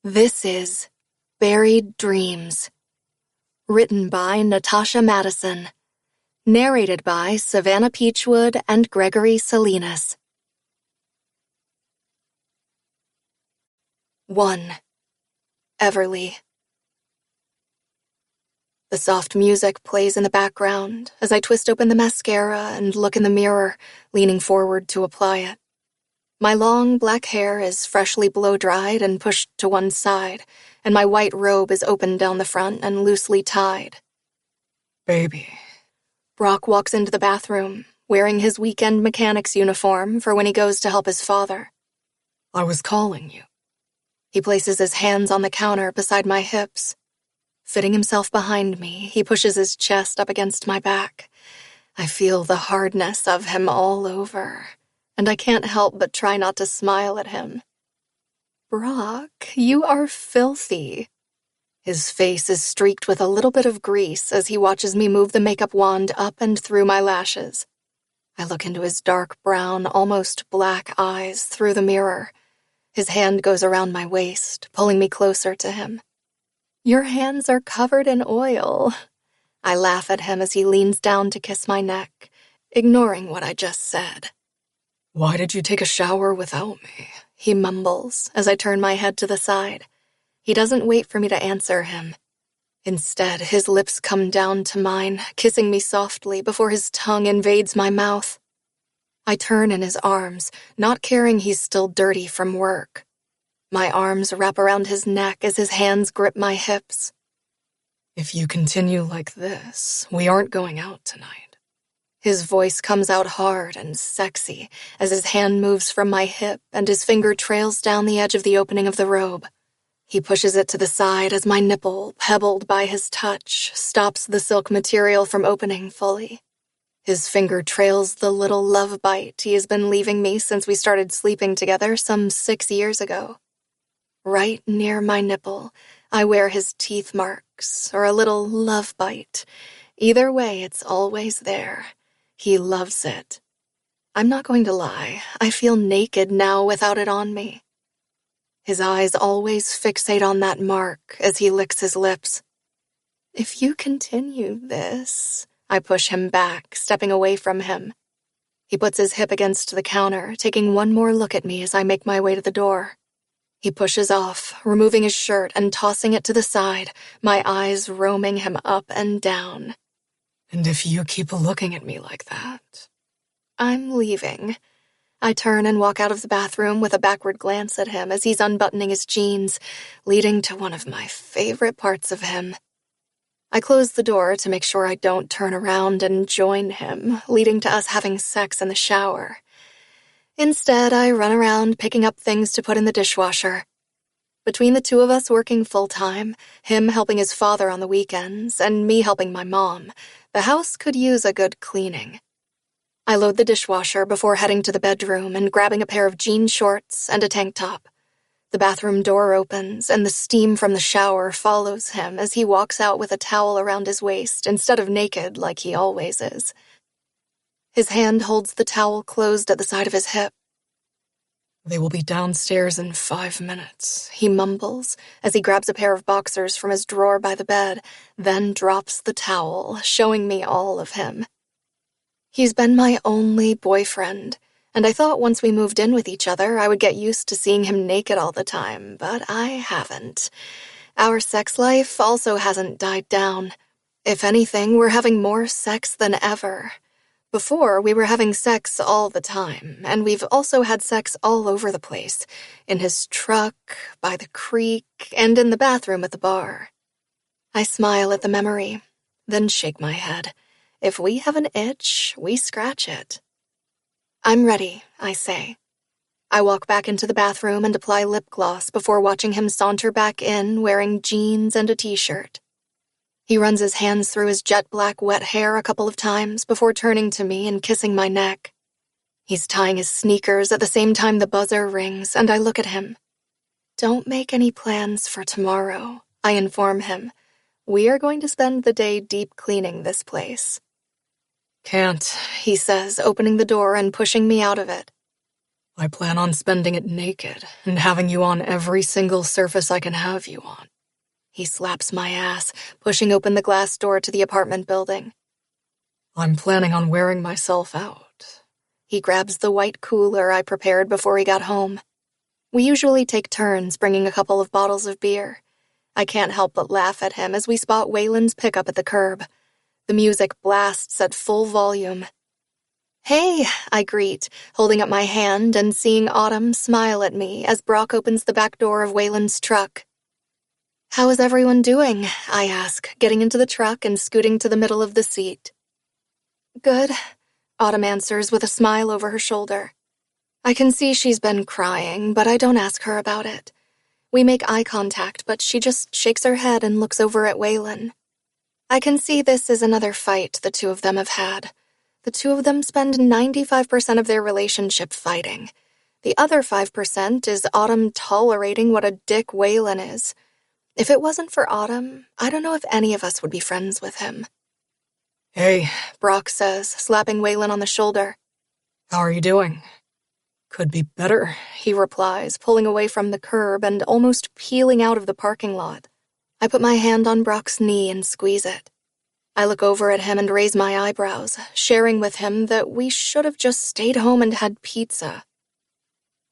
This is Buried Dreams, written by Natasha Madison, narrated by Savannah Peachwood and Gregory Salinas. 1. Everleigh. The soft music plays in the background as I twist open the mascara and look in the mirror, leaning forward to apply it. My long black hair is freshly blow-dried and pushed to one side, and my white robe is opened down the front and loosely tied. Baby. Brock walks into the bathroom, wearing his weekend mechanic's uniform for when he goes to help his father. I was calling you. He places his hands on the counter beside my hips. Fitting himself behind me, he pushes his chest up against my back. I feel the hardness of him all over, and I can't help but try not to smile at him. Brock, you are filthy. His face is streaked with a little bit of grease as he watches me move the makeup wand up and through my lashes. I look into his dark brown, almost black eyes through the mirror. His hand goes around my waist, pulling me closer to him. Your hands are covered in oil. I laugh at him as he leans down to kiss my neck, ignoring what I just said. Why did you take a shower without me? He mumbles as I turn my head to the side. He doesn't wait for me to answer him. Instead, his lips come down to mine, kissing me softly before his tongue invades my mouth. I turn in his arms, not caring he's still dirty from work. My arms wrap around his neck as his hands grip my hips. If you continue like this, we aren't going out tonight. His voice comes out hard and sexy as his hand moves from my hip and his finger trails down the edge of the opening of the robe. He pushes it to the side as my nipple, pebbled by his touch, stops the silk material from opening fully. His finger trails the little love bite he has been leaving me since we started sleeping together some 6 years ago. Right near my nipple, I wear his teeth marks or a little love bite. Either way, it's always there. He loves it. I'm not going to lie, I feel naked now without it on me. His eyes always fixate on that mark as he licks his lips. If you continue this, I push him back, stepping away from him. He puts his hip against the counter, taking one more look at me as I make my way to the door. He pushes off, removing his shirt and tossing it to the side, my eyes roaming him up and down. And if you keep looking at me like that... I'm leaving. I turn and walk out of the bathroom with a backward glance at him as he's unbuttoning his jeans, leading to one of my favorite parts of him. I close the door to make sure I don't turn around and join him, leading to us having sex in the shower. Instead, I run around picking up things to put in the dishwasher. Between the two of us working full-time, him helping his father on the weekends, and me helping my mom, the house could use a good cleaning. I load the dishwasher before heading to the bedroom and grabbing a pair of jean shorts and a tank top. The bathroom door opens, and the steam from the shower follows him as he walks out with a towel around his waist instead of naked like he always is. His hand holds the towel closed at the side of his hip. They will be downstairs in 5 minutes, he mumbles as he grabs a pair of boxers from his drawer by the bed, then drops the towel, showing me all of him. He's been my only boyfriend, and I thought once we moved in with each other I would get used to seeing him naked all the time, but I haven't. Our sex life also hasn't died down. If anything, we're having more sex than ever. Before, we were having sex all the time, and we've also had sex all over the place, in his truck, by the creek, and in the bathroom at the bar. I smile at the memory, then shake my head. If we have an itch, we scratch it. I'm ready, I say. I walk back into the bathroom and apply lip gloss before watching him saunter back in wearing jeans and a t-shirt. He runs his hands through his jet-black wet hair a couple of times before turning to me and kissing my neck. He's tying his sneakers at the same time the buzzer rings, and I look at him. Don't make any plans for tomorrow, I inform him. We are going to spend the day deep cleaning this place. Can't, he says, opening the door and pushing me out of it. I plan on spending it naked and having you on every single surface I can have you on. He slaps my ass, pushing open the glass door to the apartment building. I'm planning on wearing myself out. He grabs the white cooler I prepared before he got home. We usually take turns bringing a couple of bottles of beer. I can't help but laugh at him as we spot Waylon's pickup at the curb. The music blasts at full volume. "Hey," I greet, holding up my hand and seeing Autumn smile at me as Brock opens the back door of Waylon's truck. "How is everyone doing?" I ask, getting into the truck and scooting to the middle of the seat. "Good," Autumn answers with a smile over her shoulder. I can see she's been crying, but I don't ask her about it. We make eye contact, but she just shakes her head and looks over at Waylon. I can see this is another fight the two of them have had. The two of them spend 95% of their relationship fighting. The other 5% is Autumn tolerating what a dick Waylon is. If it wasn't for Autumn, I don't know if any of us would be friends with him. "Hey," Brock says, slapping Waylon on the shoulder. "How are you doing?" "Could be better," he replies, pulling away from the curb and almost peeling out of the parking lot. I put my hand on Brock's knee and squeeze it. I look over at him and raise my eyebrows, sharing with him that we should have just stayed home and had pizza.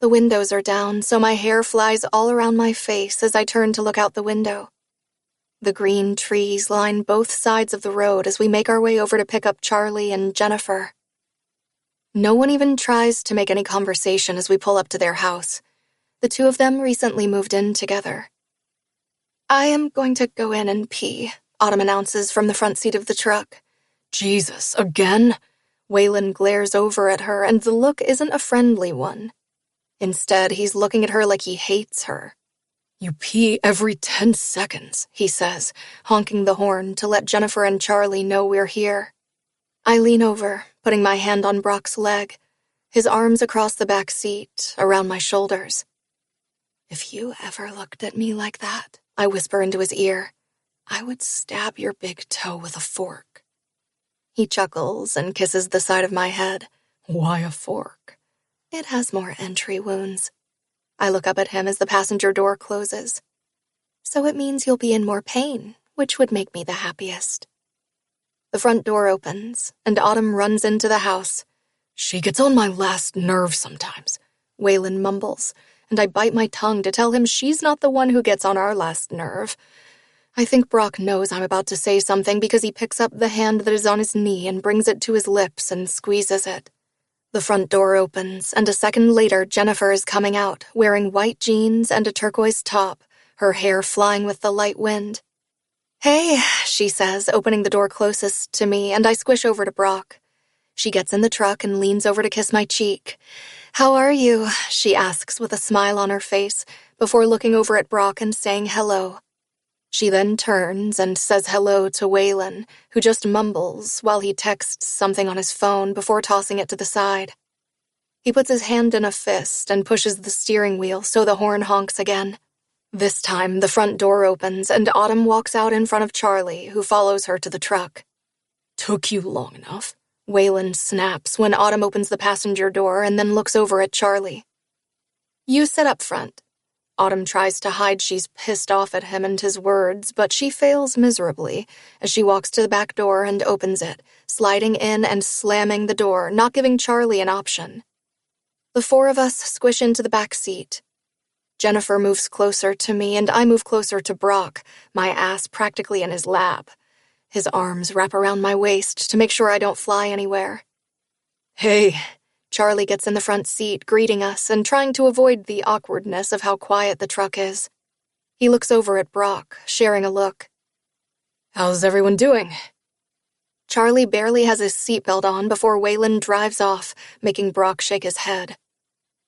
The windows are down, so my hair flies all around my face as I turn to look out the window. The green trees line both sides of the road as we make our way over to pick up Charlie and Jennifer. No one even tries to make any conversation as we pull up to their house. The two of them recently moved in together. "I am going to go in and pee," Autumn announces from the front seat of the truck. "Jesus, again?" Waylon glares over at her, and the look isn't a friendly one. Instead, he's looking at her like he hates her. "You pee every 10 seconds, he says, honking the horn to let Jennifer and Charlie know we're here. I lean over, putting my hand on Brock's leg, his arms across the back seat, around my shoulders. "If you ever looked at me like that," I whisper into his ear, "I would stab your big toe with a fork." He chuckles and kisses the side of my head. "Why a fork?" "It has more entry wounds." I look up at him as the passenger door closes. "So it means you'll be in more pain, which would make me the happiest." The front door opens, and Autumn runs into the house. "She gets on my last nerve sometimes," Waylon mumbles, and I bite my tongue to tell him she's not the one who gets on our last nerve. I think Brock knows I'm about to say something because he picks up the hand that is on his knee and brings it to his lips and squeezes it. The front door opens, and a second later Jennifer is coming out, wearing white jeans and a turquoise top, her hair flying with the light wind. "Hey," she says, opening the door closest to me, and I squish over to Brock. She gets in the truck and leans over to kiss my cheek. "How are you?" she asks with a smile on her face, before looking over at Brock and saying hello. She then turns and says hello to Waylon, who just mumbles while he texts something on his phone before tossing it to the side. He puts his hand in a fist and pushes the steering wheel so the horn honks again. This time, the front door opens and Autumn walks out in front of Charlie, who follows her to the truck. "Took you long enough," Waylon snaps when Autumn opens the passenger door and then looks over at Charlie. "You sit up front." Autumn tries to hide she's pissed off at him and his words, but she fails miserably as she walks to the back door and opens it, sliding in and slamming the door, not giving Charlie an option. The four of us squish into the back seat. Jennifer moves closer to me and I move closer to Brock, my ass practically in his lap. His arms wrap around my waist to make sure I don't fly anywhere. "Hey." Charlie gets in the front seat, greeting us and trying to avoid the awkwardness of how quiet the truck is. He looks over at Brock, sharing a look. "How's everyone doing?" Charlie barely has his seatbelt on before Waylon drives off, making Brock shake his head.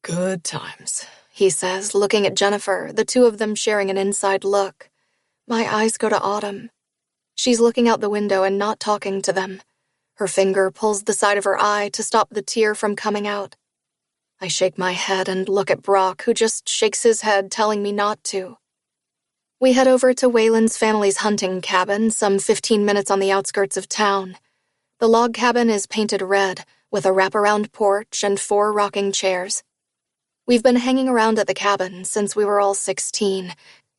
"Good times," he says, looking at Jennifer, the two of them sharing an inside look. My eyes go to Autumn. She's looking out the window and not talking to them. Her finger pulls the side of her eye to stop the tear from coming out. I shake my head and look at Brock, who just shakes his head, telling me not to. We head over to Waylon's family's hunting cabin, some 15 minutes on the outskirts of town. The log cabin is painted red, with a wraparound porch and 4 rocking chairs. We've been hanging around at the cabin since we were all 16,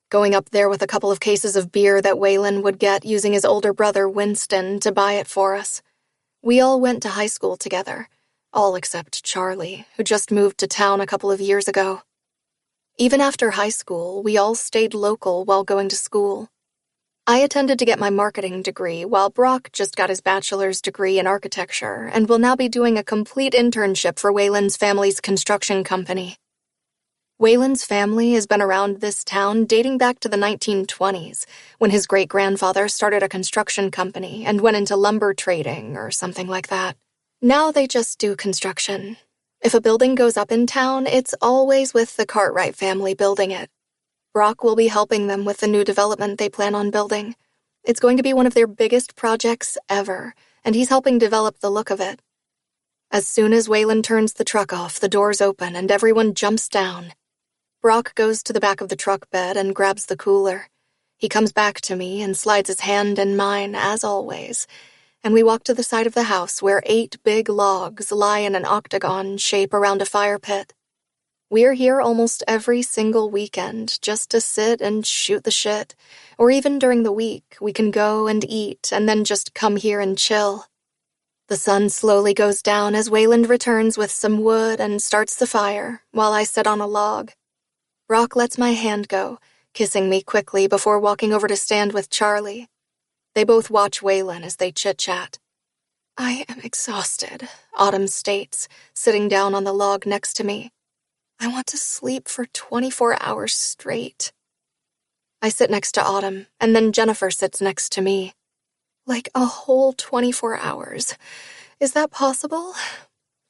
going up there with a couple of cases of beer that Waylon would get using his older brother Winston to buy it for us. We all went to high school together, all except Charlie, who just moved to town a couple of years ago. Even after high school, we all stayed local while going to school. I attended to get my marketing degree, while Brock just got his bachelor's degree in architecture and will now be doing a complete internship for Waylon's family's construction company. Waylon's family has been around this town dating back to the 1920s, when his great-grandfather started a construction company and went into lumber trading or something like that. Now they just do construction. If a building goes up in town, it's always with the Cartwright family building it. Brock will be helping them with the new development they plan on building. It's going to be one of their biggest projects ever, and he's helping develop the look of it. As soon as Waylon turns the truck off, the doors open and everyone jumps down. Brock goes to the back of the truck bed and grabs the cooler. He comes back to me and slides his hand in mine, as always, and we walk to the side of the house where 8 big logs lie in an octagon shape around a fire pit. We're here almost every single weekend just to sit and shoot the shit, or even during the week we can go and eat and then just come here and chill. The sun slowly goes down as Waylon returns with some wood and starts the fire while I sit on a log. Brock lets my hand go, kissing me quickly before walking over to stand with Charlie. They both watch Waylon as they chit-chat. "I am exhausted," Autumn states, sitting down on the log next to me. "I want to sleep for 24 hours straight." I sit next to Autumn, and then Jennifer sits next to me. "Like a whole 24 hours. Is that possible?"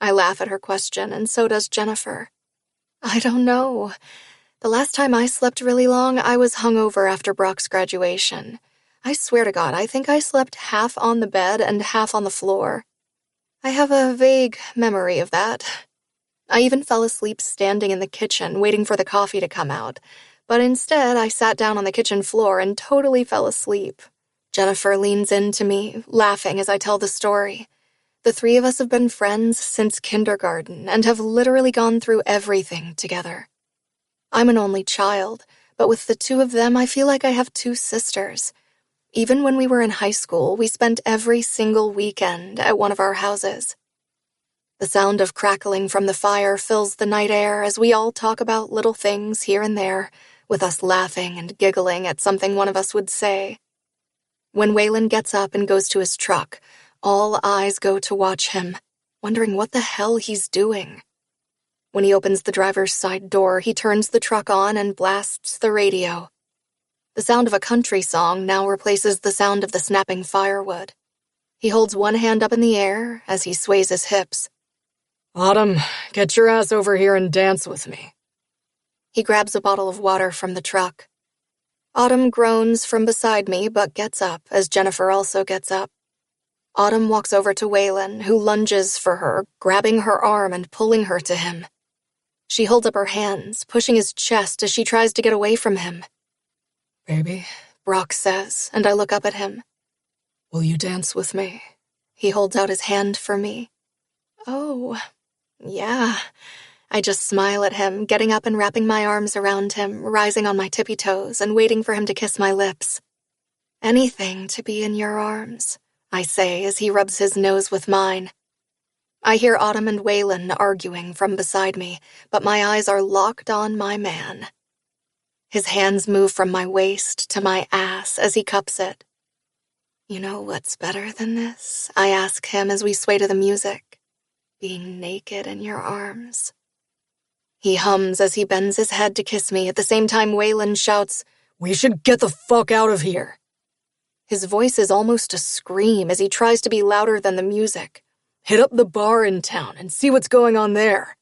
I laugh at her question, and so does Jennifer. "I don't know. The last time I slept really long, I was hungover after Brock's graduation. I swear to God, I think I slept half on the bed and half on the floor. I have a vague memory of that. I even fell asleep standing in the kitchen, waiting for the coffee to come out, but instead I sat down on the kitchen floor and totally fell asleep." Jennifer leans in to me, laughing as I tell the story. The 3 of us have been friends since kindergarten and have literally gone through everything together. I'm an only child, but with the 2 of them, I feel like I have 2 sisters. Even when we were in high school, we spent every single weekend at one of our houses. The sound of crackling from the fire fills the night air as we all talk about little things here and there, with us laughing and giggling at something one of us would say. When Waylon gets up and goes to his truck, all eyes go to watch him, wondering what the hell he's doing. When he opens the driver's side door, he turns the truck on and blasts the radio. The sound of a country song now replaces the sound of the snapping firewood. He holds one hand up in the air as he sways his hips. "Autumn, get your ass over here and dance with me." He grabs a bottle of water from the truck. Autumn groans from beside me but gets up as Jennifer also gets up. Autumn walks over to Waylon, who lunges for her, grabbing her arm and pulling her to him. She holds up her hands, pushing his chest as she tries to get away from him. "Baby," Brock says, and I look up at him. "will you dance with me?" He holds out his hand for me. "Oh, yeah." I just smile at him, getting up and wrapping my arms around him, rising on my tippy toes and waiting for him to kiss my lips. "Anything to be in your arms," I say as he rubs his nose with mine. I hear Autumn and Waylon arguing from beside me, but my eyes are locked on my man. His hands move from my waist to my ass as he cups it. "You know what's better than this?" I ask him as we sway to the music. "Being naked in your arms." He hums as he bends his head to kiss me at the same time Waylon shouts, "We should get the fuck out of here." His voice is almost a scream as he tries to be louder than the music. "Hit up the bar in town and see what's going on there."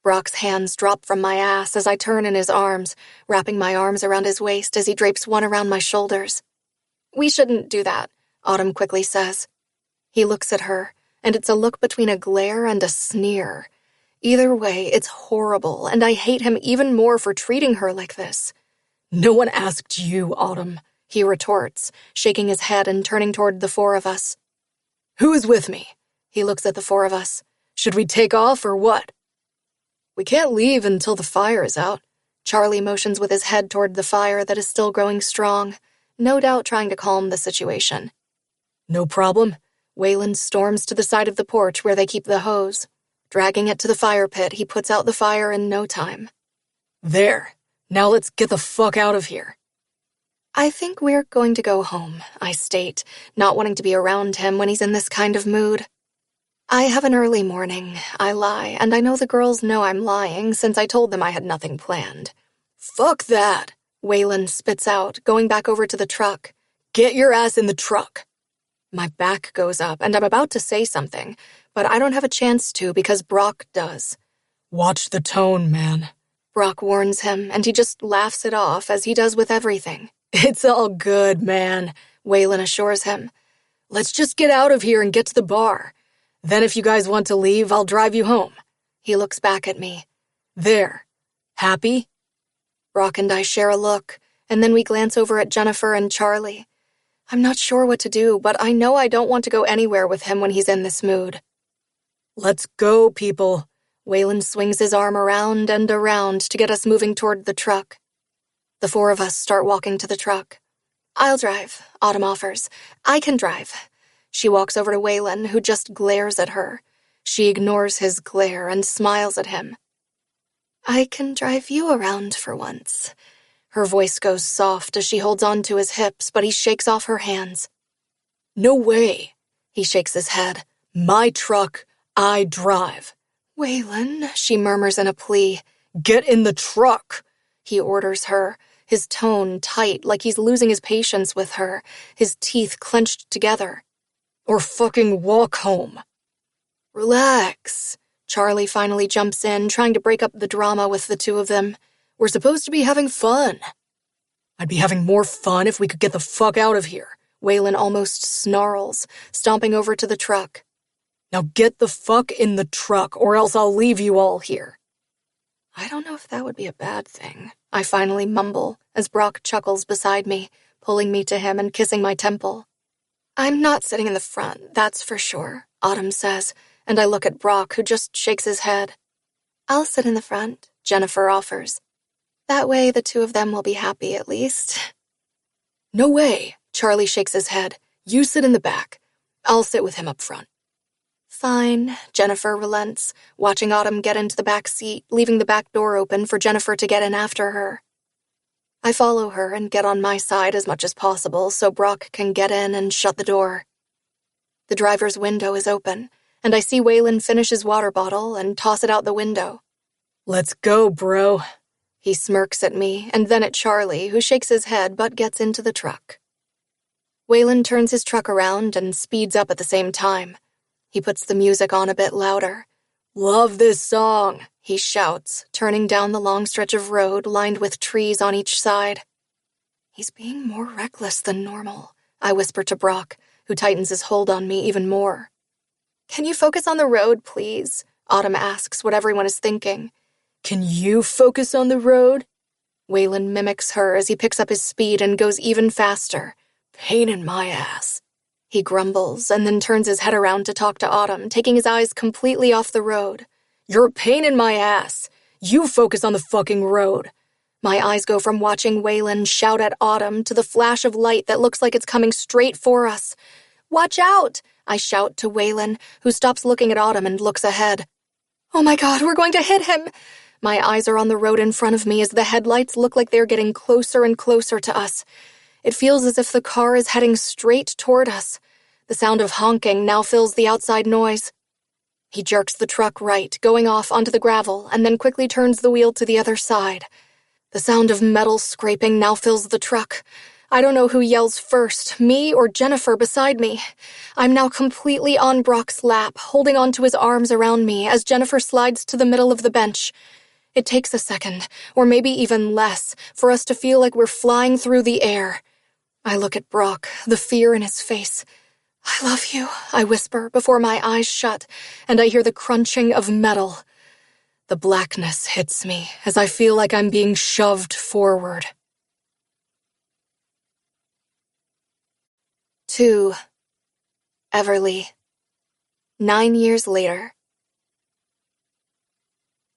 Brock's hands drop from my ass as I turn in his arms, wrapping my arms around his waist as he drapes one around my shoulders. "We shouldn't do that," Autumn quickly says. He looks at her, and it's a look between a glare and a sneer. Either way, it's horrible, and I hate him even more for treating her like this. "No one asked you, Autumn," he retorts, shaking his head and turning toward the 4 of us. "Who is with me?" He looks at the 4 of us. "Should we take off or what?" We can't leave until the fire is out. Charlie motions with his head toward the fire that is still growing strong, no doubt trying to calm the situation. No problem. Waylon storms to the side of the porch where they keep the hose. Dragging it to the fire pit, he puts out the fire in no time. There. Now let's get the fuck out of here. I think we're going to go home, I state, not wanting to be around him when he's in this kind of mood. I have an early morning, I lie, and I know the girls know I'm lying since I told them I had nothing planned. Fuck that, Waylon spits out, going back over to the truck. Get your ass in the truck. My back goes up, and I'm about to say something, but I don't have a chance to because Brock does. Watch the tone, man. Brock warns him, and he just laughs it off as he does with everything. It's all good, man, Waylon assures him. Let's just get out of here and get to the bar. Then if you guys want to leave, I'll drive you home. He looks back at me. There. Happy? Brock and I share a look, and then we glance over at Jennifer and Charlie. I'm not sure what to do, but I know I don't want to go anywhere with him when he's in this mood. Let's go, people. Waylon swings his arm around and around to get us moving toward the truck. The four of us start walking to the truck. I'll drive, Autumn offers. I can drive. She walks over to Waylon, who just glares at her. She ignores his glare and smiles at him. I can drive you around for once. Her voice goes soft as she holds on to his hips, but he shakes off her hands. No way. He shakes his head. My truck, I drive. Waylon, she murmurs in a plea. Get in the truck, he orders her, his tone tight like he's losing his patience with her, his teeth clenched together. Or fucking walk home. Relax. Charlie finally jumps in, trying to break up the drama with the two of them. We're supposed to be having fun. I'd be having more fun if we could get the fuck out of here. Waylon almost snarls, stomping over to the truck. Now get the fuck in the truck, or else I'll leave you all here. I don't know if that would be a bad thing, I finally mumble as Brock chuckles beside me, pulling me to him and kissing my temple. I'm not sitting in the front, that's for sure, Autumn says, and I look at Brock, who just shakes his head. I'll sit in the front, Jennifer offers. That way the two of them will be happy at least. No way, Charlie shakes his head. You sit in the back. I'll sit with him up front. Fine, Jennifer relents, watching Autumn get into the back seat, leaving the back door open for Jennifer to get in after her. I follow her and get on my side as much as possible so Brock can get in and shut the door. The driver's window is open, and I see Waylon finish his water bottle and toss it out the window. Let's go, bro. He smirks at me and then at Charlie, who shakes his head but gets into the truck. Waylon turns his truck around and speeds up at the same time. He puts the music on a bit louder. Love this song, he shouts, turning down the long stretch of road lined with trees on each side. He's being more reckless than normal, I whisper to Brock, who tightens his hold on me even more. Can you focus on the road, please? Autumn asks what everyone is thinking. Can you focus on the road? Waylon mimics her as he picks up his speed and goes even faster. Pain in my ass. He grumbles and then turns his head around to talk to Autumn, taking his eyes completely off the road. You're a pain in my ass. You focus on the fucking road. My eyes go from watching Waylon shout at Autumn to the flash of light that looks like it's coming straight for us. Watch out! I shout to Waylon, who stops looking at Autumn and looks ahead. Oh my God, we're going to hit him! My eyes are on the road in front of me as the headlights look like they're getting closer and closer to us. It feels as if the car is heading straight toward us. The sound of honking now fills the outside noise. He jerks the truck right, going off onto the gravel, and then quickly turns the wheel to the other side. The sound of metal scraping now fills the truck. I don't know who yells first, me or Jennifer beside me. I'm now completely on Brock's lap, holding onto his arms around me as Jennifer slides to the middle of the bench. It takes a second, or maybe even less, for us to feel like we're flying through the air. I look at Brock, the fear in his face. I love you, I whisper before my eyes shut, and I hear the crunching of metal. The blackness hits me as I feel like I'm being shoved forward. 2. Everleigh. 9 years later.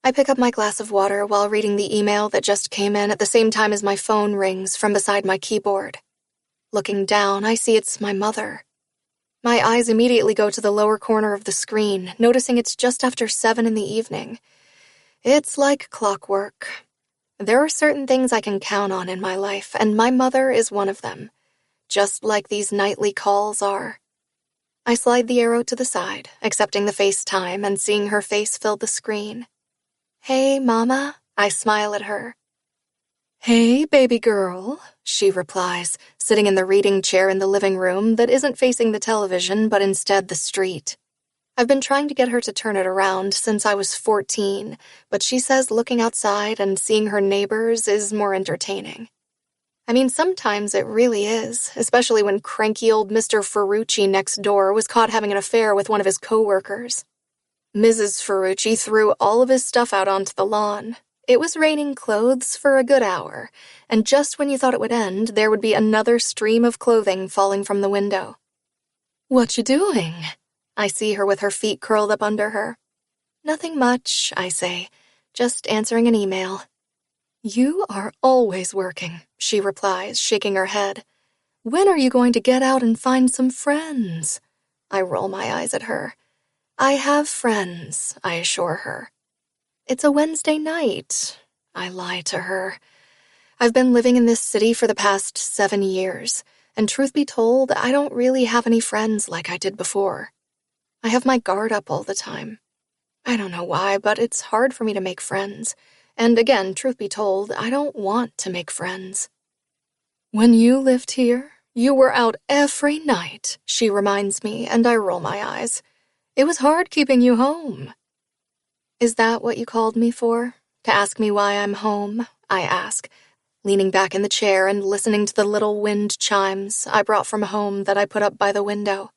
I pick up my glass of water while reading the email that just came in at the same time as my phone rings from beside my keyboard. Looking down, I see it's my mother. My eyes immediately go to the lower corner of the screen, noticing it's just after 7 in the evening. It's like clockwork. There are certain things I can count on in my life, and my mother is one of them, just like these nightly calls are. I slide the arrow to the side, accepting the FaceTime and seeing her face fill the screen. "Hey, Mama," I smile at her. "Hey, baby girl," she replies, sitting in the reading chair in the living room that isn't facing the television but instead the street. I've been trying to get her to turn it around since I was 14, but she says looking outside and seeing her neighbors is more entertaining. I mean, sometimes it really is, especially when cranky old Mr. Ferrucci next door was caught having an affair with one of his coworkers. Mrs. Ferrucci threw all of his stuff out onto the lawn. It was raining clothes for a good hour, and just when you thought it would end, there would be another stream of clothing falling from the window. "What you doing?" I see her with her feet curled up under her. "Nothing much," I say, "just answering an email." "You are always working," she replies, shaking her head. "When are you going to get out and find some friends?" I roll my eyes at her. "I have friends," I assure her. "It's a Wednesday night," I lie to her. I've been living in this city for the past 7 years, and truth be told, I don't really have any friends like I did before. I have my guard up all the time. I don't know why, but it's hard for me to make friends. And again, truth be told, I don't want to make friends. "When you lived here, you were out every night," she reminds me, and I roll my eyes. "It was hard keeping you home." "Is that what you called me for? To ask me why I'm home?" I ask, leaning back in the chair and listening to the little wind chimes I brought from home that I put up by the window.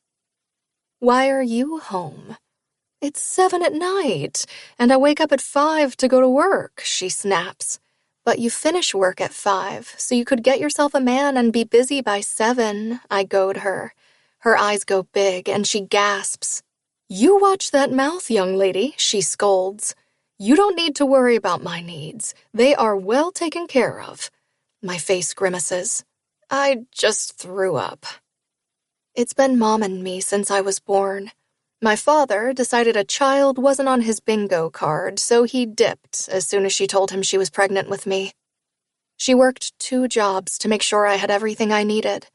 "Why are you home?" "It's 7 at night, and I wake up at 5 to go to work," she snaps. "But you finish work at 5, so you could get yourself a man and be busy by 7, I goad her. Her eyes go big, and she gasps. "You watch that mouth, young lady," she scolds. "You don't need to worry about my needs. They are well taken care of." My face grimaces. I just threw up. It's been Mom and me since I was born. My father decided a child wasn't on his bingo card, so he dipped as soon as she told him she was pregnant with me. She worked 2 jobs to make sure I had everything I needed.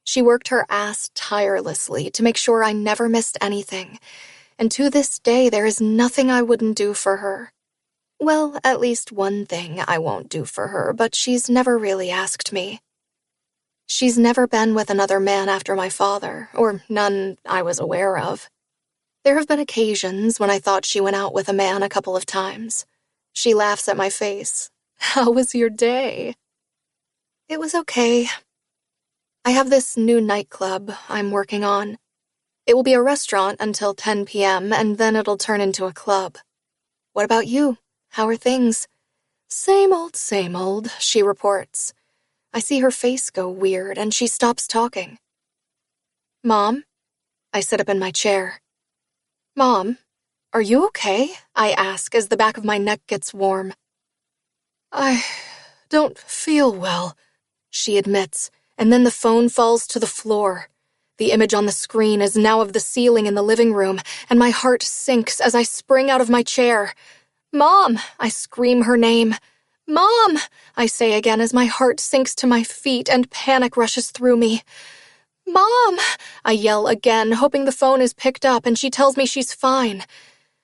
She worked her ass tirelessly to make sure I never missed anything, and to this day there is nothing I wouldn't do for her. Well, at least one thing I won't do for her, but she's never really asked me. She's never been with another man after my father, or none I was aware of. There have been occasions when I thought she went out with a man a couple of times. She laughs at my face. "How was your day?" "It was okay. I have this new nightclub I'm working on. It will be a restaurant until 10 p.m., and then it'll turn into a club. What about you? How are things?" Same old," she reports. I see her face go weird, and she stops talking. "Mom?" I sit up in my chair. "Mom, are you okay?" I ask as the back of my neck gets warm. "I don't feel well," she admits, and then the phone falls to the floor. The image on the screen is now of the ceiling in the living room, and my heart sinks as I spring out of my chair. "Mom!" I scream her name. "Mom!" I say again as my heart sinks to my feet and panic rushes through me. "Mom!" I yell again, hoping the phone is picked up and she tells me she's fine.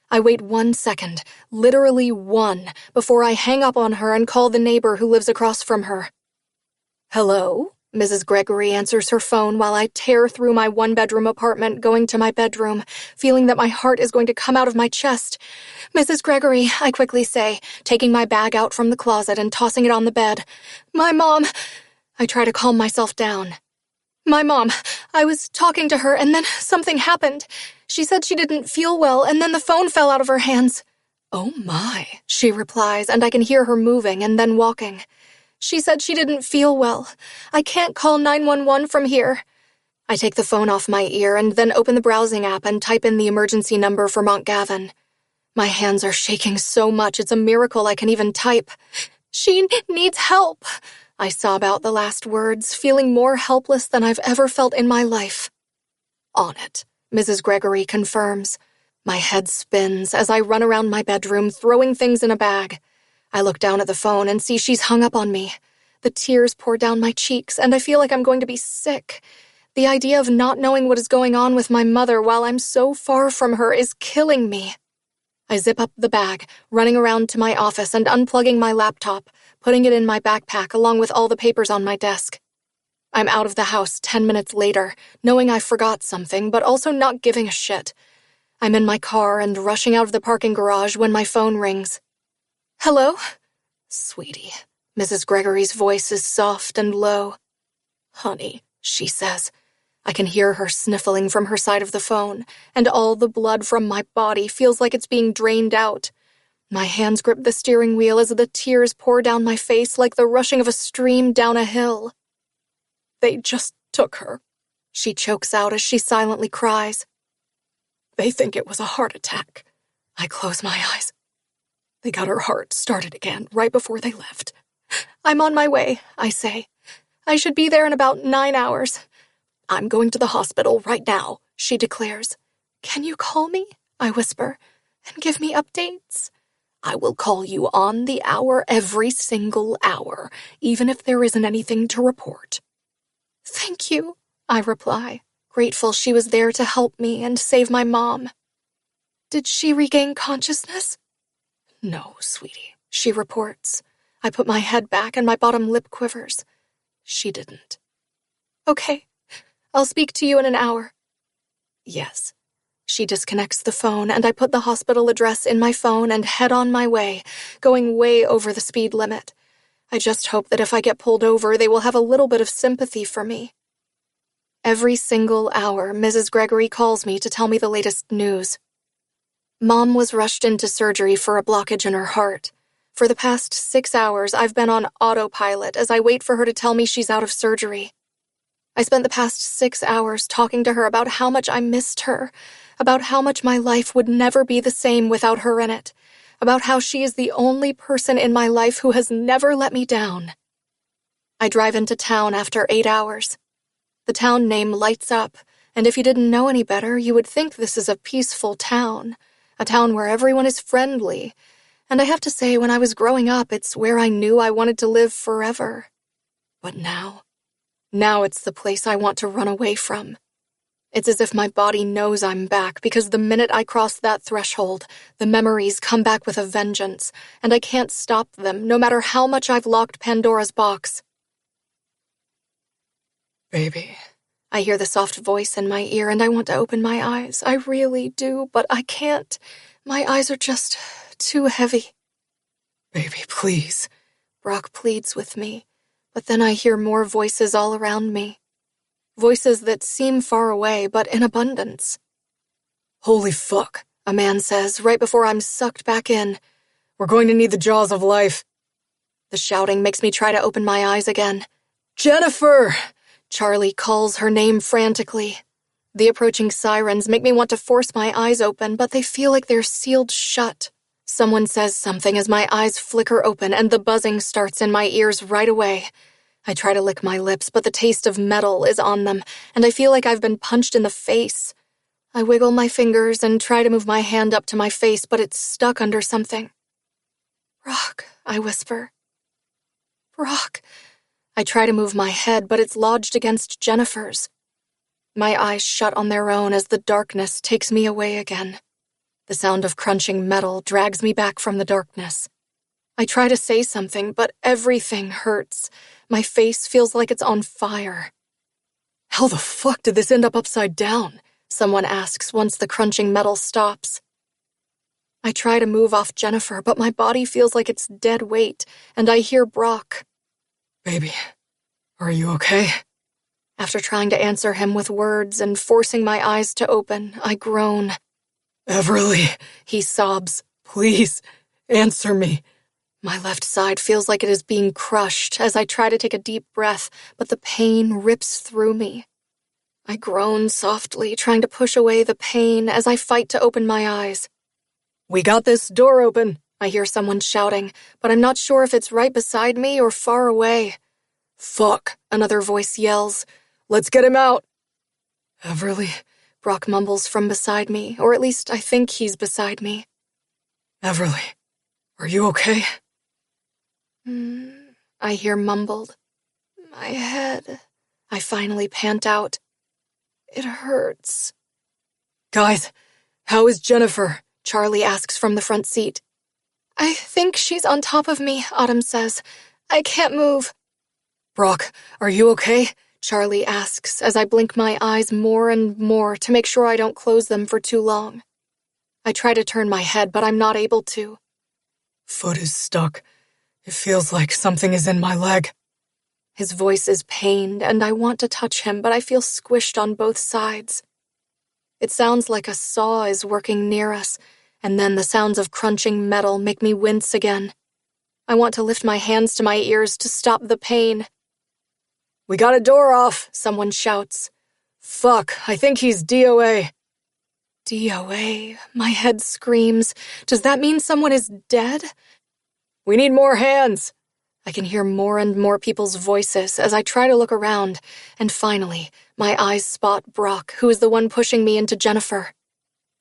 I wait 1 second, literally 1, before I hang up on her and call the neighbor who lives across from her. "Hello?" Mrs. Gregory answers her phone while I tear through my 1-bedroom apartment, going to my bedroom, feeling that my heart is going to come out of my chest. "Mrs. Gregory," I quickly say, taking my bag out from the closet and tossing it on the bed. "My mom—" I try to calm myself down. "My mom. I was talking to her, and then something happened. She said she didn't feel well, and then the phone fell out of her hands." "Oh my," she replies, and I can hear her moving and then walking. "She said she didn't feel well. I can't call 911 from here." I take the phone off my ear and then open the browsing app and type in the emergency number for Montgavin. My hands are shaking so much it's a miracle I can even type. "She needs help," I sob out the last words, feeling more helpless than I've ever felt in my life. "On it," Mrs. Gregory confirms. My head spins as I run around my bedroom, throwing things in a bag. I look down at the phone and see she's hung up on me. The tears pour down my cheeks, and I feel like I'm going to be sick. The idea of not knowing what is going on with my mother while I'm so far from her is killing me. I zip up the bag, running around to my office and unplugging my laptop, putting it in my backpack along with all the papers on my desk. I'm out of the house 10 minutes later, knowing I forgot something, but also not giving a shit. I'm in my car and rushing out of the parking garage when my phone rings. "Hello?" "Sweetie." Mrs. Gregory's voice is soft and low. "Honey," she says. I can hear her sniffling from her side of the phone, and all the blood from my body feels like it's being drained out. My hands grip the steering wheel as the tears pour down my face like the rushing of a stream down a hill. "They just took her," she chokes out as she silently cries. "They think it was a heart attack." I close my eyes. "They got her heart started again right before they left." "I'm on my way," I say. "I should be there in about 9 hours. "I'm going to the hospital right now," she declares. "Can you call me?" I whisper, "and give me updates?" "I will call you on the hour every single hour, even if there isn't anything to report." "Thank you," I reply, grateful she was there to help me and save my mom. "Did she regain consciousness?" "No, sweetie," she reports. I put my head back and my bottom lip quivers. "She didn't." "Okay. I'll speak to you in an hour." "Yes." She disconnects the phone, and I put the hospital address in my phone and head on my way, going way over the speed limit. I just hope that if I get pulled over, they will have a little bit of sympathy for me. Every single hour, Mrs. Gregory calls me to tell me the latest news. Mom was rushed into surgery for a blockage in her heart. For the past 6 hours, I've been on autopilot as I wait for her to tell me she's out of surgery. I spent the past 6 hours talking to her about how much I missed her, about how much my life would never be the same without her in it, about how she is the only person in my life who has never let me down. I drive into town after 8 hours. The town name lights up, and if you didn't know any better, you would think this is a peaceful town, a town where everyone is friendly. And I have to say, when I was growing up, it's where I knew I wanted to live forever. But now it's the place I want to run away from. It's as if my body knows I'm back, because the minute I cross that threshold, the memories come back with a vengeance, and I can't stop them, no matter how much I've locked Pandora's box. "Baby." I hear the soft voice in my ear, and I want to open my eyes. I really do, but I can't. My eyes are just too heavy. "Baby, please." Brock pleads with me, but then I hear more voices all around me. Voices that seem far away, but in abundance. "Holy fuck," a man says right before I'm sucked back in. "We're going to need the jaws of life." The shouting makes me try to open my eyes again. "Jennifer!" Charlie calls her name frantically. The approaching sirens make me want to force my eyes open, but they feel like they're sealed shut. Someone says something as my eyes flicker open and the buzzing starts in my ears right away. I try to lick my lips, but the taste of metal is on them, and I feel like I've been punched in the face. I wiggle my fingers and try to move my hand up to my face, but it's stuck under something. "Brock," I whisper. "Brock." I try to move my head, but it's lodged against Jennifer's. My eyes shut on their own as the darkness takes me away again. The sound of crunching metal drags me back from the darkness. I try to say something, but everything hurts. My face feels like it's on fire. "How the fuck did this end up upside down?" Someone asks once the crunching metal stops. I try to move off Jennifer, but my body feels like it's dead weight, and I hear Brock. "Baby, are you okay?" After trying to answer him with words and forcing my eyes to open, I groan. "Everleigh," he sobs. "Please, answer me." My left side feels like it is being crushed as I try to take a deep breath, but the pain rips through me. I groan softly, trying to push away the pain as I fight to open my eyes. "We got this door open," I hear someone shouting, but I'm not sure if it's right beside me or far away. "Fuck," another voice yells. "Let's get him out." "Everleigh," Brock mumbles from beside me, or at least I think he's beside me. "Everleigh, are you okay?" I hear mumbled. "My head," I finally pant out. "It hurts." "Guys, how is Jennifer?" Charlie asks from the front seat. "I think she's on top of me," Autumn says. "I can't move." "Brock, are you okay?" Charlie asks as I blink my eyes more and more to make sure I don't close them for too long. I try to turn my head, but I'm not able to. "Foot is stuck. It feels like something is in my leg." His voice is pained, and I want to touch him, but I feel squished on both sides. It sounds like a saw is working near us, and then the sounds of crunching metal make me wince again. I want to lift my hands to my ears to stop the pain. "We got a door off," someone shouts. "Fuck, I think he's DOA." DOA, my head screams. Does that mean someone is dead? "We need more hands." I can hear more and more people's voices as I try to look around, and finally, my eyes spot Brock, who is the one pushing me into Jennifer.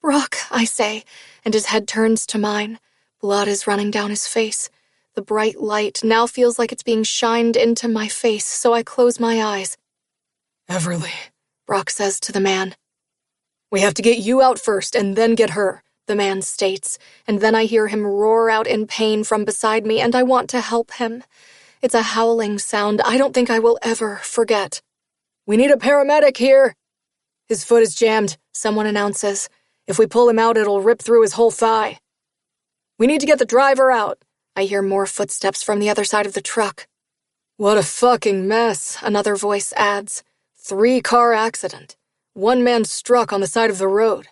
"Brock," I say, and his head turns to mine. Blood is running down his face. The bright light now feels like it's being shined into my face, so I close my eyes. "Everleigh," Brock says to the man. "We have to get you out first and then get her," the man states, and then I hear him roar out in pain from beside me, and I want to help him. It's a howling sound I don't think I will ever forget. "We need a paramedic here." "His foot is jammed," someone announces. "If we pull him out, it'll rip through his whole thigh." "We need to get the driver out." I hear more footsteps from the other side of the truck. "What a fucking mess," another voice adds. 3-car accident. 1 man struck on the side of the road.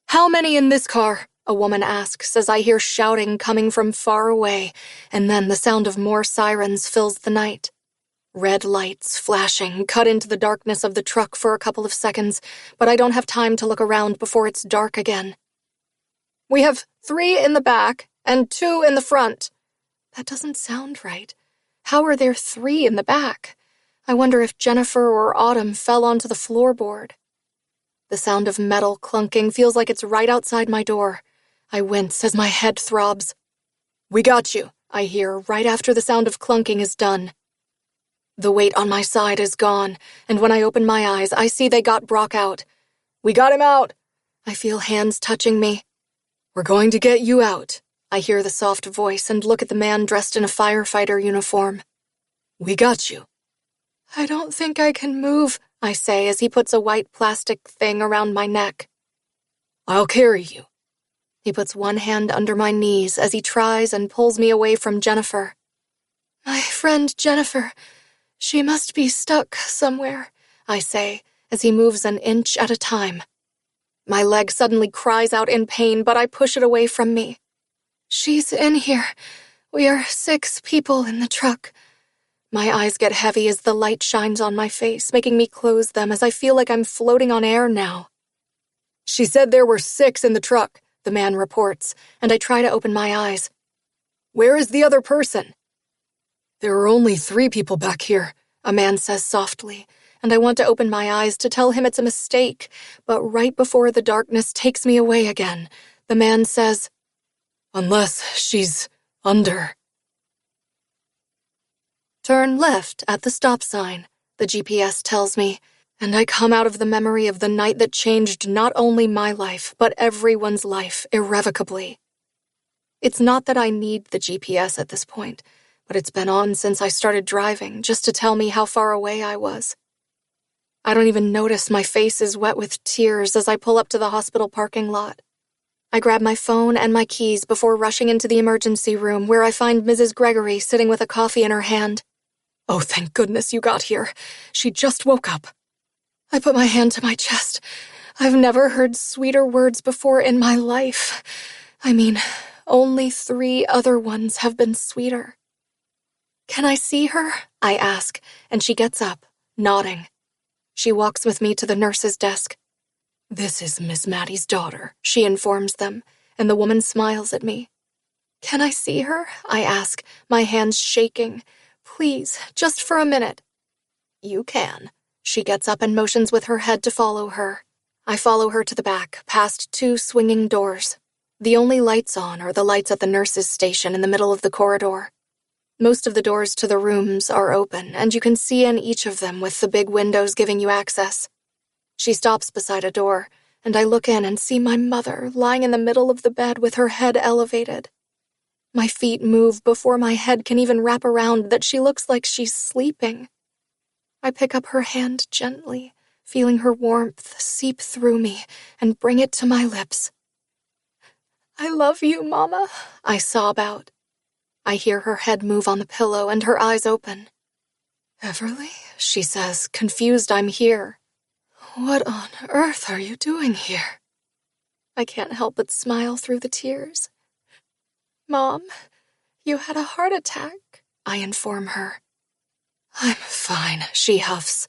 "How many in this car?" a woman asks as I hear shouting coming from far away, and then the sound of more sirens fills the night. Red lights flashing cut into the darkness of the truck for a couple of seconds, but I don't have time to look around before it's dark again. "We have 3 in the back and 2 in the front." That doesn't sound right. How are there 3 in the back? I wonder if Jennifer or Autumn fell onto the floorboard. The sound of metal clunking feels like it's right outside my door. I wince as my head throbs. "We got you," I hear right after the sound of clunking is done. The weight on my side is gone, and when I open my eyes, I see they got Brock out. "We got him out." I feel hands touching me. "We're going to get you out." I hear the soft voice and look at the man dressed in a firefighter uniform. "We got you." "I don't think I can move," I say as he puts a white plastic thing around my neck. "I'll carry you." He puts one hand under my knees as he tries and pulls me away from Jennifer. "My friend Jennifer, she must be stuck somewhere," I say as he moves an inch at a time. My leg suddenly cries out in pain, but I push it away from me. "She's in here. We are 6 people in the truck." My eyes get heavy as the light shines on my face, making me close them as I feel like I'm floating on air now. "She said there were 6 in the truck," the man reports, and I try to open my eyes. "Where is the other person?" "There are only 3 people back here," a man says softly, and I want to open my eyes to tell him it's a mistake, but right before the darkness takes me away again, the man says, "Unless she's under." "Turn left at the stop sign," the GPS tells me, and I come out of the memory of the night that changed not only my life, but everyone's life irrevocably. It's not that I need the GPS at this point, but it's been on since I started driving just to tell me how far away I was. I don't even notice my face is wet with tears as I pull up to the hospital parking lot. I grab my phone and my keys before rushing into the emergency room where I find Mrs. Gregory sitting with a coffee in her hand. "Oh, thank goodness you got here. She just woke up." I put my hand to my chest. I've never heard sweeter words before in my life. I mean, only 3 other ones have been sweeter. "Can I see her?" I ask, and she gets up, nodding. She walks with me to the nurse's desk. "This is Miss Maddie's daughter," she informs them, and the woman smiles at me. "Can I see her?" I ask, my hands shaking. "Please, just for a minute." "You can." She gets up and motions with her head to follow her. I follow her to the back, past 2 swinging doors. The only lights on are the lights at the nurse's station in the middle of the corridor. Most of the doors to the rooms are open, and you can see in each of them with the big windows giving you access. She stops beside a door, and I look in and see my mother lying in the middle of the bed with her head elevated. My feet move before my head can even wrap around that she looks like she's sleeping. I pick up her hand gently, feeling her warmth seep through me and bring it to my lips. "I love you, Mama," I sob out. I hear her head move on the pillow and her eyes open. "Everleigh," she says, confused I'm here. "What on earth are you doing here?" I can't help but smile through the tears. "Mom, you had a heart attack," I inform her. "I'm fine," she huffs.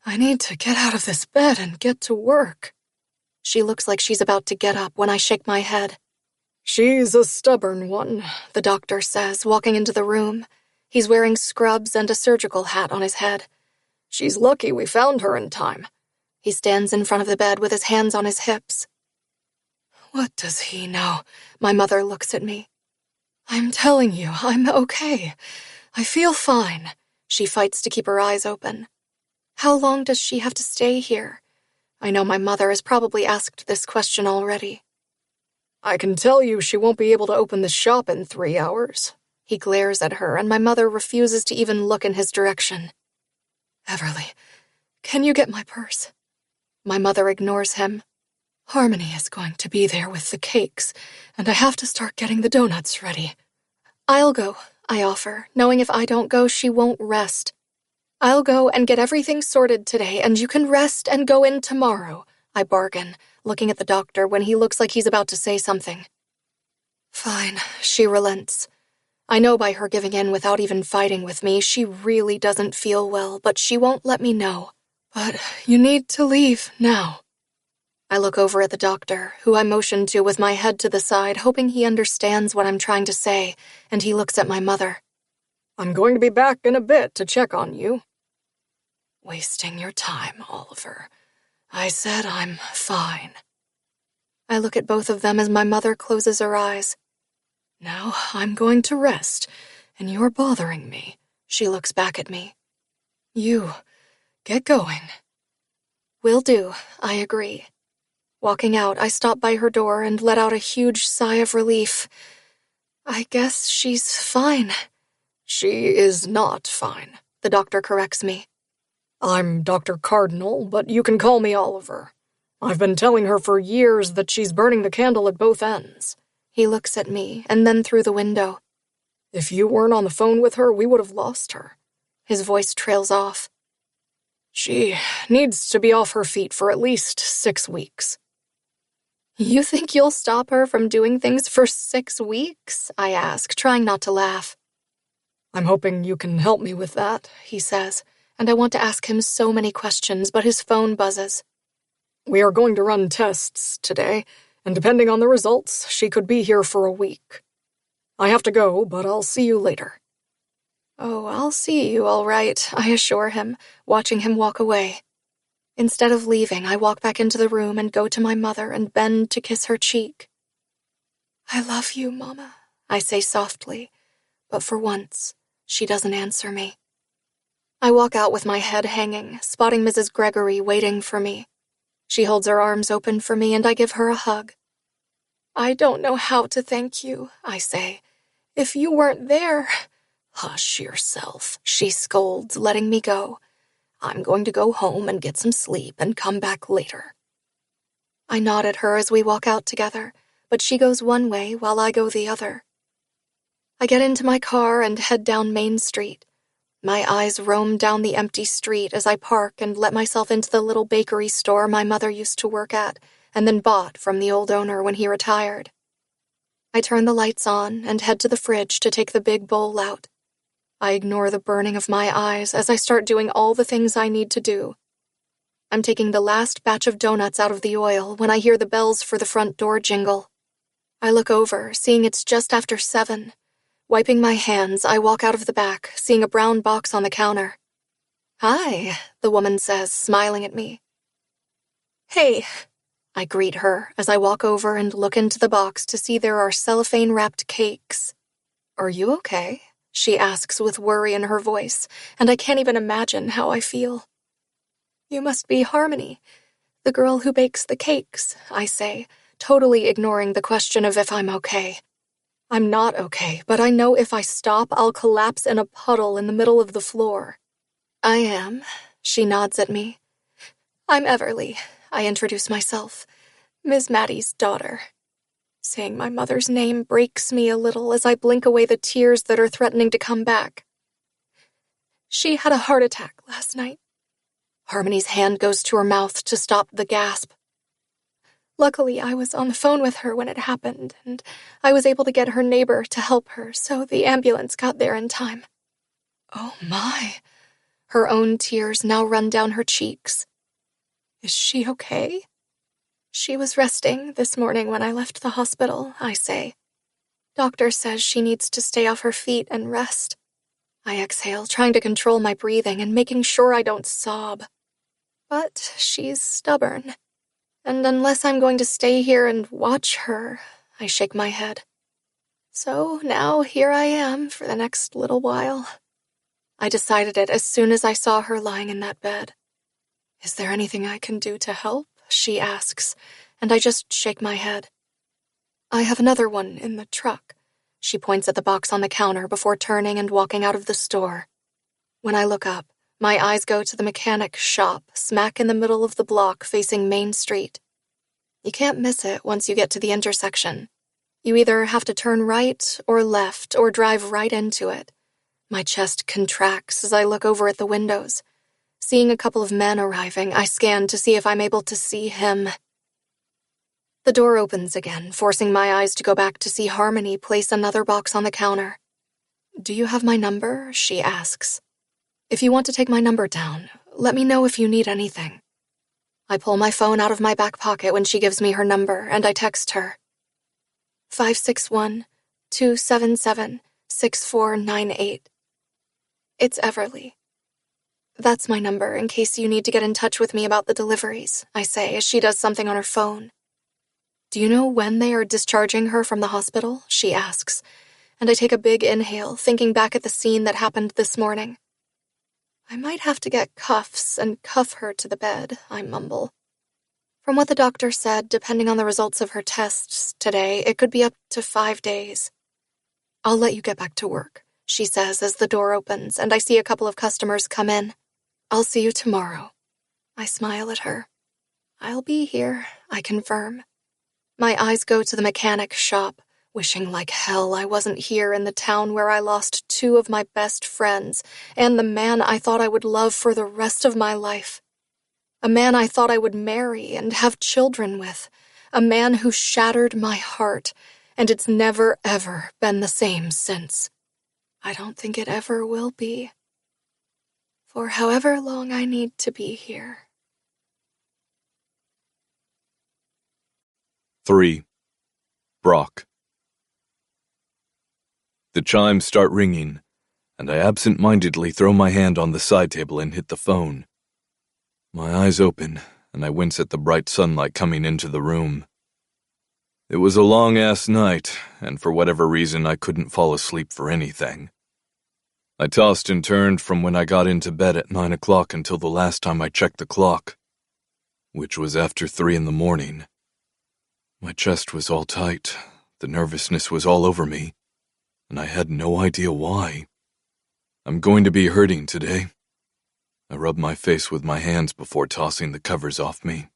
"I need to get out of this bed and get to work." She looks like she's about to get up when I shake my head. "She's a stubborn one," the doctor says, walking into the room. He's wearing scrubs and a surgical hat on his head. "She's lucky we found her in time." He stands in front of the bed with his hands on his hips. "What does he know?" My mother looks at me. "I'm telling you, I'm okay. I feel fine." She fights to keep her eyes open. "How long does she have to stay here?" I know my mother has probably asked this question already. "I can tell you she won't be able to open the shop in 3 hours. He glares at her, and my mother refuses to even look in his direction. "Everleigh, can you get my purse?" My mother ignores him. "Harmony is going to be there with the cakes, and I have to start getting the donuts ready." "I'll go," I offer, knowing if I don't go, she won't rest. "I'll go and get everything sorted today, and you can rest and go in tomorrow," I bargain, looking at the doctor when he looks like he's about to say something. "Fine," she relents. I know by her giving in without even fighting with me, she really doesn't feel well, but she won't let me know. "But you need to leave now." I look over at the doctor, who I motion to with my head to the side, hoping he understands what I'm trying to say, and he looks at my mother. "I'm going to be back in a bit to check on you." "Wasting your time, Oliver. I said I'm fine." I look at both of them as my mother closes her eyes. "Now I'm going to rest, and you're bothering me." She looks back at me. "You, get going." "Will do," I agree. Walking out, I stop by her door and let out a huge sigh of relief. I guess she's fine. "She is not fine," the doctor corrects me. "I'm Dr. Cardinal, but you can call me Oliver. I've been telling her for years that she's burning the candle at both ends." He looks at me, and then through the window. "If you weren't on the phone with her, we would have lost her." His voice trails off. "She needs to be off her feet for at least 6 weeks. "You think you'll stop her from doing things for 6 weeks?" I ask, trying not to laugh. "I'm hoping you can help me with that," he says, and I want to ask him so many questions, but his phone buzzes. "We are going to run tests today, and depending on the results, she could be here for a week. I have to go, but I'll see you later." "Oh, I'll see you all right," I assure him, watching him walk away. Instead of leaving, I walk back into the room and go to my mother and bend to kiss her cheek. "I love you, Mama," I say softly, but for once, she doesn't answer me. I walk out with my head hanging, spotting Mrs. Gregory waiting for me. She holds her arms open for me and I give her a hug. "I don't know how to thank you," I say. "If you weren't there—" "Hush yourself," she scolds, letting me go. "I'm going to go home and get some sleep and come back later." I nod at her as we walk out together, but she goes one way while I go the other. I get into my car and head down Main Street. My eyes roam down the empty street as I park and let myself into the little bakery store my mother used to work at and then bought from the old owner when he retired. I turn the lights on and head to the fridge to take the big bowl out. I ignore the burning of my eyes as I start doing all the things I need to do. I'm taking the last batch of donuts out of the oil when I hear the bells for the front door jingle. I look over, seeing it's just after 7. Wiping my hands, I walk out of the back, seeing a brown box on the counter. "Hi," the woman says, smiling at me. "Hey," I greet her as I walk over and look into the box to see there are cellophane-wrapped cakes. "Are you okay?" she asks with worry in her voice, and I can't even imagine how I feel. "You must be Harmony, the girl who bakes the cakes," I say, totally ignoring the question of if I'm okay. I'm not okay, but I know if I stop, I'll collapse in a puddle in the middle of the floor. "I am," she nods at me. "I'm Everleigh," I introduce myself, "Miss Maddie's daughter." Saying my mother's name breaks me a little as I blink away the tears that are threatening to come back. "She had a heart attack last night." Harmony's hand goes to her mouth to stop the gasp. "Luckily, I was on the phone with her when it happened, and I was able to get her neighbor to help her, so the ambulance got there in time." Oh my. Her own tears now run down her cheeks. "Is she okay?" "She was resting this morning when I left the hospital," I say. "Doctor says she needs to stay off her feet and rest." I exhale, trying to control my breathing and making sure I don't sob. But she's stubborn, and unless I'm going to stay here and watch her, I shake my head. So now here I am for the next little while. I decided it as soon as I saw her lying in that bed. "Is there anything I can do to help?" she asks, and I just shake my head. "I have another one in the truck." She points at the box on the counter before turning and walking out of the store. When I look up, my eyes go to the mechanic shop, smack in the middle of the block facing Main Street. You can't miss it once you get to the intersection. You either have to turn right or left or drive right into it. My chest contracts as I look over at the windows. Seeing a couple of men arriving, I scan to see if I'm able to see him. The door opens again, forcing my eyes to go back to see Harmony place another box on the counter. "Do you have my number?" she asks. "If you want to take my number down, let me know if you need anything." I pull my phone out of my back pocket when she gives me her number, and I text her. 561-277-6498. It's Everleigh. "That's my number in case you need to get in touch with me about the deliveries," I say as she does something on her phone. "Do you know when they are discharging her from the hospital?" she asks, and I take a big inhale, thinking back at the scene that happened this morning. "I might have to get cuffs and cuff her to the bed," I mumble. "From what the doctor said, depending on the results of her tests today, it could be up to 5 days. "I'll let you get back to work," she says as the door opens and I see a couple of customers come in. "I'll see you tomorrow." I smile at her. "I'll be here," I confirm. My eyes go to the mechanic shop, wishing like hell I wasn't here in the town where I lost 2 of my best friends and the man I thought I would love for the rest of my life. A man I thought I would marry and have children with. A man who shattered my heart, and it's never, ever been the same since. I don't think it ever will be. For however long I need to be here. 3. Brock. The chimes start ringing, and I absent-mindedly throw my hand on the side table and hit the phone. My eyes open, and I wince at the bright sunlight coming into the room. It was a long-ass night, and for whatever reason I couldn't fall asleep for anything. I tossed and turned from when I got into bed at 9 o'clock until the last time I checked the clock, which was after 3 in the morning. My chest was all tight, the nervousness was all over me, and I had no idea why. I'm going to be hurting today. I rubbed my face with my hands before tossing the covers off me.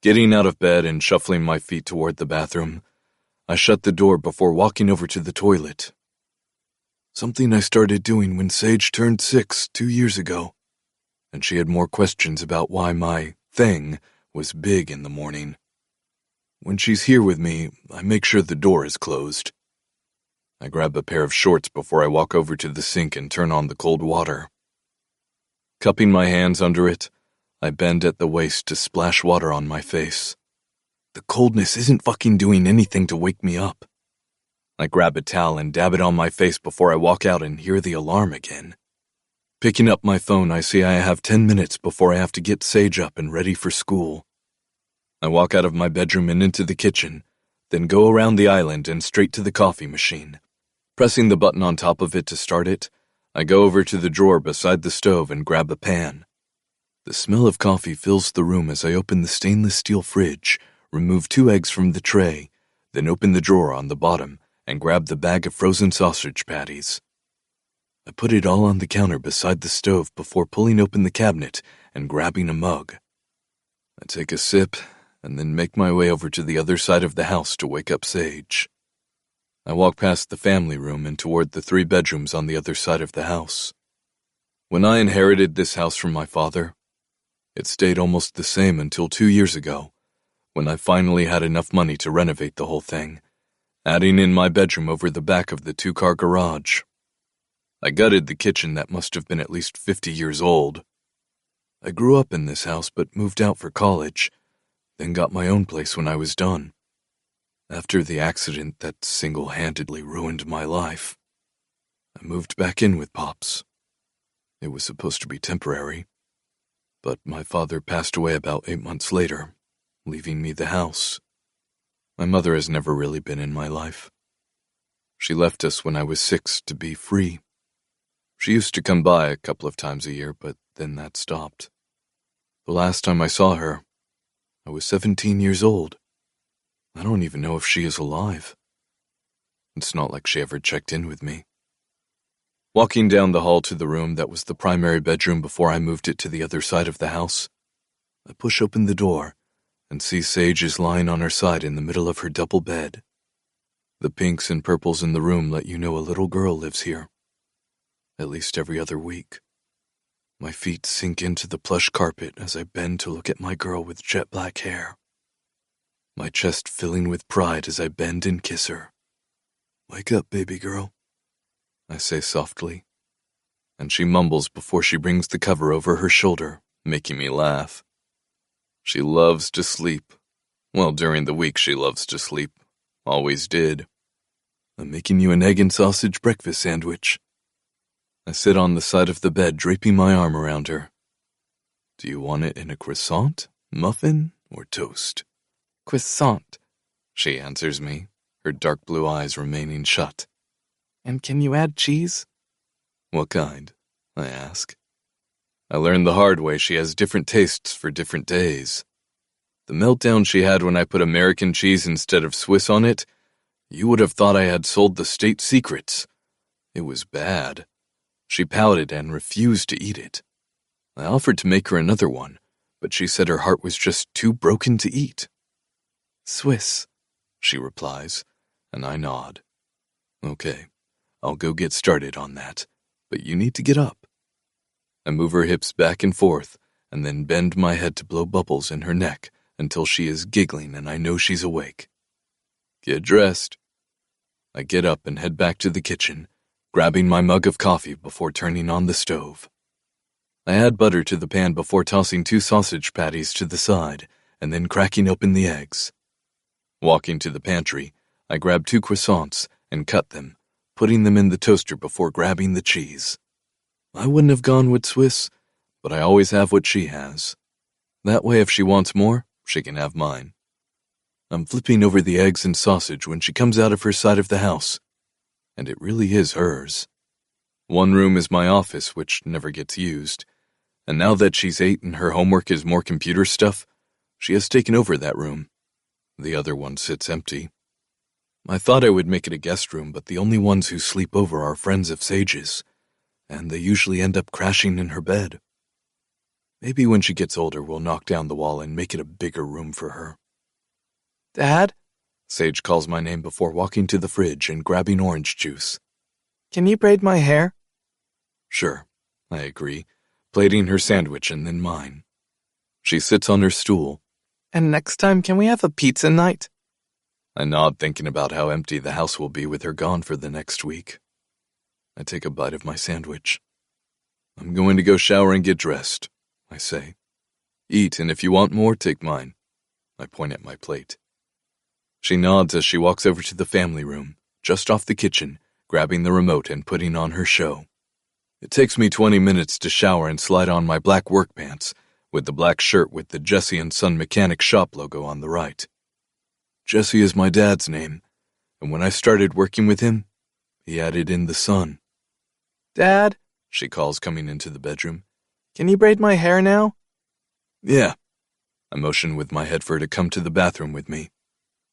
Getting out of bed and shuffling my feet toward the bathroom, I shut the door before walking over to the toilet. Something I started doing when Sage turned 6 2 years ago, and she had more questions about why my thing was big in the morning. When she's here with me, I make sure the door is closed. I grab a pair of shorts before I walk over to the sink and turn on the cold water. Cupping my hands under it, I bend at the waist to splash water on my face. The coldness isn't fucking doing anything to wake me up. I grab a towel and dab it on my face before I walk out and hear the alarm again. Picking up my phone, I see I have 10 minutes before I have to get Sage up and ready for school. I walk out of my bedroom and into the kitchen, then go around the island and straight to the coffee machine. Pressing the button on top of it to start it, I go over to the drawer beside the stove and grab a pan. The smell of coffee fills the room as I open the stainless steel fridge, remove 2 eggs from the tray, then open the drawer on the bottom and grab the bag of frozen sausage patties. I put it all on the counter beside the stove before pulling open the cabinet and grabbing a mug. I take a sip and then make my way over to the other side of the house to wake up Sage. I walk past the family room and toward the 3 bedrooms on the other side of the house. When I inherited this house from my father, it stayed almost the same until 2 years ago, when I finally had enough money to renovate the whole thing, adding in my bedroom over the back of the 2-car garage. I gutted the kitchen that must have been at least 50 years old. I grew up in this house but moved out for college, then got my own place when I was done. After the accident that single-handedly ruined my life, I moved back in with Pops. It was supposed to be temporary, but my father passed away about 8 months later, leaving me the house. My mother has never really been in my life. She left us when I was 6 to be free. She used to come by a couple of times a year, but then that stopped. The last time I saw her, I was 17 years old. I don't even know if she is alive. It's not like she ever checked in with me. Walking down the hall to the room that was the primary bedroom before I moved it to the other side of the house, I push open the door and see Sage is lying on her side in the middle of her double bed. The pinks and purples in the room let you know a little girl lives here. At least every other week. My feet sink into the plush carpet as I bend to look at my girl with jet black hair. My chest filling with pride as I bend and kiss her. "Wake up, baby girl," I say softly, and she mumbles before she brings the cover over her shoulder, making me laugh. She loves to sleep. Well, during the week she loves to sleep. Always did. "I'm making you an egg and sausage breakfast sandwich." I sit on the side of the bed, draping my arm around her. "Do you want it in a croissant, muffin, or toast?" "Croissant," she answers me, her dark blue eyes remaining shut. "And can you add cheese?" "What kind?" I ask. I learned the hard way she has different tastes for different days. The meltdown she had when I put American cheese instead of Swiss on it, you would have thought I had sold the state secrets. It was bad. She pouted and refused to eat it. I offered to make her another one, but she said her heart was just too broken to eat. "Swiss," she replies, and I nod. "Okay, I'll go get started on that, but you need to get up." I move her hips back and forth, and then bend my head to blow bubbles in her neck until she is giggling and I know she's awake. "Get dressed." I get up and head back to the kitchen, grabbing my mug of coffee before turning on the stove. I add butter to the pan before tossing 2 sausage patties to the side and then cracking open the eggs. Walking to the pantry, I grab 2 croissants and cut them, putting them in the toaster before grabbing the cheese. I wouldn't have gone with Swiss, but I always have what she has. That way if she wants more, she can have mine. I'm flipping over the eggs and sausage when she comes out of her side of the house, and it really is hers. One room is my office, which never gets used, and now that she's 8 and her homework is more computer stuff, she has taken over that room. The other one sits empty. I thought I would make it a guest room, but the only ones who sleep over are friends of Sage's, and they usually end up crashing in her bed. Maybe when she gets older, we'll knock down the wall and make it a bigger room for her. "Dad?" Sage calls my name before walking to the fridge and grabbing orange juice. "Can you braid my hair?" "Sure," I agree, plating her sandwich and then mine. She sits on her stool. "And next time, can we have a pizza night?" I nod, thinking about how empty the house will be with her gone for the next week. I take a bite of my sandwich. "I'm going to go shower and get dressed," I say. "Eat, and if you want more, take mine." I point at my plate. She nods as she walks over to the family room, just off the kitchen, grabbing the remote and putting on her show. It takes me 20 minutes to shower and slide on my black work pants, with the black shirt with the Jesse and Son Mechanic Shop logo on the right. Jesse is my dad's name, and when I started working with him, he added in the son. "Dad," she calls, coming into the bedroom. "can you braid my hair now?" "Yeah." I motion with my head for her to come to the bathroom with me.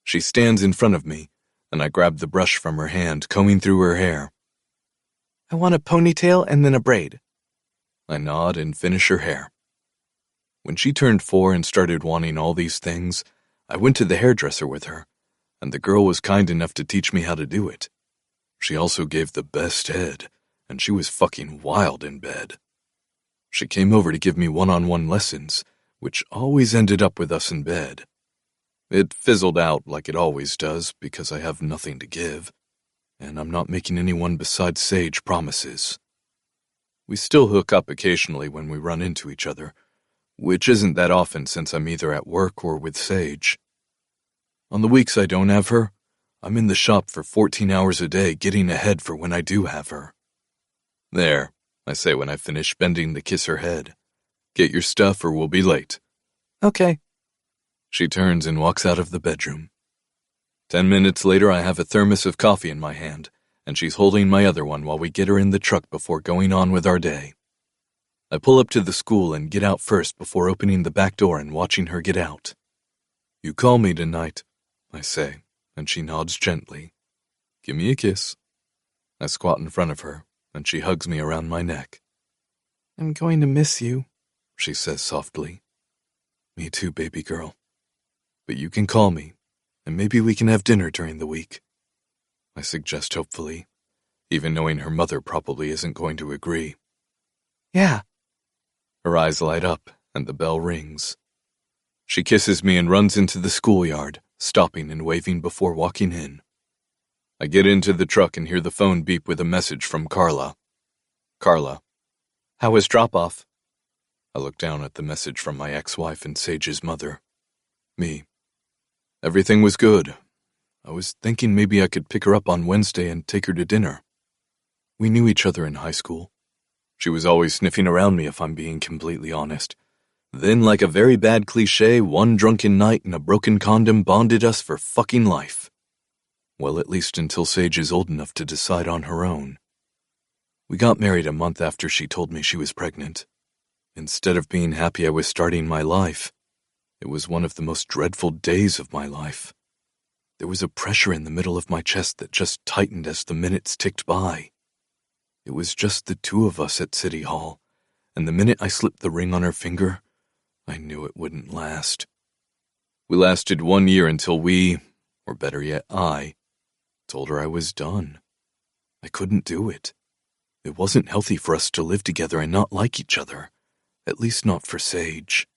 She stands in front of me, and I grab the brush from her hand, combing through her hair. "I want a ponytail and then a braid." I nod and finish her hair. When she turned 4 and started wanting all these things, I went to the hairdresser with her, and the girl was kind enough to teach me how to do it. She also gave the best head, and she was fucking wild in bed. She came over to give me one-on-one lessons, which always ended up with us in bed. It fizzled out like it always does because I have nothing to give, and I'm not making anyone besides Sage promises. We still hook up occasionally when we run into each other, which isn't that often since I'm either at work or with Sage. On the weeks I don't have her, I'm in the shop for 14 hours a day getting ahead for when I do have her. "There," I say when I finish bending to kiss her head. "Get your stuff or we'll be late." "Okay." She turns and walks out of the bedroom. 10 minutes later, I have a thermos of coffee in my hand, and she's holding my other one while we get her in the truck before going on with our day. I pull up to the school and get out first before opening the back door and watching her get out. "You call me tonight," I say, and she nods gently. "Give me a kiss." I squat in front of her, and she hugs me around my neck. "I'm going to miss you," she says softly. "Me too, baby girl. But you can call me, and maybe we can have dinner during the week," I suggest hopefully, even knowing her mother probably isn't going to agree. "Yeah." Her eyes light up, and the bell rings. She kisses me and runs into the schoolyard, stopping and waving before walking in. I get into the truck and hear the phone beep with a message from Carla. "Carla, "How was drop-off?" I look down at the message from my ex-wife and Sage's mother. Me. "Everything was good. I was thinking maybe I could pick her up on Wednesday and take her to dinner. We knew each other in high school. She was always sniffing around me if I'm being completely honest. Then, like a very bad cliché, one drunken night and a broken condom bonded us for fucking life. Well, at least until Sage is old enough to decide on her own. We got married a month after she told me she was pregnant. Instead of being happy I was starting my life, it was one of the most dreadful days of my life. There was a pressure in the middle of my chest that just tightened as the minutes ticked by. It was just the two of us at City Hall, and the minute I slipped the ring on her finger, I knew it wouldn't last. We lasted 1 year until we, or better yet I, told her I was done. I couldn't do it. It wasn't healthy for us to live together and not like each other, at least not for Sage.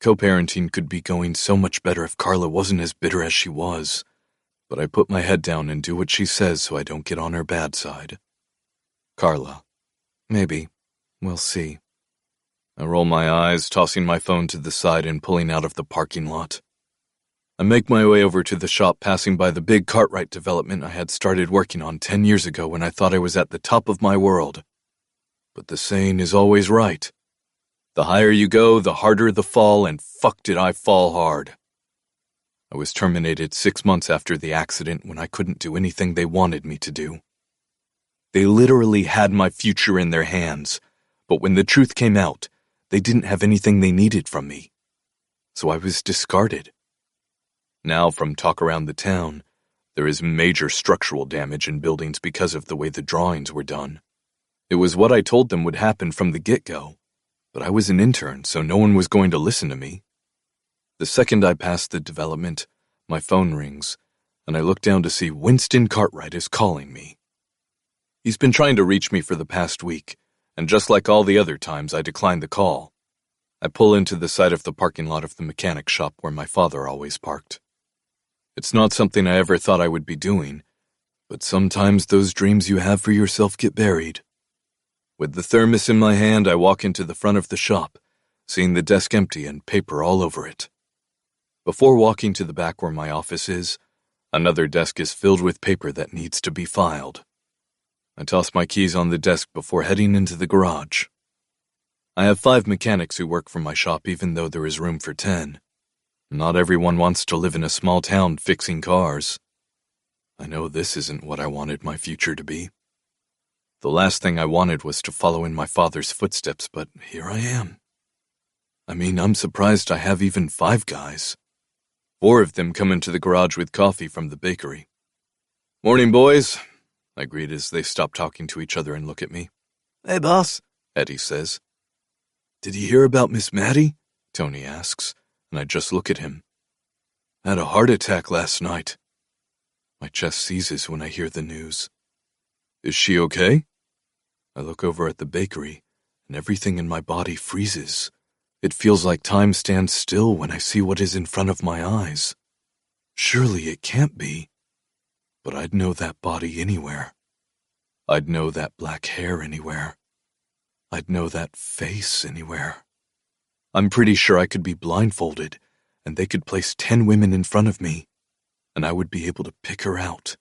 Co-parenting could be going so much better if Carla wasn't as bitter as she was, but I put my head down and do what she says so I don't get on her bad side. "Carla, maybe. We'll see." I roll my eyes, tossing my phone to the side and pulling out of the parking lot. I make my way over to the shop, passing by the big Cartwright development I had started working on 10 years ago when I thought I was at the top of my world. But the saying is always right. The higher you go, the harder the fall, and fuck did I fall hard. I was terminated 6 months after the accident when I couldn't do anything they wanted me to do. They literally had my future in their hands, but when the truth came out, they didn't have anything they needed from me. So I was discarded. Now, from talk around the town, there is major structural damage in buildings because of the way the drawings were done. It was what I told them would happen from the get-go, but I was an intern, so no one was going to listen to me. The second I pass the development, my phone rings, and I look down to see Winston Cartwright is calling me. He's been trying to reach me for the past week, and just like all the other times, I decline the call. I pull into the side of the parking lot of the mechanic shop where my father always parked. It's not something I ever thought I would be doing, but sometimes those dreams you have for yourself get buried. With the thermos in my hand, I walk into the front of the shop, seeing the desk empty and paper all over it. Before walking to the back where my office is, another desk is filled with paper that needs to be filed. I toss my keys on the desk before heading into the garage. I have 5 mechanics who work for my shop even though there is room for 10. Not everyone wants to live in a small town fixing cars. I know this isn't what I wanted my future to be. The last thing I wanted was to follow in my father's footsteps, but here I am. I mean, I'm surprised I have even 5 guys. 4 of them come into the garage with coffee from the bakery. "Morning, boys," I greet as they stop talking to each other and look at me. "Hey, boss," Eddie says. "Did you hear about Miss Maddie?" Tony asks, and I just look at him. "Had a heart attack last night." My chest seizes when I hear the news. "Is she okay?" I look over at the bakery, and everything in my body freezes. It feels like time stands still when I see what is in front of my eyes. Surely it can't be. But I'd know that body anywhere. I'd know that black hair anywhere. I'd know that face anywhere. I'm pretty sure I could be blindfolded, and they could place 10 women in front of me, and I would be able to pick her out.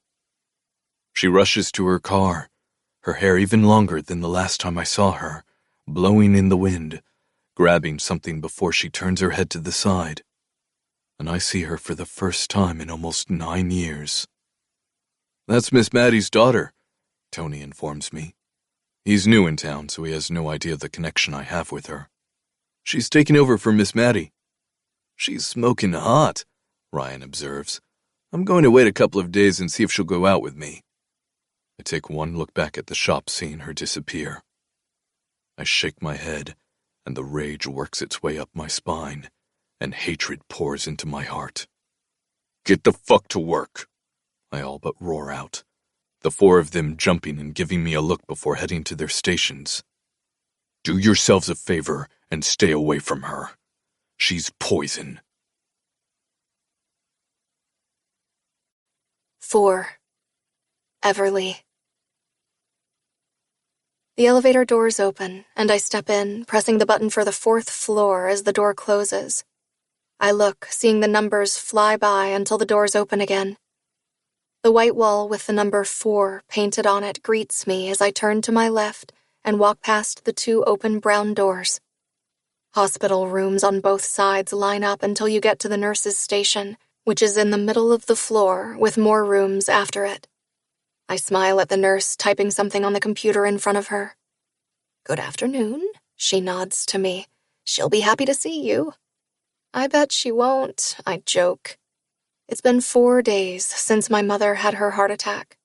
She rushes to her car, her hair even longer than the last time I saw her, blowing in the wind, grabbing something before she turns her head to the side. And I see her for the first time in almost 9 years. "That's Miss Maddie's daughter," Tony informs me. He's new in town, so he has no idea the connection I have with her. "She's taking over for Miss Maddie." "She's smoking hot," Ryan observes. "I'm going to wait a couple of days and see if she'll go out with me." I take one look back at the shop, seeing her disappear. I shake my head, and the rage works its way up my spine, and hatred pours into my heart. "Get the fuck to work," I all but roar out, the 4 of them jumping and giving me a look before heading to their stations. "Do yourselves a favor and stay away from her. She's poison." 4. Everleigh. The elevator doors open, and I step in, pressing the button for the 4th floor as the door closes. I look, seeing the numbers fly by until the doors open again. The white wall with the number 4 painted on it greets me as I turn to my left and walk past the 2 open brown doors. Hospital rooms on both sides line up until you get to the nurse's station, which is in the middle of the floor with more rooms after it. I smile at the nurse typing something on the computer in front of her. "Good afternoon," she nods to me. "She'll be happy to see you." "I bet she won't," I joke. It's been 4 days since my mother had her heart attack.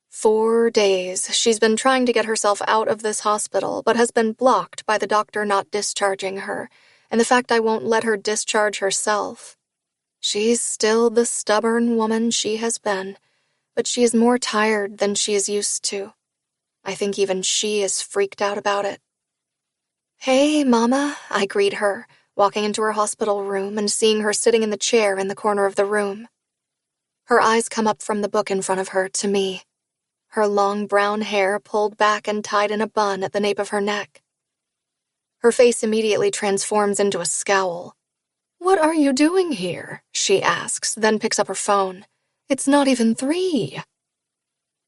4 days she's been trying to get herself out of this hospital, but has been blocked by the doctor not discharging her, and the fact I won't let her discharge herself. She's still the stubborn woman she has been, but she is more tired than she is used to. I think even she is freaked out about it. "Hey, Mama," I greet her, walking into her hospital room and seeing her sitting in the chair in the corner of the room. Her eyes come up from the book in front of her to me, her long brown hair pulled back and tied in a bun at the nape of her neck. Her face immediately transforms into a scowl. "What are you doing here?" she asks, then picks up her phone. "It's not even 3.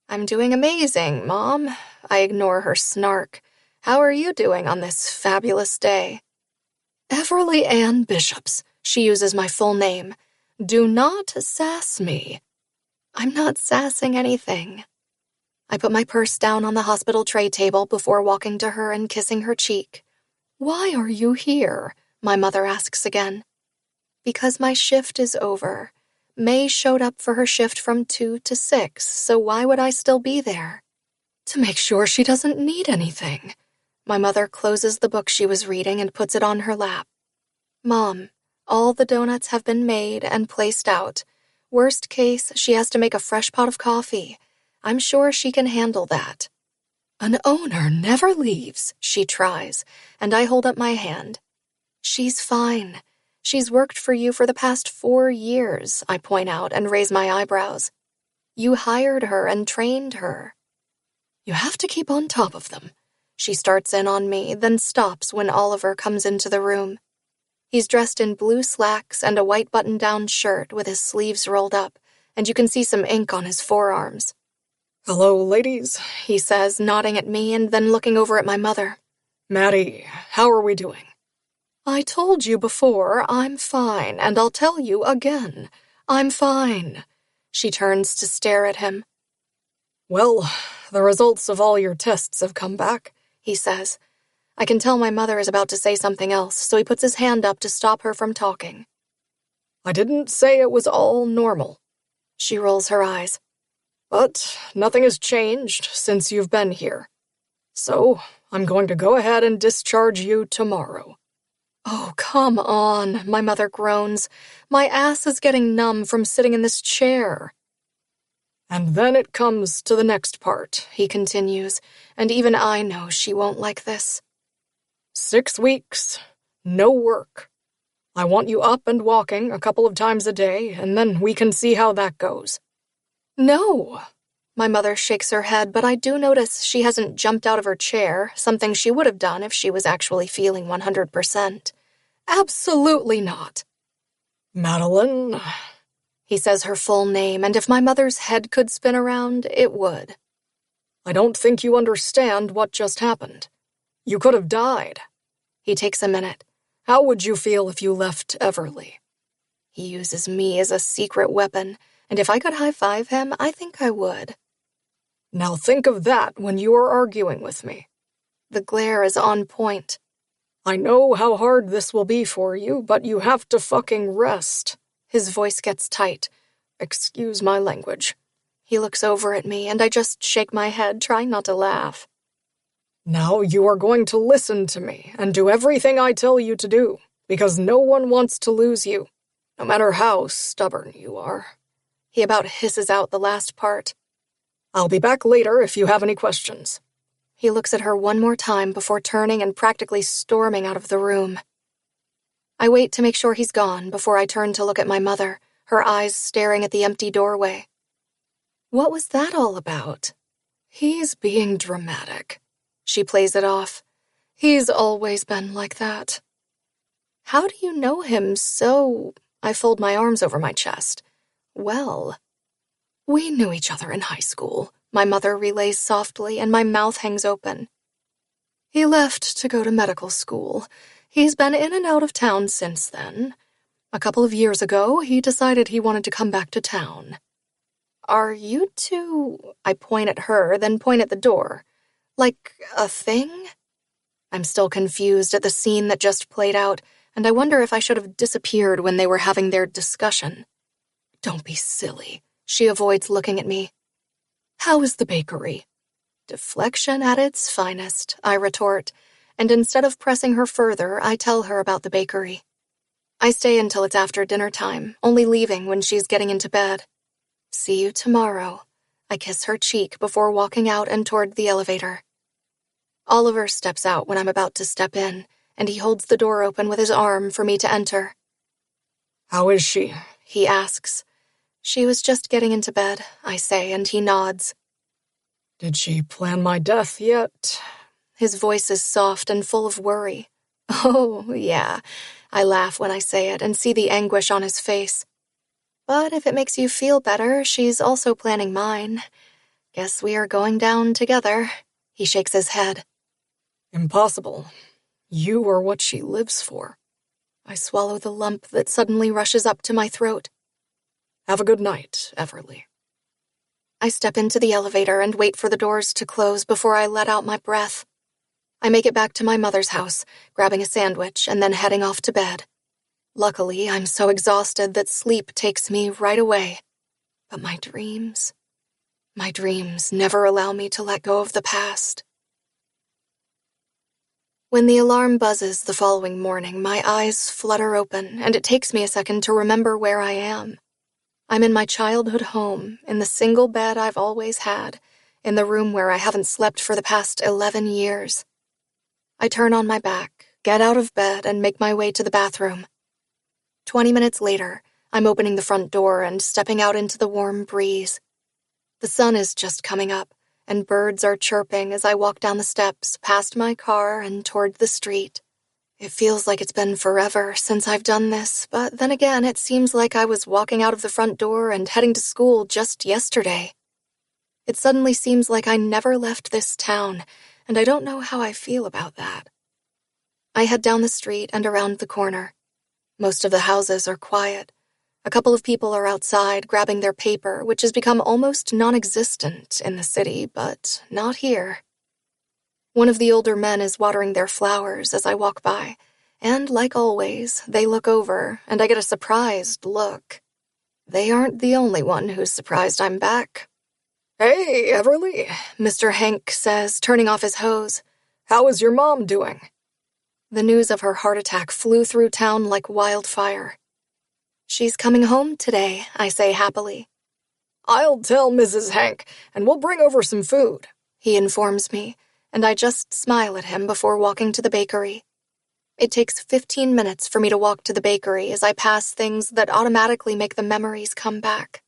"I'm doing amazing, Mom." I ignore her snark. "How are you doing on this fabulous day?" "Everleigh Ann Bishops," she uses my full name. "Do not sass me." "I'm not sassing anything." I put my purse down on the hospital tray table before walking to her and kissing her cheek. "Why are you here?" my mother asks again. "Because my shift is over. May showed up for her shift from 2 to 6, so why would I still be there?" "To make sure she doesn't need anything." My mother closes the book she was reading and puts it on her lap. "Mom, all the donuts have been made and placed out. Worst case, she has to make a fresh pot of coffee. I'm sure she can handle that." "An owner never leaves," she tries, and I hold up my hand. "She's fine. She's worked for you for the past 4 years," I point out and raise my eyebrows. "You hired her and trained her." "You have to keep on top of them." She starts in on me, then stops when Oliver comes into the room. He's dressed in blue slacks and a white button-down shirt with his sleeves rolled up, and you can see some ink on his forearms. "Hello, ladies," he says, nodding at me and then looking over at my mother. "Maddie, how are we doing?" "I told you before, I'm fine, and I'll tell you again. I'm fine." She turns to stare at him. "Well, the results of all your tests have come back," he says. I can tell my mother is about to say something else, so he puts his hand up to stop her from talking. "I didn't say it was all normal." She rolls her eyes. "But nothing has changed since you've been here. So I'm going to go ahead and discharge you tomorrow." "Oh, come on," my mother groans. "My ass is getting numb from sitting in this chair." "And then it comes to the next part," he continues, and even I know she won't like this. 6 weeks, no work. I want you up and walking a couple of times a day, and then we can see how that goes." "No." My mother shakes her head, but I do notice she hasn't jumped out of her chair, something she would have done if she was actually feeling 100%. "Absolutely not." "Madeline," he says her full name, and if my mother's head could spin around, it would. "I don't think you understand what just happened. You could have died." He takes a minute. "How would you feel if you left Everleigh?" He uses me as a secret weapon, and if I could high-five him, I think I would. "Now think of that when you are arguing with me." The glare is on point. "I know how hard this will be for you, but you have to fucking rest." His voice gets tight. Excuse my language. He looks over at me, and I just shake my head, trying not to laugh. "Now you are going to listen to me and do everything I tell you to do, because no one wants to lose you, no matter how stubborn you are." He about hisses out the last part. "I'll be back later if you have any questions." He looks at her one more time before turning and practically storming out of the room. I wait to make sure he's gone before I turn to look at my mother, her eyes staring at the empty doorway. What was that all about? "He's being dramatic." She plays it off. "He's always been like that." "How do you know him so—" I fold my arms over my chest. "Well." "We knew each other in high school," my mother relays softly, and my mouth hangs open. "He left to go to medical school. He's been in and out of town since then. A couple of years ago, he decided he wanted to come back to town." "Are you two—" I point at her, then point at the door. "Like a thing?" I'm still confused at the scene that just played out, and I wonder if I should have disappeared when they were having their discussion. "Don't be silly." She avoids looking at me. "How is the bakery?" Deflection at its finest, I retort, and instead of pressing her further, I tell her about the bakery. I stay until it's after dinner time, only leaving when she's getting into bed. "See you tomorrow." I kiss her cheek before walking out and toward the elevator. Oliver steps out when I'm about to step in, and he holds the door open with his arm for me to enter. "How is she?" he asks. "She was just getting into bed," I say, and he nods. "Did she plan my death yet?" His voice is soft and full of worry. "Oh, yeah." I laugh when I say it and see the anguish on his face. "But if it makes you feel better, she's also planning mine. Guess we are going down together." He shakes his head. "Impossible. You are what she lives for." I swallow the lump that suddenly rushes up to my throat. "Have a good night, Everleigh." I step into the elevator and wait for the doors to close before I let out my breath. I make it back to my mother's house, grabbing a sandwich and then heading off to bed. Luckily, I'm so exhausted that sleep takes me right away. But my dreams never allow me to let go of the past. When the alarm buzzes the following morning, my eyes flutter open, and it takes me a second to remember where I am. I'm in my childhood home, in the single bed I've always had, in the room where I haven't slept for the past 11 years. I turn on my back, get out of bed, and make my way to the bathroom. 20 minutes later, I'm opening the front door and stepping out into the warm breeze. The sun is just coming up, and birds are chirping as I walk down the steps, past my car and toward the street. It feels like it's been forever since I've done this, but then again, it seems like I was walking out of the front door and heading to school just yesterday. It suddenly seems like I never left this town, and I don't know how I feel about that. I head down the street and around the corner. Most of the houses are quiet. A couple of people are outside grabbing their paper, which has become almost non-existent in the city, but not here. One of the older men is watering their flowers as I walk by, and like always, they look over, and I get a surprised look. They aren't the only one who's surprised I'm back. Hey, Everleigh, Mr. Hank says, turning off his hose. How is your mom doing? The news of her heart attack flew through town like wildfire. She's coming home today, I say happily. I'll tell Mrs. Hank, and we'll bring over some food, he informs me, and I just smile at him before walking to the bakery. It takes 15 minutes for me to walk to the bakery as I pass things that automatically make the memories come back.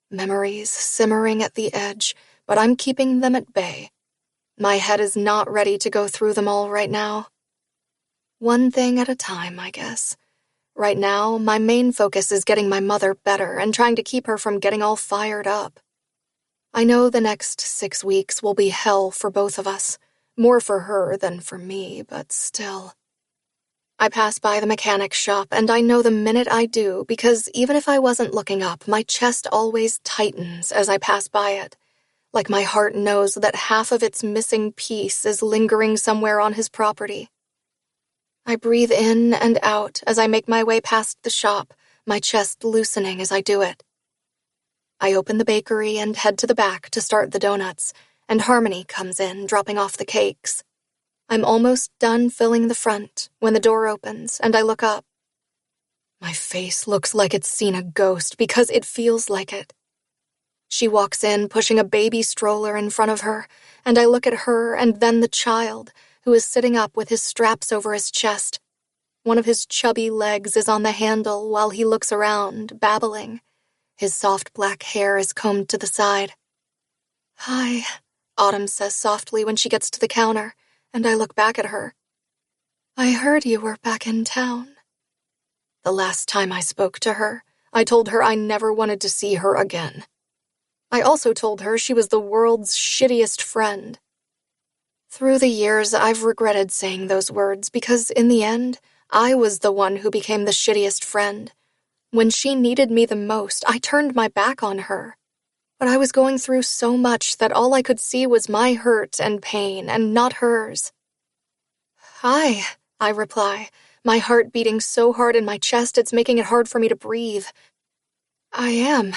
Memories simmering at the edge, but I'm keeping them at bay. My head is not ready to go through them all right now. One thing at a time, I guess. Right now, my main focus is getting my mother better and trying to keep her from getting all fired up. I know the next 6 weeks will be hell for both of us, more for her than for me, but still. I pass by the mechanic's shop, and I know the minute I do, because even if I wasn't looking up, my chest always tightens as I pass by it, like my heart knows that half of its missing piece is lingering somewhere on his property. I breathe in and out as I make my way past the shop, my chest loosening as I do it. I open the bakery and head to the back to start the donuts, and Harmony comes in, dropping off the cakes. I'm almost done filling the front when the door opens and I look up. My face looks like it's seen a ghost because it feels like it. She walks in, pushing a baby stroller in front of her, and I look at her and then the child, who is sitting up with his straps over his chest. One of his chubby legs is on the handle while he looks around, babbling. His soft black hair is combed to the side. "Hi," Autumn says softly when she gets to the counter, and I look back at her. "I heard you were back in town." The last time I spoke to her, I told her I never wanted to see her again. I also told her she was the world's shittiest friend. Through the years, I've regretted saying those words because, in the end, I was the one who became the shittiest friend. When she needed me the most, I turned my back on her. But I was going through so much that all I could see was my hurt and pain, and not hers. "Hi," I reply, my heart beating so hard in my chest it's making it hard for me to breathe. "I am."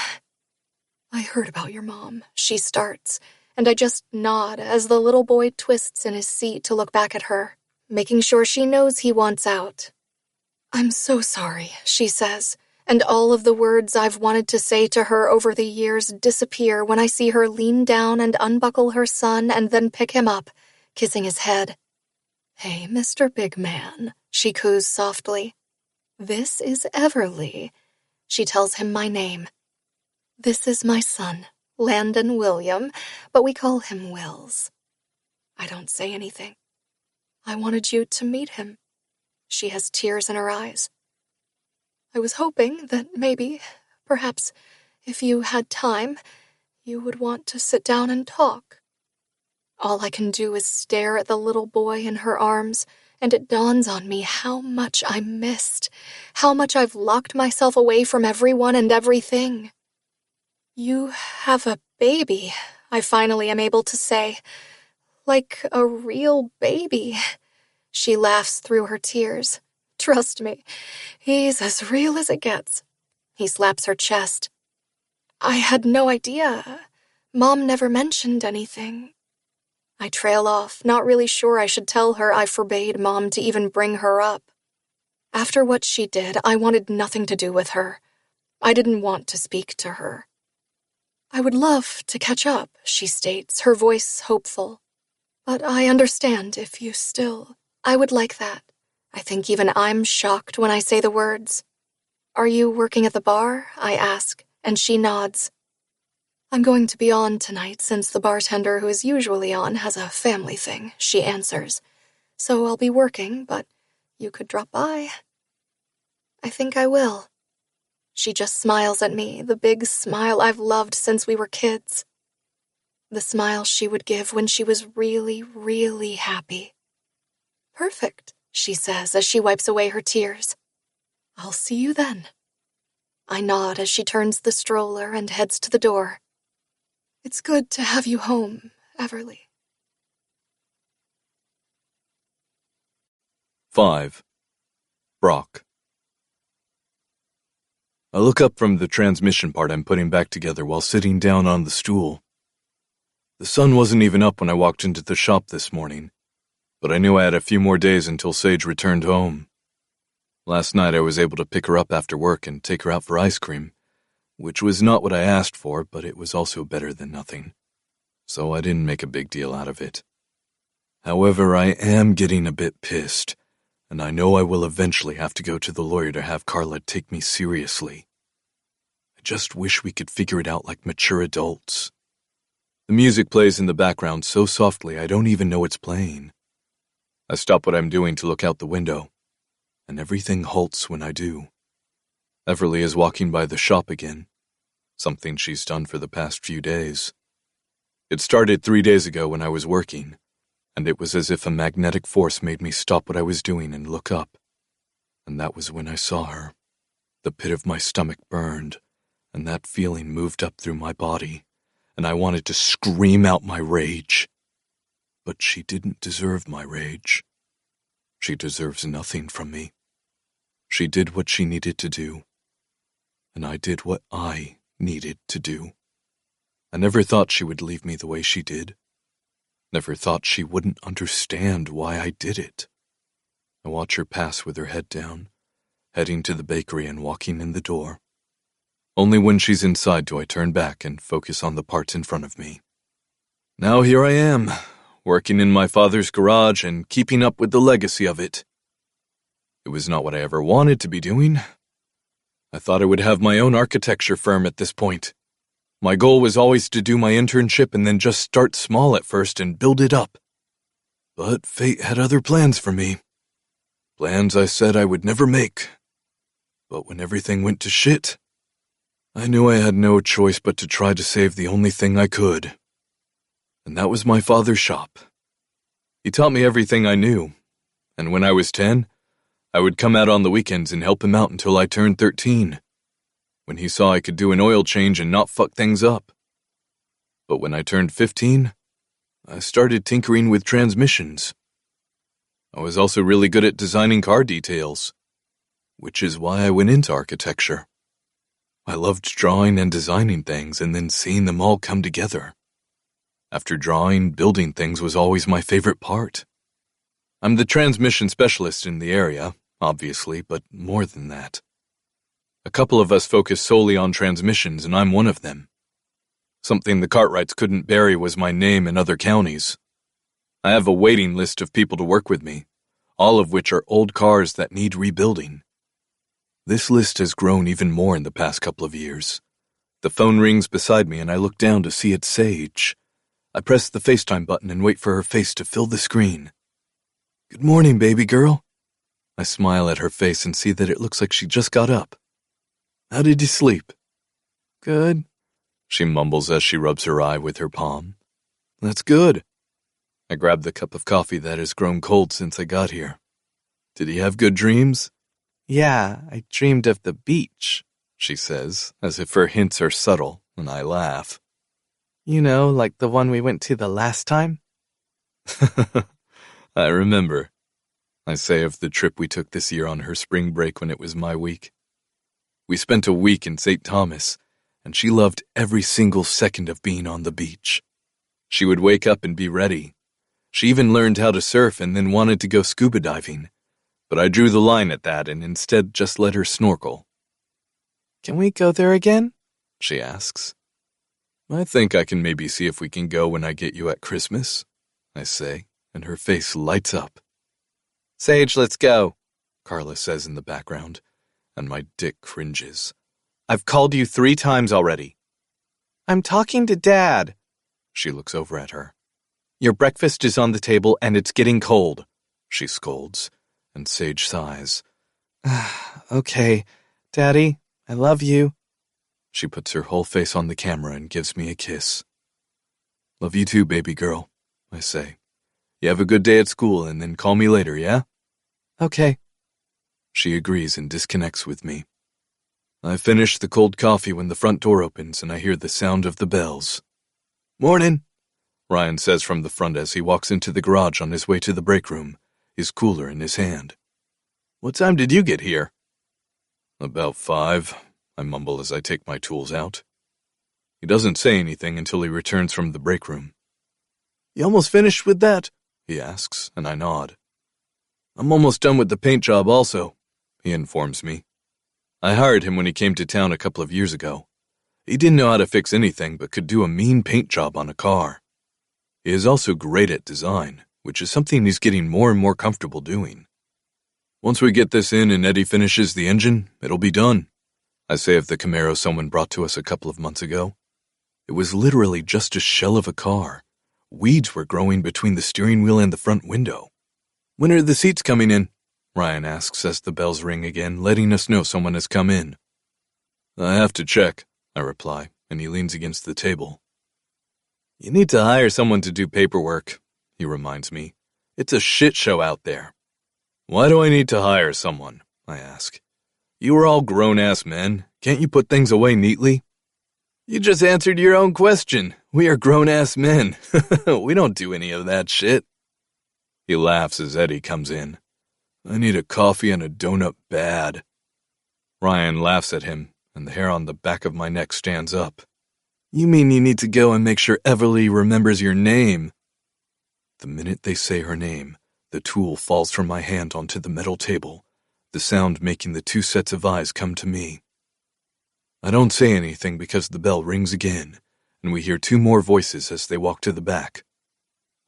"I heard about your mom," she starts, and I just nod as the little boy twists in his seat to look back at her, making sure she knows he wants out. "I'm so sorry," she says, and all of the words I've wanted to say to her over the years disappear when I see her lean down and unbuckle her son and then pick him up, kissing his head. "Hey, Mr. Big Man," she coos softly. "This is Everleigh." She tells him my name. "This is my son, Landon William, but we call him Wills." I don't say anything. "I wanted you to meet him." She has tears in her eyes. "I was hoping that maybe, perhaps, if you had time, you would want to sit down and talk." All I can do is stare at the little boy in her arms, and it dawns on me how much I missed, how much I've locked myself away from everyone and everything. "You have a baby," I finally am able to say. "Like a real baby." She laughs through her tears. "Trust me, he's as real as it gets." He slaps her chest. "I had no idea. Mom never mentioned anything." I trail off, not really sure I should tell her I forbade Mom to even bring her up. After what she did, I wanted nothing to do with her. I didn't want to speak to her. "I would love to catch up," she states, her voice hopeful. "But I understand if you still... I would like that." I think even I'm shocked when I say the words. "Are you working at the bar?" I ask, and she nods. "I'm going to be on tonight since the bartender who is usually on has a family thing," she answers. "So I'll be working, but you could drop by. I think I will. She just smiles at me, the big smile I've loved since we were kids. The smile she would give when she was really, really happy. Perfect, she says as she wipes away her tears. I'll see you then. I nod as she turns the stroller and heads to the door. It's good to have you home, Everleigh. 5. Brock. I look up from the transmission part I'm putting back together while sitting down on the stool. The sun wasn't even up when I walked into the shop this morning, but I knew I had a few more days until Sage returned home. Last night I was able to pick her up after work and take her out for ice cream, which was not what I asked for, but it was also better than nothing, so I didn't make a big deal out of it. However, I am getting a bit pissed, and I know I will eventually have to go to the lawyer to have Carla take me seriously. I just wish we could figure it out like mature adults. The music plays in the background so softly I don't even know it's playing. I stop what I'm doing to look out the window, and everything halts when I do. Everleigh is walking by the shop again, something she's done for the past few days. It started 3 days ago when I was working, and it was as if a magnetic force made me stop what I was doing and look up. And that was when I saw her. The pit of my stomach burned, and that feeling moved up through my body, and I wanted to scream out my rage. But she didn't deserve my rage. She deserves nothing from me. She did what she needed to do, and I did what I needed to do. I never thought she would leave me the way she did. Never thought she wouldn't understand why I did it. I watch her pass with her head down, heading to the bakery and walking in the door. Only when she's inside do I turn back and focus on the parts in front of me. Now here I am, working in my father's garage and keeping up with the legacy of it. It was not what I ever wanted to be doing. I thought I would have my own architecture firm at this point. My goal was always to do my internship and then just start small at first and build it up. But fate had other plans for me. Plans I said I would never make. But when everything went to shit, I knew I had no choice but to try to save the only thing I could. And that was my father's shop. He taught me everything I knew, and when I was 10, I would come out on the weekends and help him out until I turned 13, when he saw I could do an oil change and not fuck things up. But when I turned 15, I started tinkering with transmissions. I was also really good at designing car details, which is why I went into architecture. I loved drawing and designing things and then seeing them all come together. After drawing, building things was always my favorite part. I'm the transmission specialist in the area, obviously, but more than that. A couple of us focus solely on transmissions, and I'm one of them. Something the Cartwrights couldn't bury was my name in other counties. I have a waiting list of people to work with me, all of which are old cars that need rebuilding. This list has grown even more in the past couple of years. The phone rings beside me and I look down to see it's Sage. I press the FaceTime button and wait for her face to fill the screen. "Good morning, baby girl." I smile at her face and see that it looks like she just got up. "How did you sleep?" "Good," she mumbles as she rubs her eye with her palm. "That's good." I grab the cup of coffee that has grown cold since I got here. "Did you have good dreams?" "Yeah, I dreamed of the beach," she says, as if her hints are subtle, and I laugh. "You know, like the one we went to the last time?" I remember. I say of the trip we took this year on her spring break when it was my week. We spent a week in St. Thomas, and she loved every single second of being on the beach. She would wake up and be ready. She even learned how to surf and then wanted to go scuba diving, but I drew the line at that and instead just let her snorkel. "Can we go there again?" she asks. "I think I can maybe see if we can go when I get you at Christmas," I say, and her face lights up. "Sage, let's go," Carla says in the background, and my dick cringes. "I've called you 3 times already." "I'm talking to Dad." She looks over at her. "Your breakfast is on the table and it's getting cold," she scolds, and Sage sighs. Okay, Daddy, I love you. She puts her whole face on the camera and gives me a kiss. Love you too, baby girl, I say. You have a good day at school and then call me later, yeah? Okay. She agrees and disconnects with me. I finish the cold coffee when the front door opens and I hear the sound of the bells. Morning, Ryan says from the front as he walks into the garage on his way to the break room, his cooler in his hand. What time did you get here? About 5, I mumble as I take my tools out. He doesn't say anything until he returns from the break room. You almost finished with that? He asks, and I nod. I'm almost done with the paint job also, he informs me. I hired him when he came to town a couple of years ago. He didn't know how to fix anything but could do a mean paint job on a car. He is also great at design, which is something he's getting more and more comfortable doing. Once we get this in and Eddie finishes the engine, it'll be done, I say of the Camaro someone brought to us a couple of months ago. It was literally just a shell of a car. Weeds were growing between the steering wheel and the front window. When are the seats coming in? Ryan asks as the bells ring again, letting us know someone has come in. I have to check, I reply, and he leans against the table. You need to hire someone to do paperwork, he reminds me. It's a shit show out there. Why do I need to hire someone? I ask. You are all grown-ass men. Can't you put things away neatly? You just answered your own question. We are grown-ass men. We don't do any of that shit. He laughs as Eddie comes in. I need a coffee and a donut bad. Ryan laughs at him, and the hair on the back of my neck stands up. You mean you need to go and make sure Everleigh remembers your name? The minute they say her name, the tool falls from my hand onto the metal table, the sound making the 2 sets of eyes come to me. I don't say anything because the bell rings again, and we hear 2 more voices as they walk to the back.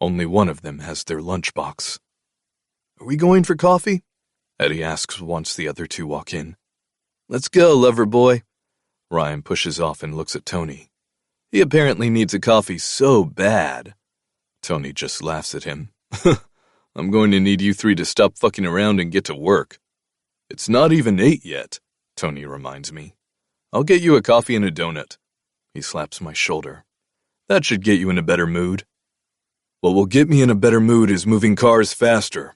Only one of them has their lunchbox. Are we going for coffee? Eddie asks once the other 2 walk in. Let's go, lover boy. Ryan pushes off and looks at Tony. He apparently needs a coffee so bad. Tony just laughs at him. I'm going to need you 3 to stop fucking around and get to work. It's not even 8 yet, Tony reminds me. I'll get you a coffee and a donut. He slaps my shoulder. That should get you in a better mood. What will get me in a better mood is moving cars faster.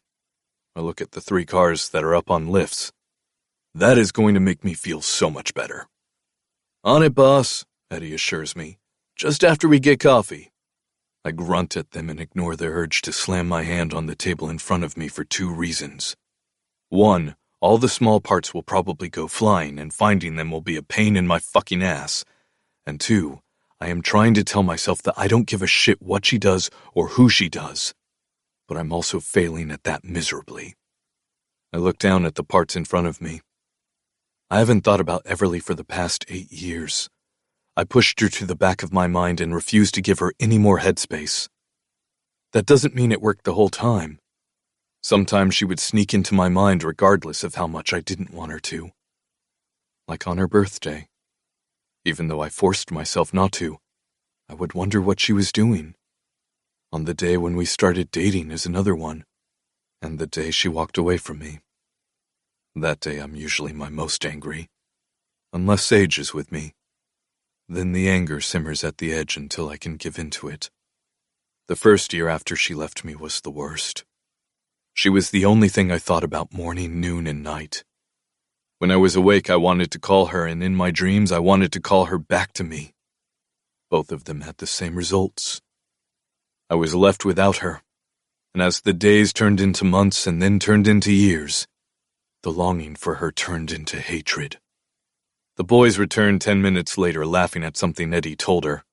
I look at the 3 cars that are up on lifts. That is going to make me feel so much better. On it, boss, Eddie assures me. Just after we get coffee. I grunt at them and ignore the urge to slam my hand on the table in front of me for 2 reasons. 1, all the small parts will probably go flying and finding them will be a pain in my fucking ass. And 2, I am trying to tell myself that I don't give a shit what she does or who she does. But I'm also failing at that miserably. I look down at the parts in front of me. I haven't thought about Everleigh for the past 8 years. I pushed her to the back of my mind and refused to give her any more headspace. That doesn't mean it worked the whole time. Sometimes she would sneak into my mind regardless of how much I didn't want her to. Like on her birthday. Even though I forced myself not to, I would wonder what she was doing. On the day when we started dating is another one, and the day she walked away from me. That day I'm usually my most angry. Unless Sage is with me. Then the anger simmers at the edge until I can give in to it. The first year after she left me was the worst. She was the only thing I thought about morning, noon, and night. When I was awake, I wanted to call her, and in my dreams, I wanted to call her back to me. Both of them had the same results. I was left without her, and as the days turned into months and then turned into years, the longing for her turned into hatred. The boys returned 10 minutes later, laughing at something Eddie told her.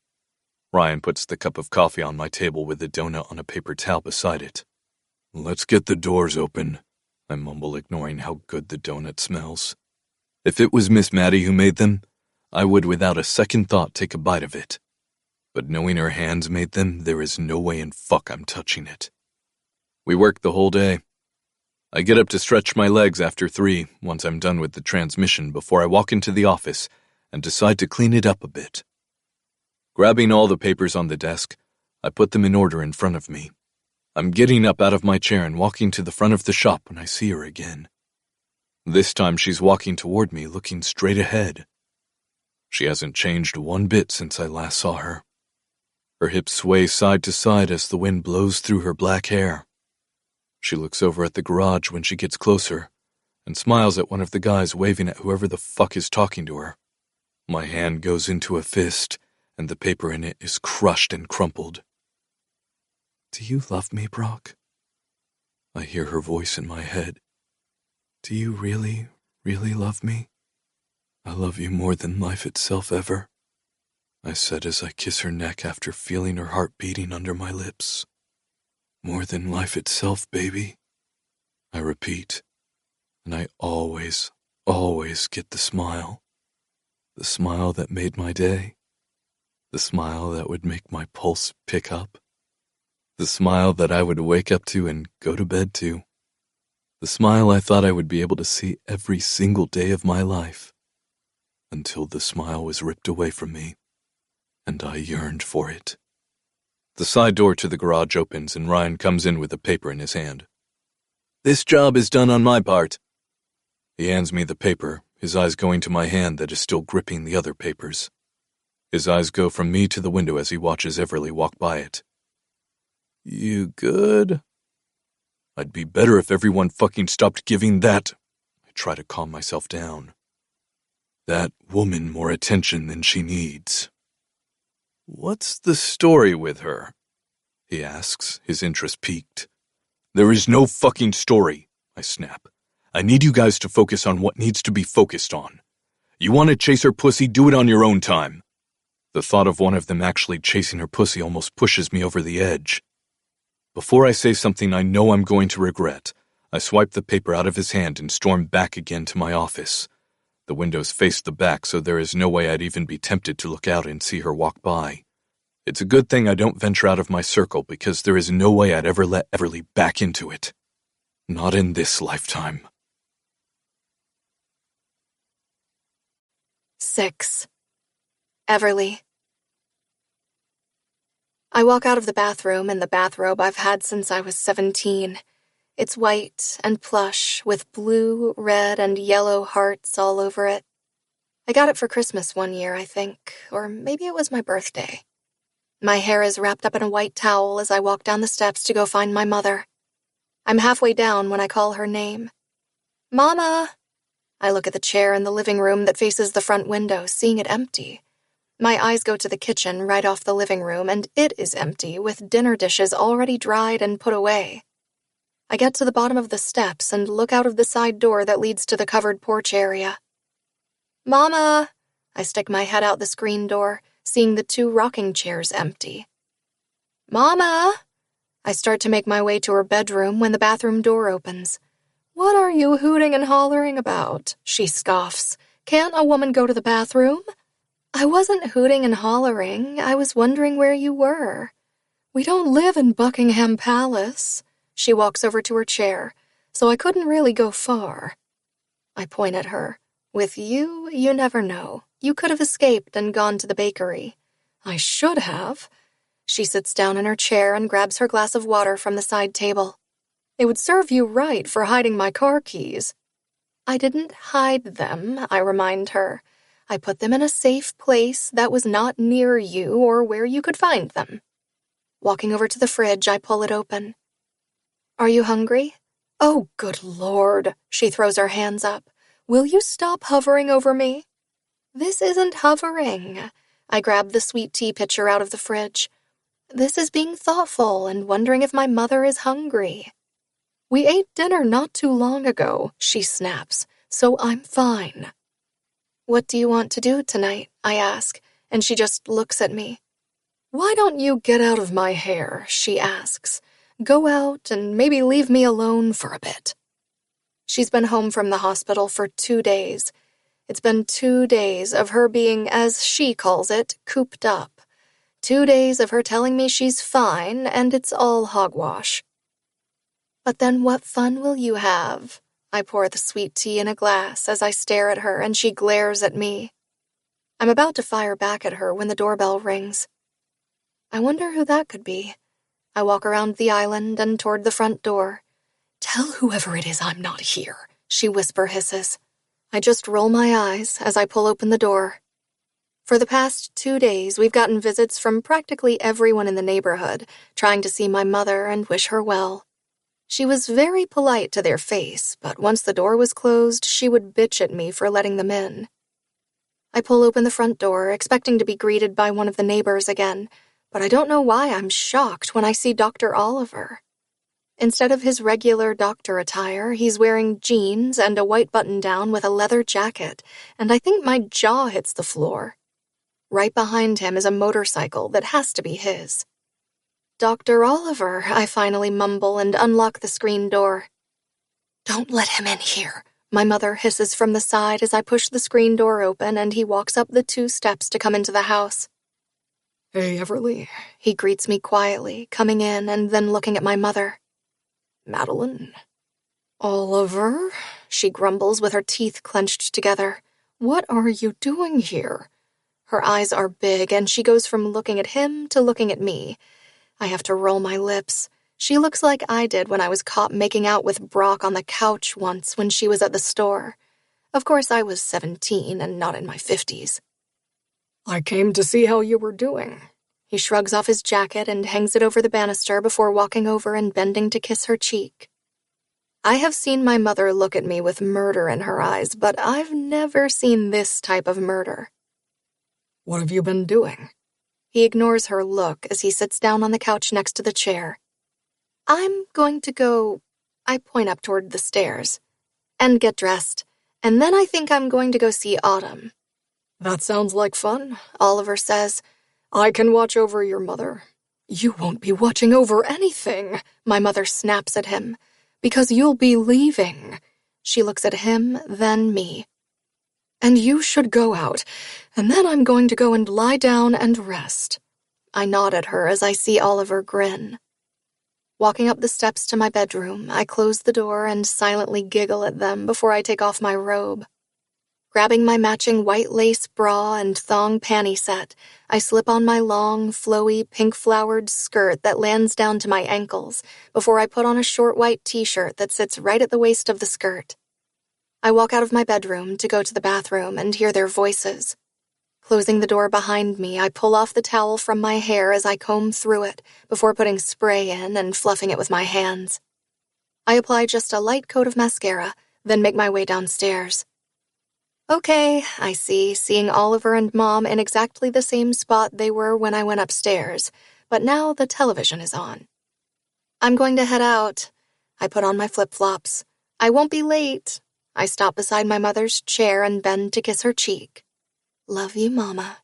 Ryan puts the cup of coffee on my table with the donut on a paper towel beside it. Let's get the doors open, I mumble, ignoring how good the donut smells. If it was Miss Maddie who made them, I would without a second thought take a bite of it. But knowing her hands made them, there is no way in fuck I'm touching it. We work the whole day. I get up to stretch my legs after 3 once I'm done with the transmission before I walk into the office and decide to clean it up a bit. Grabbing all the papers on the desk, I put them in order in front of me. I'm getting up out of my chair and walking to the front of the shop when I see her again. This time she's walking toward me, looking straight ahead. She hasn't changed one bit since I last saw her. Her hips sway side to side as the wind blows through her black hair. She looks over at the garage when she gets closer and smiles at one of the guys waving at whoever the fuck is talking to her. My hand goes into a fist, and the paper in it is crushed and crumpled. "Do you love me, Brock?" I hear her voice in my head. "Do you really, really love me?" "I love you more than life itself ever," I said as I kiss her neck after feeling her heart beating under my lips. "More than life itself, baby," I repeat, and I always get the smile. The smile that made my day. The smile that would make my pulse pick up. The smile that I would wake up to and go to bed to. The smile I thought I would be able to see every single day of my life. Until the smile was ripped away from me, and I yearned for it. The side door to the garage opens and Ryan comes in with a paper in his hand. "This job is done on my part." He hands me the paper, his eyes going to my hand that is still gripping the other papers. His eyes go from me to the window as he watches Everleigh walk by it. "You good?" "I'd be better if everyone fucking stopped giving that," I try to calm myself down, "that woman more attention than she needs." "What's the story with her?" he asks, his interest piqued. "There is no fucking story," I snap. "I need you guys to focus on what needs to be focused on. You want to chase her pussy, do it on your own time." The thought of one of them actually chasing her pussy almost pushes me over the edge. Before I say something I know I'm going to regret, I swipe the paper out of his hand and storm back again to my office. The windows face the back, so there is no way I'd even be tempted to look out and see her walk by. It's a good thing I don't venture out of my circle because there is no way I'd ever let Everleigh back into it. Not in this lifetime. 6. Everleigh. I walk out of the bathroom in the bathrobe I've had since I was 17. It's white and plush with blue, red, and yellow hearts all over it. I got it for Christmas one year, I think, or maybe it was my birthday. My hair is wrapped up in a white towel as I walk down the steps to go find my mother. I'm halfway down when I call her name. "Mama!" I look at the chair in the living room that faces the front window, seeing it empty. My eyes go to the kitchen right off the living room, and it is empty, with dinner dishes already dried and put away. I get to the bottom of the steps and look out of the side door that leads to the covered porch area. "Mama!" I stick my head out the screen door, seeing the 2 rocking chairs empty. "Mama!" I start to make my way to her bedroom when the bathroom door opens. "What are you hooting and hollering about?" she scoffs. "Can't a woman go to the bathroom?" "I wasn't hooting and hollering. I was wondering where you were." "We don't live in Buckingham Palace." She walks over to her chair, "so I couldn't really go far." I point at her. "With you, you never know. You could have escaped and gone to the bakery." "I should have." She sits down in her chair and grabs her glass of water from the side table. "It would serve you right for hiding my car keys." "I didn't hide them," I remind her. "I put them in a safe place that was not near you or where you could find them." Walking over to the fridge, I pull it open. "Are you hungry?" "Oh, good Lord," she throws her hands up. "Will you stop hovering over me?" "This isn't hovering." I grab the sweet tea pitcher out of the fridge. "This is being thoughtful and wondering if my mother is hungry." "We ate dinner not too long ago," she snaps, "so I'm fine." "What do you want to do tonight?" I ask, and she just looks at me. "Why don't you get out of my hair?" she asks. "Go out and maybe leave me alone for a bit." She's been home from the hospital for 2 days. It's been 2 days of her being, as she calls it, cooped up. 2 days of her telling me she's fine and it's all hogwash. "But then what fun will you have?" I pour the sweet tea in a glass as I stare at her and she glares at me. I'm about to fire back at her when the doorbell rings. I wonder who that could be. I walk around the island and toward the front door. "Tell whoever it is I'm not here," she whisper hisses. I just roll my eyes as I pull open the door. For the past 2 days, we've gotten visits from practically everyone in the neighborhood, trying to see my mother and wish her well. She was very polite to their face, but once the door was closed, she would bitch at me for letting them in. I pull open the front door, expecting to be greeted by one of the neighbors again, but I don't know why I'm shocked when I see Dr. Oliver. Instead of his regular doctor attire, he's wearing jeans and a white button-down with a leather jacket, and I think my jaw hits the floor. Right behind him is a motorcycle that has to be his. "Dr. Oliver," I finally mumble and unlock the screen door. "Don't let him in here," my mother hisses from the side as I push the screen door open and he walks up the 2 steps to come into the house. "Hey, Everleigh," he greets me quietly, coming in and then looking at my mother. "Madeline." "Oliver," she grumbles with her teeth clenched together. "What are you doing here?" Her eyes are big and she goes from looking at him to looking at me. I have to roll my lips. She looks like I did when I was caught making out with Brock on the couch once when she was at the store. Of course, I was 17 and not in my 50s. "I came to see how you were doing." He shrugs off his jacket and hangs it over the banister before walking over and bending to kiss her cheek. I have seen my mother look at me with murder in her eyes, but I've never seen this type of murder. "What have you been doing?" He ignores her look as he sits down on the couch next to the chair. "I'm going to go," I point up toward the stairs, "and get dressed, and then I think I'm going to go see Autumn." "That sounds like fun," Oliver says. "I can watch over your mother." "You won't be watching over anything," my mother snaps at him, "because you'll be leaving." She looks at him, then me. "And you should go out, and then I'm going to go and lie down and rest." I nod at her as I see Oliver grin. Walking up the steps to my bedroom, I close the door and silently giggle at them before I take off my robe. Grabbing my matching white lace bra and thong panty set, I slip on my long, flowy, pink-flowered skirt that lands down to my ankles before I put on a short white t-shirt that sits right at the waist of the skirt. I walk out of my bedroom to go to the bathroom and hear their voices. Closing the door behind me, I pull off the towel from my hair as I comb through it before putting spray in and fluffing it with my hands. I apply just a light coat of mascara, then make my way downstairs. Okay, I see, seeing Oliver and Mom in exactly the same spot they were when I went upstairs, but now the television is on. I'm going to head out. I put on my flip-flops. I won't be late. I stop beside my mother's chair and bend to kiss her cheek. "Love you, Mama."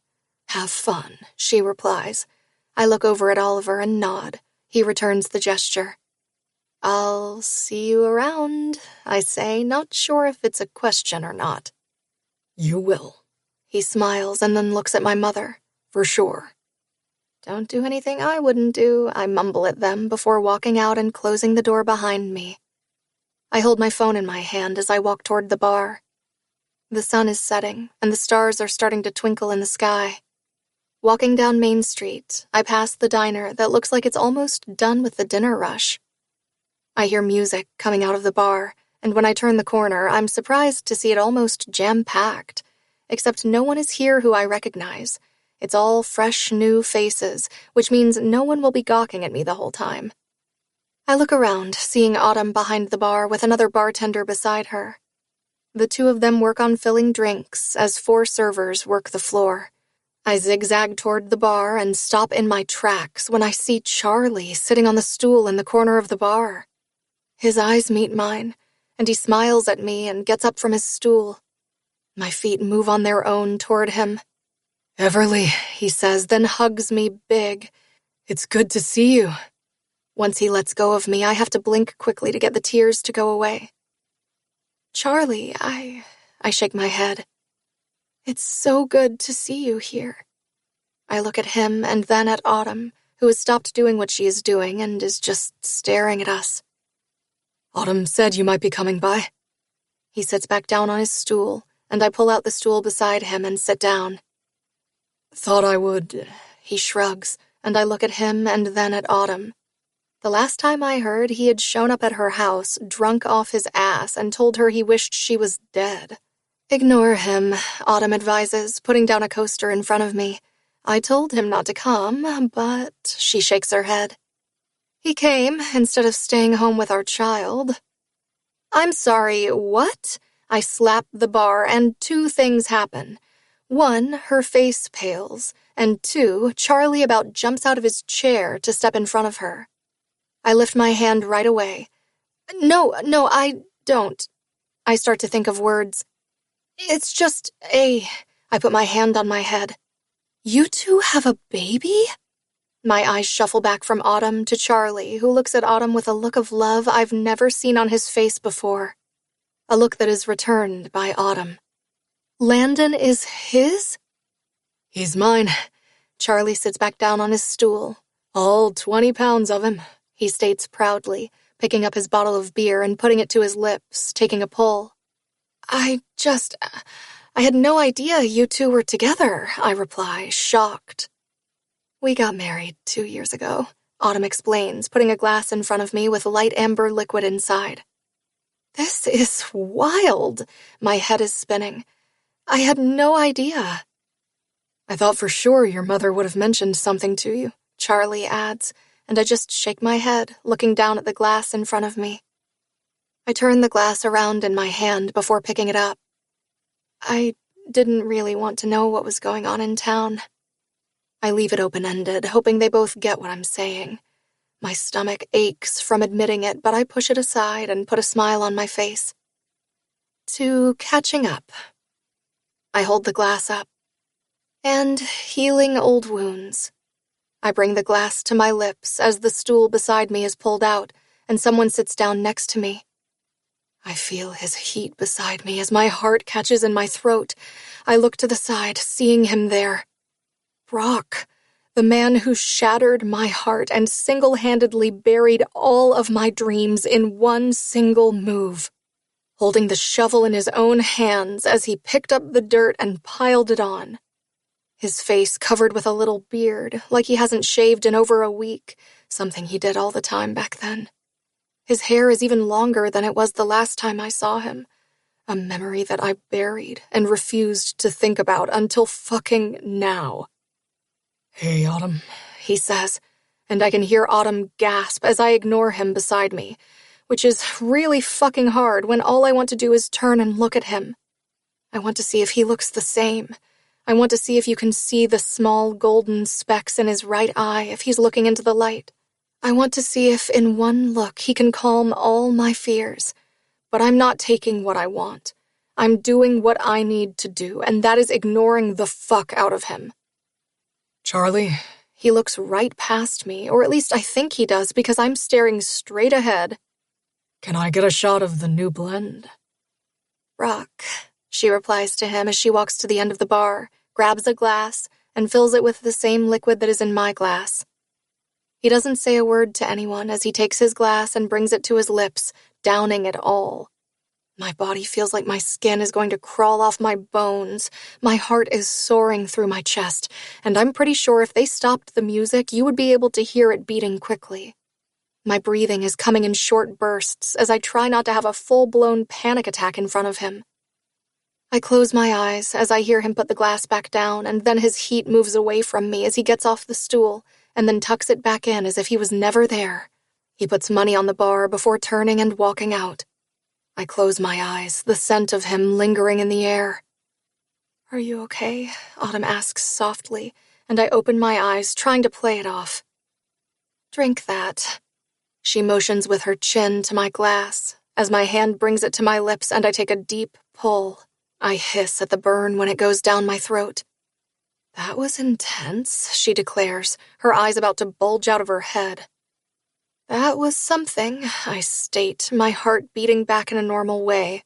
"Have fun," she replies. I look over at Oliver and nod. He returns the gesture. "I'll see you around," I say, not sure if it's a question or not. "You will." He smiles and then looks at my mother. "For sure." "Don't do anything I wouldn't do," I mumble at them before walking out and closing the door behind me. I hold my phone in my hand as I walk toward the bar. The sun is setting, and the stars are starting to twinkle in the sky. Walking down Main Street, I pass the diner that looks like it's almost done with the dinner rush. I hear music coming out of the bar, and when I turn the corner, I'm surprised to see it almost jam-packed, except no one is here who I recognize. It's all fresh, new faces, which means no one will be gawking at me the whole time. I look around, seeing Autumn behind the bar with another bartender beside her. The 2 of them work on filling drinks as 4 servers work the floor. I zigzag toward the bar and stop in my tracks when I see Charlie sitting on the stool in the corner of the bar. His eyes meet mine, and he smiles at me and gets up from his stool. My feet move on their own toward him. "Everleigh," he says, then hugs me big. "It's good to see you." Once he lets go of me, I have to blink quickly to get the tears to go away. "Charlie, I shake my head. It's so good to see you here." I look at him and then at Autumn, who has stopped doing what she is doing and is just staring at us. "Autumn said you might be coming by." He sits back down on his stool, and I pull out the stool beside him and sit down. "Thought I would." He shrugs, and I look at him and then at Autumn. The last time I heard, he had shown up at her house, drunk off his ass, and told her he wished she was dead. Ignore him, Autumn advises, putting down a coaster in front of me. I told him not to come, but she shakes her head. He came, instead of staying home with our child. I'm sorry, what? I slap the bar, and two things happen. One, her face pales, and two, Charlie about jumps out of his chair to step in front of her. I lift my hand right away. No, I don't. I start to think of words. It's just I put my hand on my head. You two have a baby? My eyes shuffle back from Autumn to Charlie, who looks at Autumn with a look of love I've never seen on his face before. A look that is returned by Autumn. Landon is his? He's mine. Charlie sits back down on his stool. All 20 pounds of him, he states proudly, picking up his bottle of beer and putting it to his lips, taking a pull. I had no idea you two were together, I reply, shocked. We got married 2 years ago, Autumn explains, putting a glass in front of me with light amber liquid inside. This is wild. My head is spinning. I had no idea. I thought for sure your mother would have mentioned something to you, Charlie adds, and I just shake my head, looking down at the glass in front of me. I turn the glass around in my hand before picking it up. I didn't really want to know what was going on in town. I leave it open-ended, hoping they both get what I'm saying. My stomach aches from admitting it, but I push it aside and put a smile on my face. To catching up. I hold the glass up. And healing old wounds. I bring the glass to my lips as the stool beside me is pulled out and someone sits down next to me. I feel his heat beside me as my heart catches in my throat. I look to the side, seeing him there. Brock, the man who shattered my heart and single-handedly buried all of my dreams in one single move. Holding the shovel in his own hands as he picked up the dirt and piled it on. His face covered with a little beard, like he hasn't shaved in over a week, something he did all the time back then. His hair is even longer than it was the last time I saw him, a memory that I buried and refused to think about until fucking now. Hey, Autumn, he says, and I can hear Autumn gasp as I ignore him beside me, which is really fucking hard when all I want to do is turn and look at him. I want to see if he looks the same. I want to see if you can see the small golden specks in his right eye if he's looking into the light. I want to see if in one look he can calm all my fears. But I'm not taking what I want. I'm doing what I need to do, and that is ignoring the fuck out of him. Charlie? He looks right past me, or at least I think he does because I'm staring straight ahead. Can I get a shot of the new blend? Brock, she replies to him as she walks to the end of the bar, grabs a glass, and fills it with the same liquid that is in my glass. He doesn't say a word to anyone as he takes his glass and brings it to his lips, downing it all. My body feels like my skin is going to crawl off my bones. My heart is soaring through my chest, and I'm pretty sure if they stopped the music, you would be able to hear it beating quickly. My breathing is coming in short bursts as I try not to have a full-blown panic attack in front of him. I close my eyes as I hear him put the glass back down, and then his heat moves away from me as he gets off the stool, and then tucks it back in as if he was never there. He puts money on the bar before turning and walking out. I close my eyes, the scent of him lingering in the air. Are you okay? Autumn asks softly, and I open my eyes, trying to play it off. Drink that. She motions with her chin to my glass, as my hand brings it to my lips and I take a deep pull. I hiss at the burn when it goes down my throat. That was intense, she declares, her eyes about to bulge out of her head. That was something, I state, my heart beating back in a normal way.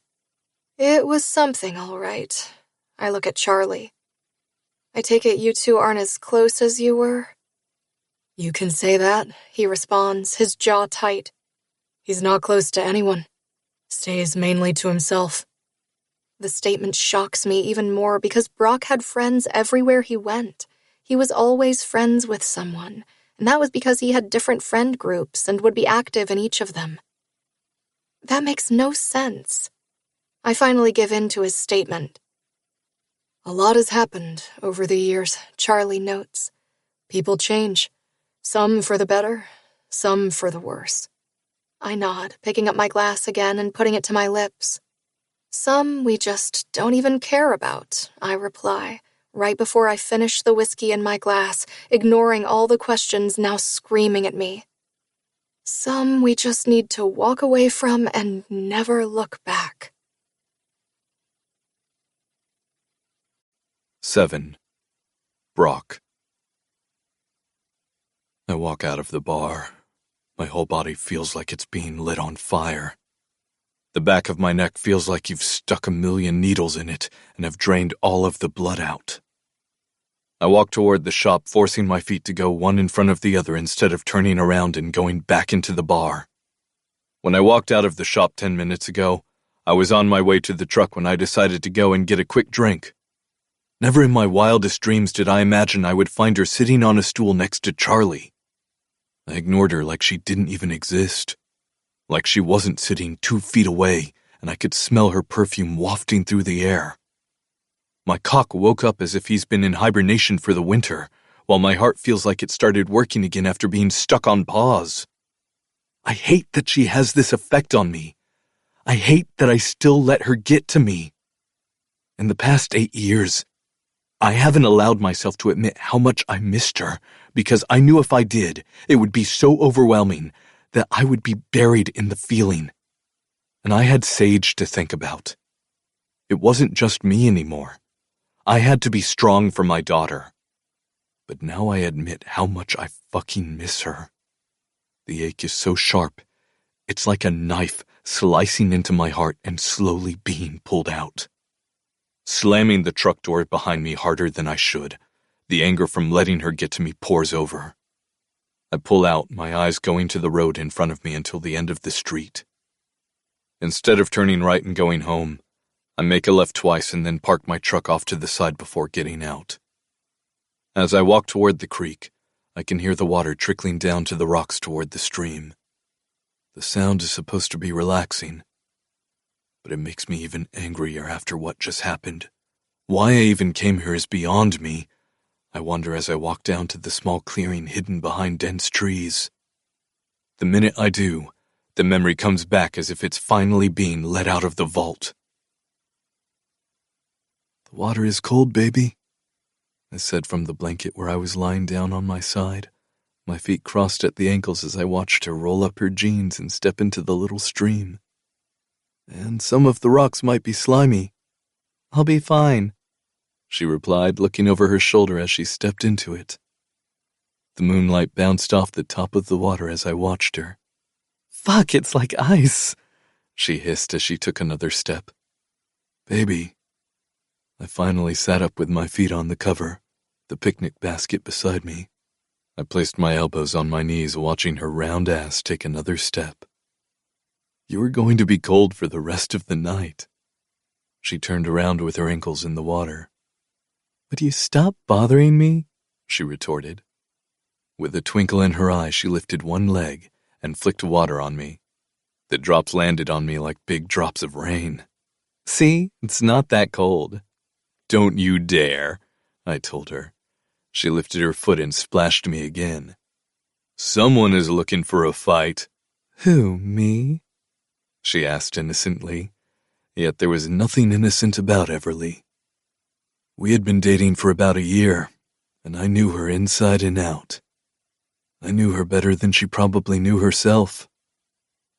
It was something, all right. I look at Charlie. I take it you two aren't as close as you were? You can say that, he responds, his jaw tight. He's not close to anyone. Stays mainly to himself. The statement shocks me even more because Brock had friends everywhere he went. He was always friends with someone, and that was because he had different friend groups and would be active in each of them. That makes no sense. I finally give in to his statement. A lot has happened over the years, Charlie notes. People change. Some for the better, some for the worse. I nod, picking up my glass again and putting it to my lips. Some we just don't even care about, I reply, right before I finish the whiskey in my glass, ignoring all the questions now screaming at me. Some we just need to walk away from and never look back. 7. Brock. I walk out of the bar. My whole body feels like it's being lit on fire. The back of my neck feels like you've stuck a million needles in it and have drained all of the blood out. I walk toward the shop, forcing my feet to go one in front of the other instead of turning around and going back into the bar. When I walked out of the shop 10 minutes ago, I was on my way to the truck when I decided to go and get a quick drink. Never in my wildest dreams did I imagine I would find her sitting on a stool next to Charlie. I ignored her like she didn't even exist. Like she wasn't sitting 2 feet away and I could smell her perfume wafting through the air. My cock woke up as if he's been in hibernation for the winter, while my heart feels like it started working again after being stuck on pause. I hate that she has this effect on me. I hate that I still let her get to me. In the past 8 years, I haven't allowed myself to admit how much I missed her, because I knew if I did, it would be so overwhelming that I would be buried in the feeling. And I had Sage to think about. It wasn't just me anymore. I had to be strong for my daughter. But now I admit how much I fucking miss her. The ache is so sharp, it's like a knife slicing into my heart and slowly being pulled out. Slamming the truck door behind me harder than I should, the anger from letting her get to me pours over. I pull out, my eyes going to the road in front of me until the end of the street. Instead of turning right and going home, I make a left twice and then park my truck off to the side before getting out. As I walk toward the creek, I can hear the water trickling down to the rocks toward the stream. The sound is supposed to be relaxing, but it makes me even angrier after what just happened. Why I even came here is beyond me. I wonder as I walk down to the small clearing hidden behind dense trees. The minute I do, the memory comes back as if it's finally being let out of the vault. The water is cold, baby, I said from the blanket where I was lying down on my side, my feet crossed at the ankles as I watched her roll up her jeans and step into the little stream. And some of the rocks might be slimy. I'll be fine, she replied, looking over her shoulder as she stepped into it. The moonlight bounced off the top of the water as I watched her. Fuck, it's like ice, she hissed as she took another step. Baby. I finally sat up with my feet on the cover, the picnic basket beside me. I placed my elbows on my knees, watching her round ass take another step. You were going to be cold for the rest of the night. She turned around with her ankles in the water. Would you stop bothering me? She retorted. With a twinkle in her eye, she lifted one leg and flicked water on me. The drops landed on me like big drops of rain. See, it's not that cold. Don't you dare, I told her. She lifted her foot and splashed me again. Someone is looking for a fight. Who, me? She asked innocently, yet there was nothing innocent about Everleigh. We had been dating for about a year, and I knew her inside and out. I knew her better than she probably knew herself.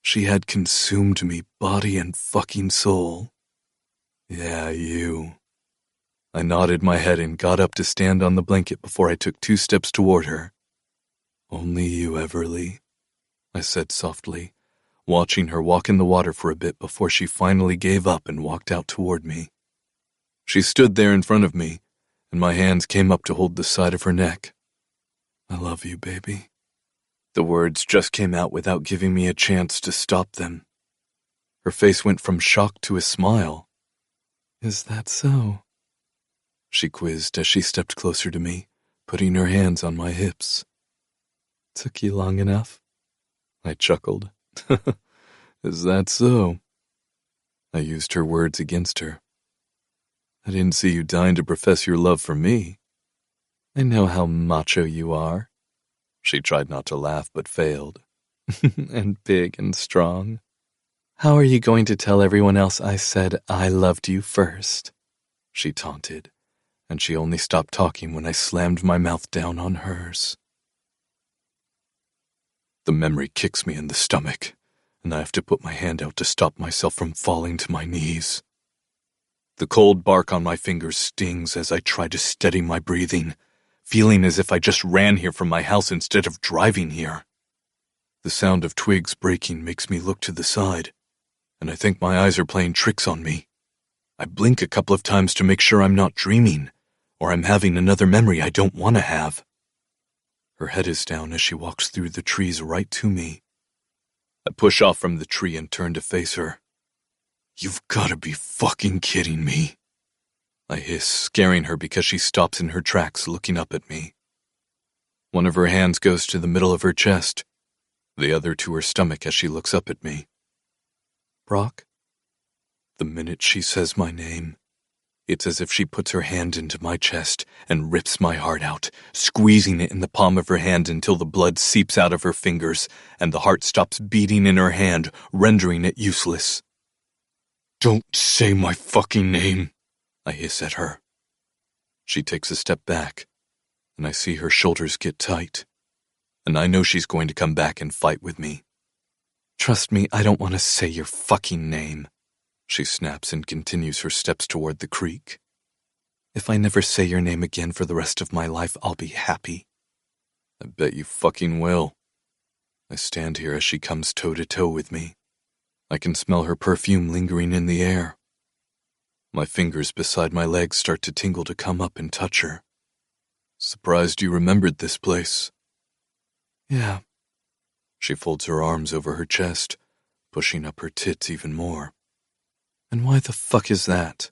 She had consumed me body and fucking soul. Yeah, you. I nodded my head and got up to stand on the blanket before I took 2 steps toward her. Only you, Everleigh, I said softly, watching her walk in the water for a bit before she finally gave up and walked out toward me. She stood there in front of me, and my hands came up to hold the side of her neck. I love you, baby. The words just came out without giving me a chance to stop them. Her face went from shock to a smile. Is that so? She quizzed as she stepped closer to me, putting her hands on my hips. Took you long enough? I chuckled. Is that so? I used her words against her. I didn't see you dying to profess your love for me. I know how macho you are. She tried not to laugh, but failed. And big and strong. How are you going to tell everyone else I said I loved you first? She taunted, and she only stopped talking when I slammed my mouth down on hers. The memory kicks me in the stomach, and I have to put my hand out to stop myself from falling to my knees. The cold bark on my fingers stings as I try to steady my breathing, feeling as if I just ran here from my house instead of driving here. The sound of twigs breaking makes me look to the side, and I think my eyes are playing tricks on me. I blink a couple of times to make sure I'm not dreaming, or I'm having another memory I don't want to have. Her head is down as she walks through the trees right to me. I push off from the tree and turn to face her. You've gotta be fucking kidding me. I hiss, scaring her because she stops in her tracks looking up at me. One of her hands goes to the middle of her chest, the other to her stomach as she looks up at me. Brock? The minute she says my name, it's as if she puts her hand into my chest and rips my heart out, squeezing it in the palm of her hand until the blood seeps out of her fingers and the heart stops beating in her hand, rendering it useless. Don't say my fucking name, I hiss at her. She takes a step back, and I see her shoulders get tight, and I know she's going to come back and fight with me. Trust me, I don't want to say your fucking name. She snaps and continues her steps toward the creek. If I never say your name again for the rest of my life, I'll be happy. I bet you fucking will. I stand here as she comes toe-to-toe with me. I can smell her perfume lingering in the air. My fingers beside my legs start to tingle to come up and touch her. Surprised you remembered this place. Yeah. She folds her arms over her chest, pushing up her tits even more. And why the fuck is that?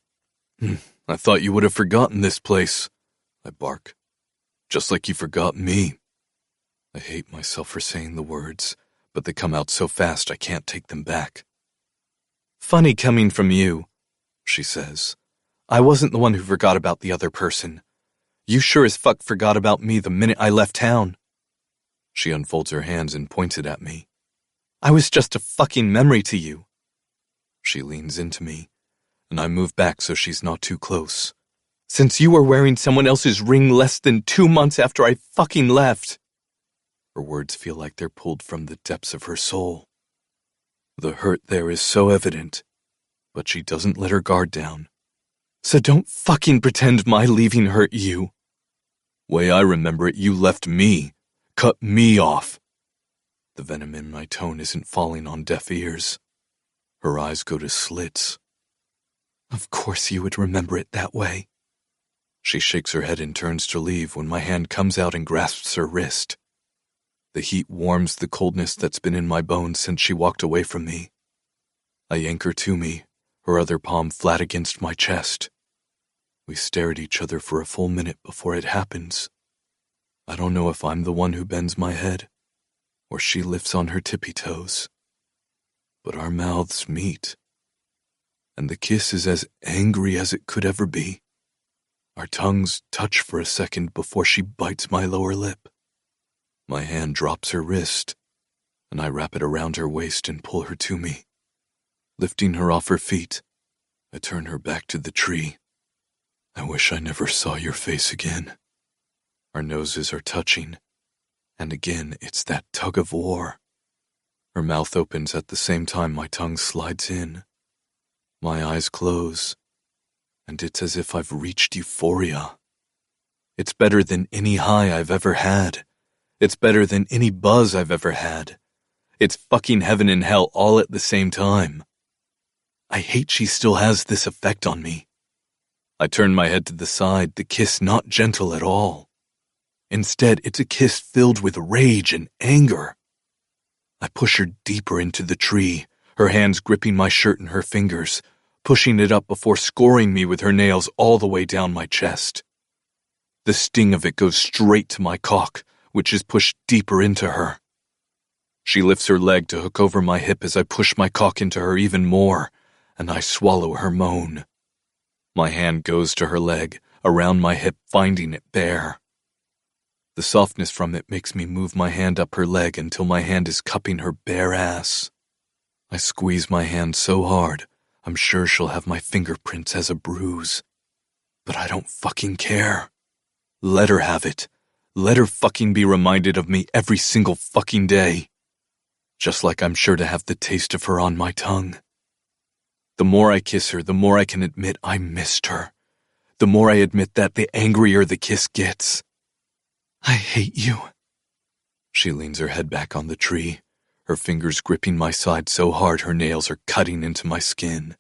I thought you would have forgotten this place, I bark. Just like you forgot me. I hate myself for saying the words, but they come out so fast I can't take them back. Funny coming from you, she says. I wasn't the one who forgot about the other person. You sure as fuck forgot about me the minute I left town. She unfolds her hands and points it at me. I was just a fucking memory to you. She leans into me, and I move back so she's not too close. Since you were wearing someone else's ring less than 2 months after I fucking left. Her words feel like they're pulled from the depths of her soul. The hurt there is so evident, but she doesn't let her guard down. So don't fucking pretend my leaving hurt you. Way I remember it, you left me, cut me off. The venom in my tone isn't falling on deaf ears. Her eyes go to slits. Of course you would remember it that way. She shakes her head and turns to leave when my hand comes out and grasps her wrist. The heat warms the coldness that's been in my bones since she walked away from me. I yank her to me, her other palm flat against my chest. We stare at each other for a full minute before it happens. I don't know if I'm the one who bends my head, or she lifts on her tippy toes. But our mouths meet, and the kiss is as angry as it could ever be. Our tongues touch for a second before she bites my lower lip. My hand drops her wrist, and I wrap it around her waist and pull her to me. Lifting her off her feet, I turn her back to the tree. I wish I never saw your face again. Our noses are touching, and again it's that tug of war. Her mouth opens at the same time my tongue slides in. My eyes close, and it's as if I've reached euphoria. It's better than any high I've ever had. It's better than any buzz I've ever had. It's fucking heaven and hell all at the same time. I hate she still has this effect on me. I turn my head to the side, the kiss not gentle at all. Instead, it's a kiss filled with rage and anger. I push her deeper into the tree, her hands gripping my shirt in her fingers, pushing it up before scoring me with her nails all the way down my chest. The sting of it goes straight to my cock, which is pushed deeper into her. She lifts her leg to hook over my hip as I push my cock into her even more, and I swallow her moan. My hand goes to her leg, around my hip, finding it bare. The softness from it makes me move my hand up her leg until my hand is cupping her bare ass. I squeeze my hand so hard, I'm sure she'll have my fingerprints as a bruise. But I don't fucking care. Let her have it. Let her fucking be reminded of me every single fucking day. Just like I'm sure to have the taste of her on my tongue. The more I kiss her, the more I can admit I missed her. The more I admit that, the angrier the kiss gets. I hate you. She leans her head back on the tree, her fingers gripping my side so hard her nails are cutting into my skin.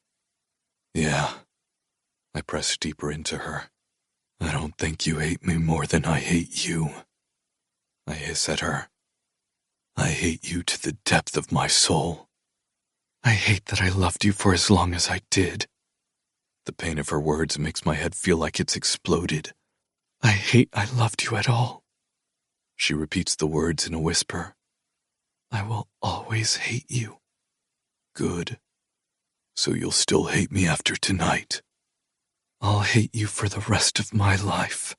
Yeah. I press deeper into her. I don't think you hate me more than I hate you. I hiss at her. I hate you to the depth of my soul. I hate that I loved you for as long as I did. The pain of her words makes my head feel like it's exploded. I hate I loved you at all. She repeats the words in a whisper. I will always hate you. Good. So you'll still hate me after tonight. I'll hate you for the rest of my life.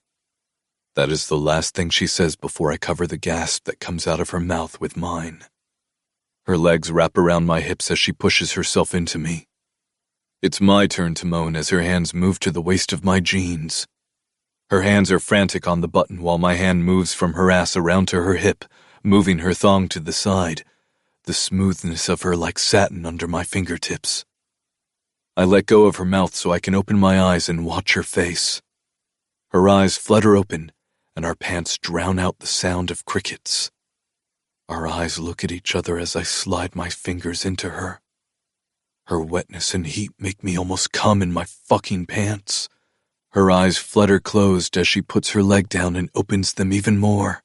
That is the last thing she says before I cover the gasp that comes out of her mouth with mine. Her legs wrap around my hips as she pushes herself into me. It's my turn to moan as her hands move to the waist of my jeans. Her hands are frantic on the button while my hand moves from her ass around to her hip, moving her thong to the side, the smoothness of her like satin under my fingertips. I let go of her mouth so I can open my eyes and watch her face. Her eyes flutter open, and our pants drown out the sound of crickets. Our eyes look at each other as I slide my fingers into her. Her wetness and heat make me almost come in my fucking pants. Her eyes flutter closed as she puts her leg down and opens them even more.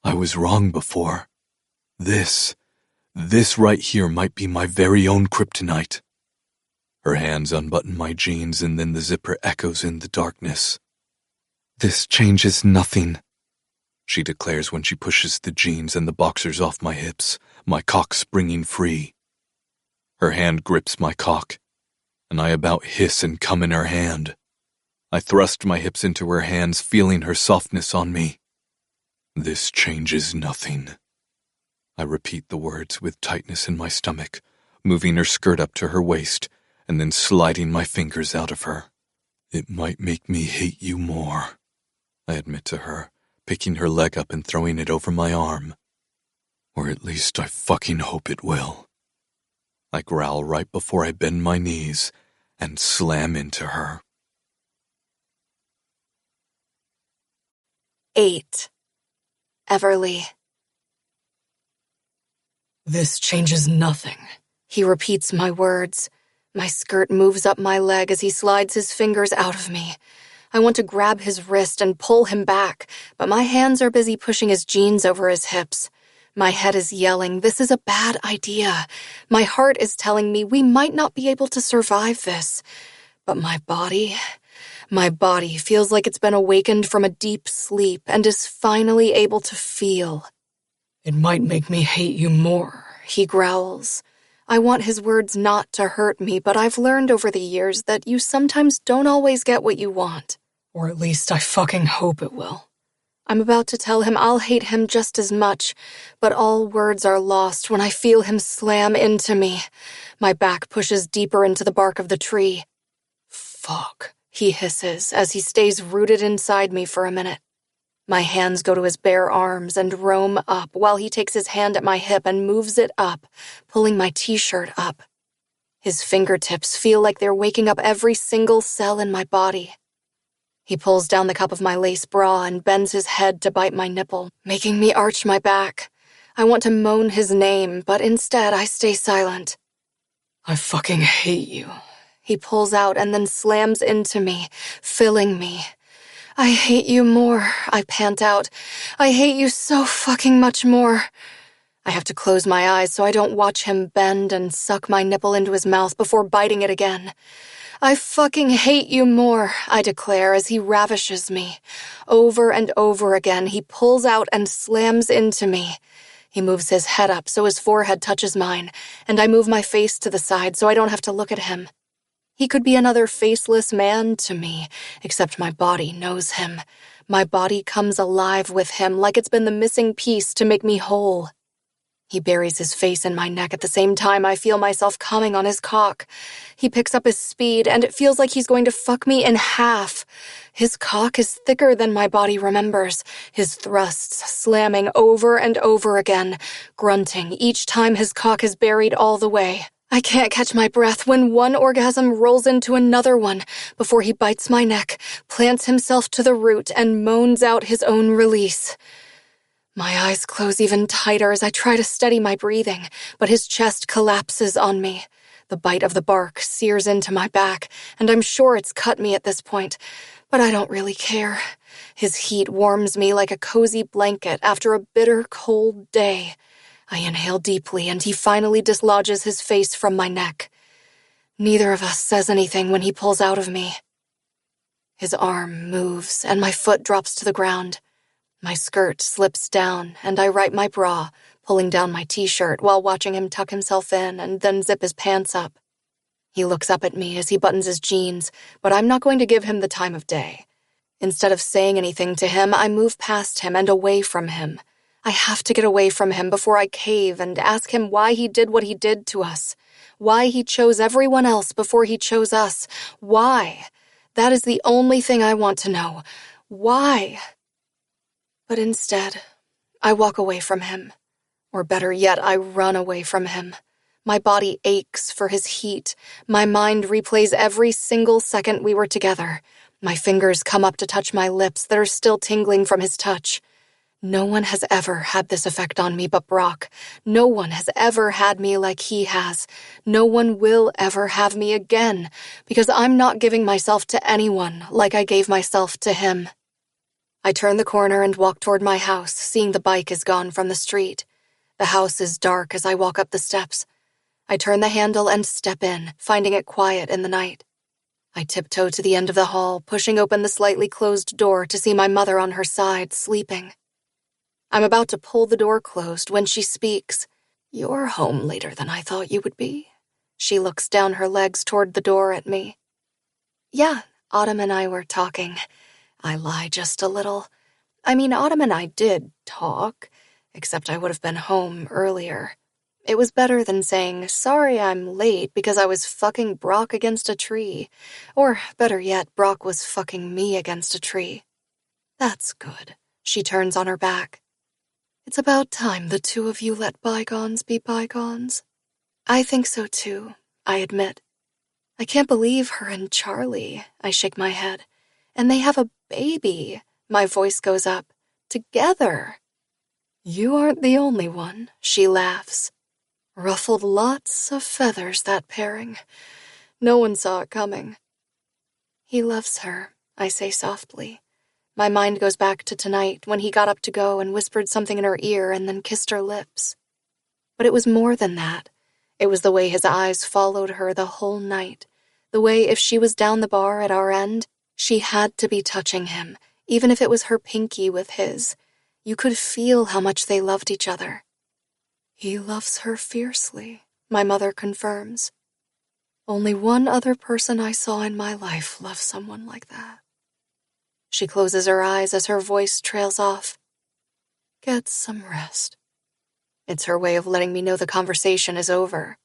I was wrong before. This right here might be my very own kryptonite. Her hands unbutton my jeans and then the zipper echoes in the darkness. This changes nothing, she declares when she pushes the jeans and the boxers off my hips, my cock springing free. Her hand grips my cock, and I about hiss and come in her hand. I thrust my hips into her hands, feeling her softness on me. This changes nothing. I repeat the words with tightness in my stomach, moving her skirt up to her waist, and then sliding my fingers out of her. It might make me hate you more, I admit to her, picking her leg up and throwing it over my arm. Or at least I fucking hope it will. I growl right before I bend my knees and slam into her. 8. Everleigh. This changes nothing. He repeats my words. My skirt moves up my leg as he slides his fingers out of me. I want to grab his wrist and pull him back, but my hands are busy pushing his jeans over his hips. My head is yelling, this is a bad idea. My heart is telling me we might not be able to survive this. But my body feels like it's been awakened from a deep sleep and is finally able to feel. It might make me hate you more, he growls. I want his words not to hurt me, but I've learned over the years that you sometimes don't always get what you want. Or at least I fucking hope it will. I'm about to tell him I'll hate him just as much, but all words are lost when I feel him slam into me. My back pushes deeper into the bark of the tree. Fuck, he hisses as he stays rooted inside me for a minute. My hands go to his bare arms and roam up while he takes his hand at my hip and moves it up, pulling my t-shirt up. His fingertips feel like they're waking up every single cell in my body. He pulls down the cup of my lace bra and bends his head to bite my nipple, making me arch my back. I want to moan his name, but instead I stay silent. I fucking hate you. He pulls out and then slams into me, filling me. I hate you more, I pant out. I hate you so fucking much more. I have to close my eyes so I don't watch him bend and suck my nipple into his mouth before biting it again. I fucking hate you more, I declare as he ravishes me. Over and over again, he pulls out and slams into me. He moves his head up so his forehead touches mine, and I move my face to the side so I don't have to look at him. He could be another faceless man to me, except my body knows him. My body comes alive with him like it's been the missing piece to make me whole. He buries his face in my neck at the same time I feel myself coming on his cock. He picks up his speed, and it feels like he's going to fuck me in half. His cock is thicker than my body remembers, his thrusts slamming over and over again, grunting each time his cock is buried all the way. I can't catch my breath when one orgasm rolls into another one before he bites my neck, plants himself to the root, and moans out his own release. My eyes close even tighter as I try to steady my breathing, but his chest collapses on me. The bite of the bark sears into my back, and I'm sure it's cut me at this point, but I don't really care. His heat warms me like a cozy blanket after a bitter, cold day. I inhale deeply, and he finally dislodges his face from my neck. Neither of us says anything when he pulls out of me. His arm moves, and my foot drops to the ground. My skirt slips down, and I right my bra, pulling down my t-shirt while watching him tuck himself in and then zip his pants up. He looks up at me as he buttons his jeans, but I'm not going to give him the time of day. Instead of saying anything to him, I move past him and away from him. I have to get away from him before I cave and ask him why he did what he did to us. Why he chose everyone else before he chose us. Why? That is the only thing I want to know. Why? But instead, I walk away from him. Or better yet, I run away from him. My body aches for his heat. My mind replays every single second we were together. My fingers come up to touch my lips that are still tingling from his touch. No one has ever had this effect on me but Brock. No one has ever had me like he has. No one will ever have me again, because I'm not giving myself to anyone like I gave myself to him. I turn the corner and walk toward my house, seeing the bike is gone from the street. The house is dark as I walk up the steps. I turn the handle and step in, finding it quiet in the night. I tiptoe to the end of the hall, pushing open the slightly closed door to see my mother on her side, sleeping. I'm about to pull the door closed when she speaks. "You're home later than I thought you would be." She looks down her legs toward the door at me. "Yeah, Autumn and I were talking." I lie just a little. I mean, Autumn and I did talk, except I would have been home earlier. It was better than saying, "Sorry I'm late because I was fucking Brock against a tree." Or, better yet, Brock was fucking me against a tree. "That's good." She turns on her back. "It's about time the two of you let bygones be bygones." "I think so too," I admit. "I can't believe her and Charlie." I shake my head. "And they have a baby." My voice goes up. "Together." "You aren't the only one," she laughs. "Ruffled lots of feathers, that pairing. No one saw it coming." "He loves her," I say softly. My mind goes back to tonight when he got up to go and whispered something in her ear and then kissed her lips. But it was more than that. It was the way his eyes followed her the whole night. The way if she was down the bar at our end, she had to be touching him, even if it was her pinky with his. You could feel how much they loved each other. "He loves her fiercely," my mother confirms. "Only one other person I saw in my life love someone like that." She closes her eyes as her voice trails off. "Get some rest." It's her way of letting me know the conversation is over.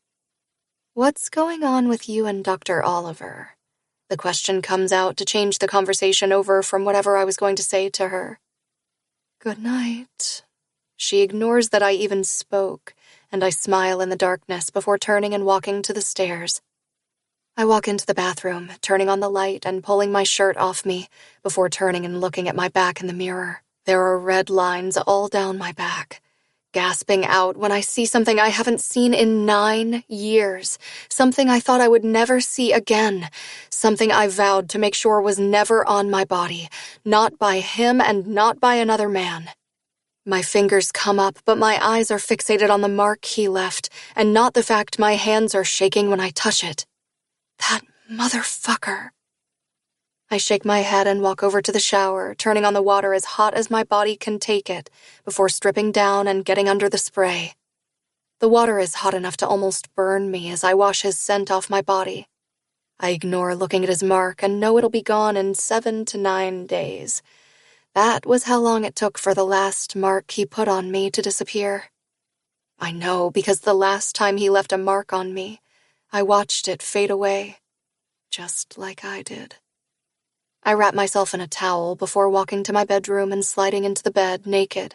"What's going on with you and Dr. Oliver?" The question comes out to change the conversation over from whatever I was going to say to her. "Good night." She ignores that I even spoke, and I smile in the darkness before turning and walking to the stairs. I walk into the bathroom, turning on the light and pulling my shirt off me before turning and looking at my back in the mirror. There are red lines all down my back. Gasping out when I see something I haven't seen in 9 years, something I thought I would never see again, something I vowed to make sure was never on my body, not by him and not by another man. My fingers come up, but my eyes are fixated on the mark he left, and not the fact my hands are shaking when I touch it. That motherfucker. I shake my head and walk over to the shower, turning on the water as hot as my body can take it, before stripping down and getting under the spray. The water is hot enough to almost burn me as I wash his scent off my body. I ignore looking at his mark and know it'll be gone in 7 to 9 days. That was how long it took for the last mark he put on me to disappear. I know because the last time he left a mark on me, I watched it fade away, just like I did. I wrap myself in a towel before walking to my bedroom and sliding into the bed naked.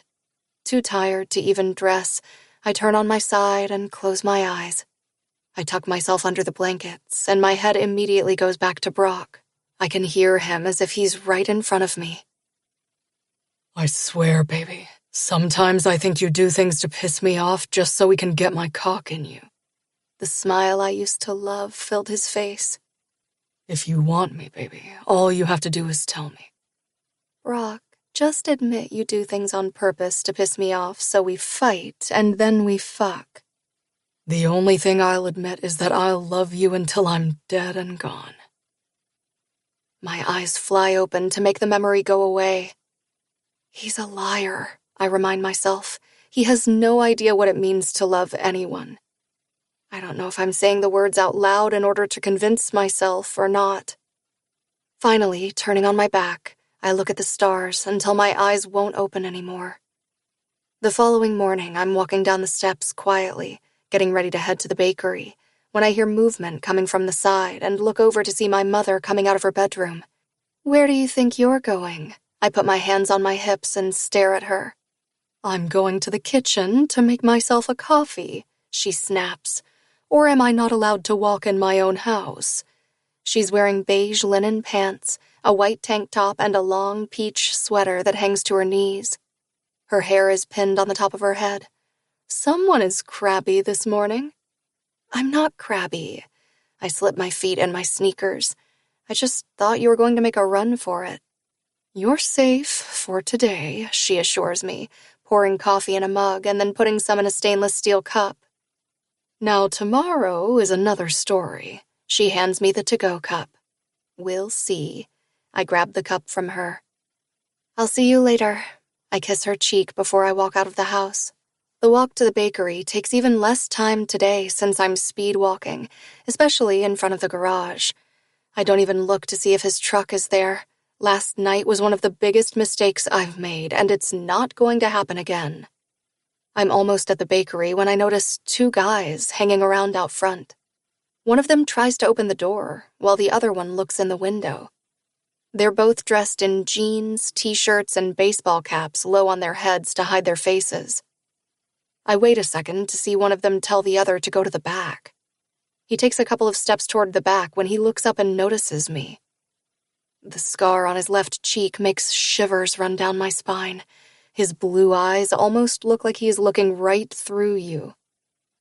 Too tired to even dress, I turn on my side and close my eyes. I tuck myself under the blankets, and my head immediately goes back to Brock. I can hear him as if he's right in front of me. I swear, baby, sometimes I think you do things to piss me off just so we can get my cock in you. The smile I used to love filled his face. If you want me, baby, all you have to do is tell me. Brock, just admit you do things on purpose to piss me off so we fight and then we fuck. The only thing I'll admit is that I'll love you until I'm dead and gone. My eyes fly open to make the memory go away. He's a liar, I remind myself. He has no idea what it means to love anyone. I don't know if I'm saying the words out loud in order to convince myself or not. Finally, turning on my back, I look at the stars until my eyes won't open anymore. The following morning, I'm walking down the steps quietly, getting ready to head to the bakery, when I hear movement coming from the side and look over to see my mother coming out of her bedroom. "Where do you think you're going?" I put my hands on my hips and stare at her. "I'm going to the kitchen to make myself a coffee," she snaps. "Or am I not allowed to walk in my own house?" She's wearing beige linen pants, a white tank top, and a long peach sweater that hangs to her knees. Her hair is pinned on the top of her head. Someone is crabby this morning. I'm not crabby. I slip my feet in my sneakers. I just thought you were going to make a run for it. You're safe for today, she assures me, pouring coffee in a mug and then putting some in a stainless steel cup. Now tomorrow is another story. She hands me the to-go cup. We'll see. I grab the cup from her. I'll see you later. I kiss her cheek before I walk out of the house. The walk to the bakery takes even less time today since I'm speed walking, especially in front of the garage. I don't even look to see if his truck is there. Last night was one of the biggest mistakes I've made, and it's not going to happen again. I'm almost at the bakery when I notice 2 guys hanging around out front. One of them tries to open the door, while the other one looks in the window. They're both dressed in jeans, t-shirts, and baseball caps low on their heads to hide their faces. I wait a second to see one of them tell the other to go to the back. He takes a couple of steps toward the back when he looks up and notices me. The scar on his left cheek makes shivers run down my spine. His blue eyes almost look like he is looking right through you.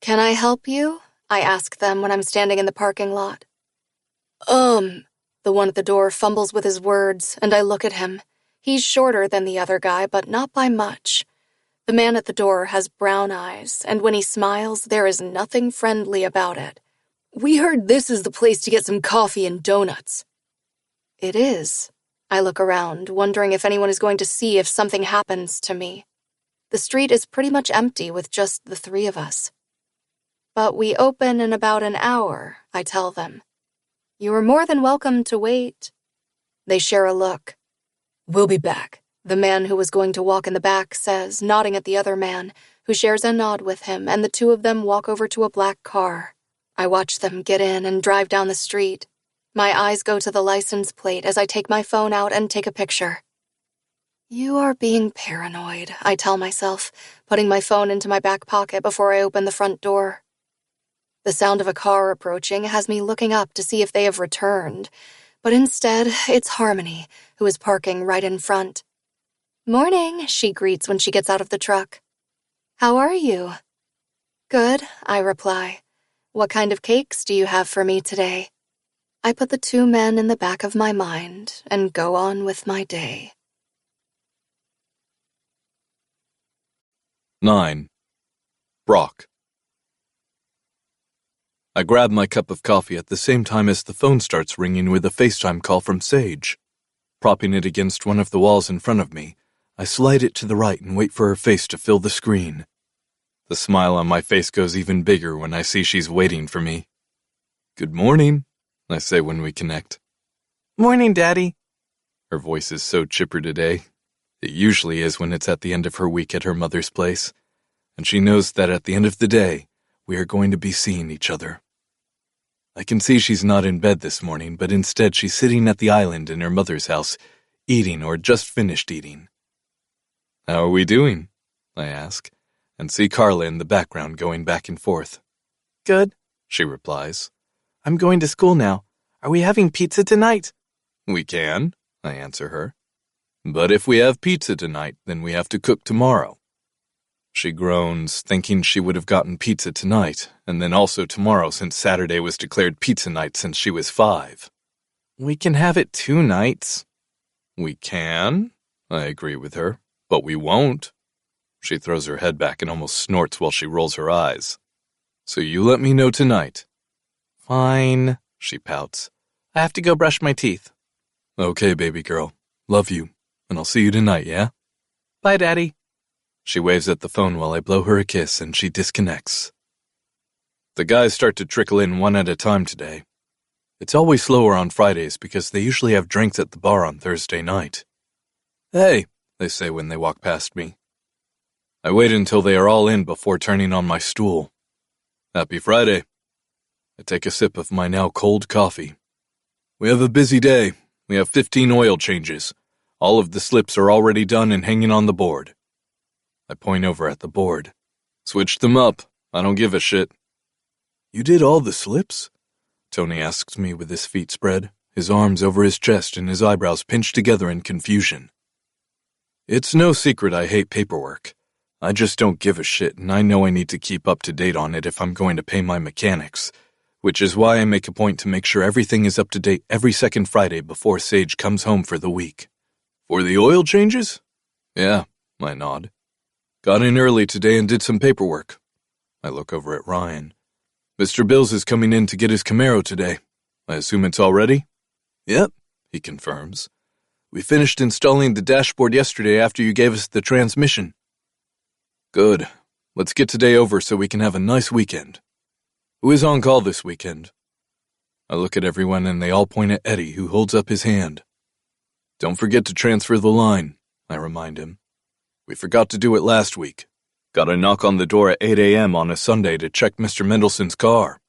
"Can I help you?" I ask them when I'm standing in the parking lot. The one at the door fumbles with his words, and I look at him. He's shorter than the other guy, but not by much. The man at the door has brown eyes, and when he smiles, there is nothing friendly about it. "We heard this is the place to get some coffee and donuts." It is. I look around, wondering if anyone is going to see if something happens to me. The street is pretty much empty with just the 3 of us. "But we open in about an hour," I tell them. "You are more than welcome to wait." They share a look. "We'll be back," the man who was going to walk in the back says, nodding at the other man, who shares a nod with him, and the 2 of them walk over to a black car. I watch them get in and drive down the street. My eyes go to the license plate as I take my phone out and take a picture. "You are being paranoid," I tell myself, putting my phone into my back pocket before I open the front door. The sound of a car approaching has me looking up to see if they have returned, but instead, it's Harmony, who is parking right in front. "Morning," she greets when she gets out of the truck. "How are you?" "Good," I reply. "What kind of cakes do you have for me today?" I put the 2 men in the back of my mind and go on with my day. 9. Brock. I grab my cup of coffee at the same time as the phone starts ringing with a FaceTime call from Sage. Propping it against one of the walls in front of me, I slide it to the right and wait for her face to fill the screen. The smile on my face goes even bigger when I see she's waiting for me. "Good morning," I say when we connect. "Morning, Daddy." Her voice is so chipper today. It usually is when it's at the end of her week at her mother's place, and she knows that at the end of the day, we are going to be seeing each other. I can see she's not in bed this morning, but instead she's sitting at the island in her mother's house, eating or just finished eating. "How are we doing?" I ask, and see Carla in the background going back and forth. "Good," she replies. "I'm going to school now. Are we having pizza tonight?" "We can," I answer her. "But if we have pizza tonight, then we have to cook tomorrow." She groans, thinking she would have gotten pizza tonight, and then also tomorrow since Saturday was declared pizza night since she was 5. "We can have it 2 nights. "We can," I agree with her, "but we won't." She throws her head back and almost snorts while she rolls her eyes. "So you let me know tonight." "Fine," she pouts. "I have to go brush my teeth." "Okay, baby girl. Love you, and I'll see you tonight, yeah?" "Bye, Daddy." She waves at the phone while I blow her a kiss and she disconnects. The guys start to trickle in one at a time today. It's always slower on Fridays because they usually have drinks at the bar on Thursday night. "Hey," they say when they walk past me. I wait until they are all in before turning on my stool. "Happy Friday." I take a sip of my now cold coffee. "We have a busy day. We have 15 oil changes. All of the slips are already done and hanging on the board." I point over at the board. "Switch them up. I don't give a shit." "You did all the slips?" Tony asks me with his feet spread, his arms over his chest and his eyebrows pinched together in confusion. It's no secret I hate paperwork. I just don't give a shit, and I know I need to keep up to date on it if I'm going to pay my mechanics, which is why I make a point to make sure everything is up to date every second Friday before Sage comes home for the week. "For the oil changes?" "Yeah," I nod. "Got in early today and did some paperwork." I look over at Ryan. "Mr. Bills is coming in to get his Camaro today. I assume it's all ready?" "Yep," he confirms. "We finished installing the dashboard yesterday after you gave us the transmission." "Good. Let's get today over so we can have a nice weekend. Who is on call this weekend?" I look at everyone and they all point at Eddie, who holds up his hand. "Don't forget to transfer the line," I remind him. "We forgot to do it last week. Got a knock on the door at 8 a.m. on a Sunday to check Mr. Mendelssohn's car."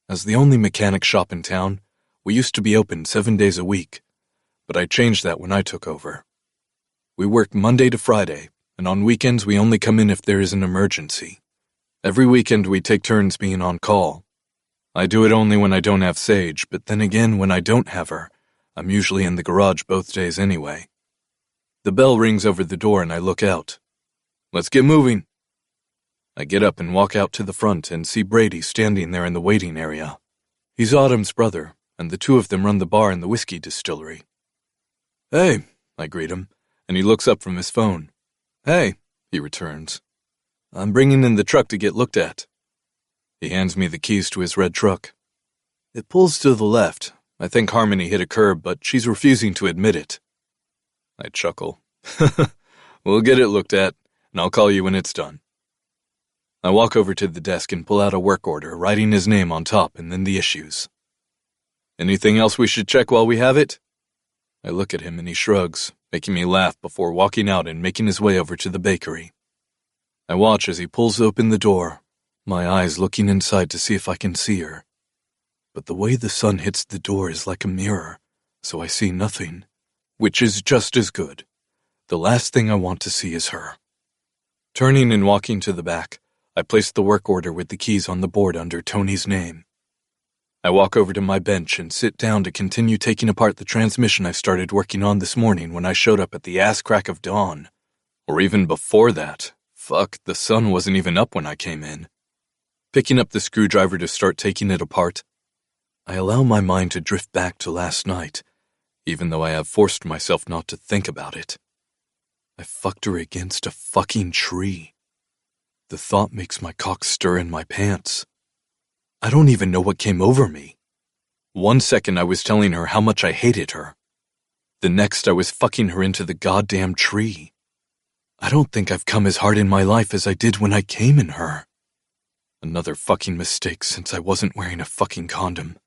As the only mechanic shop in town, we used to be open 7 days a week, but I changed that when I took over. We work Monday to Friday, and on weekends we only come in if there is an emergency. Every weekend we take turns being on call. I do it only when I don't have Sage, but then again, when I don't have her, I'm usually in the garage both days anyway. The bell rings over the door and I look out. "Let's get moving." I get up and walk out to the front and see Brady standing there in the waiting area. He's Autumn's brother, and the two of them run the bar and the whiskey distillery. "Hey," I greet him, and he looks up from his phone. "Hey," he returns. "I'm bringing in the truck to get looked at." He hands me the keys to his red truck. "It pulls to the left. I think Harmony hit a curb, but she's refusing to admit it." I chuckle. "We'll get it looked at, and I'll call you when it's done." I walk over to the desk and pull out a work order, writing his name on top and then the issues. "Anything else we should check while we have it?" I look at him and he shrugs, making me laugh before walking out and making his way over to the bakery. I watch as he pulls open the door, my eyes looking inside to see if I can see her. But the way the sun hits the door is like a mirror, so I see nothing. Which is just as good. The last thing I want to see is her. Turning and walking to the back, I place the work order with the keys on the board under Tony's name. I walk over to my bench and sit down to continue taking apart the transmission I started working on this morning when I showed up at the ass crack of dawn. Or even before that. Fuck, the sun wasn't even up when I came in. Picking up the screwdriver to start taking it apart, I allow my mind to drift back to last night, even though I have forced myself not to think about it. I fucked her against a fucking tree. The thought makes my cock stir in my pants. I don't even know what came over me. 1 second I was telling her how much I hated her. The next I was fucking her into the goddamn tree. I don't think I've come as hard in my life as I did when I came in her. Another fucking mistake since I wasn't wearing a fucking condom.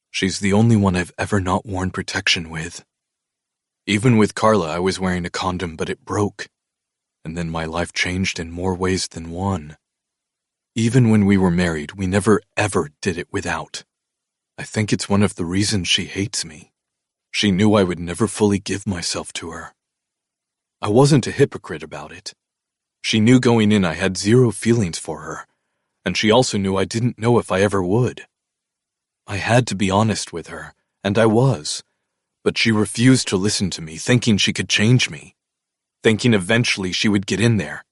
She's the only one I've ever not worn protection with. Even with Carla, I was wearing a condom, but it broke. And then my life changed in more ways than one. Even when we were married, we never ever did it without. I think it's one of the reasons she hates me. She knew I would never fully give myself to her. I wasn't a hypocrite about it. She knew going in I had zero feelings for her, and she also knew I didn't know if I ever would. I had to be honest with her, and I was, but she refused to listen to me, thinking she could change me, thinking eventually she would get in there.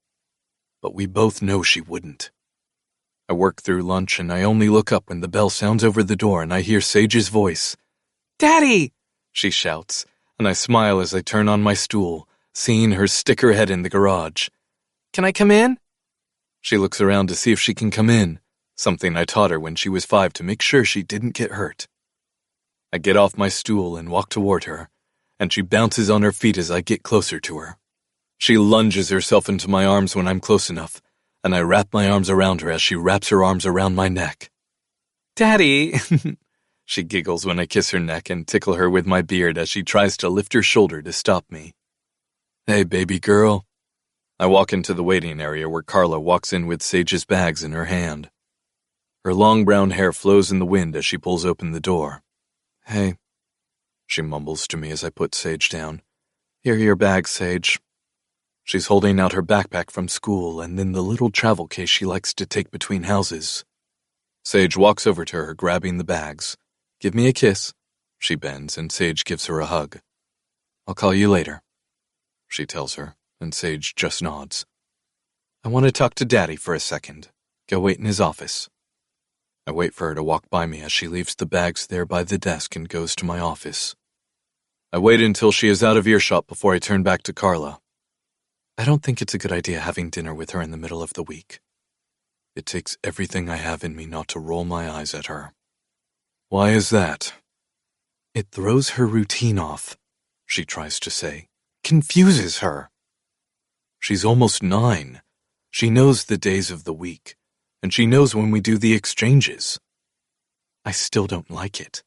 But we both know she wouldn't. I work through lunch, and I only look up when the bell sounds over the door and I hear Sage's voice. "Daddy!" she shouts, and I smile as I turn on my stool, seeing her stick her head in the garage. "Can I come in?" She looks around to see if she can come in, something I taught her when she was 5 to make sure she didn't get hurt. I get off my stool and walk toward her, and she bounces on her feet as I get closer to her. She lunges herself into my arms when I'm close enough, and I wrap my arms around her as she wraps her arms around my neck. "Daddy!" She giggles when I kiss her neck and tickle her with my beard as she tries to lift her shoulder to stop me. "Hey, baby girl." I walk into the waiting area where Carla walks in with Sage's bags in her hand. Her long brown hair flows in the wind as she pulls open the door. "Hey," she mumbles to me as I put Sage down. "Here are your bags, Sage." She's holding out her backpack from school and then the little travel case she likes to take between houses. Sage walks over to her, grabbing the bags. "Give me a kiss." She bends, and Sage gives her a hug. "I'll call you later," she tells her, and Sage just nods. "I want to talk to Daddy for a second. Go wait in his office." I wait for her to walk by me as she leaves the bags there by the desk and goes to my office. I wait until she is out of earshot before I turn back to Carla. I don't think it's a good idea having dinner with her in the middle of the week. It takes everything I have in me not to roll my eyes at her. "Why is that?" "It throws her routine off," she tries to say. "Confuses her." She's almost 9. She knows the days of the week, and she knows when we do the exchanges. I still don't like it.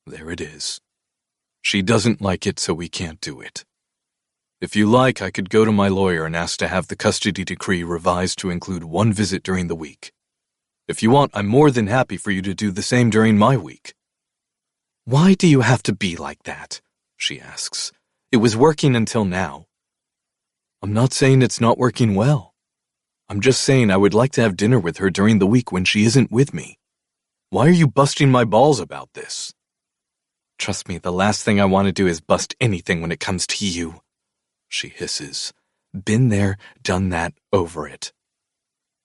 There it is. She doesn't like it, so we can't do it. If you like, I could go to my lawyer and ask to have the custody decree revised to include 1 visit during the week. If you want, I'm more than happy for you to do the same during my week." "Why do you have to be like that?" she asks. "It was working until now." I'm not saying it's not working well. I'm just saying I would like to have dinner with her during the week when she isn't with me. Why are you busting my balls about this? "Trust me, the last thing I want to do is bust anything when it comes to you," she hisses. "Been there, done that, over it."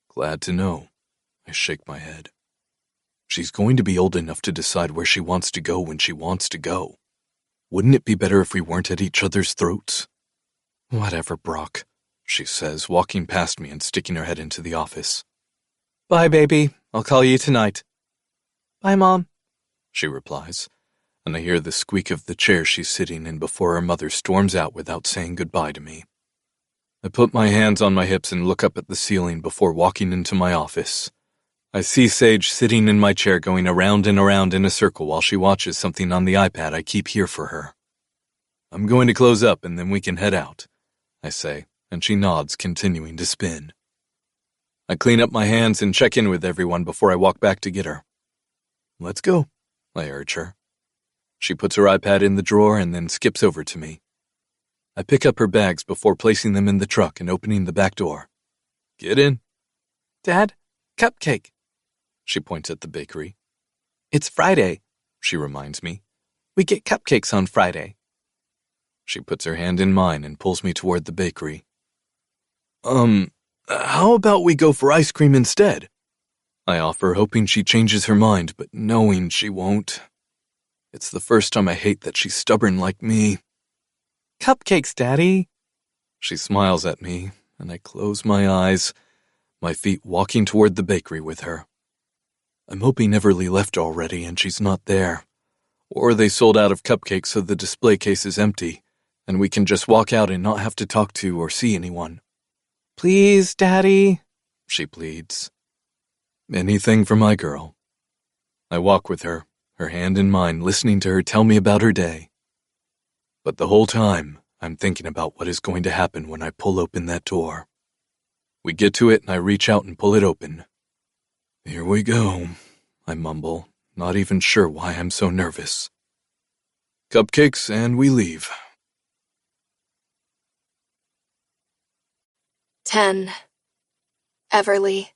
"Glad to know." I shake my head. She's going to be old enough to decide where she wants to go when she wants to go. Wouldn't it be better if we weren't at each other's throats? "Whatever, Brock," she says, walking past me and sticking her head into the office. "Bye, baby. I'll call you tonight." "Bye, Mom," she replies, and I hear the squeak of the chair she's sitting in before her mother storms out without saying goodbye to me. I put my hands on my hips and look up at the ceiling before walking into my office. I see Sage sitting in my chair going around and around in a circle while she watches something on the iPad I keep here for her. "I'm going to close up and then we can head out," I say, and she nods, continuing to spin. I clean up my hands and check in with everyone before I walk back to get her. "Let's go," I urge her. She puts her iPad in the drawer and then skips over to me. I pick up her bags before placing them in the truck and opening the back door. "Get in." "Dad, cupcake." She points at the bakery. "It's Friday," she reminds me. "We get cupcakes on Friday." She puts her hand in mine and pulls me toward the bakery. How about we go for ice cream instead?" I offer, hoping she changes her mind, but knowing she won't. It's the first time I hate that she's stubborn like me. "Cupcakes, Daddy." She smiles at me, and I close my eyes, my feet walking toward the bakery with her. I'm hoping Everleigh left already and she's not there. Or they sold out of cupcakes so the display case is empty, and we can just walk out and not have to talk to or see anyone. "Please, Daddy," she pleads. Anything for my girl. I walk with her, her hand in mine, listening to her tell me about her day. But the whole time, I'm thinking about what is going to happen when I pull open that door. We get to it and I reach out and pull it open. "Here we go," I mumble, not even sure why I'm so nervous. Cupcakes and we leave. 10. Everleigh.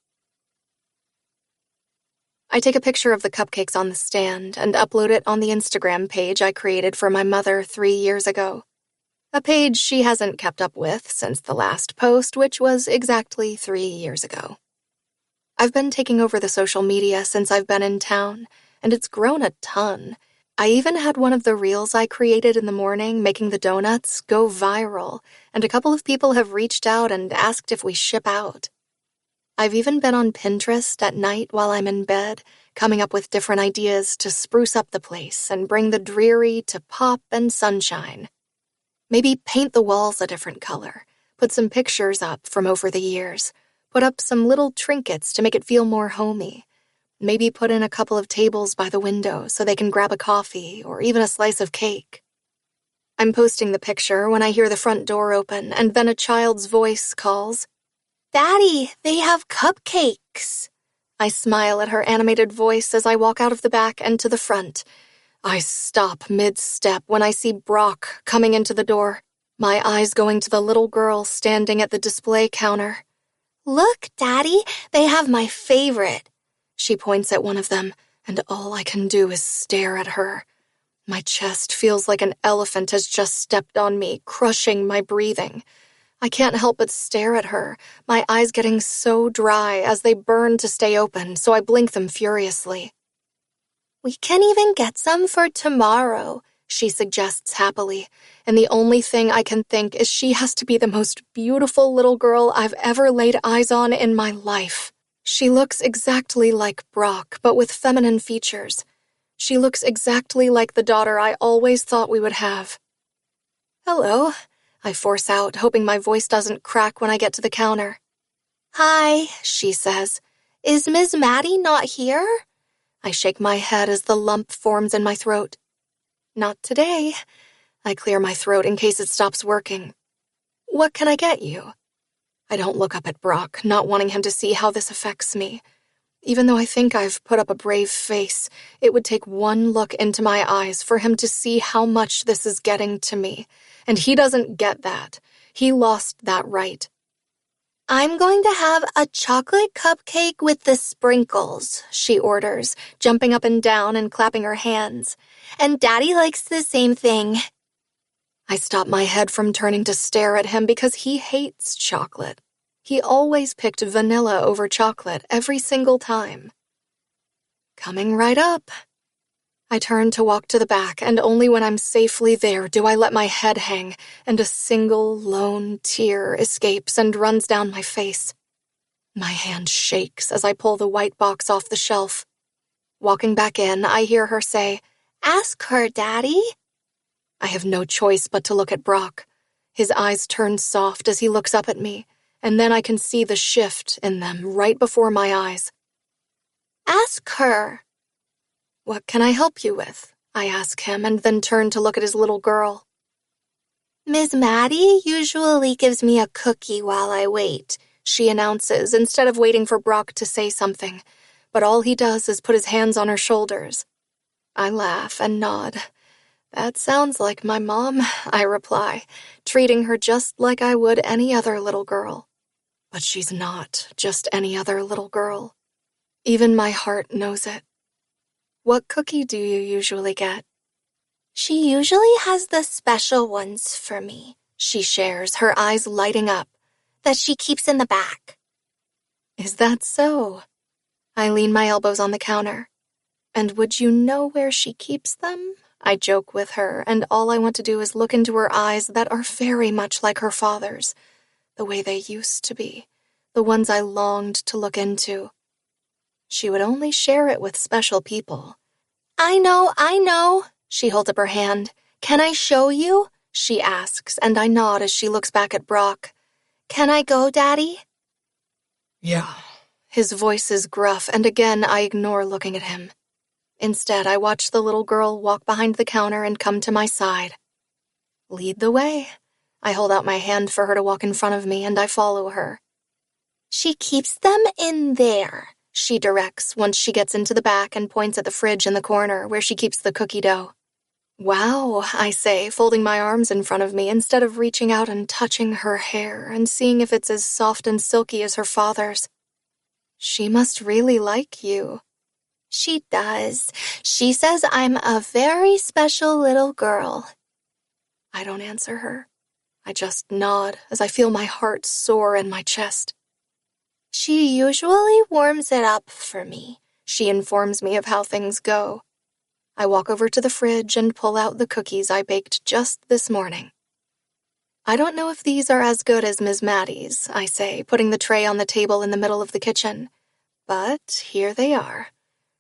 I take a picture of the cupcakes on the stand and upload it on the Instagram page I created for my mother 3 years ago. A page she hasn't kept up with since the last post, which was exactly 3 years ago. I've been taking over the social media since I've been in town, and it's grown a ton. I even had one of the reels I created in the morning making the donuts go viral, and a couple of people have reached out and asked if we ship out. I've even been on Pinterest at night while I'm in bed, coming up with different ideas to spruce up the place and bring the dreary to pop and sunshine. Maybe paint the walls a different color, put some pictures up from over the years, put up some little trinkets to make it feel more homey. Maybe put in a couple of tables by the window so they can grab a coffee or even a slice of cake. I'm posting the picture when I hear the front door open and then a child's voice calls, "Daddy, they have cupcakes." I smile at her animated voice as I walk out of the back and to the front. I stop mid-step when I see Brock coming into the door, my eyes going to the little girl standing at the display counter. "Look, Daddy, they have my favorite." She points at one of them, and all I can do is stare at her. My chest feels like an elephant has just stepped on me, crushing my breathing. I can't help but stare at her, my eyes getting so dry as they burn to stay open, so I blink them furiously. "We can even get some for tomorrow," she suggests happily, and the only thing I can think is she has to be the most beautiful little girl I've ever laid eyes on in my life. She looks exactly like Brock, but with feminine features. She looks exactly like the daughter I always thought we would have. "Hello," I force out, hoping my voice doesn't crack when I get to the counter. "Hi," she says. "Is Ms. Maddie not here?" I shake my head as the lump forms in my throat. "Not today." I clear my throat in case it stops working. "What can I get you?" I don't look up at Brock, not wanting him to see how this affects me. Even though I think I've put up a brave face, it would take one look into my eyes for him to see how much this is getting to me. And he doesn't get that. He lost that right. "I'm going to have a chocolate cupcake with the sprinkles," she orders, jumping up and down and clapping her hands. "And Daddy likes the same thing." I stop my head from turning to stare at him because he hates chocolate. He always picked vanilla over chocolate every single time. "Coming right up." I turn to walk to the back, and only when I'm safely there do I let my head hang, and a single lone tear escapes and runs down my face. My hand shakes as I pull the white box off the shelf. Walking back in, I hear her say, "Ask her, Daddy." I have no choice but to look at Brock. His eyes turn soft as he looks up at me, and then I can see the shift in them right before my eyes. "Ask her." "What can I help you with?" I ask him, and then turn to look at his little girl. "Ms. Maddie usually gives me a cookie while I wait," she announces instead of waiting for Brock to say something, but all he does is put his hands on her shoulders. I laugh and nod. "That sounds like my mom," I reply, treating her just like I would any other little girl. But she's not just any other little girl. Even my heart knows it. "What cookie do you usually get?" "She usually has the special ones for me," she shares, her eyes lighting up, "that she keeps in the back." "Is that so?" I lean my elbows on the counter. "And would you know where she keeps them?" I joke with her, and all I want to do is look into her eyes that are very much like her father's. the way they used to be, the ones I longed to look into. She would only share it with special people. I know, she holds up her hand. Can I show you? She asks, and I nod as she looks back at Brock. Can I go, Daddy? Yeah. His voice is gruff, and again I ignore looking at him. Instead, I watch the little girl walk behind the counter and come to my side. Lead the way. I hold out my hand for her to walk in front of me, and I follow her. She keeps them in there, she directs once she gets into the back and points at the fridge in the corner where she keeps the cookie dough. Wow, I say, folding my arms in front of me instead of reaching out and touching her hair and seeing if it's as soft and silky as her father's. She must really like you. She does. She says I'm a very special little girl. I don't answer her. I just nod as I feel my heart soar in my chest. She usually warms it up for me. She informs me of how things go. I walk over to the fridge and pull out the cookies I baked just this morning. I don't know if these are as good as Ms. Maddie's, I say, putting the tray on the table in the middle of the kitchen. But here they are.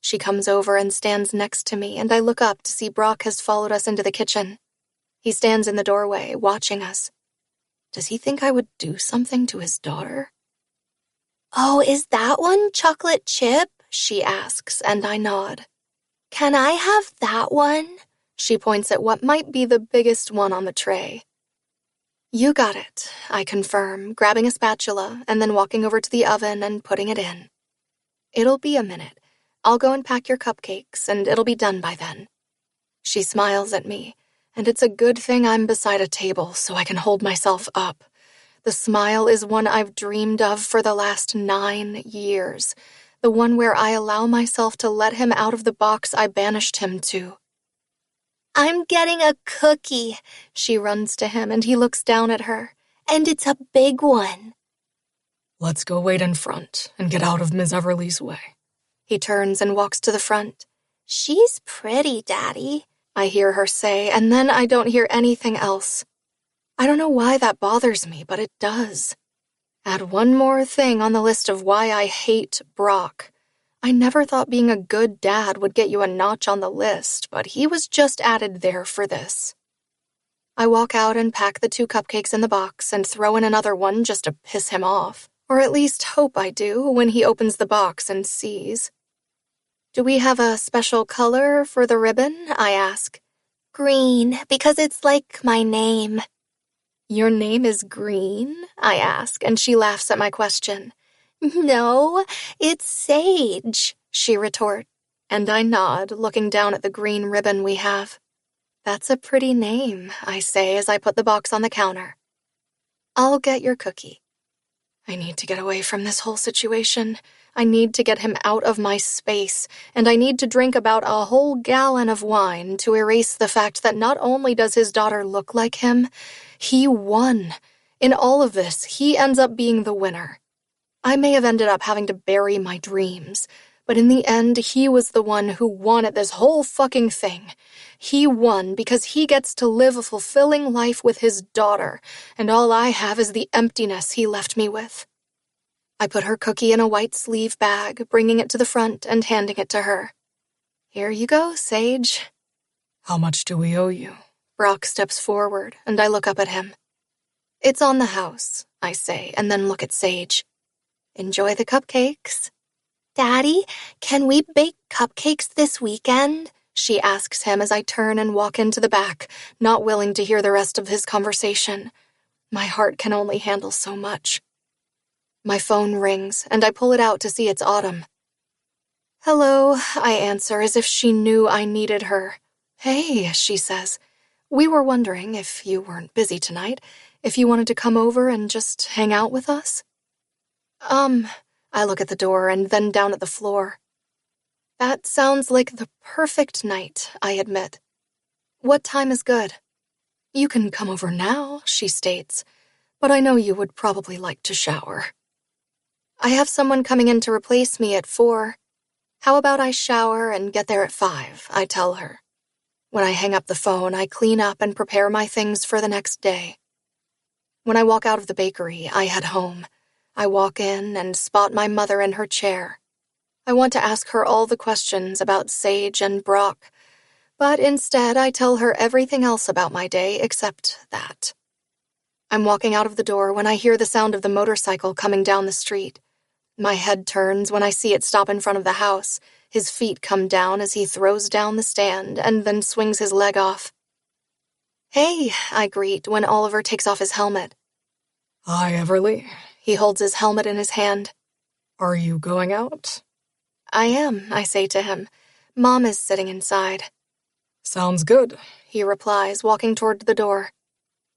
She comes over and stands next to me, and I look up to see Brock has followed us into the kitchen. He stands in the doorway, watching us. Does he think I would do something to his daughter? Oh, is that one chocolate chip? She asks, and I nod. Can I have that one? She points at what might be the biggest one on the tray. You got it, I confirm, grabbing a spatula and then walking over to the oven and putting it in. It'll be a minute. I'll go and pack your cupcakes, and it'll be done by then. She smiles at me, and it's a good thing I'm beside a table so I can hold myself up. The smile is one I've dreamed of for the last 9 years, the one where I allow myself to let him out of the box I banished him to. I'm getting a cookie, she runs to him, and he looks down at her. And it's a big one. Let's go wait in front and get out of Ms. Everleigh's way. He turns and walks to the front. She's pretty, Daddy, I hear her say, and then I don't hear anything else. I don't know why that bothers me, but it does. Add one more thing on the list of why I hate Brock. I never thought being a good dad would get you a notch on the list, but he was just added there for this. I walk out and pack the 2 cupcakes in the box and throw in another one just to piss him off, or at least hope I do when he opens the box and sees. Do we have a special color for the ribbon? I ask. Green, because it's like my name. Your name is Green? I ask, and she laughs at my question. No, it's Sage, she retorts, and I nod, looking down at the green ribbon we have. That's a pretty name, I say as I put the box on the counter. I'll get your cookie. I need to get away from this whole situation. I need to get him out of my space, and I need to drink about a whole gallon of wine to erase the fact that not only does his daughter look like him, he won. In all of this, he ends up being the winner. I may have ended up having to bury my dreams, but in the end, he was the one who won at this whole fucking thing. He won because he gets to live a fulfilling life with his daughter, and all I have is the emptiness he left me with. I put her cookie in a white sleeve bag, bringing it to the front and handing it to her. Here you go, Sage. How much do we owe you? Brock steps forward, and I look up at him. It's on the house, I say, and then look at Sage. Enjoy the cupcakes. Daddy, can we bake cupcakes this weekend? She asks him as I turn and walk into the back, not willing to hear the rest of his conversation. My heart can only handle so much. My phone rings, and I pull it out to see it's Autumn. Hello, I answer as if she knew I needed her. Hey, she says. We were wondering, if you weren't busy tonight, if you wanted to come over and just hang out with us? I look at the door and then down at the floor. That sounds like the perfect night, I admit. What time is good? You can come over now, she states, but I know you would probably like to shower. I have someone coming in to replace me at 4. How about I shower and get there at 5, I tell her. When I hang up the phone, I clean up and prepare my things for the next day. When I walk out of the bakery, I head home. I walk in and spot my mother in her chair. I want to ask her all the questions about Sage and Brock, but instead I tell her everything else about my day except that. I'm walking out of the door when I hear the sound of the motorcycle coming down the street. My head turns when I see it stop in front of the house. His feet come down as he throws down the stand and then swings his leg off. "Hey," I greet when Oliver takes off his helmet. "Hi, Everleigh." He holds his helmet in his hand. "Are you going out?" "I am," I say to him. "Mom is sitting inside." "Sounds good," he replies, walking toward the door.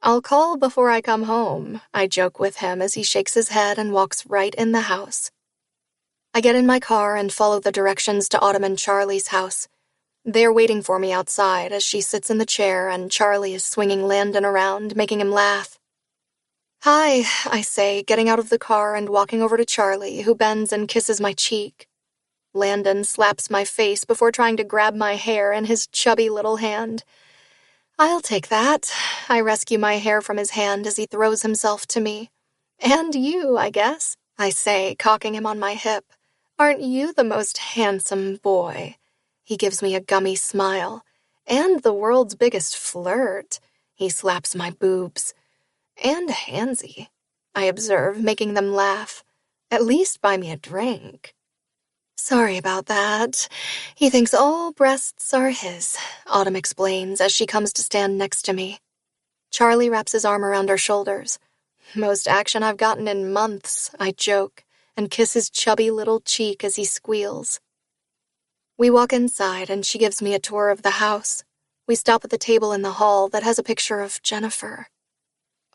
"I'll call before I come home," I joke with him as he shakes his head and walks right in the house. I get in my car and follow the directions to Autumn and Charlie's house. They're waiting for me outside as she sits in the chair and Charlie is swinging Landon around, making him laugh. "Hi," I say, getting out of the car and walking over to Charlie, who bends and kisses my cheek. Landon slaps my face before trying to grab my hair in his chubby little hand. "I'll take that." I rescue my hair from his hand as he throws himself to me. "And you, I guess," I say, cocking him on my hip. "Aren't you the most handsome boy?" He gives me a gummy smile. "And the world's biggest flirt." He slaps my boobs. "And handsy," I observe, making them laugh. "At least buy me a drink." "Sorry about that. He thinks all breasts are his," Autumn explains as she comes to stand next to me. Charlie wraps his arm around our shoulders. "Most action I've gotten in months," I joke, and kiss his chubby little cheek as he squeals. We walk inside and she gives me a tour of the house. We stop at the table in the hall that has a picture of Jennifer.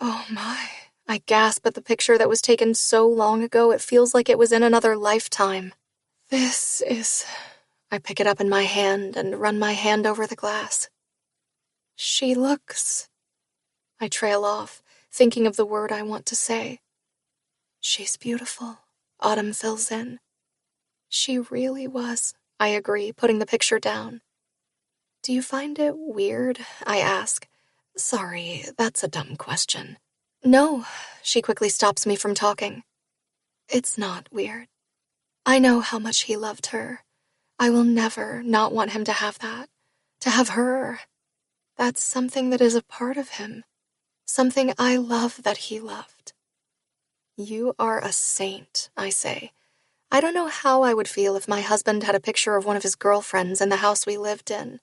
"Oh my," I gasp at the picture that was taken so long ago it feels like it was in another lifetime. "This is..." I pick it up in my hand and run my hand over the glass. "She looks..." I trail off, thinking of the word I want to say. "She's beautiful," Autumn fills in. "She really was," I agree, putting the picture down. "Do you find it weird?" I ask. "Sorry, that's a dumb question." "No," she quickly stops me from talking. "It's not weird. I know how much he loved her. I will never not want him to have that. To have her. That's something that is a part of him. Something I love that he loved." "You are a saint," I say. "I don't know how I would feel if my husband had a picture of one of his girlfriends in the house we lived in."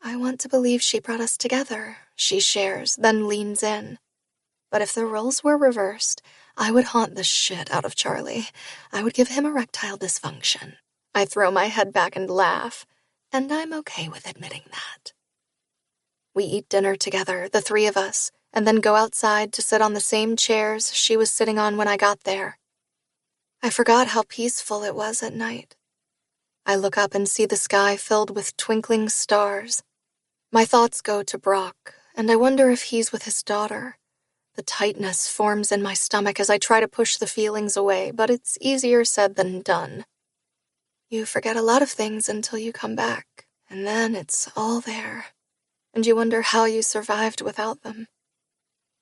"I want to believe she brought us together," she shares, then leans in. "But if the roles were reversed, I would haunt the shit out of Charlie. I would give him erectile dysfunction." I throw my head back and laugh, and I'm okay with admitting that. We eat dinner together, the three of us, and then go outside to sit on the same chairs she was sitting on when I got there. I forgot how peaceful it was at night. I look up and see the sky filled with twinkling stars. My thoughts go to Brock, and I wonder if he's with his daughter. The tightness forms in my stomach as I try to push the feelings away, but it's easier said than done. You forget a lot of things until you come back, and then it's all there, and you wonder how you survived without them.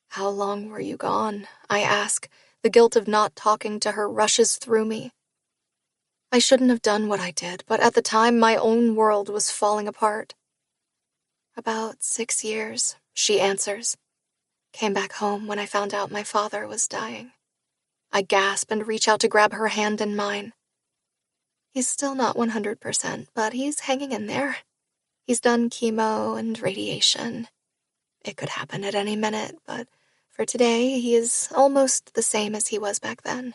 "How long were you gone?" I ask. The guilt of not talking to her rushes through me. I shouldn't have done what I did, but at the time my own world was falling apart. "About 6 years, she answers. Came back home when I found out my father was dying." I gasp and reach out to grab her hand in mine. "He's still not 100%, but he's hanging in there. He's done chemo and radiation. It could happen at any minute, but for today, he is almost the same as he was back then."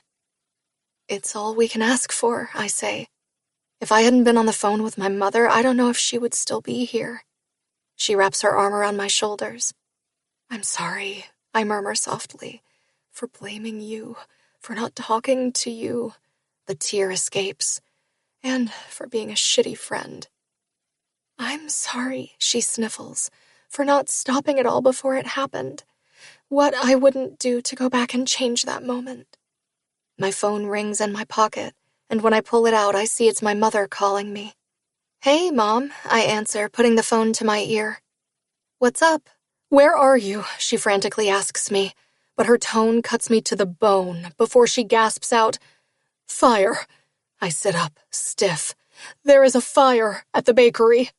"It's all we can ask for," I say. "If I hadn't been on the phone with my mother, I don't know if she would still be here." She wraps her arm around my shoulders. "I'm sorry," I murmur softly, "for blaming you, for not talking to you." The tear escapes. "And for being a shitty friend." "I'm sorry," she sniffles, "for not stopping it all before it happened. What I wouldn't do to go back and change that moment." My phone rings in my pocket, and when I pull it out, I see it's my mother calling me. "Hey, Mom," I answer, putting the phone to my ear. "What's up? Where are you?" she frantically asks me. but her tone cuts me to the bone before she gasps out, "Fire!" I sit up, stiff. "There is a fire at the bakery."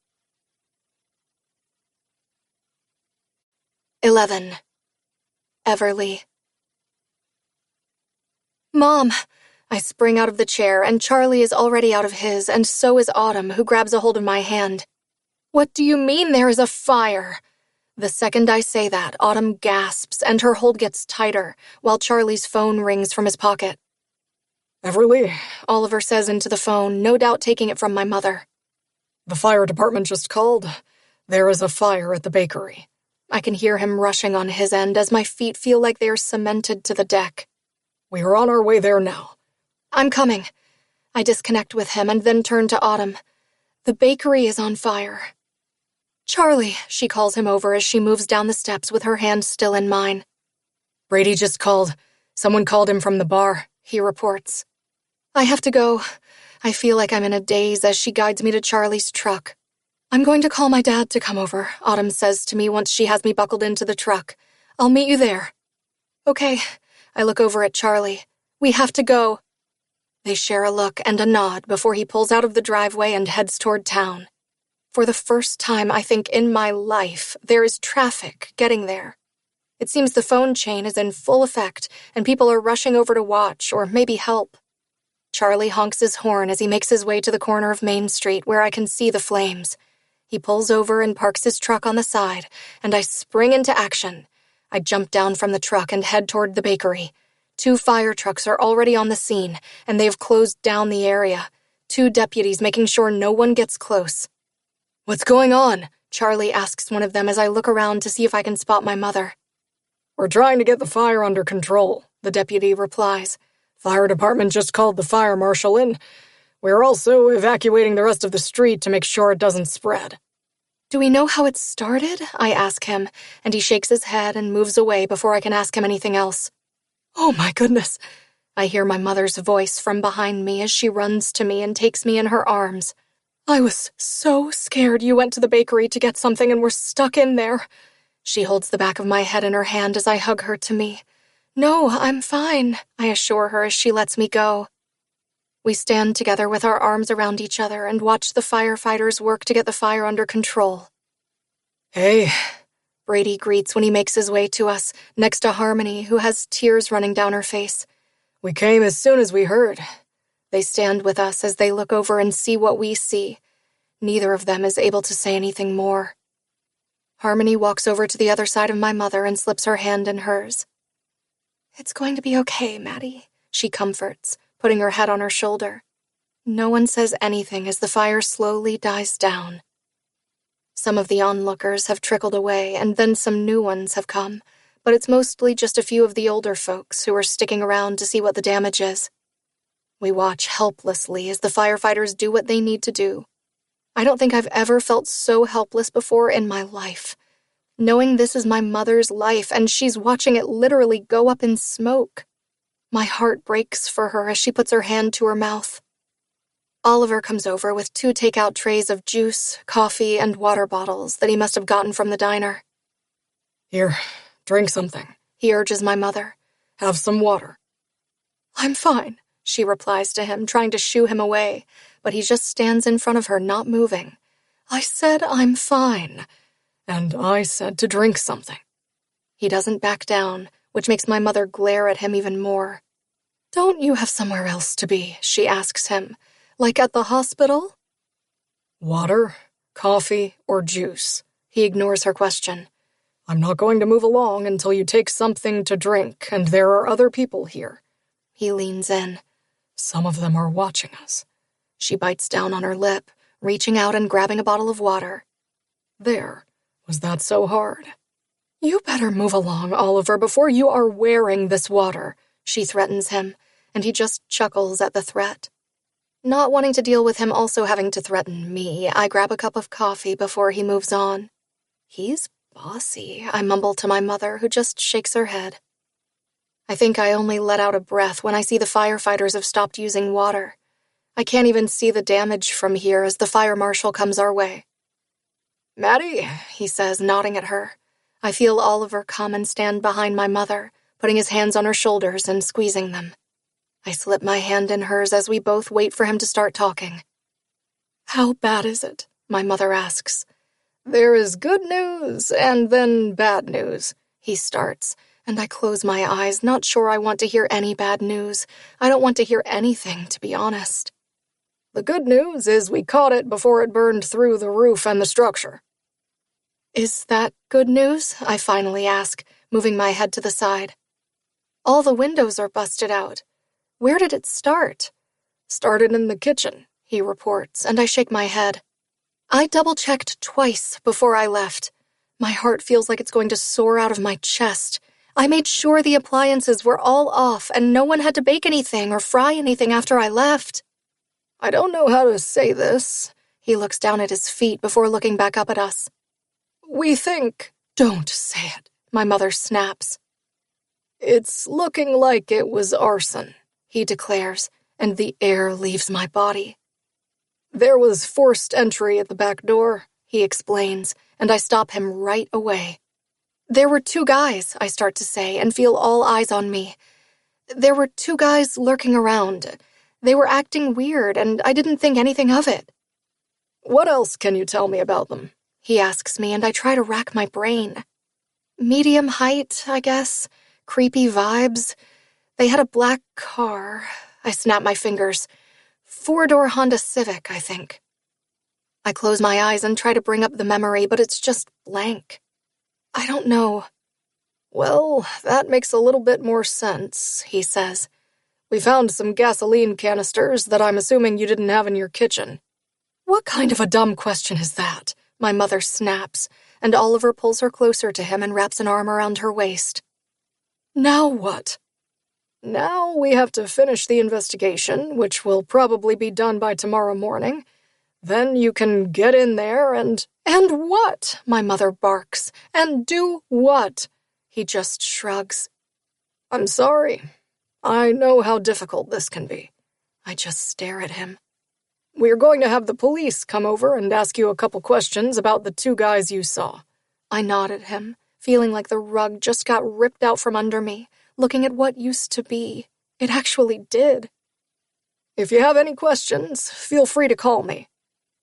11. Everleigh. "Mom!" I spring out of the chair, and Charlie is already out of his, and so is Autumn, who grabs a hold of my hand. "What do you mean there is a fire?" The second I say that, Autumn gasps, and her hold gets tighter, while Charlie's phone rings from his pocket. "Everleigh," Oliver says into the phone, no doubt taking it from my mother. "the fire department just called. There is a fire at the bakery." I can hear him rushing on his end as my feet feel like they are cemented to the deck. "We are on our way there now." "I'm coming." I disconnect with him and then turn to Autumn. "The bakery is on fire." "Charlie," she calls him over as she moves down the steps with her hand still in mine. "Brady just called. Someone called him from the bar," he reports. I have to go. I feel like I'm in a daze as she guides me to Charlie's truck. "I'm going to call my dad to come over," Autumn says to me once she has me buckled into the truck. "I'll meet you there." "Okay." I look over at Charlie. "We have to go." They share a look and a nod before he pulls out of the driveway and heads toward town. For the first time, I think, in my life, there is traffic getting there. It seems the phone chain is in full effect, and people are rushing over to watch or maybe help. Charlie honks his horn as he makes his way to the corner of Main Street where I can see the flames. He pulls over and parks his truck on the side, and I spring into action. I jump down from the truck and head toward the bakery. 2 fire trucks are already on the scene, and they have closed down the area. 2 deputies making sure no one gets close. "What's going on?" Charlie asks one of them as I look around to see if I can spot my mother. "We're trying to get the fire under control," the deputy replies. "Fire department just called the fire marshal in. We're also evacuating the rest of the street to make sure it doesn't spread." "Do we know how it started?" I ask him, and he shakes his head and moves away before I can ask him anything else. "Oh my goodness." I hear my mother's voice from behind me as she runs to me and takes me in her arms. "I was so scared you went to the bakery to get something and were stuck in there." She holds the back of my head in her hand as I hug her to me. "No, I'm fine," I assure her as she lets me go. We stand together with our arms around each other and watch the firefighters work to get the fire under control. "Hey," Brady greets when he makes his way to us, next to Harmony, who has tears running down her face. "We came as soon as we heard." They stand with us as they look over and see what we see. Neither of them is able to say anything more. Harmony walks over to the other side of my mother and slips her hand in hers. "It's going to be okay, Maddie," she comforts, putting her head on her shoulder. No one says anything as the fire slowly dies down. Some of the onlookers have trickled away, and then some new ones have come, but it's mostly just a few of the older folks who are sticking around to see what the damage is. We watch helplessly as the firefighters do what they need to do. I don't think I've ever felt so helpless before in my life. Knowing this is my mother's life and she's watching it literally go up in smoke. My heart breaks for her as she puts her hand to her mouth. Oliver comes over with 2 takeout trays of juice, coffee, and water bottles that he must have gotten from the diner. "Here, drink something," he urges my mother. "Have some water." "I'm fine," she replies to him, trying to shoo him away, but he just stands in front of her, not moving. "I said I'm fine." "And I said to drink something." He doesn't back down, which makes my mother glare at him even more. "Don't you have somewhere else to be?" she asks him. "Like at the hospital?" "Water, coffee, or juice?" He ignores her question. "I'm not going to move along until you take something to drink, and there are other people here." He leans in. "Some of them are watching us." She bites down on her lip, reaching out and grabbing a bottle of water. "There. Was that so hard?" "You better move along, Oliver, before you are wearing this water," she threatens him, and he just chuckles at the threat. Not wanting to deal with him also having to threaten me, I grab a cup of coffee before he moves on. "He's bossy," I mumble to my mother, who just shakes her head. I think I only let out a breath when I see the firefighters have stopped using water. I can't even see the damage from here as the fire marshal comes our way. "Maddie," he says, nodding at her. I feel Oliver come and stand behind my mother, putting his hands on her shoulders and squeezing them. I slip my hand in hers as we both wait for him to start talking. "How bad is it?" my mother asks. "There is good news and then bad news," he starts, and I close my eyes, not sure I want to hear any bad news. I don't want to hear anything, to be honest. "The good news is we caught it before it burned through the roof and the structure." "Is that good news?" I finally ask, moving my head to the side. "All the windows are busted out. Where did it start?" "Started in the kitchen," he reports, and I shake my head. I double-checked twice before I left. My heart feels like it's going to soar out of my chest. I made sure the appliances were all off and no one had to bake anything or fry anything after I left. "I don't know how to say this." He looks down at his feet before looking back up at us. "We think—" "Don't say it," my mother snaps. "It's looking like it was arson," he declares, and the air leaves my body. "There was forced entry at the back door," he explains, and I stop him right away. "There were 2 guys," I start to say, and feel all eyes on me. "There were 2 guys lurking around. They were acting weird, and I didn't think anything of it." "What else can you tell me about them?" he asks me, and I try to rack my brain. "Medium height, I guess. Creepy vibes. They had a black car." I snap my fingers. 4-door Honda Civic, I think. I close my eyes and try to bring up the memory, but it's just blank. I don't know. "Well, that makes a little bit more sense," he says. "We found some gasoline canisters that I'm assuming you didn't have in your kitchen." "What kind of a dumb question is that?" my mother snaps, and Oliver pulls her closer to him and wraps an arm around her waist. "Now what?" "Now we have to finish the investigation, which will probably be done by tomorrow morning. Then you can get in there and—" "And what?" my mother barks. "And do what?" He just shrugs. "I'm sorry. I know how difficult this can be." I just stare at him. "We're going to have the police come over and ask you a couple questions about the 2 guys you saw." I nod at him, feeling like the rug just got ripped out from under me, looking at what used to be. It actually did. "If you have any questions, feel free to call me."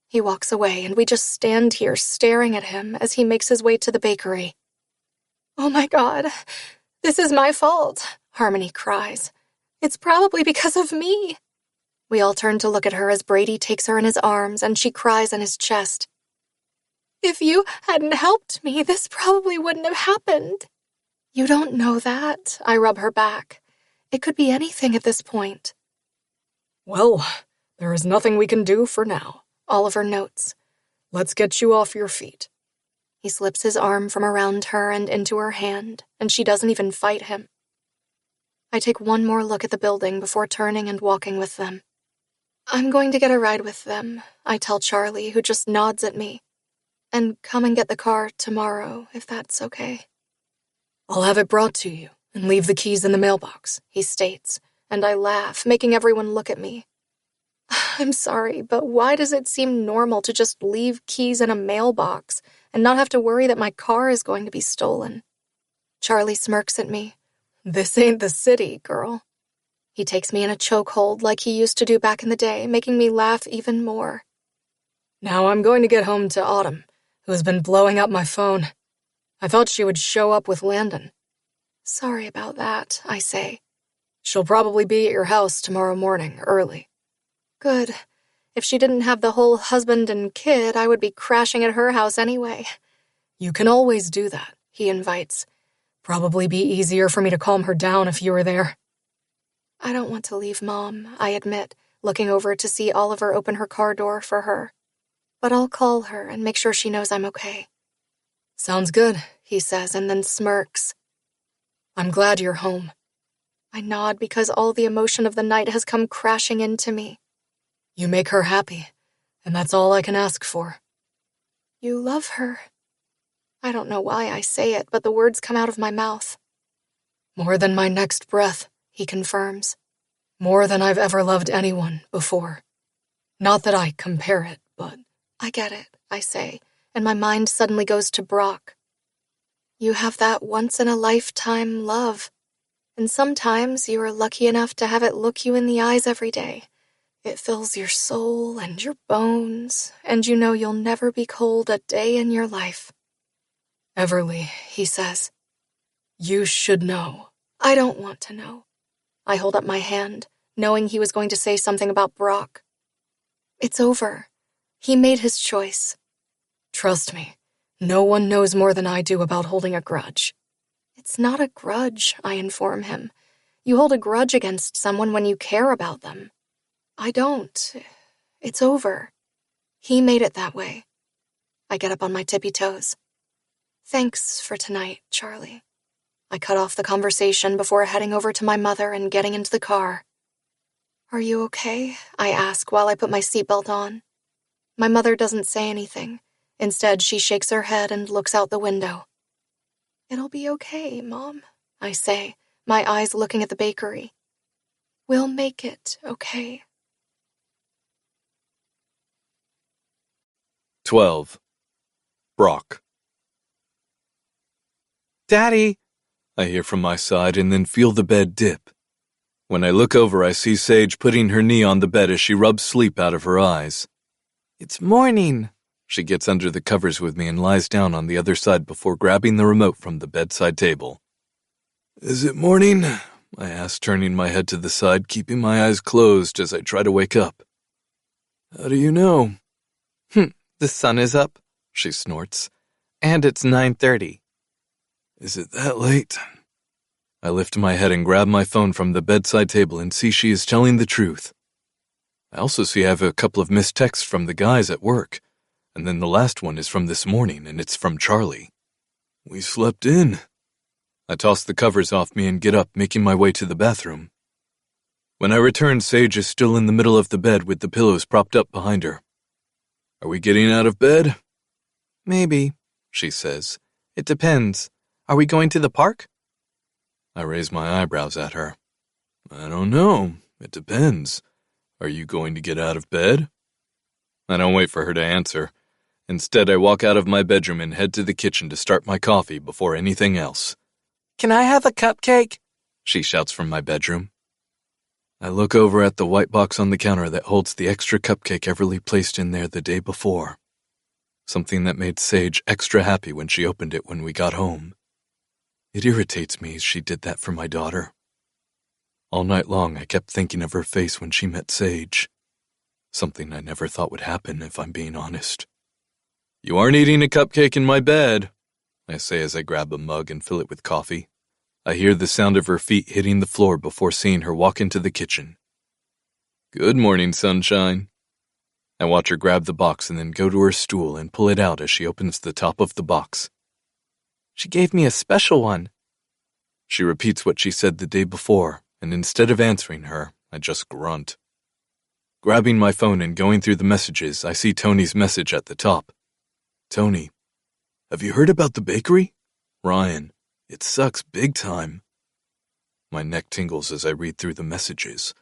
He walks away, and we just stand here staring at him as he makes his way to the bakery. "Oh my God, this is my fault," Harmony cries. "It's probably because of me." We all turn to look at her as Brady takes her in his arms, and she cries in his chest. "If you hadn't helped me, this probably wouldn't have happened." "You don't know that," I rub her back. "It could be anything at this point." "Well, there is nothing we can do for now," Oliver notes. "Let's get you off your feet." He slips his arm from around her and into her hand, and she doesn't even fight him. I take one more look at the building before turning and walking with them. "I'm going to get a ride with them," I tell Charlie, who just nods at me. "And come and get the car tomorrow, if that's okay." "I'll have it brought to you and leave the keys in the mailbox," he states, and I laugh, making everyone look at me. I'm sorry, but why does it seem normal to just leave keys in a mailbox and not have to worry that my car is going to be stolen? Charlie smirks at me. "This ain't the city, girl." He takes me in a chokehold like he used to do back in the day, making me laugh even more. "Now I'm going to get home to Autumn, who has been blowing up my phone. I thought she would show up with Landon." "Sorry about that," I say. "She'll probably be at your house tomorrow morning, early." "Good. If she didn't have the whole husband and kid, I would be crashing at her house anyway." "You can always do that," he invites. "Probably be easier for me to calm her down if you were there." "I don't want to leave Mom," I admit, looking over to see Oliver open her car door for her. "But I'll call her and make sure she knows I'm okay." "Sounds good," he says, and then smirks. "I'm glad you're home." I nod because all the emotion of the night has come crashing into me. "You make her happy, and that's all I can ask for." "You love her." I don't know why I say it, but the words come out of my mouth. "More than my next breath," he confirms. "More than I've ever loved anyone before. Not that I compare it, but—" "I get it," I say, and my mind suddenly goes to Brock. "You have that once-in-a-lifetime love." And sometimes you are lucky enough to have it look you in the eyes every day. It fills your soul and your bones, and you know you'll never be cold a day in your life. Everleigh, he says, you should know. I don't want to know. I hold up my hand, knowing he was going to say something about Brock. It's over. He made his choice. Trust me, no one knows more than I do about holding a grudge. It's not a grudge, I inform him. You hold a grudge against someone when you care about them. I don't. It's over. He made it that way. I get up on my tippy toes. Thanks for tonight, Charlie. I cut off the conversation before heading over to my mother and getting into the car. Are you okay? I ask while I put my seatbelt on. My mother doesn't say anything. Instead, she shakes her head and looks out the window. It'll be okay, Mom, I say, my eyes looking at the bakery. We'll make it okay. 12. Brock. Daddy! I hear from my side and then feel the bed dip. When I look over, I see Sage putting her knee on the bed as she rubs sleep out of her eyes. It's morning. She gets under the covers with me and lies down on the other side before grabbing the remote from the bedside table. Is it morning? I ask, turning my head to the side, keeping my eyes closed as I try to wake up. How do you know? The sun is up, she snorts. And it's 9:30. Is it that late? I lift my head and grab my phone from the bedside table and see she is telling the truth. I also see I have a couple of missed texts from the guys at work, and then the last one is from this morning, and it's from Charlie. We slept in. I toss the covers off me and get up, making my way to the bathroom. When I return, Sage is still in the middle of the bed with the pillows propped up behind her. Are we getting out of bed? Maybe, she says. It depends. Are we going to the park? I raise my eyebrows at her. I don't know. It depends. Are you going to get out of bed? I don't wait for her to answer. Instead, I walk out of my bedroom and head to the kitchen to start my coffee before anything else. Can I have a cupcake? She shouts from my bedroom. I look over at the white box on the counter that holds the extra cupcake Everleigh placed in there the day before. Something that made Sage extra happy when she opened it when we got home. It irritates me she did that for my daughter. All night long I kept thinking of her face when she met Sage. Something I never thought would happen, if I'm being honest. You aren't eating a cupcake in my bed, I say as I grab a mug and fill it with coffee. I hear the sound of her feet hitting the floor before seeing her walk into the kitchen. Good morning, sunshine. I watch her grab the box and then go to her stool and pull it out as she opens the top of the box. She gave me a special one. She repeats what she said the day before, and instead of answering her, I just grunt. Grabbing my phone and going through the messages, I see Tony's message at the top. Tony, have you heard about the bakery? Ryan, it sucks big time. My neck tingles as I read through the messages,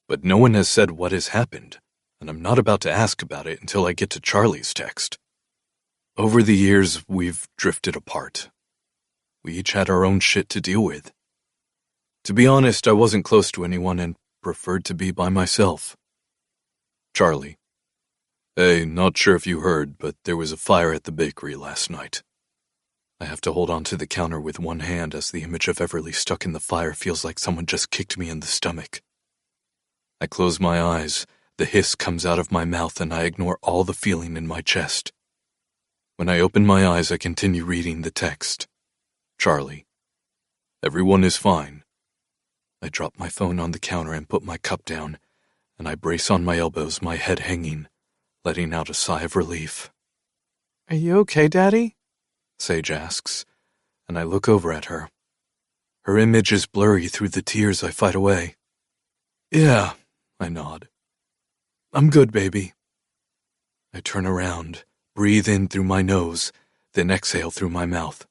but no one has said what has happened, and I'm not about to ask about it until I get to Charlie's text. Over the years, we've drifted apart. We each had our own shit to deal with. To be honest, I wasn't close to anyone and preferred to be by myself. Charlie. Hey, not sure if you heard, but there was a fire at the bakery last night. I have to hold onto the counter with one hand as the image of Everleigh stuck in the fire feels like someone just kicked me in the stomach. I close my eyes, the hiss comes out of my mouth, and I ignore all the feeling in my chest. When I open my eyes, I continue reading the text. Charlie. Everyone is fine. I drop my phone on the counter and put my cup down, and I brace on my elbows, my head hanging, letting out a sigh of relief. Are you okay, Daddy? Sage asks, and I look over at her. Her image is blurry through the tears I fight away. Yeah, I nod. I'm good, baby. I turn around, breathe in through my nose, then exhale through my mouth.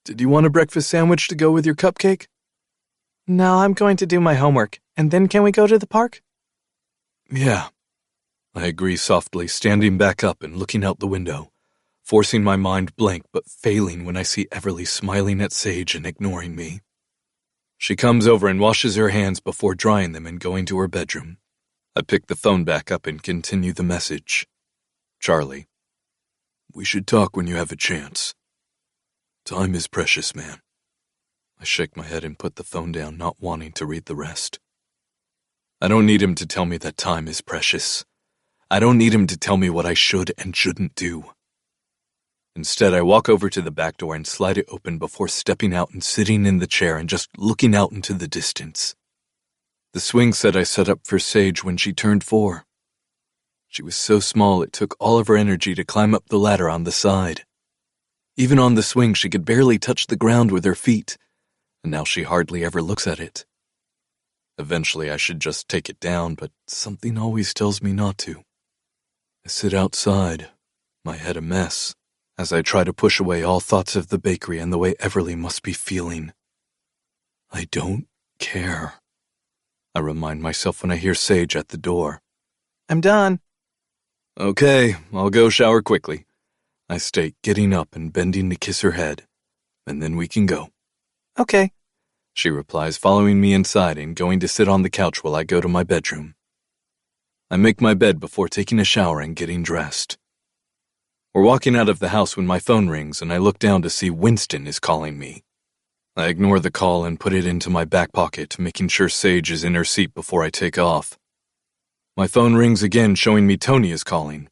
Did you want a breakfast sandwich to go with your cupcake? No, I'm going to do my homework, and then can we go to the park? Yeah, I agree softly, standing back up and looking out the window, forcing my mind blank but failing when I see Everleigh smiling at Sage and ignoring me. She comes over and washes her hands before drying them and going to her bedroom. I pick the phone back up and continue the message. Charlie. We should talk when you have a chance. Time is precious, man. I shake my head and put the phone down, not wanting to read the rest. I don't need him to tell me that time is precious. I don't need him to tell me what I should and shouldn't do. Instead, I walk over to the back door and slide it open before stepping out and sitting in the chair and just looking out into the distance. The swing set I set up for Sage when she turned 4. She was so small it took all of her energy to climb up the ladder on the side. Even on the swing, she could barely touch the ground with her feet, and now she hardly ever looks at it. Eventually, I should just take it down, but something always tells me not to. I sit outside, my head a mess, as I try to push away all thoughts of the bakery and the way Everleigh must be feeling. I don't care. I remind myself when I hear Sage at the door. I'm done. Okay, I'll go shower quickly, I state, getting up and bending to kiss her head, and then we can go. Okay, she replies, following me inside and going to sit on the couch while I go to my bedroom. I make my bed before taking a shower and getting dressed. We're walking out of the house when my phone rings and I look down to see Winston is calling me. I ignore the call and put it into my back pocket, making sure Sage is in her seat before I take off. My phone rings again, showing me Tony is calling.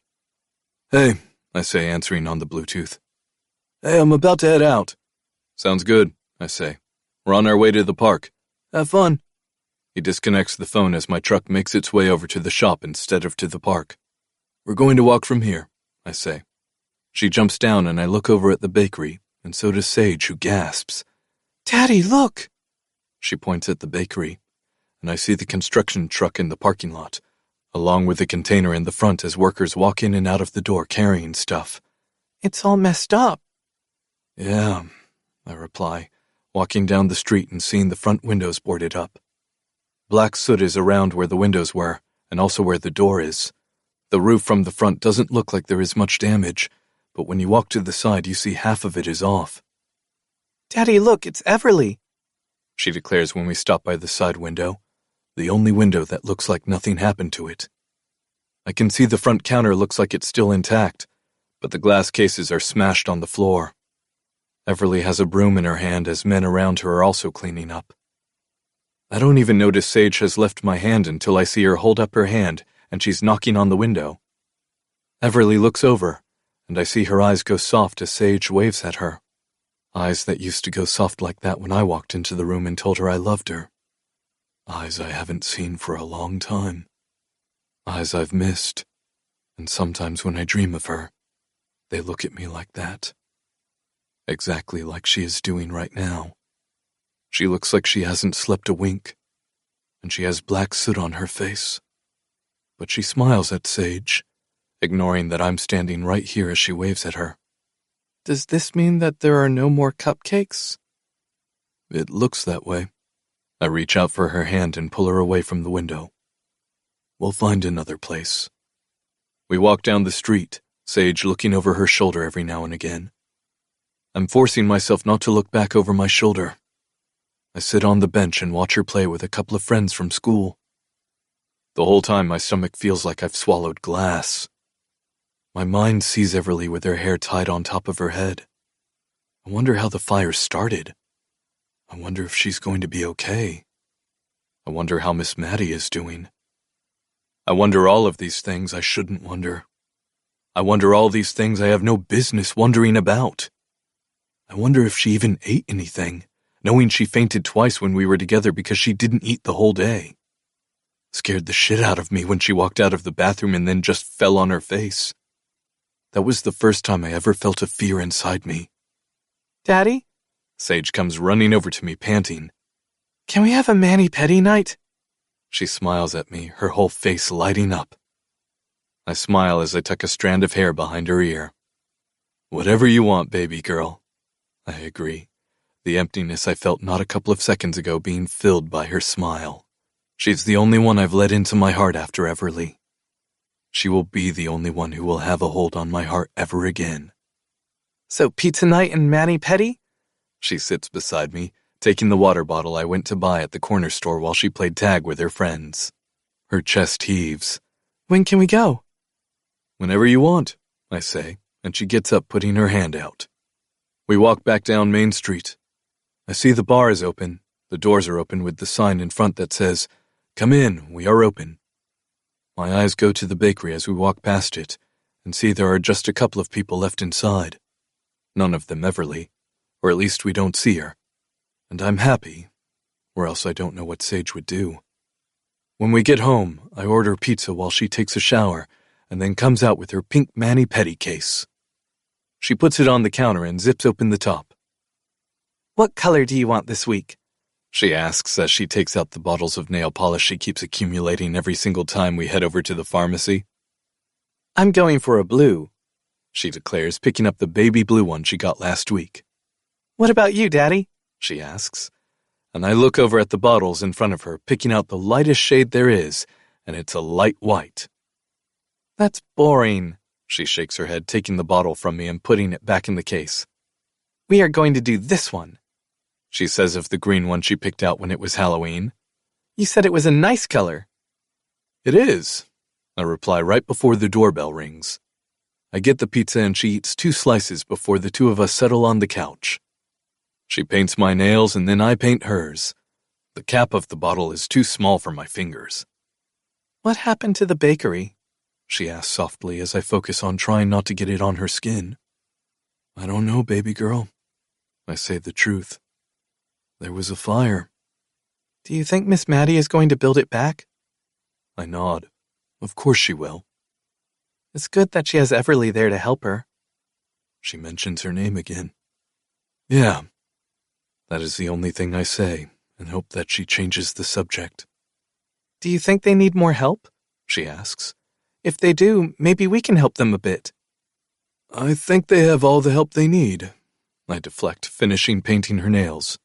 Hey, I say, answering on the Bluetooth. Hey, I'm about to head out. Sounds good, I say. We're on our way to the park. Have fun. He disconnects the phone as my truck makes its way over to the shop instead of to the park. We're going to walk from here, I say. She jumps down and I look over at the bakery, and so does Sage, who gasps. Daddy, look! She points at the bakery, and I see the construction truck in the parking lot, along with the container in the front as workers walk in and out of the door carrying stuff. It's all messed up. Yeah, I reply, walking down the street and seeing the front windows boarded up. Black soot is around where the windows were, and also where the door is. The roof from the front doesn't look like there is much damage, but when you walk to the side, you see half of it is off. Daddy, look, it's Everleigh, she declares when we stop by the side window, the only window that looks like nothing happened to it. I can see the front counter looks like it's still intact, but the glass cases are smashed on the floor. Everleigh has a broom in her hand as men around her are also cleaning up. I don't even notice Sage has left my hand until I see her hold up her hand and she's knocking on the window. Everleigh looks over, and I see her eyes go soft as Sage waves at her. Eyes that used to go soft like that when I walked into the room and told her I loved her. Eyes I haven't seen for a long time. Eyes I've missed, and sometimes when I dream of her, they look at me like that. Exactly like she is doing right now. She looks like she hasn't slept a wink, and she has black soot on her face. But she smiles at Sage, ignoring that I'm standing right here as she waves at her. Does this mean that there are no more cupcakes? It looks that way. I reach out for her hand and pull her away from the window. We'll find another place. We walk down the street, Sage looking over her shoulder every now and again. I'm forcing myself not to look back over my shoulder. I sit on the bench and watch her play with a couple of friends from school. The whole time my stomach feels like I've swallowed glass. My mind sees Everleigh with her hair tied on top of her head. I wonder how the fire started. I wonder if she's going to be okay. I wonder how Miss Maddie is doing. I wonder all of these things I shouldn't wonder. I wonder all these things I have no business wondering about. I wonder if she even ate anything, knowing she fainted twice when we were together because she didn't eat the whole day. Scared the shit out of me when she walked out of the bathroom and then just fell on her face. That was the first time I ever felt a fear inside me. Daddy? Sage comes running over to me, panting. Can we have a mani-pedi night? She smiles at me, her whole face lighting up. I smile as I tuck a strand of hair behind her ear. Whatever you want, baby girl. I agree, the emptiness I felt not a couple of seconds ago being filled by her smile. She's the only one I've let into my heart after Everleigh. She will be the only one who will have a hold on my heart ever again. So pizza night and mani-pedi? She sits beside me, Taking the water bottle I went to buy at the corner store while she played tag with her friends. Her chest heaves. When can we go? Whenever you want, I say, and she gets up, putting her hand out. We walk back down Main Street. I see the bar is open. The doors are open with the sign in front that says, "Come in, we are open." My eyes go to the bakery as we walk past it and see there are just a couple of people left inside. None of them Everleigh, or at least we don't see her. And I'm happy, or else I don't know what Sage would do. When we get home, I order pizza while she takes a shower and then comes out with her pink mani-pedi case. She puts it on the counter and zips open the top. What color do you want this week? She asks as she takes out the bottles of nail polish she keeps accumulating every single time we head over to the pharmacy. I'm going for a blue, she declares, picking up the baby blue one she got last week. What about you, Daddy? She asks, and I look over at the bottles in front of her, picking out the lightest shade there is, and it's a light white. That's boring, she shakes her head, taking the bottle from me and putting it back in the case. We are going to do this one, she says of the green one she picked out when it was Halloween. You said it was a nice color. It is, I reply right before the doorbell rings. I get the pizza and she eats 2 slices before the two of us settle on the couch. She paints my nails and then I paint hers. The cap of the bottle is too small for my fingers. What happened to the bakery? She asks softly as I focus on trying not to get it on her skin. I don't know, baby girl. I say the truth. There was a fire. Do you think Miss Maddie is going to build it back? I nod. Of course she will. It's good that she has Everleigh there to help her. She mentions her name again. Yeah. That is the only thing I say, and hope that she changes the subject. Do you think they need more help? She asks. If they do, maybe we can help them a bit. I think they have all the help they need. I deflect, finishing painting her nails.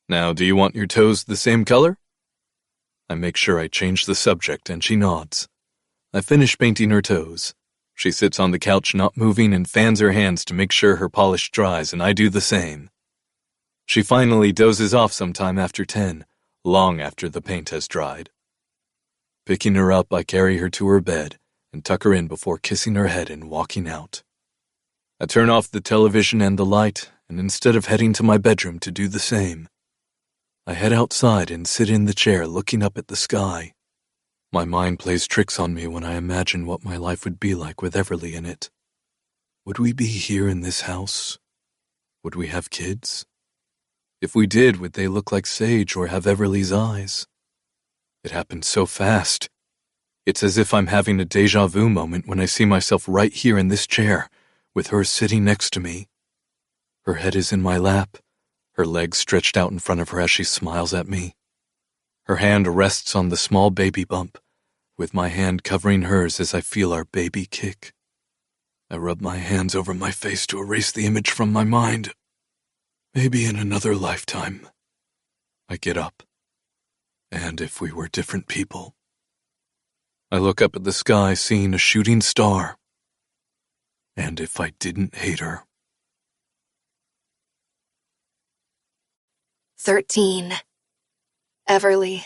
Now, do you want your toes the same color? I make sure I change the subject, and she nods. I finish painting her toes. She sits on the couch not moving and fans her hands to make sure her polish dries, and I do the same. She finally dozes off sometime after 10, long after the paint has dried. Picking her up, I carry her to her bed and tuck her in before kissing her head and walking out. I turn off the television and the light, and instead of heading to my bedroom to do the same, I head outside and sit in the chair looking up at the sky. My mind plays tricks on me when I imagine what my life would be like with Everleigh in it. Would we be here in this house? Would we have kids? If we did, would they look like Sage or have Everleigh's eyes? It happened so fast. It's as if I'm having a déjà vu moment when I see myself right here in this chair, with her sitting next to me. Her head is in my lap, her legs stretched out in front of her as she smiles at me. Her hand rests on the small baby bump, with my hand covering hers as I feel our baby kick. I rub my hands over my face to erase the image from my mind. Maybe in another lifetime. I get up. And if we were different people. I look up at the sky, seeing a shooting star. And if I didn't hate her. 13. Everleigh.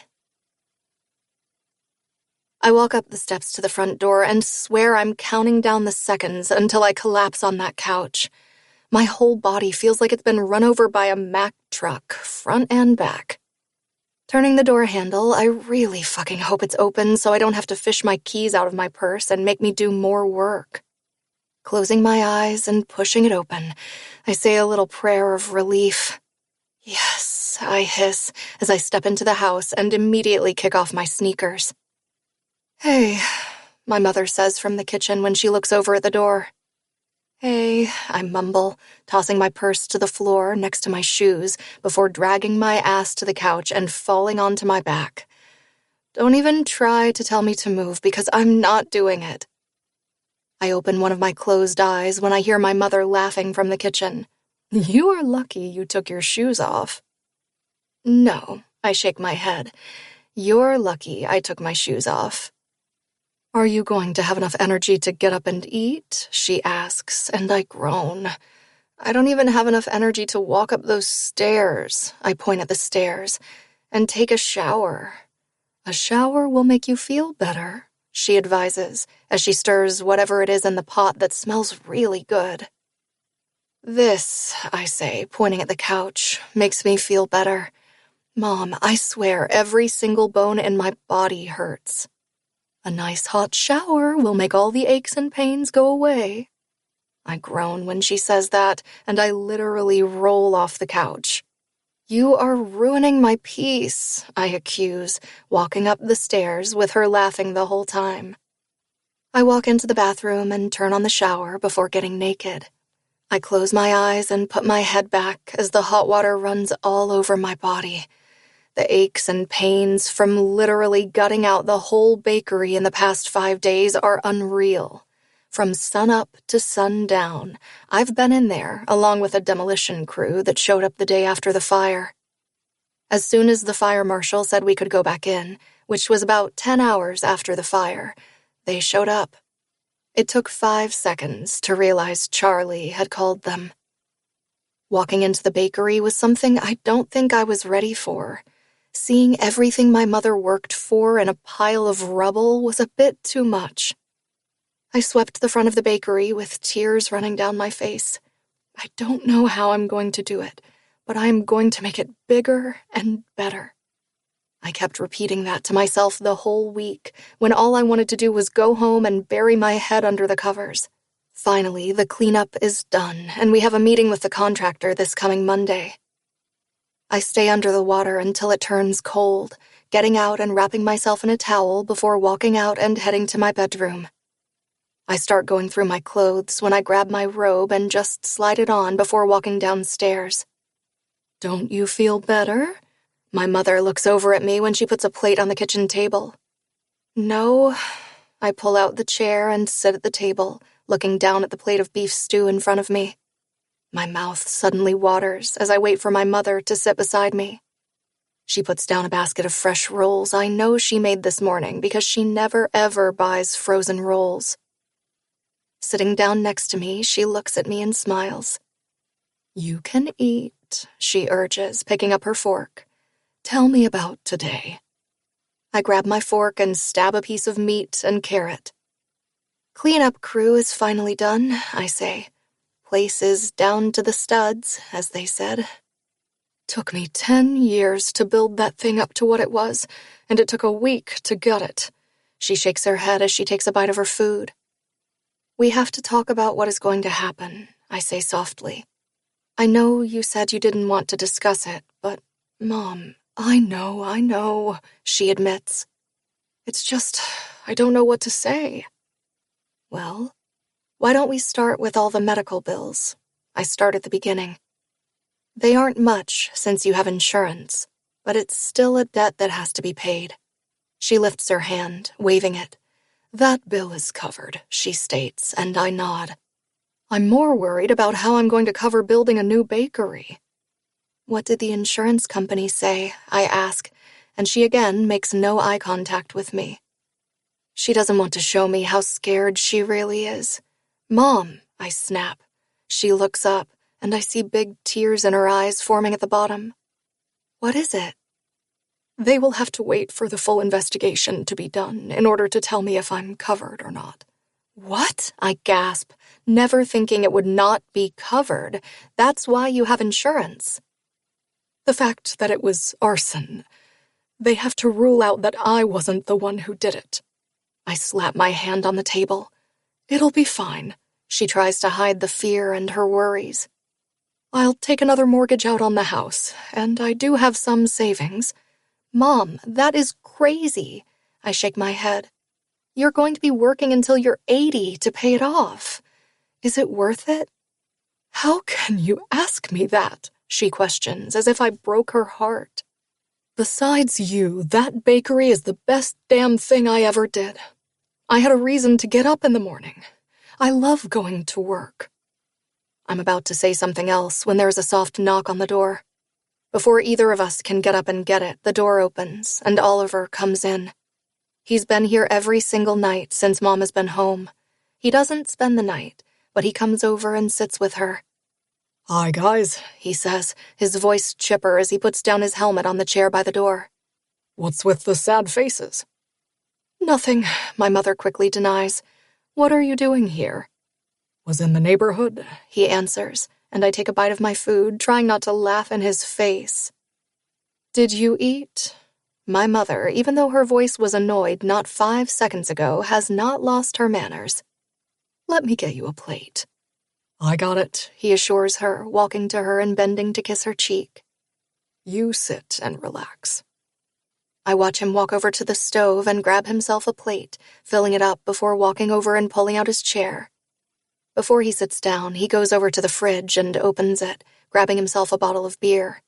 I walk up the steps to the front door and swear I'm counting down the seconds until I collapse on that couch. My whole body feels like it's been run over by a Mack truck, front and back. Turning the door handle, I really fucking hope it's open so I don't have to fish my keys out of my purse and make me do more work. Closing my eyes and pushing it open, I say a little prayer of relief. Yes, I hiss as I step into the house and immediately kick off my sneakers. Hey, my mother says from the kitchen when she looks over at the door. Hey, I mumble, tossing my purse to the floor next to my shoes before dragging my ass to the couch and falling onto my back. Don't even try to tell me to move because I'm not doing it. I open one of my closed eyes when I hear my mother laughing from the kitchen. You are lucky you took your shoes off. No, I shake my head. You're lucky I took my shoes off. Are you going to have enough energy to get up and eat? She asks, and I groan. I don't even have enough energy to walk up those stairs. I point at the stairs. And take a shower. A shower will make you feel better, she advises, as she stirs whatever it is in the pot that smells really good. This, I say, pointing at the couch, makes me feel better. Mom, I swear every single bone in my body hurts. A nice hot shower will make all the aches and pains go away. I groan when she says that, and I literally roll off the couch. You are ruining my peace, I accuse, walking up the stairs with her laughing the whole time. I walk into the bathroom and turn on the shower before getting naked. I close my eyes and put my head back as the hot water runs all over my body. The aches and pains from literally gutting out the whole bakery in the past 5 days are unreal. From sunup to sundown, I've been in there along with a demolition crew that showed up the day after the fire. As soon as the fire marshal said we could go back in, which was about 10 hours after the fire, they showed up. It took 5 seconds to realize Charlie had called them. Walking into the bakery was something I don't think I was ready for. Seeing everything my mother worked for in a pile of rubble was a bit too much. I swept the front of the bakery with tears running down my face. I don't know how I'm going to do it, but I am going to make it bigger and better. I kept repeating that to myself the whole week, when all I wanted to do was go home and bury my head under the covers. Finally, the cleanup is done, and we have a meeting with the contractor this coming Monday. I stay under the water until it turns cold, getting out and wrapping myself in a towel before walking out and heading to my bedroom. I start going through my clothes when I grab my robe and just slide it on before walking downstairs. Don't you feel better? My mother looks over at me when she puts a plate on the kitchen table. No. I pull out the chair and sit at the table, looking down at the plate of beef stew in front of me. My mouth suddenly waters as I wait for my mother to sit beside me. She puts down a basket of fresh rolls I know she made this morning because she never ever buys frozen rolls. Sitting down next to me, she looks at me and smiles. You can eat, she urges, picking up her fork. Tell me about today. I grab my fork and stab a piece of meat and carrot. Cleanup crew is finally done, I say. Place is down to the studs, as they said. Took me 10 years to build that thing up to what it was, and it took a week to gut it. She shakes her head as she takes a bite of her food. We have to talk about what is going to happen, I say softly. I know you said you didn't want to discuss it, but, Mom, I know, she admits. It's just, I don't know what to say. Well, why don't we start with all the medical bills? I start at the beginning. They aren't much since you have insurance, but it's still a debt that has to be paid. She lifts her hand, waving it. That bill is covered, she states, and I nod. I'm more worried about how I'm going to cover building a new bakery. What did the insurance company say? I ask, and she again makes no eye contact with me. She doesn't want to show me how scared she really is. Mom, I snap. She looks up, and I see big tears in her eyes forming at the bottom. What is it? They will have to wait for the full investigation to be done in order to tell me if I'm covered or not. What? I gasp, never thinking it would not be covered. That's why you have insurance. The fact that it was arson. They have to rule out that I wasn't the one who did it. I slap my hand on the table. It'll be fine. She tries to hide the fear and her worries. I'll take another mortgage out on the house, and I do have some savings. Mom, that is crazy. I shake my head. You're going to be working until you're 80 to pay it off. Is it worth it? How can you ask me that? She questions, as if I broke her heart. Besides you, that bakery is the best damn thing I ever did. I had a reason to get up in the morning. I love going to work. I'm about to say something else when there's a soft knock on the door. Before either of us can get up and get it, the door opens, and Oliver comes in. He's been here every single night since Mom has been home. He doesn't spend the night, but he comes over and sits with her. "Hi, guys," he says, his voice chipper as he puts down his helmet on the chair by the door. "What's with the sad faces?" "Nothing," my mother quickly denies. "What are you doing here?" "Was in the neighborhood," he answers, and I take a bite of my food, trying not to laugh in his face. "Did you eat?" My mother, even though her voice was annoyed not 5 seconds ago, has not lost her manners. "Let me get you a plate." "I got it," he assures her, walking to her and bending to kiss her cheek. "You sit and relax." I watch him walk over to the stove and grab himself a plate, filling it up before walking over and pulling out his chair. Before he sits down, he goes over to the fridge and opens it, grabbing himself a bottle of beer.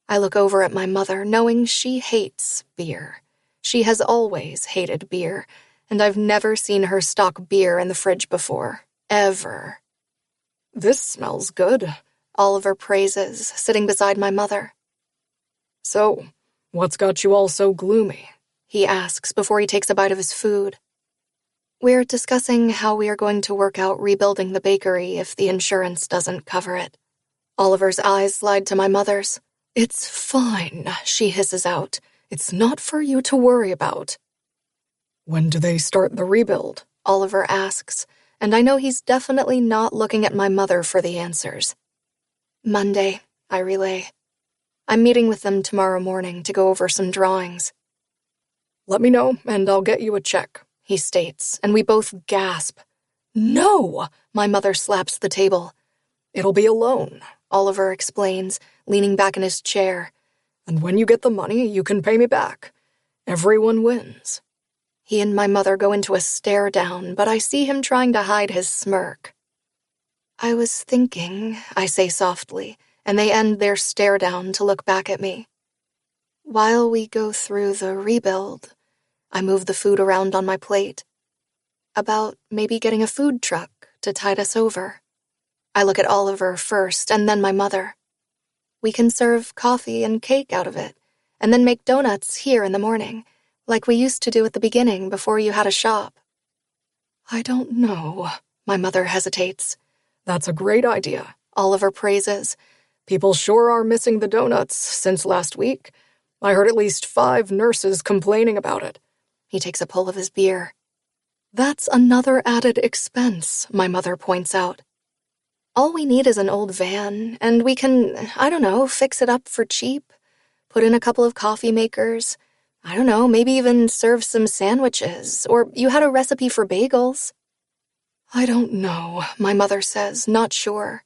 I look over at my mother, knowing she hates beer. She has always hated beer, and I've never seen her stock beer in the fridge before, ever. "This smells good," Oliver praises, sitting beside my mother. "So, what's got you all so gloomy?" he asks before he takes a bite of his food. "We're discussing how we are going to work out rebuilding the bakery if the insurance doesn't cover it." Oliver's eyes slide to my mother's. "It's fine," she hisses out. "It's not for you to worry about." "When do they start the rebuild?" Oliver asks, and I know he's definitely not looking at my mother for the answers. "Monday," I relay. "I'm meeting with them tomorrow morning to go over some drawings." "Let me know, and I'll get you a check," he states, and we both gasp. "No!" My mother slaps the table. "It'll be a loan," Oliver explains, leaning back in his chair. "And when you get the money, you can pay me back. Everyone wins." He and my mother go into a stare down, but I see him trying to hide his smirk. "I was thinking," I say softly, and they end their stare down to look back at me. "While we go through the rebuild," I move the food around on my plate, "about maybe getting a food truck to tide us over." I look at Oliver first, and then my mother. "We can serve coffee and cake out of it, and then make donuts here in the morning, like we used to do at the beginning before you had a shop." "I don't know," my mother hesitates. "That's a great idea," Oliver praises. "People sure are missing the donuts since last week. I heard at least 5 nurses complaining about it." He takes a pull of his beer. "That's another added expense," my mother points out. "All we need is an old van, and we can, I don't know, fix it up for cheap. Put in a couple of coffee makers. I don't know, maybe even serve some sandwiches, or you had a recipe for bagels." "I don't know," my mother says, not sure.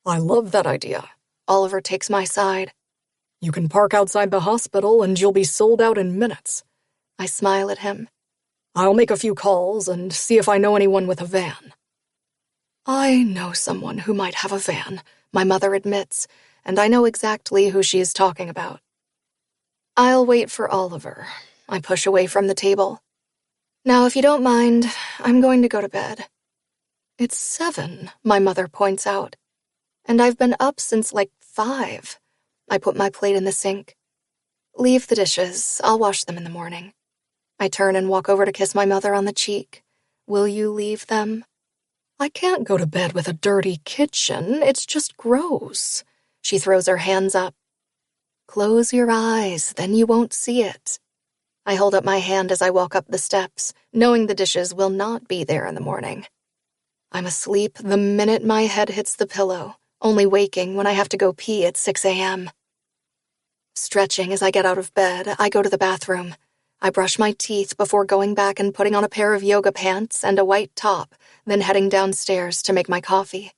"I love that idea." Oliver takes my side. "You can park outside the hospital and you'll be sold out in minutes." I smile at him. "I'll make a few calls and see if I know anyone with a van." "I know someone who might have a van," my mother admits, and I know exactly who she is talking about. "I'll wait for Oliver." I push away from the table. "Now, if you don't mind, I'm going to go to bed." "It's 7, my mother points out. "And I've been up since like 5. I put my plate in the sink. "Leave the dishes. I'll wash them in the morning." I turn and walk over to kiss my mother on the cheek. "Will you leave them?" "I can't go to bed with a dirty kitchen. It's just gross." She throws her hands up. "Close your eyes, then you won't see it." I hold up my hand as I walk up the steps, knowing the dishes will not be there in the morning. I'm asleep the minute my head hits the pillow, only waking when I have to go pee at 6 a.m. Stretching as I get out of bed, I go to the bathroom. I brush my teeth before going back and putting on a pair of yoga pants and a white top, then heading downstairs to make my coffee.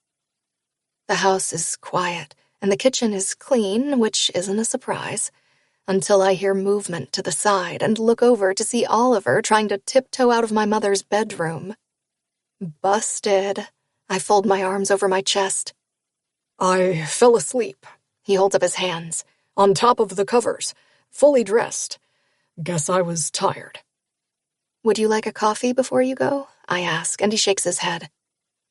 The house is quiet, and the kitchen is clean, which isn't a surprise, until I hear movement to the side and look over to see Oliver trying to tiptoe out of my mother's bedroom. Busted. I fold my arms over my chest. "I fell asleep." He holds up his hands. "On top of the covers, fully dressed. Guess I was tired." "Would you like a coffee before you go?" I ask, and he shakes his head.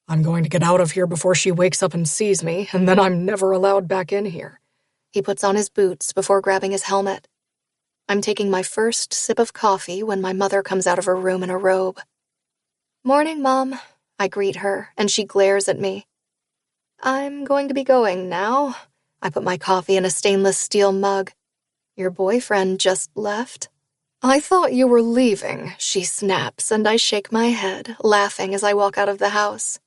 "I'm going to get out of here before she wakes up and sees me, and then I'm never allowed back in here." He puts on his boots before grabbing his helmet. I'm taking my first sip of coffee when my mother comes out of her room in a robe. "Morning, Mom," I greet her, and she glares at me. I'm going to be going now. I put my coffee in a stainless steel mug. Your boyfriend just left? I thought you were leaving, she snaps, and I shake my head, laughing as I walk out of the house.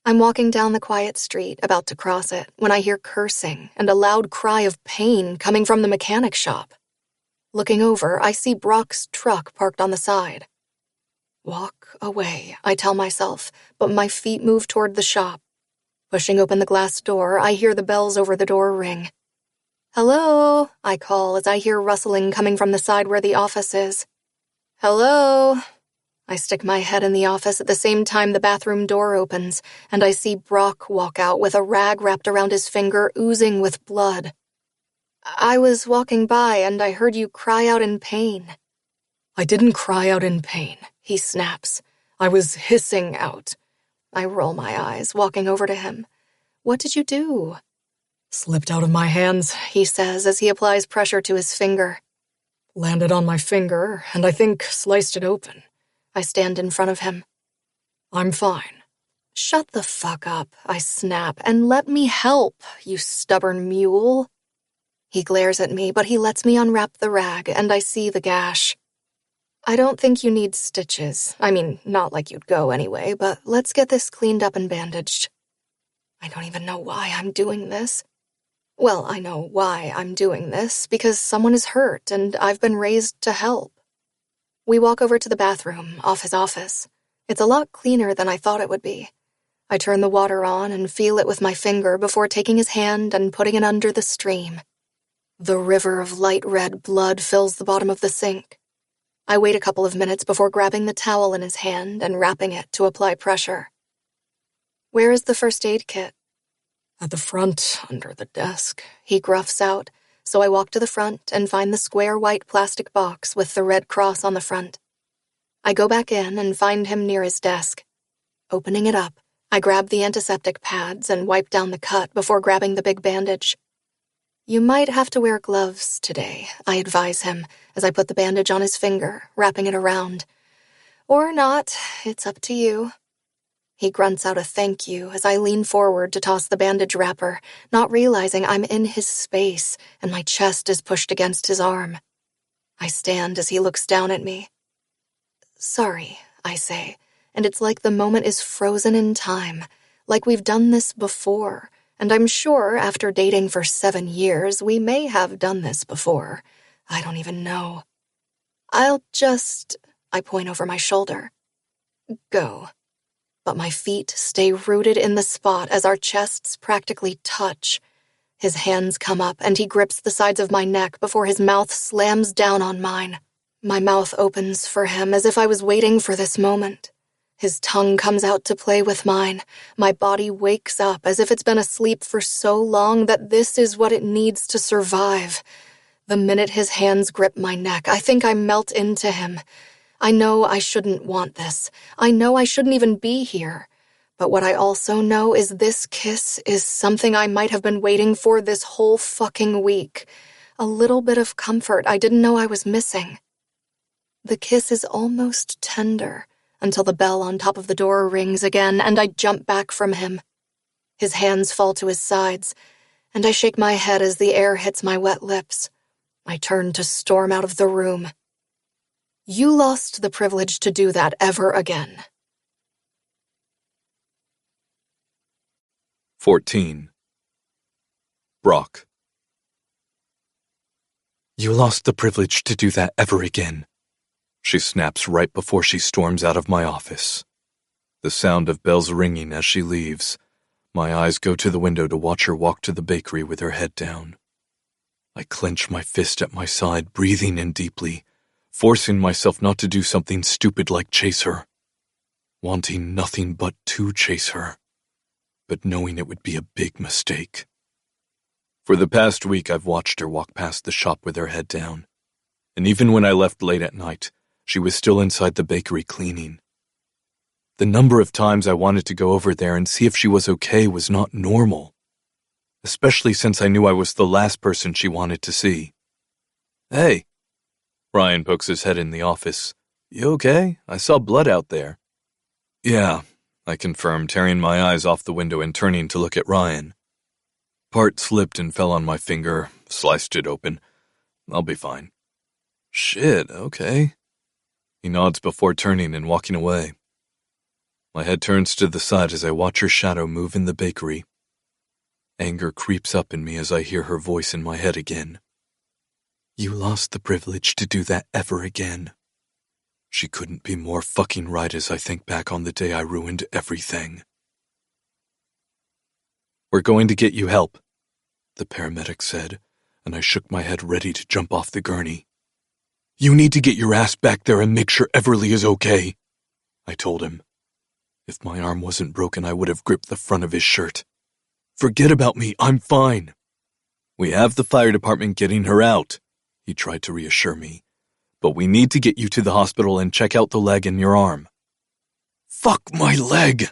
I'm walking down the quiet street, about to cross it, when I hear cursing and a loud cry of pain coming from the mechanic shop. Looking over, I see Brock's truck parked on the side. Walk away, I tell myself, but my feet move toward the shop. Pushing open the glass door, I hear the bells over the door ring. Hello, I call as I hear rustling coming from the side where the office is. Hello. I stick my head in the office at the same time the bathroom door opens, and I see Brock walk out with a rag wrapped around his finger oozing with blood. I was walking by and I heard you cry out in pain. I didn't cry out in pain, he snaps. I was hissing out. I roll my eyes, walking over to him. What did you do? Slipped out of my hands, he says as he applies pressure to his finger. Landed on my finger, and I think sliced it open. I stand in front of him. I'm fine. Shut the fuck up, I snap, and let me help, you stubborn mule. He glares at me, but he lets me unwrap the rag, and I see the gash. I don't think you need stitches. I mean, not like you'd go anyway, but let's get this cleaned up and bandaged. I don't even know why I'm doing this. Well, I know why I'm doing this, because someone is hurt and I've been raised to help. We walk over to the bathroom, off his office. It's a lot cleaner than I thought it would be. I turn the water on and feel it with my finger before taking his hand and putting it under the stream. The river of light red blood fills the bottom of the sink. I wait a couple of minutes before grabbing the towel in his hand and wrapping it to apply pressure. Where is the first aid kit? At the front, under the desk, he gruffs out, so I walk to the front and find the square white plastic box with the red cross on the front. I go back in and find him near his desk. Opening it up, I grab the antiseptic pads and wipe down the cut before grabbing the big bandage. You might have to wear gloves today, I advise him as I put the bandage on his finger, wrapping it around. Or not, it's up to you. He grunts out a thank you as I lean forward to toss the bandage wrapper, not realizing I'm in his space and my chest is pushed against his arm. I stand as he looks down at me. Sorry, I say, and it's like the moment is frozen in time, like we've done this before, and I'm sure after dating for 7 years, we may have done this before. I don't even know. I point over my shoulder. Go. But my feet stay rooted in the spot as our chests practically touch. His hands come up and he grips the sides of my neck before his mouth slams down on mine. My mouth opens for him as if I was waiting for this moment. His tongue comes out to play with mine. My body wakes up as if it's been asleep for so long that this is what it needs to survive. The minute his hands grip my neck, I think I melt into him. I know I shouldn't want this. I know I shouldn't even be here. But what I also know is this kiss is something I might have been waiting for this whole fucking week. A little bit of comfort I didn't know I was missing. The kiss is almost tender until the bell on top of the door rings again and I jump back from him. His hands fall to his sides, and I shake my head as the air hits my wet lips. I turn to storm out of the room. You lost the privilege to do that ever again. 14. Brock. You lost the privilege to do that ever again, she snaps right before she storms out of my office. The sound of bells ringing as she leaves. My eyes go to the window to watch her walk to the bakery with her head down. I clench my fist at my side, breathing in deeply, forcing myself not to do something stupid like chase her. Wanting nothing but to chase her, but knowing it would be a big mistake. For the past week, I've watched her walk past the shop with her head down, and even when I left late at night, she was still inside the bakery cleaning. The number of times I wanted to go over there and see if she was okay was not normal, especially since I knew I was the last person she wanted to see. Hey, Ryan pokes his head in the office. You okay? I saw blood out there. Yeah, I confirmed, tearing my eyes off the window and turning to look at Ryan. Part slipped and fell on my finger, sliced it open. I'll be fine. Shit, okay. He nods before turning and walking away. My head turns to the side as I watch her shadow move in the bakery. Anger creeps up in me as I hear her voice in my head again. You lost the privilege to do that ever again. She couldn't be more fucking right as I think back on the day I ruined everything. We're going to get you help, the paramedic said, and I shook my head ready to jump off the gurney. You need to get your ass back there and make sure Everleigh is okay, I told him. If my arm wasn't broken, I would have gripped the front of his shirt. Forget about me, I'm fine. We have the fire department getting her out, he tried to reassure me. But we need to get you to the hospital and check out the leg and your arm. Fuck my leg!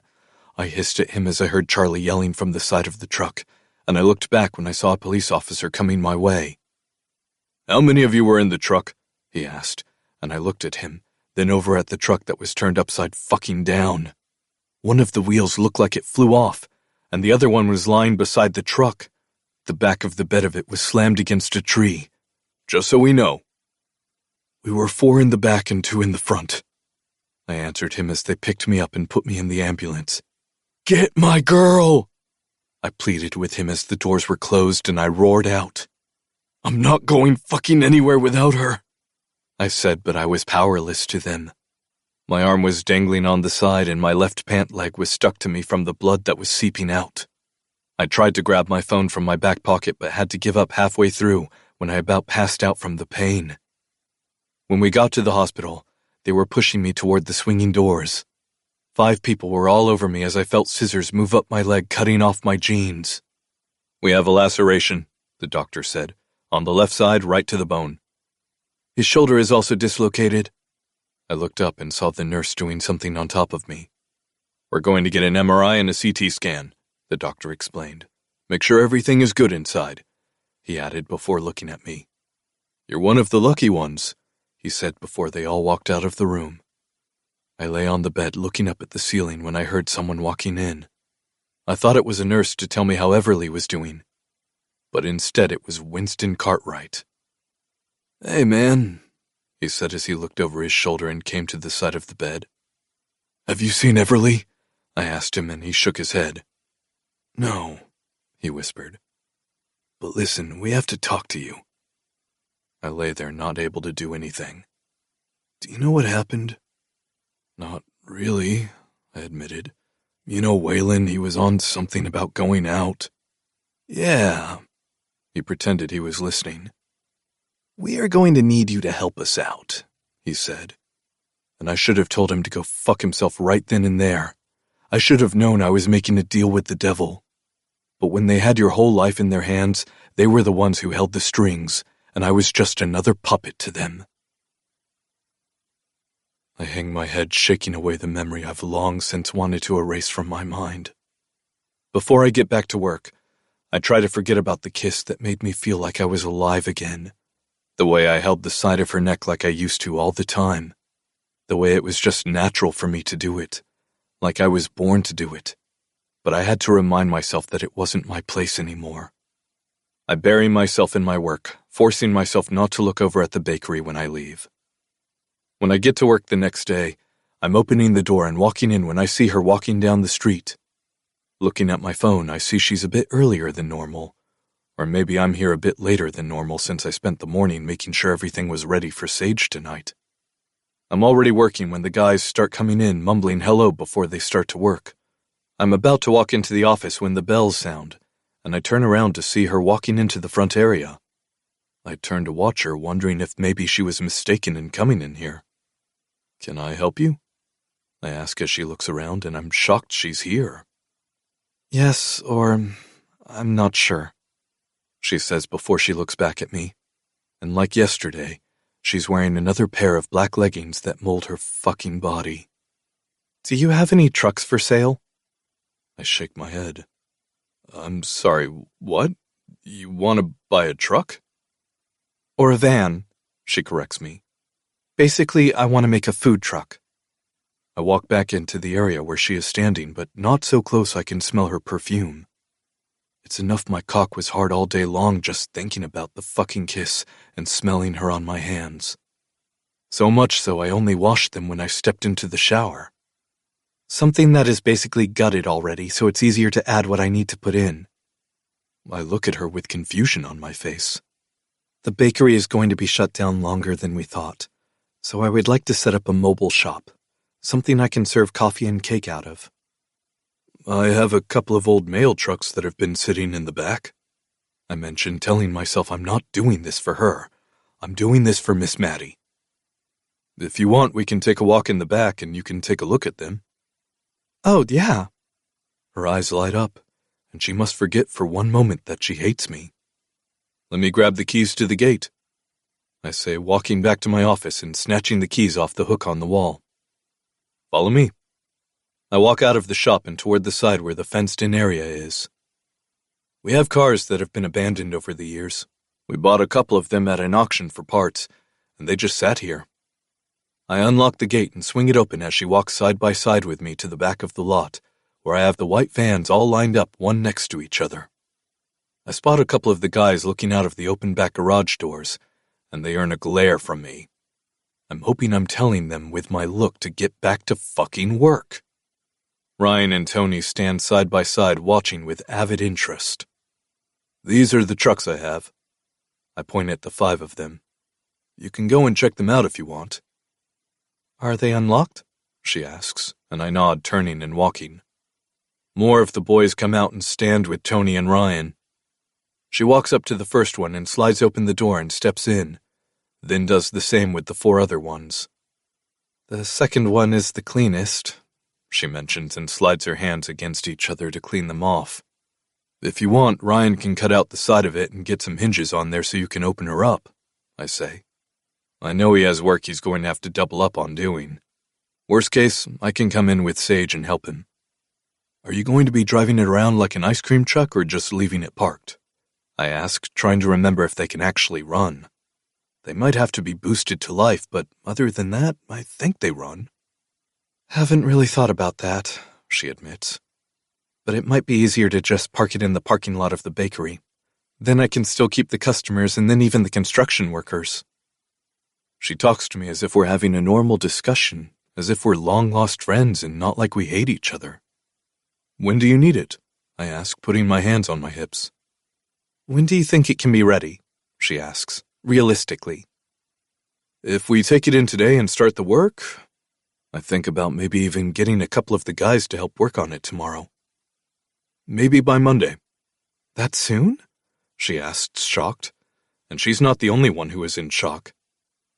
I hissed at him as I heard Charlie yelling from the side of the truck, and I looked back when I saw a police officer coming my way. How many of you were in the truck? He asked, and I looked at him, then over at the truck that was turned upside fucking down. One of the wheels looked like it flew off, and the other one was lying beside the truck. The back of the bed of it was slammed against a tree. Just so we know. We were 4 in the back and 2 in the front. I answered him as they picked me up and put me in the ambulance. Get my girl! I pleaded with him as the doors were closed and I roared out. I'm not going fucking anywhere without her, I said, but I was powerless to them. My arm was dangling on the side and my left pant leg was stuck to me from the blood that was seeping out. I tried to grab my phone from my back pocket but had to give up halfway through when I about passed out from the pain. When we got to the hospital, they were pushing me toward the swinging doors. 5 people were all over me as I felt scissors move up my leg, cutting off my jeans. We have a laceration, the doctor said, on the left side, right to the bone. His shoulder is also dislocated. I looked up and saw the nurse doing something on top of me. We're going to get an MRI and a CT scan, the doctor explained. Make sure everything is good inside, he added before looking at me. You're one of the lucky ones, he said before they all walked out of the room. I lay on the bed looking up at the ceiling when I heard someone walking in. I thought it was a nurse to tell me how Everleigh was doing, but instead it was Winston Cartwright. Hey, man, he said as he looked over his shoulder and came to the side of the bed. Have you seen Everleigh? I asked him and he shook his head. No, he whispered. But listen, we have to talk to you. I lay there not able to do anything. Do you know what happened? Not really, I admitted. You know Waylon, he was on something about going out. Yeah. He pretended he was listening. We are going to need you to help us out, he said. And I should have told him to go fuck himself right then and there. I should have known I was making a deal with the devil. But when they had your whole life in their hands, they were the ones who held the strings, and I was just another puppet to them. I hang my head, shaking away the memory I've long since wanted to erase from my mind. Before I get back to work, I try to forget about the kiss that made me feel like I was alive again. The way I held the side of her neck like I used to all the time. The way it was just natural for me to do it, like I was born to do it. But I had to remind myself that it wasn't my place anymore. I bury myself in my work, forcing myself not to look over at the bakery when I leave. When I get to work the next day, I'm opening the door and walking in when I see her walking down the street. Looking at my phone, I see she's a bit earlier than normal. Or maybe I'm here a bit later than normal since I spent the morning making sure everything was ready for Sage tonight. I'm already working when the guys start coming in, mumbling hello before they start to work. I'm about to walk into the office when the bells sound, and I turn around to see her walking into the front area. I turn to watch her, wondering if maybe she was mistaken in coming in here. Can I help you? I ask as she looks around, and I'm shocked she's here. Yes, or I'm not sure, she says before she looks back at me. And like yesterday, she's wearing another pair of black leggings that mold her fucking body. Do you have any trucks for sale? I shake my head. I'm sorry, what? You want to buy a truck? Or a van, she corrects me. Basically, I want to make a food truck. I walk back into the area where she is standing, but not so close I can smell her perfume. It's enough my cock was hard all day long just thinking about the fucking kiss and smelling her on my hands. So much so I only washed them when I stepped into the shower. Something that is basically gutted already, so it's easier to add what I need to put in. I look at her with confusion on my face. The bakery is going to be shut down longer than we thought, so I would like to set up a mobile shop, something I can serve coffee and cake out of. I have a couple of old mail trucks that have been sitting in the back, I mentioned, telling myself I'm not doing this for her. I'm doing this for Miss Maddie. If you want, we can take a walk in the back and you can take a look at them. Oh, yeah. Her eyes light up, and she must forget for one moment that she hates me. Let me grab the keys to the gate, I say, walking back to my office and snatching the keys off the hook on the wall. Follow me. I walk out of the shop and toward the side where the fenced-in area is. We have cars that have been abandoned over the years. We bought a couple of them at an auction for parts, and they just sat here. I unlock the gate and swing it open as she walks side by side with me to the back of the lot, where I have the white vans all lined up one next to each other. I spot a couple of the guys looking out of the open back garage doors, and they earn a glare from me. I'm hoping I'm telling them with my look to get back to fucking work. Ryan and Tony stand side by side watching with avid interest. These are the trucks I have. I point at the 5 of them. You can go and check them out if you want. Are they unlocked? She asks, and I nod, turning and walking. More of the boys come out and stand with Tony and Ryan. She walks up to the first one and slides open the door and steps in, then does the same with the 4 other ones. The second one is the cleanest, she mentions and slides her hands against each other to clean them off. If you want, Ryan can cut out the side of it and get some hinges on there so you can open her up, I say. I know he has work he's going to have to double up on doing. Worst case, I can come in with Sage and help him. Are you going to be driving it around like an ice cream truck or just leaving it parked? I ask, trying to remember if they can actually run. They might have to be boosted to life, but other than that, I think they run. Haven't really thought about that, she admits. But it might be easier to just park it in the parking lot of the bakery. Then I can still keep the customers and then even the construction workers. She talks to me as if we're having a normal discussion, as if we're long-lost friends and not like we hate each other. When do you need it? I ask, putting my hands on my hips. When do you think it can be ready? She asks, realistically. If we take it in today and start the work, I think about maybe even getting a couple of the guys to help work on it tomorrow. Maybe by Monday. That soon? She asks, shocked. And she's not the only one who is in shock.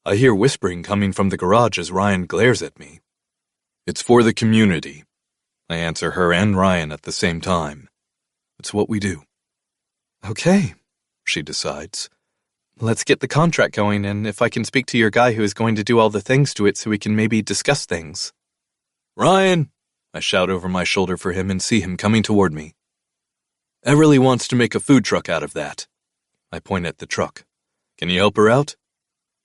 I hear whispering coming from the garage as Ryan glares at me. It's for the community. I answer her and Ryan at the same time. It's what we do. Okay, she decides. Let's get the contract going, and if I can speak to your guy who is going to do all the things to it so we can maybe discuss things. Ryan! I shout over my shoulder for him and see him coming toward me. Everleigh wants to make a food truck out of that. I point at the truck. Can you help her out?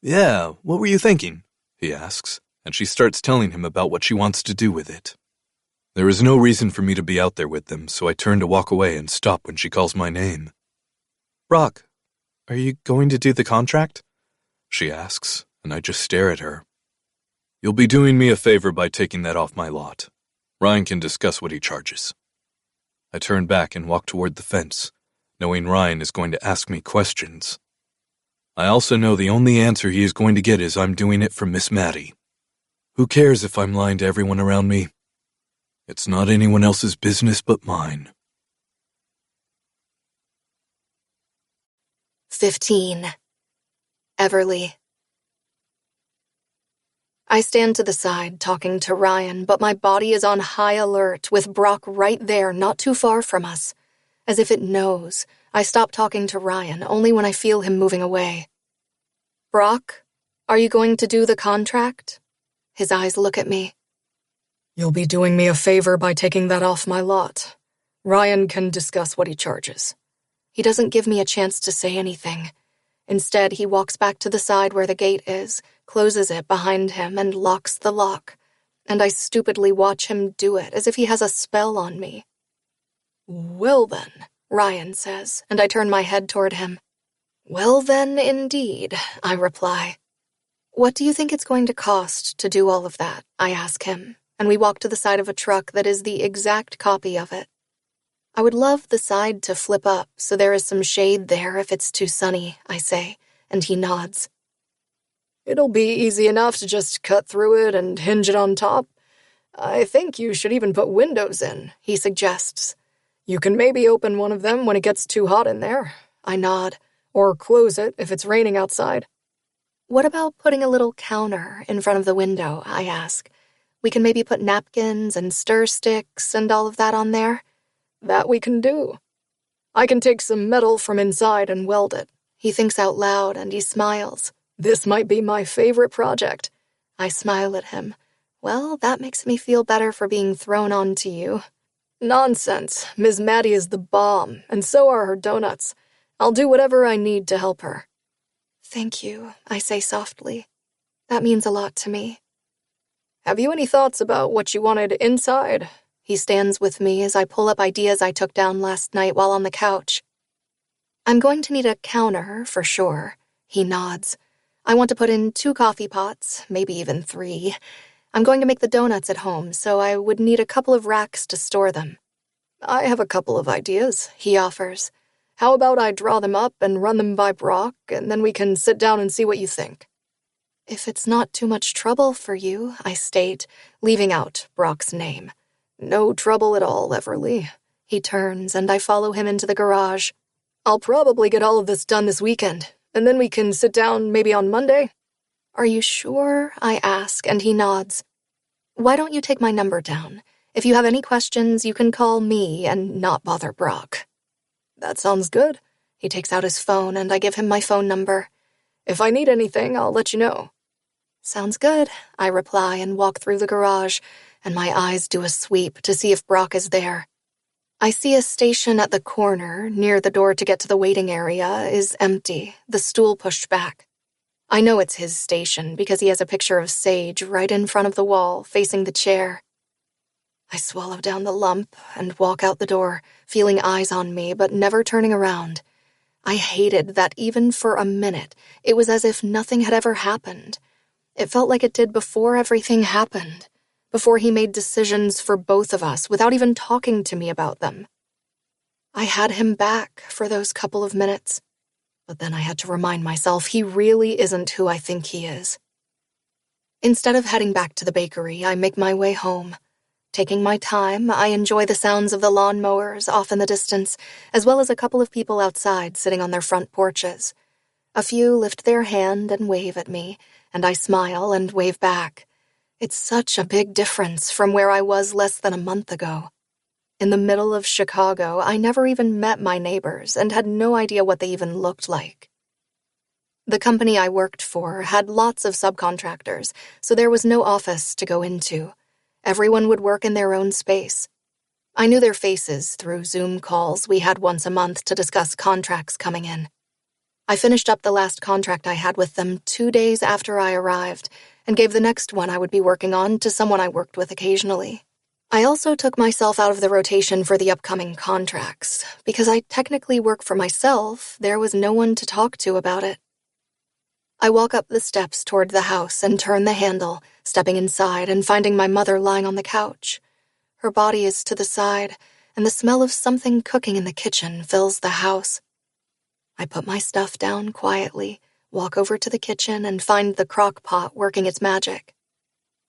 Yeah, what were you thinking? He asks, and she starts telling him about what she wants to do with it. There is no reason for me to be out there with them, so I turn to walk away and stop when she calls my name. Brock, are you going to do the contract? She asks, and I just stare at her. You'll be doing me a favor by taking that off my lot. Ryan can discuss what he charges. I turn back and walk toward the fence, knowing Ryan is going to ask me questions. I also know the only answer he is going to get is I'm doing it for Miss Maddie. Who cares if I'm lying to everyone around me? It's not anyone else's business but mine. 15. Everleigh. I stand to the side, talking to Ryan, but my body is on high alert, with Brock right there, not too far from us. As if it knows, I stop talking to Ryan only when I feel him moving away. Brock, are you going to do the contract? His eyes look at me. You'll be doing me a favor by taking that off my lot. Ryan can discuss what he charges. He doesn't give me a chance to say anything. Instead, he walks back to the side where the gate is, closes it behind him, and locks the lock. and I stupidly watch him do it as if he has a spell on me. "Well then," Ryan says, and I turn my head toward him. "Well then, indeed," I reply. "What do you think it's going to cost to do all of that?" I ask him, and we walk to the side of a truck that is the exact copy of it. "I would love the side to flip up so there is some shade there if it's too sunny," I say, and he nods. "It'll be easy enough to just cut through it and hinge it on top. I think you should even put windows in," he suggests. "You can maybe open one of them when it gets too hot in there." I nod. "Or close it if it's raining outside." "What about putting a little counter in front of the window?" I ask. "We can maybe put napkins and stir sticks and all of that on there." "That we can do. I can take some metal from inside and weld it." He thinks out loud and he smiles. "This might be my favorite project." I smile at him. "Well, that makes me feel better for being thrown on to you." "Nonsense. Miss Maddie is the bomb, and so are her donuts. I'll do whatever I need to help her." "Thank you," I say softly. "That means a lot to me." "Have you any thoughts about what you wanted inside?" He stands with me as I pull up ideas I took down last night while on the couch. "I'm going to need a counter, for sure." He nods. "I want to put in 2 coffee pots, maybe even 3. I'm going to make the donuts at home, so I would need a couple of racks to store them." "I have a couple of ideas," he offers. "How about I draw them up and run them by Brock, and then we can sit down and see what you think?" "If it's not too much trouble for you," I state, leaving out Brock's name. "No trouble at all, Everleigh." He turns, and I follow him into the garage. "I'll probably get all of this done this weekend, and then we can sit down maybe on Monday." "Are you sure?" I ask, and he nods. "Why don't you take my number down? If you have any questions, you can call me and not bother Brock." "That sounds good." He takes out his phone, and I give him my phone number. "If I need anything, I'll let you know." "Sounds good," I reply and walk through the garage, and my eyes do a sweep to see if Brock is there. I see a station at the corner, near the door to get to the waiting area, is empty, the stool pushed back. I know it's his station because he has a picture of Sage right in front of the wall, facing the chair. I swallow down the lump and walk out the door, feeling eyes on me but never turning around. I hated that even for a minute, it was as if nothing had ever happened. It felt like it did before everything happened, before he made decisions for both of us without even talking to me about them. I had him back for those couple of minutes, but then I had to remind myself he really isn't who I think he is. Instead of heading back to the bakery, I make my way home. Taking my time, I enjoy the sounds of the lawnmowers off in the distance, as well as a couple of people outside sitting on their front porches. A few lift their hand and wave at me, and I smile and wave back. It's such a big difference from where I was less than a month ago. In the middle of Chicago, I never even met my neighbors and had no idea what they even looked like. The company I worked for had lots of subcontractors, so there was no office to go into. Everyone would work in their own space. I knew their faces through Zoom calls we had once a month to discuss contracts coming in. I finished up the last contract I had with them 2 days after I arrived and gave the next one I would be working on to someone I worked with occasionally. I also took myself out of the rotation for the upcoming contracts. Because I technically work for myself, there was no one to talk to about it. I walk up the steps toward the house and turn the handle, stepping inside and finding my mother lying on the couch. Her body is to the side, and the smell of something cooking in the kitchen fills the house. I put my stuff down quietly, walk over to the kitchen, and find the crock pot working its magic.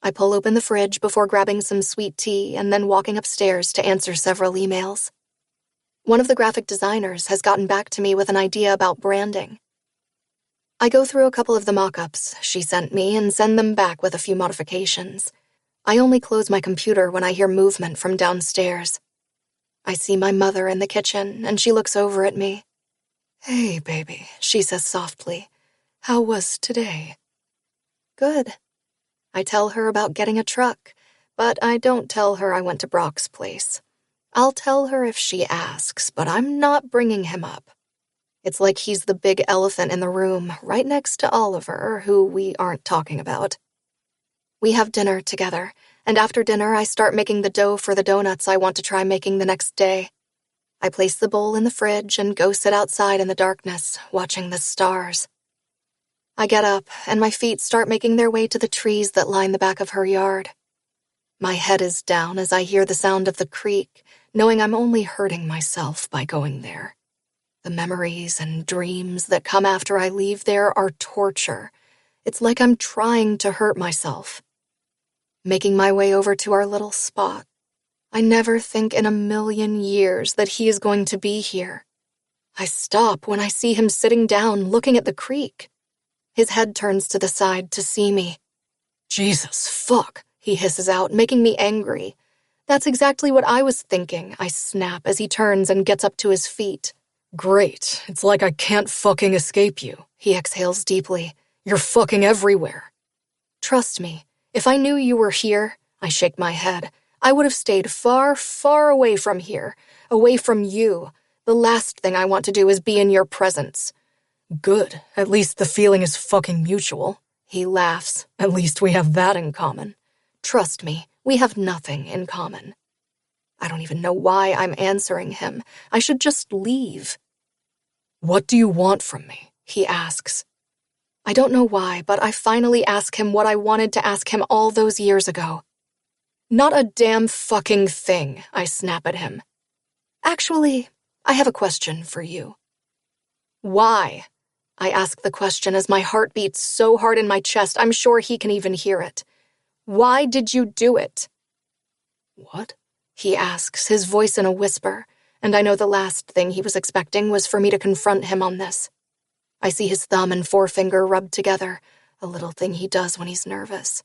I pull open the fridge before grabbing some sweet tea and then walking upstairs to answer several emails. One of the graphic designers has gotten back to me with an idea about branding. I go through a couple of the mock-ups she sent me and send them back with a few modifications. I only close my computer when I hear movement from downstairs. I see my mother in the kitchen, and she looks over at me. "Hey, baby," she says softly. "How was today?" "Good." I tell her about getting a truck, but I don't tell her I went to Brock's place. I'll tell her if she asks, but I'm not bringing him up. It's like he's the big elephant in the room, right next to Oliver, who we aren't talking about. We have dinner together, and after dinner I start making the dough for the donuts I want to try making the next day. I place the bowl in the fridge and go sit outside in the darkness, watching the stars. I get up, and my feet start making their way to the trees that line the back of her yard. My head is down as I hear the sound of the creek, knowing I'm only hurting myself by going there. The memories and dreams that come after I leave there are torture. It's like I'm trying to hurt myself. Making my way over to our little spot, I never think in a million years that he is going to be here. I stop when I see him sitting down looking at the creek. His head turns to the side to see me. "Jesus, fuck," he hisses out, making me angry. "That's exactly what I was thinking," I snap as he turns and gets up to his feet. "Great, it's like I can't fucking escape you," he exhales deeply. "You're fucking everywhere." "Trust me, if I knew you were here," I shake my head, "I would have stayed far, far away from here, away from you. The last thing I want to do is be in your presence." "Good, at least the feeling is fucking mutual." He laughs. "At least we have that in common." "Trust me, we have nothing in common." I don't even know why I'm answering him. I should just leave. "What do you want from me?" he asks. I don't know why, but I finally ask him what I wanted to ask him all those years ago. "Not a damn fucking thing," I snap at him. "Actually, I have a question for you." "Why?" I ask the question as my heart beats so hard in my chest I'm sure he can even hear it. "Why did you do it?" "What?" he asks, his voice in a whisper, and I know the last thing he was expecting was for me to confront him on this. I see his thumb and forefinger rubbed together, a little thing he does when he's nervous.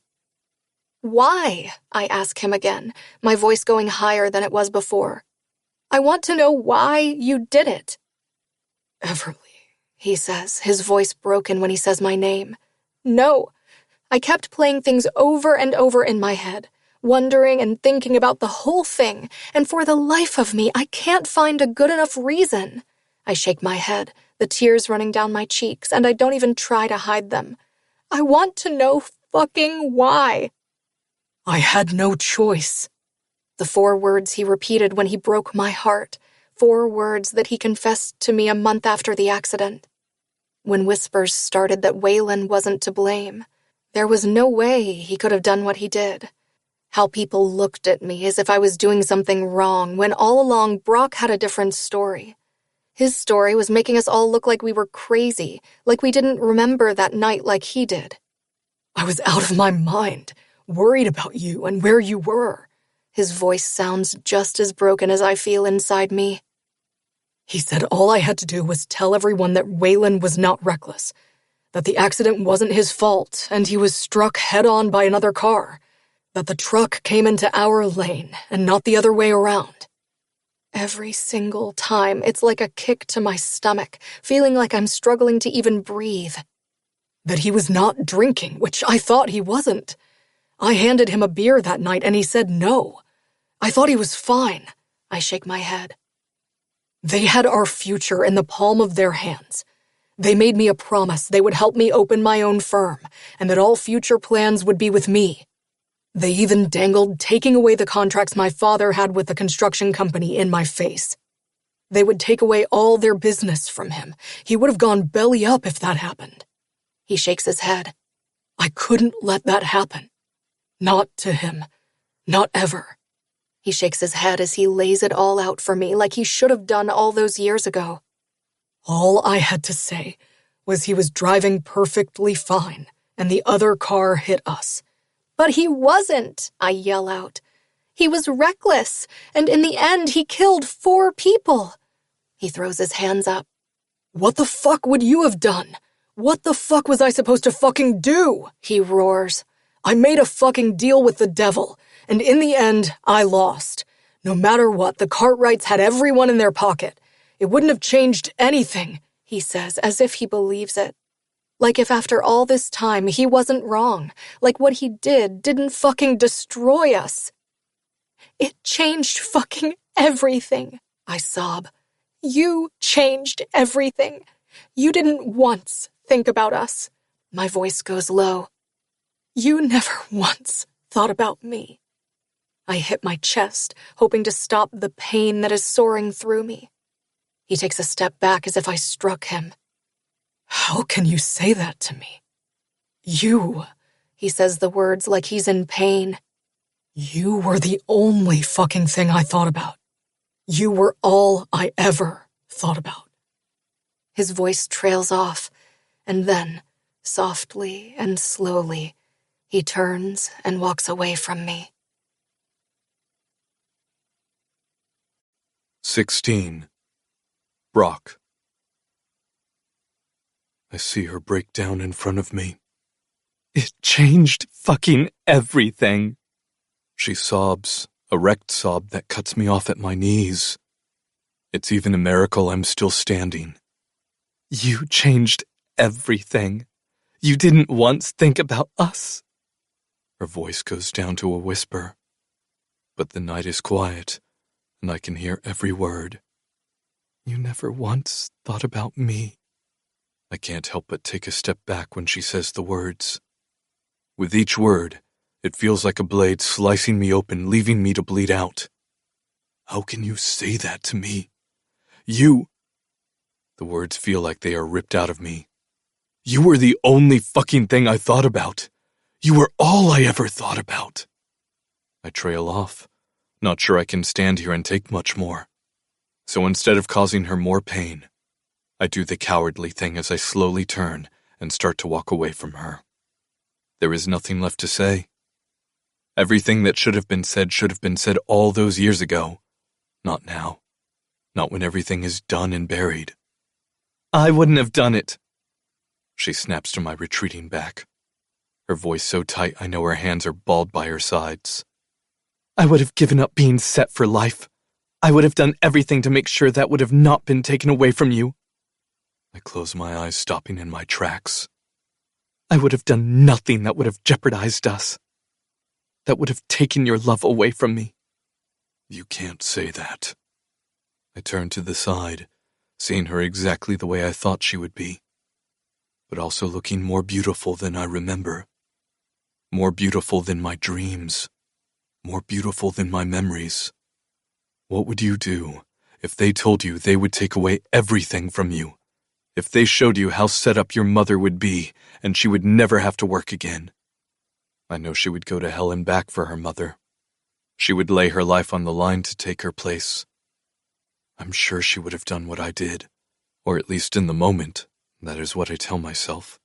"Why?" I ask him again, my voice going higher than it was before. "I want to know why you did it." "Everleigh," he says, his voice broken when he says my name. "No." I kept playing things over and over in my head, wondering and thinking about the whole thing, and for the life of me, I can't find a good enough reason. I shake my head, the tears running down my cheeks, and I don't even try to hide them. I want to know fucking why. "I had no choice." The 4 words he repeated when he broke my heart, 4 words that he confessed to me a month after the accident. When whispers started that Waylon wasn't to blame, there was no way he could have done what he did. How people looked at me as if I was doing something wrong when all along Brock had a different story. His story was making us all look like we were crazy, like we didn't remember that night like he did. "I was out of my mind, worried about you and where you were." His voice sounds just as broken as I feel inside me. "He said all I had to do was tell everyone that Waylon was not reckless, that the accident wasn't his fault and he was struck head-on by another car, that the truck came into our lane and not the other way around." Every single time, it's like a kick to my stomach, feeling like I'm struggling to even breathe. "That he was not drinking, which I thought he wasn't. I handed him a beer that night and he said no. I thought he was fine." I shake my head. "They had our future in the palm of their hands. They made me a promise they would help me open my own firm, and that all future plans would be with me. They even dangled taking away the contracts my father had with the construction company in my face. They would take away all their business from him. He would have gone belly up if that happened." He shakes his head. "I couldn't let that happen. Not to him. Not ever." He shakes his head as he lays it all out for me like he should have done all those years ago. "All I had to say was he was driving perfectly fine, and the other car hit us." "But he wasn't," I yell out. "He was reckless, and in the end he killed 4 people. He throws his hands up. "What the fuck would you have done? What the fuck was I supposed to fucking do?" he roars. "I made a fucking deal with the devil, and in the end, I lost. No matter what, the Cartwrights had everyone in their pocket. It wouldn't have changed anything," he says, as if he believes it. Like if after all this time he wasn't wrong, like what he did didn't fucking destroy us. "It changed fucking everything," I sob. "You changed everything. You didn't once think about us." My voice goes low. "You never once thought about me." I hit my chest, hoping to stop the pain that is soaring through me. He takes a step back as if I struck him. How can you say that to me? He says the words like he's in pain. You were the only fucking thing I thought about. You were all I ever thought about. His voice trails off, and then, softly and slowly, he turns and walks away from me. 16. Brock. I see her break down in front of me. It changed fucking everything. She sobs, a wrecked sob that cuts me off at my knees. It's even a miracle I'm still standing. You changed everything. You didn't once think about us. Her voice goes down to a whisper. But the night is quiet, and I can hear every word. You never once thought about me. I can't help but take a step back when she says the words. With each word, it feels like a blade slicing me open, leaving me to bleed out. How can you say that to me? You... The words feel like they are ripped out of me. You were the only fucking thing I thought about. You were all I ever thought about. I trail off, not sure I can stand here and take much more. So instead of causing her more pain, I do the cowardly thing as I slowly turn and start to walk away from her. There is nothing left to say. Everything that should have been said all those years ago. Not now. Not when everything is done and buried. I wouldn't have done it. She snaps to my retreating back. Her voice so tight I know her hands are balled by her sides. I would have given up being set for life. I would have done everything to make sure that would have not been taken away from you. I close my eyes, stopping in my tracks. I would have done nothing that would have jeopardized us. That would have taken your love away from me. You can't say that. I turn to the side, seeing her exactly the way I thought she would be, but also looking more beautiful than I remember. More beautiful than my dreams. More beautiful than my memories. What would you do if they told you they would take away everything from you? If they showed you how set up your mother would be and she would never have to work again? I know she would go to hell and back for her mother. She would lay her life on the line to take her place. I'm sure she would have done what I did, or at least in the moment, that is what I tell myself.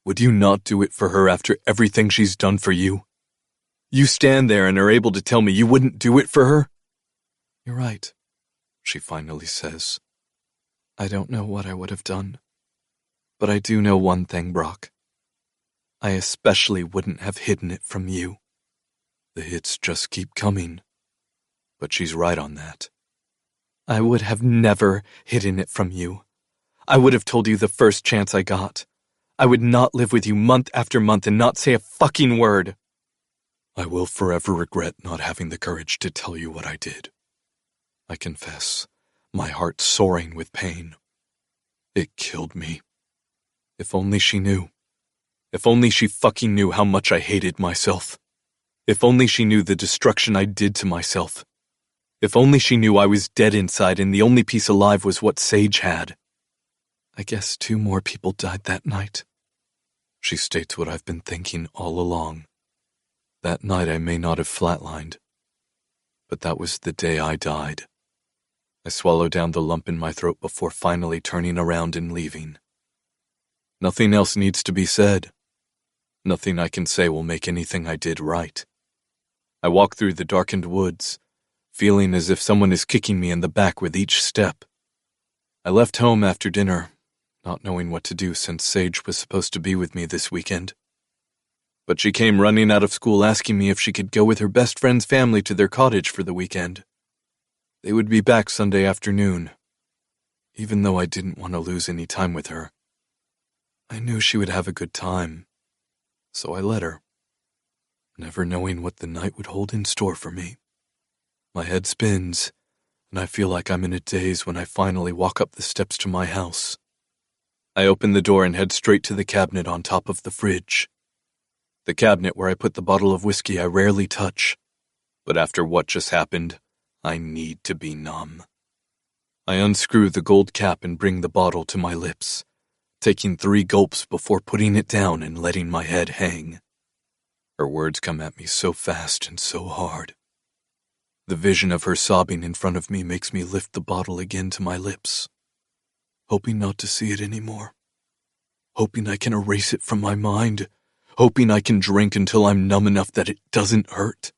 Would you not do it for her after everything she's done for you? You stand there and are able to tell me you wouldn't do it for her? You're right, she finally says. I don't know what I would have done, but I do know one thing, Brock. I especially wouldn't have hidden it from you. The hits just keep coming. But she's right on that. I would have never hidden it from you. I would have told you the first chance I got. I would not live with you month after month and not say a fucking word. I will forever regret not having the courage to tell you what I did. I confess, my heart soaring with pain. It killed me. If only she knew. If only she fucking knew how much I hated myself. If only she knew the destruction I did to myself. If only she knew I was dead inside and the only piece alive was what Sage had. I guess 2 more people died that night. She states what I've been thinking all along. That night I may not have flatlined, but that was the day I died. I swallow down the lump in my throat before finally turning around and leaving. Nothing else needs to be said. Nothing I can say will make anything I did right. I walk through the darkened woods, feeling as if someone is kicking me in the back with each step. I left home after dinner, not knowing what to do since Sage was supposed to be with me this weekend. But she came running out of school asking me if she could go with her best friend's family to their cottage for the weekend. They would be back Sunday afternoon. Even though I didn't want to lose any time with her, I knew she would have a good time, so I let her, never knowing what the night would hold in store for me. My head spins, and I feel like I'm in a daze when I finally walk up the steps to my house. I open the door and head straight to the cabinet on top of the fridge. The cabinet where I put the bottle of whiskey I rarely touch. but after what just happened, I need to be numb. I unscrew the gold cap and bring the bottle to my lips, taking 3 gulps before putting it down and letting my head hang. Her words come at me so fast and so hard. The vision of her sobbing in front of me makes me lift the bottle again to my lips, hoping not to see it anymore, hoping I can erase it from my mind, hoping I can drink until I'm numb enough that it doesn't hurt.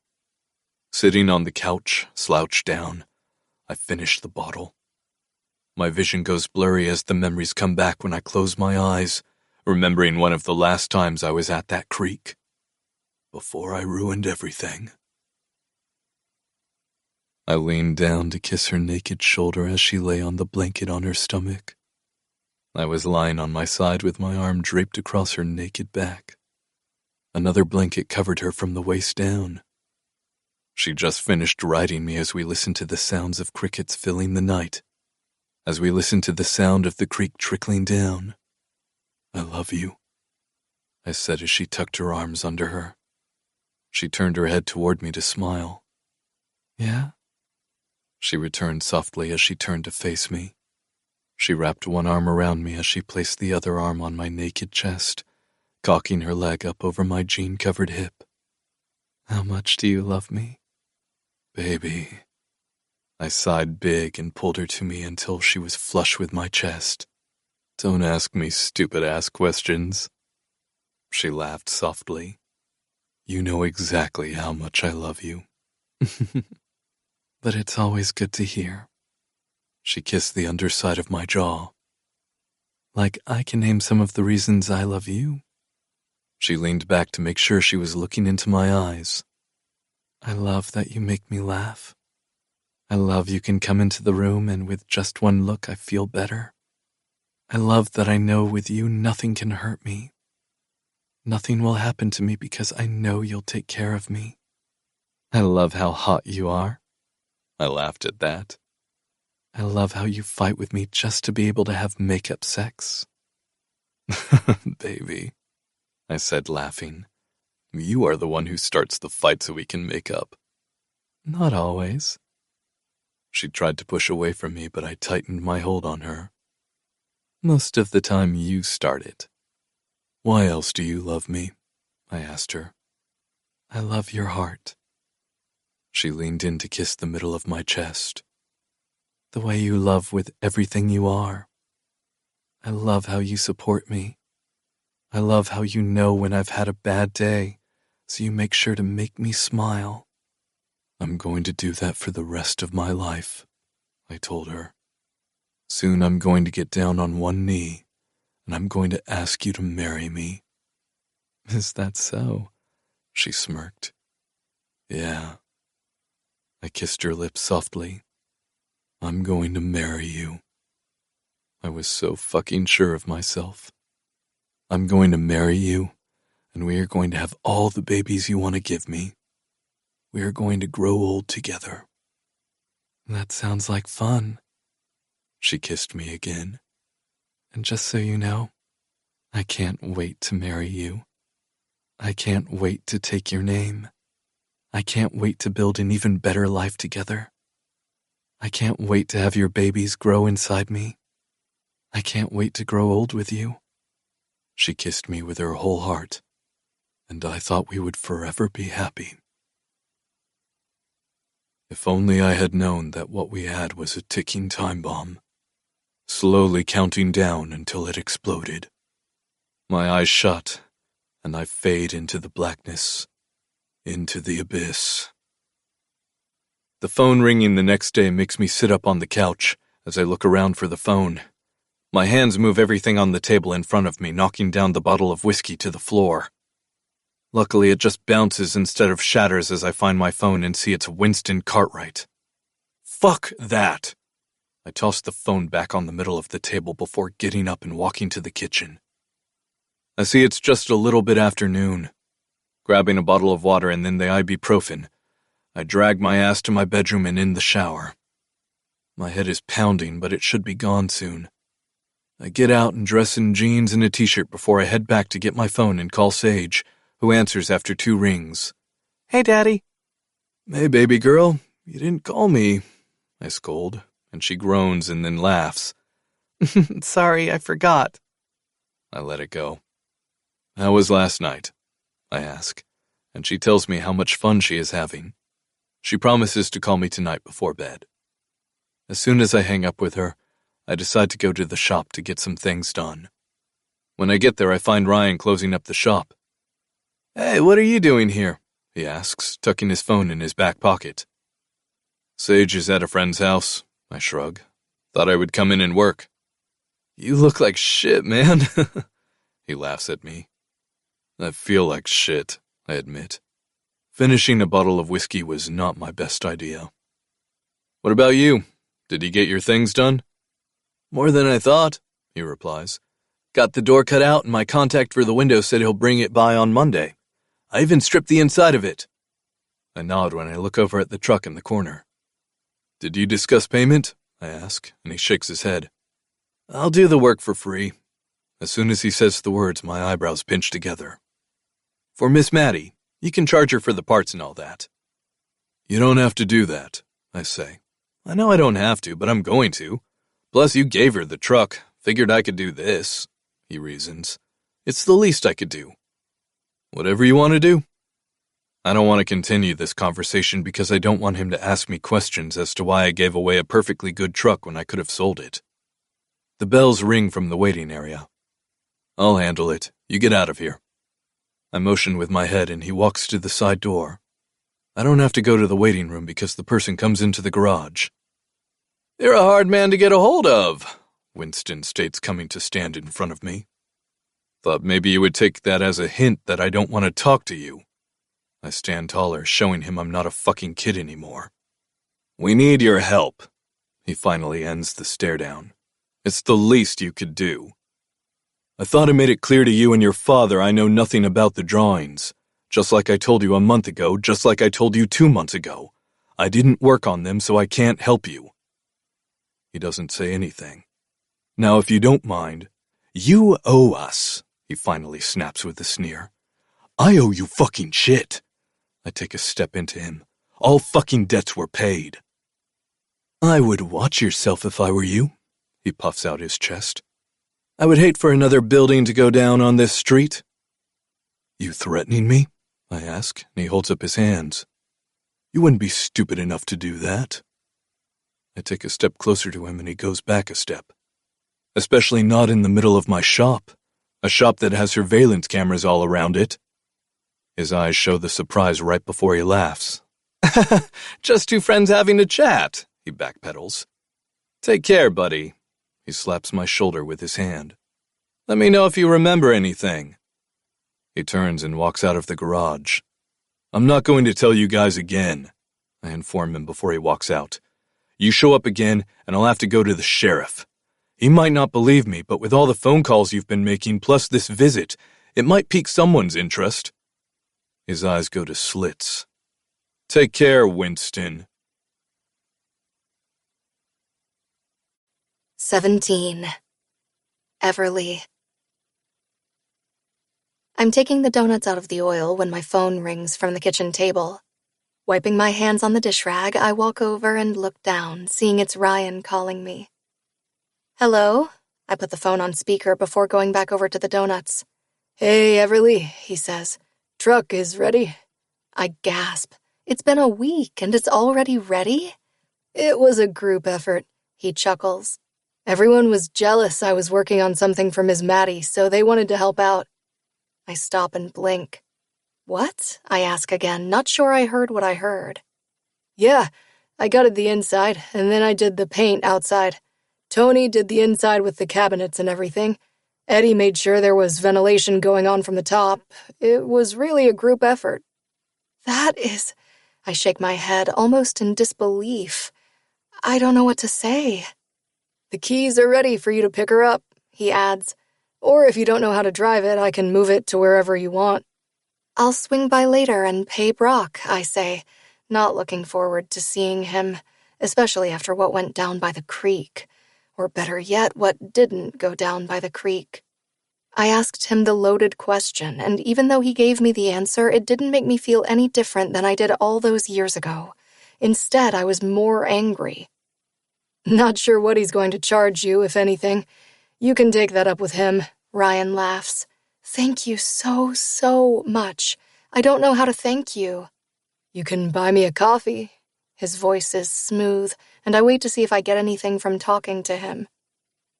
Sitting on the couch, slouched down, I finish the bottle. My vision goes blurry as the memories come back when I close my eyes, remembering one of the last times I was at that creek, before I ruined everything. I leaned down to kiss her naked shoulder as she lay on the blanket on her stomach. I was lying on my side with my arm draped across her naked back. Another blanket covered her from the waist down. She just finished riding me as we listened to the sounds of crickets filling the night, as we listened to the sound of the creek trickling down. "I love you," I said as she tucked her arms under her. She turned her head toward me to smile. "Yeah?" she returned softly as she turned to face me. She wrapped one arm around me as she placed the other arm on my naked chest, cocking her leg up over my jean-covered hip. "How much do you love me?" "Baby." I sighed big and pulled her to me until she was flush with my chest. "Don't ask me stupid-ass questions." She laughed softly. "You know exactly how much I love you." "But it's always good to hear." She kissed the underside of my jaw. "Like I can name some of the reasons I love you." She leaned back to make sure she was looking into my eyes. "I love that you make me laugh. I love you can come into the room and with just one look I feel better. I love that I know with you nothing can hurt me. Nothing will happen to me because I know you'll take care of me. I love how hot you are." I laughed at that. "I love how you fight with me just to be able to have makeup sex." "Baby," I said, laughing. "You are the one who starts the fight so we can make up." "Not always." She tried to push away from me, but I tightened my hold on her. "Most of the time you start it." "Why else do you love me?" I asked her. "I love your heart." She leaned in to kiss the middle of my chest. "The way you love with everything you are. I love how you support me. I love how you know when I've had a bad day, so you make sure to make me smile." "I'm going to do that for the rest of my life," I told her. "Soon I'm going to get down on one knee, and I'm going to ask you to marry me." "Is that so?" she smirked. "Yeah." I kissed her lips softly. "I'm going to marry you." I was so fucking sure of myself. "I'm going to marry you, and we are going to have all the babies you want to give me. We are going to grow old together." "That sounds like fun." She kissed me again. "And just so you know, I can't wait to marry you. I can't wait to take your name. I can't wait to build an even better life together. I can't wait to have your babies grow inside me. I can't wait to grow old with you." She kissed me with her whole heart, and I thought we would forever be happy. If only I had known that what we had was a ticking time bomb, slowly counting down until it exploded. My eyes shut, and I fade into the blackness, into the abyss. The phone ringing the next day makes me sit up on the couch as I look around for the phone. My hands move everything on the table in front of me, knocking down the bottle of whiskey to the floor. Luckily, it just bounces instead of shatters as I find my phone and see it's Winston Cartwright. Fuck that! I toss the phone back on the middle of the table before getting up and walking to the kitchen. I see it's just a little bit after noon. Grabbing a bottle of water and then the ibuprofen, I drag my ass to my bedroom and in the shower. My head is pounding, but it should be gone soon. I get out and dress in jeans and a t-shirt before I head back to get my phone and call Sage, who answers after 2 rings. "Hey, Daddy." Hey, baby girl, you didn't call me, I scold, and she groans and then laughs. Sorry, I forgot. I let it go. How was last night? I ask, and she tells me how much fun she is having. She promises to call me tonight before bed. As soon as I hang up with her, I decide to go to the shop to get some things done. When I get there, I find Ryan closing up the shop. Hey, what are you doing here? He asks, tucking his phone in his back pocket. Sage is at a friend's house, I shrug. Thought I would come in and work. You look like shit, man. He laughs at me. I feel like shit, I admit. Finishing a bottle of whiskey was not my best idea. What about you? Did you get your things done? More than I thought, he replies. Got the door cut out and my contact for the window said he'll bring it by on Monday. I even stripped the inside of it. I nod when I look over at the truck in the corner. Did you discuss payment? I ask, and he shakes his head. I'll do the work for free. As soon as he says the words, my eyebrows pinch together. For Miss Maddie, you can charge her for the parts and all that. You don't have to do that, I say. I know I don't have to, but I'm going to. Plus, you gave her the truck. Figured I could do this, he reasons. It's the least I could do. Whatever you want to do. I don't want to continue this conversation because I don't want him to ask me questions as to why I gave away a perfectly good truck when I could have sold it. The bells ring from the waiting area. I'll handle it. You get out of here. I motion with my head and he walks to the side door. I don't have to go to the waiting room because the person comes into the garage. You're a hard man to get a hold of, Winston states, coming to stand in front of me. Thought maybe you would take that as a hint that I don't want to talk to you. I stand taller, showing him I'm not a fucking kid anymore. We need your help. He finally ends the stare down. It's the least you could do. I thought I made it clear to you and your father I know nothing about the drawings. Just like I told you a month ago, just like I told you 2 months ago. I didn't work on them, so I can't help you. He doesn't say anything. Now, if you don't mind, you owe us, he finally snaps with a sneer. I owe you fucking shit. I take a step into him. All fucking debts were paid. I would watch yourself if I were you, he puffs out his chest. I would hate for another building to go down on this street. You threatening me? I ask, and he holds up his hands. You wouldn't be stupid enough to do that. I take a step closer to him and he goes back a step. Especially not in the middle of my shop. A shop that has surveillance cameras all around it. His eyes show the surprise right before he laughs. Just two friends having a chat, he backpedals. Take care, buddy. He slaps my shoulder with his hand. Let me know if you remember anything. He turns and walks out of the garage. I'm not going to tell you guys again, I inform him before he walks out. You show up again, and I'll have to go to the sheriff. He might not believe me, but with all the phone calls you've been making, plus this visit, it might pique someone's interest. His eyes go to slits. Take care, Winston. 17. Everleigh. I'm taking the donuts out of the oil when my phone rings from the kitchen table. Wiping my hands on the dish rag, I walk over and look down, seeing it's Ryan calling me. Hello? I put the phone on speaker before going back over to the donuts. Hey, Everleigh, he says. Truck is ready. I gasp. It's been a week and it's already ready? It was a group effort, he chuckles. Everyone was jealous I was working on something for Miss Maddie, so they wanted to help out. I stop and blink. What? I ask again, not sure I heard what I heard. Yeah, I gutted the inside, and then I did the paint outside. Tony did the inside with the cabinets and everything. Eddie made sure there was ventilation going on from the top. It was really a group effort. That is... I shake my head, almost in disbelief. I don't know what to say. The keys are ready for you to pick her up, he adds. Or if you don't know how to drive it, I can move it to wherever you want. I'll swing by later and pay Brock, I say, not looking forward to seeing him, especially after what went down by the creek. Or better yet, what didn't go down by the creek. I asked him the loaded question, and even though he gave me the answer, it didn't make me feel any different than I did all those years ago. Instead, I was more angry. Not sure what he's going to charge you, if anything. You can take that up with him, Ryan laughs. Thank you so much. I don't know how to thank you. You can buy me a coffee. His voice is smooth, and I wait to see if I get anything from talking to him.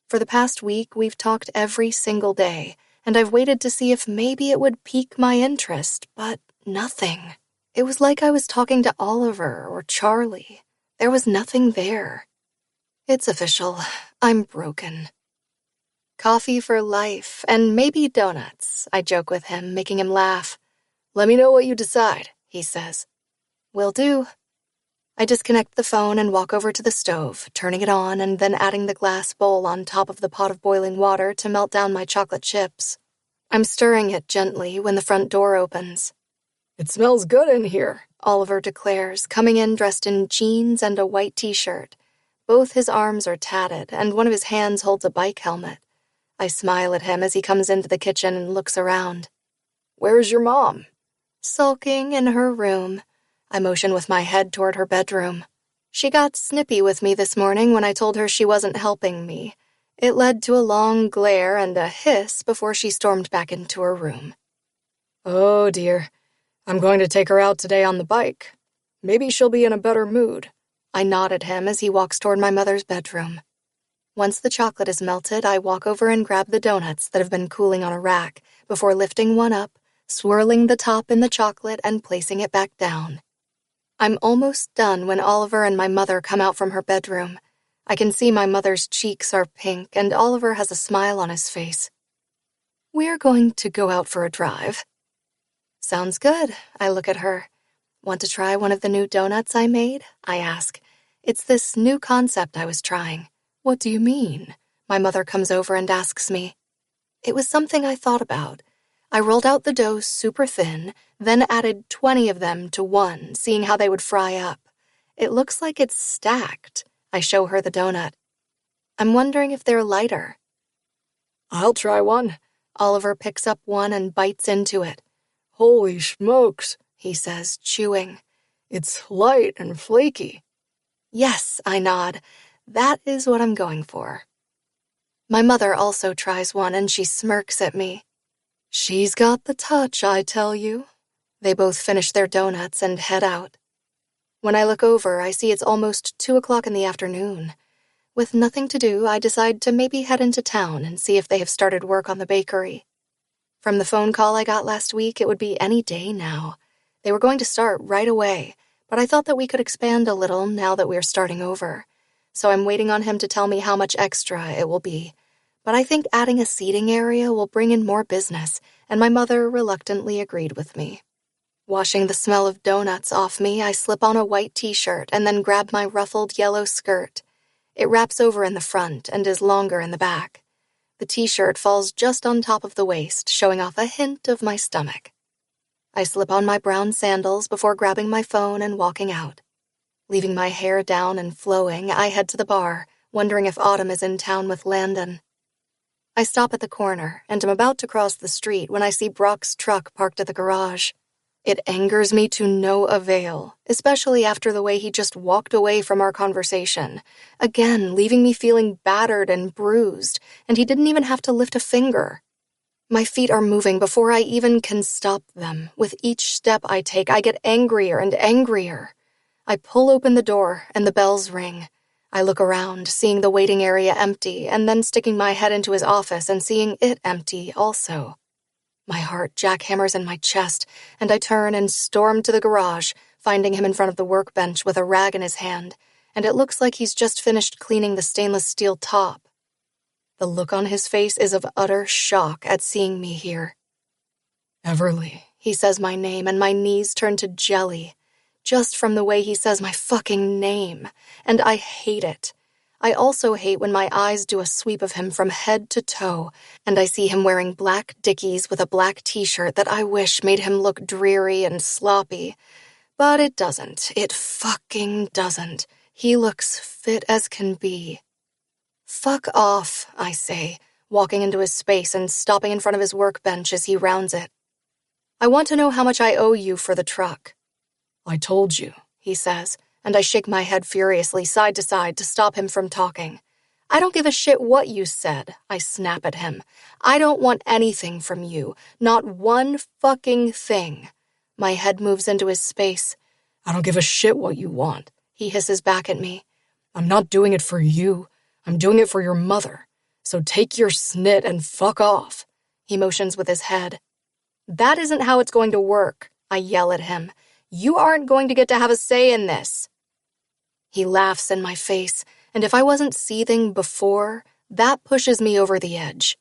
For the past week, we've talked every single day, and I've waited to see if maybe it would pique my interest, but nothing. It was like I was talking to Oliver or Charlie. There was nothing there. It's official. I'm broken. Coffee for life, and maybe donuts, I joke with him, making him laugh. Let me know what you decide, he says. Will do. I disconnect the phone and walk over to the stove, turning it on and then adding the glass bowl on top of the pot of boiling water to melt down my chocolate chips. I'm stirring it gently when the front door opens. It smells good in here, Oliver declares, coming in dressed in jeans and a white t-shirt. Both his arms are tatted, and one of his hands holds a bike helmet. I smile at him as he comes into the kitchen and looks around. Where's your mom? Sulking in her room. I motion with my head toward her bedroom. She got snippy with me this morning when I told her she wasn't helping me. It led to a long glare and a hiss before she stormed back into her room. Oh dear. I'm going to take her out today on the bike. Maybe she'll be in a better mood. I nod at him as he walks toward my mother's bedroom. Once the chocolate is melted, I walk over and grab the donuts that have been cooling on a rack before lifting one up, swirling the top in the chocolate and placing it back down. I'm almost done when Oliver and my mother come out from her bedroom. I can see my mother's cheeks are pink and Oliver has a smile on his face. We're going to go out for a drive. Sounds good. I look at her. Want to try one of the new donuts I made? I ask. It's this new concept I was trying. What do you mean? My mother comes over and asks me. It was something I thought about. I rolled out the dough super thin, then added 20 of them to one, seeing how they would fry up. It looks like it's stacked. I show her the donut. I'm wondering if they're lighter. I'll try one. Oliver picks up one and bites into it. Holy smokes, he says, chewing. It's light and flaky. Yes, I nod. That is what I'm going for. My mother also tries one and she smirks at me. She's got the touch, I tell you. They both finish their donuts and head out. When I look over, I see it's almost 2 o'clock in the afternoon. With nothing to do, I decide to maybe head into town and see if they have started work on the bakery. From the phone call I got last week, it would be any day now. They were going to start right away, but I thought that we could expand a little now that we're starting over. So I'm waiting on him to tell me how much extra it will be. But I think adding a seating area will bring in more business, and my mother reluctantly agreed with me. Washing the smell of donuts off me, I slip on a white t-shirt and then grab my ruffled yellow skirt. It wraps over in the front and is longer in the back. The t-shirt falls just on top of the waist, showing off a hint of my stomach. I slip on my brown sandals before grabbing my phone and walking out. Leaving my hair down and flowing, I head to the bar, wondering if Autumn is in town with Landon. I stop at the corner and am about to cross the street when I see Brock's truck parked at the garage. It angers me to no avail, especially after the way he just walked away from our conversation, again leaving me feeling battered and bruised, and he didn't even have to lift a finger. My feet are moving before I even can stop them. With each step I take, I get angrier and angrier. I pull open the door and the bells ring. I look around, seeing the waiting area empty, and then sticking my head into his office and seeing it empty also. My heart jackhammers in my chest, and I turn and storm to the garage, finding him in front of the workbench with a rag in his hand, and it looks like he's just finished cleaning the stainless steel top. The look on his face is of utter shock at seeing me here. Everleigh, he says my name, and my knees turn to jelly. Just from the way he says my fucking name, and I hate it. I also hate when my eyes do a sweep of him from head to toe, and I see him wearing black Dickies with a black t-shirt that I wish made him look dreary and sloppy. But it doesn't. It fucking doesn't. He looks fit as can be. Fuck off, I say, walking into his space and stopping in front of his workbench as he rounds it. I want to know how much I owe you for the truck. I told you, he says, and I shake my head furiously side to side to stop him from talking. I don't give a shit what you said, I snap at him. I don't want anything from you, not one fucking thing. My head moves into his space. I don't give a shit what you want, he hisses back at me. I'm not doing it for you. I'm doing it for your mother. So take your snit and fuck off. He motions with his head. That isn't how it's going to work, I yell at him. You aren't going to get to have a say in this. He laughs in my face, and if I wasn't seething before, that pushes me over the edge.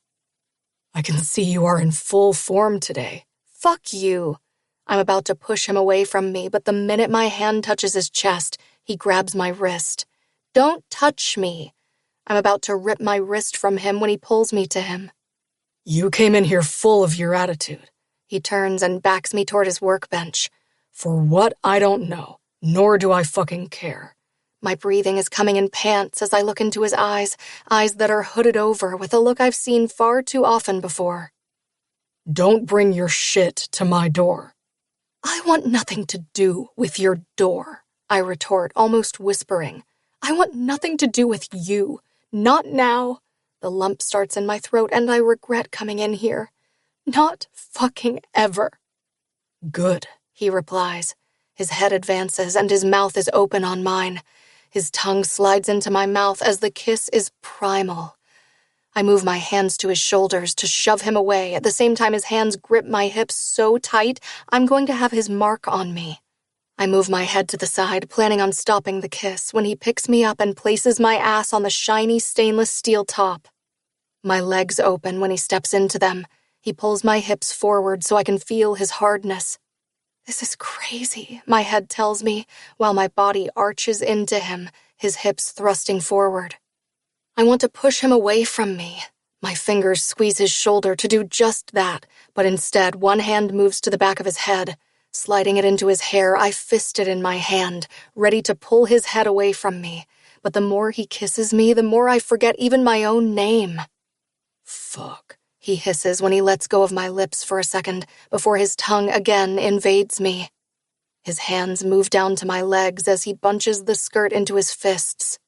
I can see you are in full form today. Fuck you. I'm about to push him away from me, but the minute my hand touches his chest, he grabs my wrist. Don't touch me. I'm about to rip my wrist from him when he pulls me to him. You came in here full of your attitude. He turns and backs me toward his workbench. For what, I don't know, nor do I fucking care. My breathing is coming in pants as I look into his eyes that are hooded over with a look I've seen far too often before. Don't bring your shit to my door. I want nothing to do with your door, I retort, almost whispering. I want nothing to do with you. Not now. The lump starts in my throat and I regret coming in here. Not fucking ever. Good, he replies. His head advances and his mouth is open on mine. His tongue slides into my mouth as the kiss is primal. I move my hands to his shoulders to shove him away, at the same time his hands grip my hips so tight I'm going to have his mark on me. I move my head to the side, planning on stopping the kiss, when he picks me up and places my ass on the shiny stainless steel top. My legs open when he steps into them. He pulls my hips forward so I can feel his hardness. This is crazy, my head tells me, while my body arches into him, his hips thrusting forward. I want to push him away from me. My fingers squeeze his shoulder to do just that, but instead one hand moves to the back of his head. Sliding it into his hair, I fist it in my hand, ready to pull his head away from me. But the more he kisses me, the more I forget even my own name. Fuck, he hisses when he lets go of my lips for a second before his tongue again invades me. His hands move down to my legs as he bunches the skirt into his fists.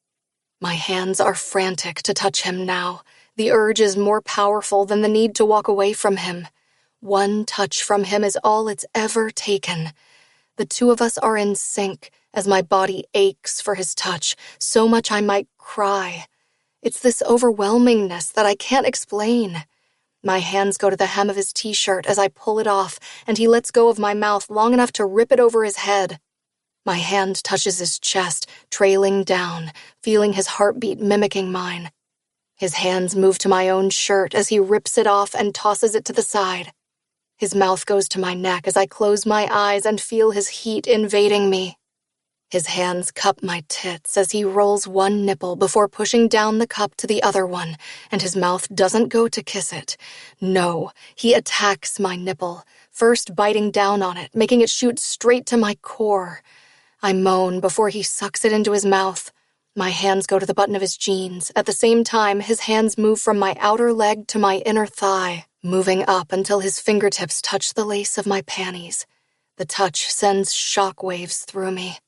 My hands are frantic to touch him now. The urge is more powerful than the need to walk away from him. One touch from him is all it's ever taken. The two of us are in sync as my body aches for his touch, so much I might cry. It's this overwhelmingness that I can't explain. My hands go to the hem of his t-shirt as I pull it off, and he lets go of my mouth long enough to rip it over his head. My hand touches his chest, trailing down, feeling his heartbeat mimicking mine. His hands move to my own shirt as he rips it off and tosses it to the side. His mouth goes to my neck as I close my eyes and feel his heat invading me. His hands cup my tits as he rolls one nipple before pushing down the cup to the other one, and his mouth doesn't go to kiss it. No, he attacks my nipple, first biting down on it, making it shoot straight to my core. I moan before he sucks it into his mouth. My hands go to the button of his jeans. At the same time, his hands move from my outer leg to my inner thigh, moving up until his fingertips touch the lace of my panties. The touch sends shockwaves through me.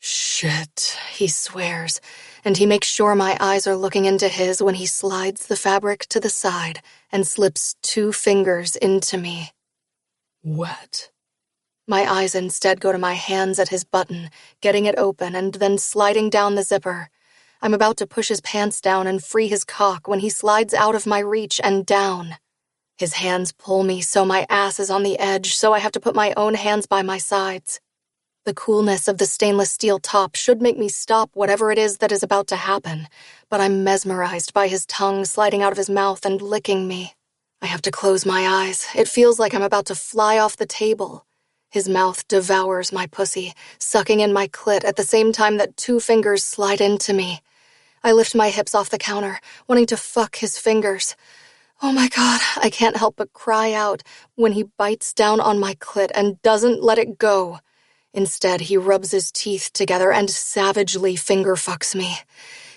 Shit, he swears, and he makes sure my eyes are looking into his when he slides the fabric to the side and slips 2 fingers into me. Wet. My eyes instead go to my hands at his button, getting it open and then sliding down the zipper. I'm about to push his pants down and free his cock when he slides out of my reach and down. His hands pull me so my ass is on the edge, so I have to put my own hands by my sides. The coolness of the stainless steel top should make me stop whatever it is that is about to happen, but I'm mesmerized by his tongue sliding out of his mouth and licking me. I have to close my eyes. It feels like I'm about to fly off the table. His mouth devours my pussy, sucking in my clit at the same time that 2 fingers slide into me. I lift my hips off the counter, wanting to fuck his fingers. Oh my God, I can't help but cry out when he bites down on my clit and doesn't let it go. Instead, he rubs his teeth together and savagely finger fucks me.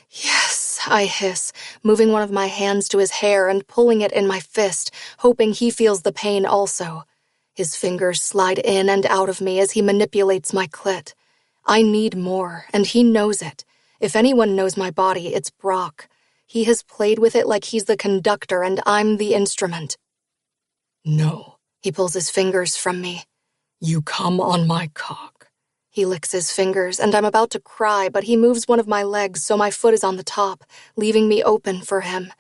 Yes. Please, I hiss, moving one of my hands to his hair and pulling it in my fist, hoping he feels the pain also. His fingers slide in and out of me as he manipulates my clit. I need more, and he knows it. If anyone knows my body, it's Brock. He has played with it like he's the conductor and I'm the instrument. No, He pulls his fingers from me. you come on my cock. He licks his fingers, and I'm about to cry, but he moves one of my legs so my foot is on the top, leaving me open for him.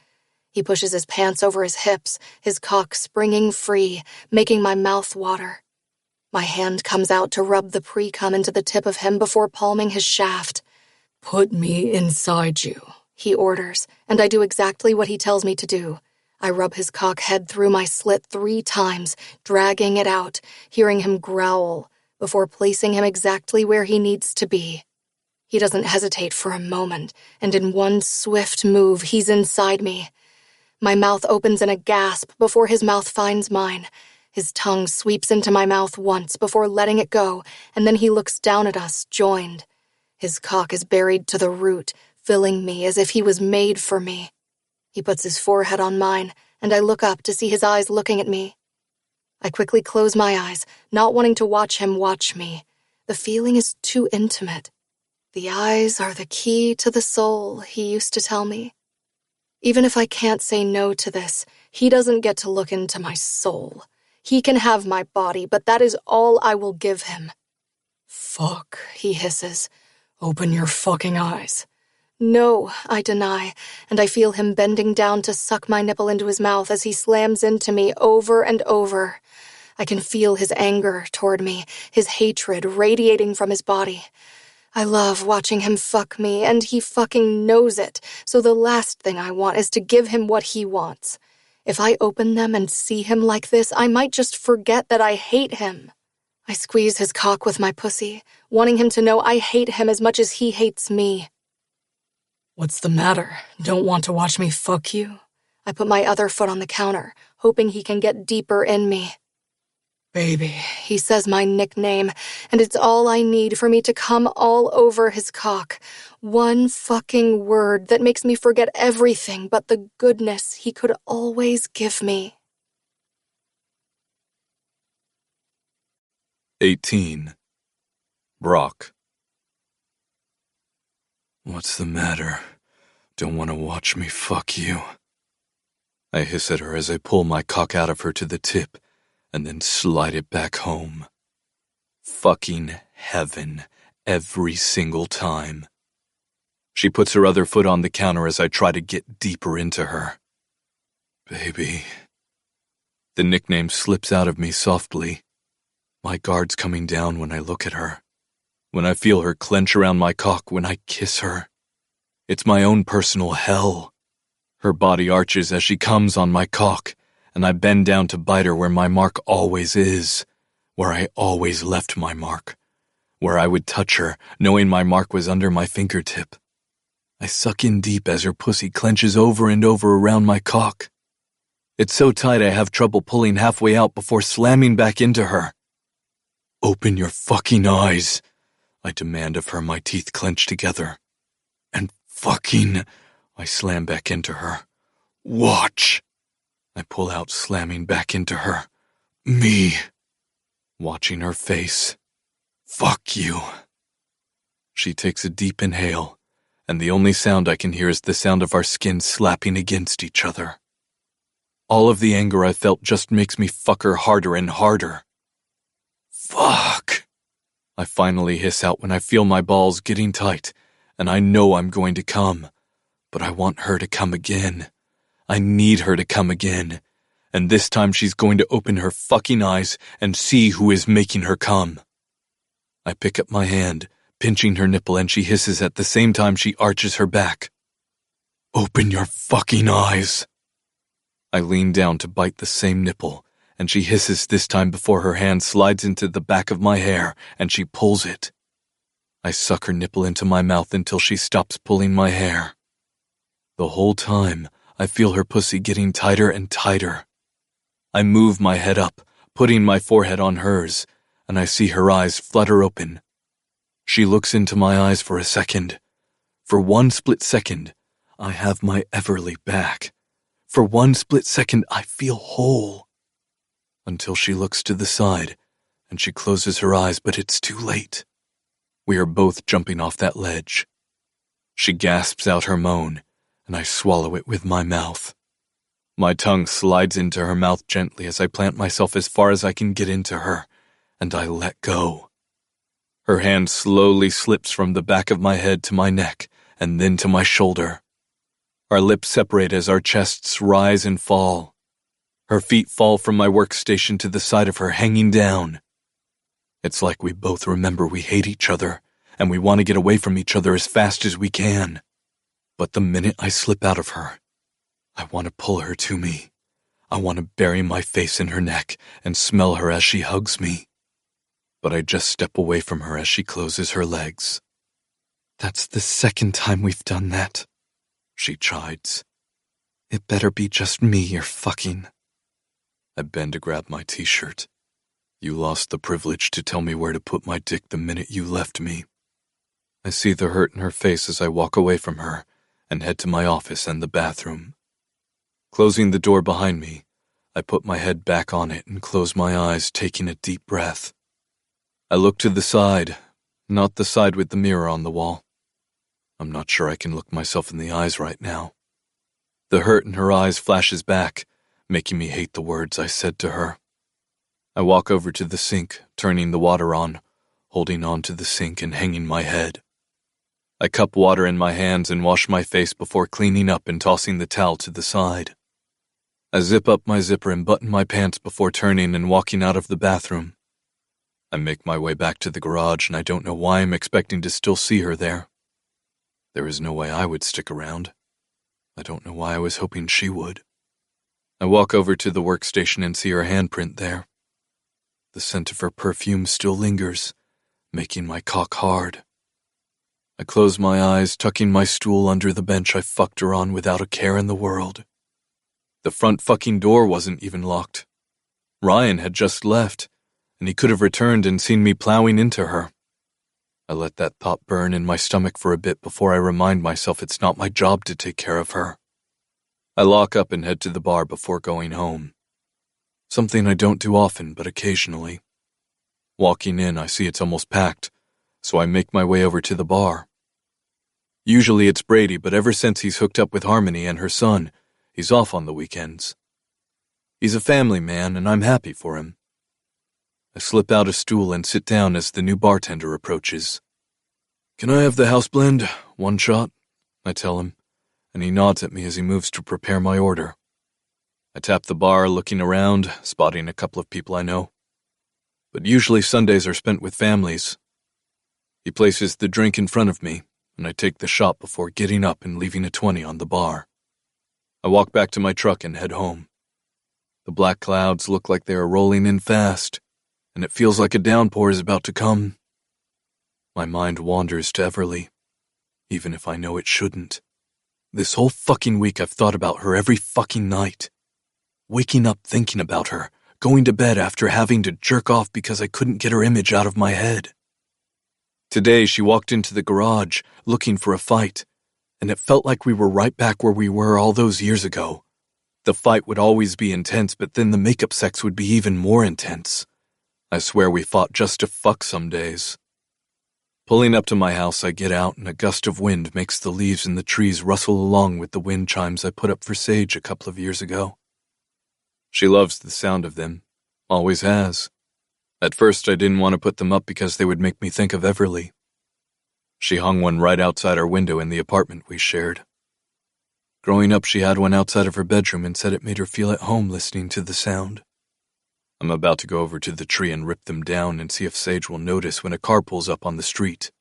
He pushes his pants over his hips, his cock springing free, making my mouth water. My hand comes out to rub the pre-cum into the tip of him before palming his shaft. Put me inside you, He orders, and I do exactly what he tells me to do. I rub his cock head through my slit 3 times, dragging it out, hearing him growl, before placing him exactly where he needs to be. He doesn't hesitate for a moment, and in one swift move, he's inside me. My mouth opens in a gasp before his mouth finds mine. His tongue sweeps into my mouth once before letting it go, and then he looks down at us, joined. His cock is buried to the root, filling me as if he was made for me. He puts his forehead on mine, and I look up to see his eyes looking at me. I quickly close my eyes, not wanting to watch him watch me. The feeling is too intimate. The eyes are the key to the soul, he used to tell me. Even if I can't say no to this, he doesn't get to look into my soul. He can have my body, but that is all I will give him. Fuck, he hisses. Open your fucking eyes. No, I deny, and I feel him bending down to suck my nipple into his mouth as he slams into me over and over. I can feel his anger toward me, his hatred radiating from his body. I love watching him fuck me, and he fucking knows it, so the last thing I want is to give him what he wants. If I open them and see him like this, I might just forget that I hate him. I squeeze his cock with my pussy, wanting him to know I hate him as much as he hates me. What's the matter? Don't want to watch me fuck you? I put my other foot on the counter, hoping he can get deeper in me. Baby, He says my nickname, and it's all I need for me to come all over his cock. One fucking word that makes me forget everything but the goodness he could always give me. 18. Brock. What's the matter? Don't want to watch me fuck you? I hiss at her as I pull my cock out of her to the tip and then slide it back home. Fucking heaven every single time. She puts her other foot on the counter as I try to get deeper into her. Baby. The nickname slips out of me softly. My guard's coming down when I look at her. When I feel her clench around my cock when I kiss her. It's my own personal hell. Her body arches as she comes on my cock, and I bend down to bite her where my mark always is, where I always left my mark, where I would touch her, knowing my mark was under my fingertip. I suck in deep as her pussy clenches over and over around my cock. It's so tight I have trouble pulling halfway out before slamming back into her. Open your fucking eyes, I demand of her, my teeth clenched together. And fucking, I slam back into her. Watch. I pull out, slamming back into her. Me. Watching her face. Fuck you. She takes a deep inhale, and the only sound I can hear is the sound of our skin slapping against each other. All of the anger I felt just makes me fuck her harder and harder. Fuck. I finally hiss out when I feel my balls getting tight, and I know I'm going to come, but I want her to come again. I need her to come again, and this time she's going to open her fucking eyes and see who is making her come. I pick up my hand, pinching her nipple, and she hisses at the same time she arches her back. Open your fucking eyes. I lean down to bite the same nipple, and she hisses this time before her hand slides into the back of my hair and she pulls it. I suck her nipple into my mouth until she stops pulling my hair. The whole time, I feel her pussy getting tighter and tighter. I move my head up, putting my forehead on hers, and I see her eyes flutter open. She looks into my eyes for a second. For one split second, I have my Everleigh back. For one split second, I feel whole. Until she looks to the side, and she closes her eyes, but it's too late. We are both jumping off that ledge. She gasps out her moan, and I swallow it with my mouth. My tongue slides into her mouth gently as I plant myself as far as I can get into her, and I let go. Her hand slowly slips from the back of my head to my neck, and then to my shoulder. Our lips separate as our chests rise and fall. Her feet fall from my workstation to the side of her, hanging down. It's like we both remember we hate each other, and we want to get away from each other as fast as we can. But the minute I slip out of her, I want to pull her to me. I want to bury my face in her neck and smell her as she hugs me. But I just step away from her as she closes her legs. "That's the second time we've done that," she chides. "It better be just me you're fucking." I bend to grab my t-shirt. "You lost the privilege to tell me where to put my dick the minute you left me." I see the hurt in her face as I walk away from her and head to my office and the bathroom. Closing the door behind me, I put my head back on it and close my eyes, taking a deep breath. I look to the side, not the side with the mirror on the wall. I'm not sure I can look myself in the eyes right now. The hurt in her eyes flashes back, making me hate the words I said to her. I walk over to the sink, turning the water on, holding on to the sink and hanging my head. I cup water in my hands and wash my face before cleaning up and tossing the towel to the side. I zip up my zipper and button my pants before turning and walking out of the bathroom. I make my way back to the garage, and I don't know why I'm expecting to still see her there. There is no way I would stick around. I don't know why I was hoping she would. I walk over to the workstation and see her handprint there. The scent of her perfume still lingers, making my cock hard. I close my eyes, tucking my stool under the bench I fucked her on without a care in the world. The front fucking door wasn't even locked. Ryan had just left, and he could have returned and seen me plowing into her. I let that thought burn in my stomach for a bit before I remind myself it's not my job to take care of her. I lock up and head to the bar before going home. Something I don't do often, but occasionally. Walking in, I see it's almost packed, so I make my way over to the bar. Usually it's Brady, but ever since he's hooked up with Harmony and her son, he's off on the weekends. He's a family man, and I'm happy for him. I slip out a stool and sit down as the new bartender approaches. "Can I have the house blend? One shot?" I tell him, and he nods at me as he moves to prepare my order. I tap the bar, looking around, spotting a couple of people I know. But usually Sundays are spent with families. He places the drink in front of me, and I take the shot before getting up and leaving a 20 on the bar. I walk back to my truck and head home. The black clouds look like they are rolling in fast, and it feels like a downpour is about to come. My mind wanders to Everleigh, even if I know it shouldn't. This whole fucking week I've thought about her every fucking night. Waking up thinking about her, going to bed after having to jerk off because I couldn't get her image out of my head. Today she walked into the garage, looking for a fight, and it felt like we were right back where we were all those years ago. The fight would always be intense, but then the makeup sex would be even more intense. I swear we fought just to fuck some days. Pulling up to my house, I get out, and a gust of wind makes the leaves in the trees rustle along with the wind chimes I put up for Sage a couple of years ago. She loves the sound of them, always has. At first I didn't want to put them up because they would make me think of Everleigh. She hung one right outside our window in the apartment we shared. Growing up, she had one outside of her bedroom and said it made her feel at home listening to the sound. I'm about to go over to the tree and rip them down and see if Sage will notice when a car pulls up on the street.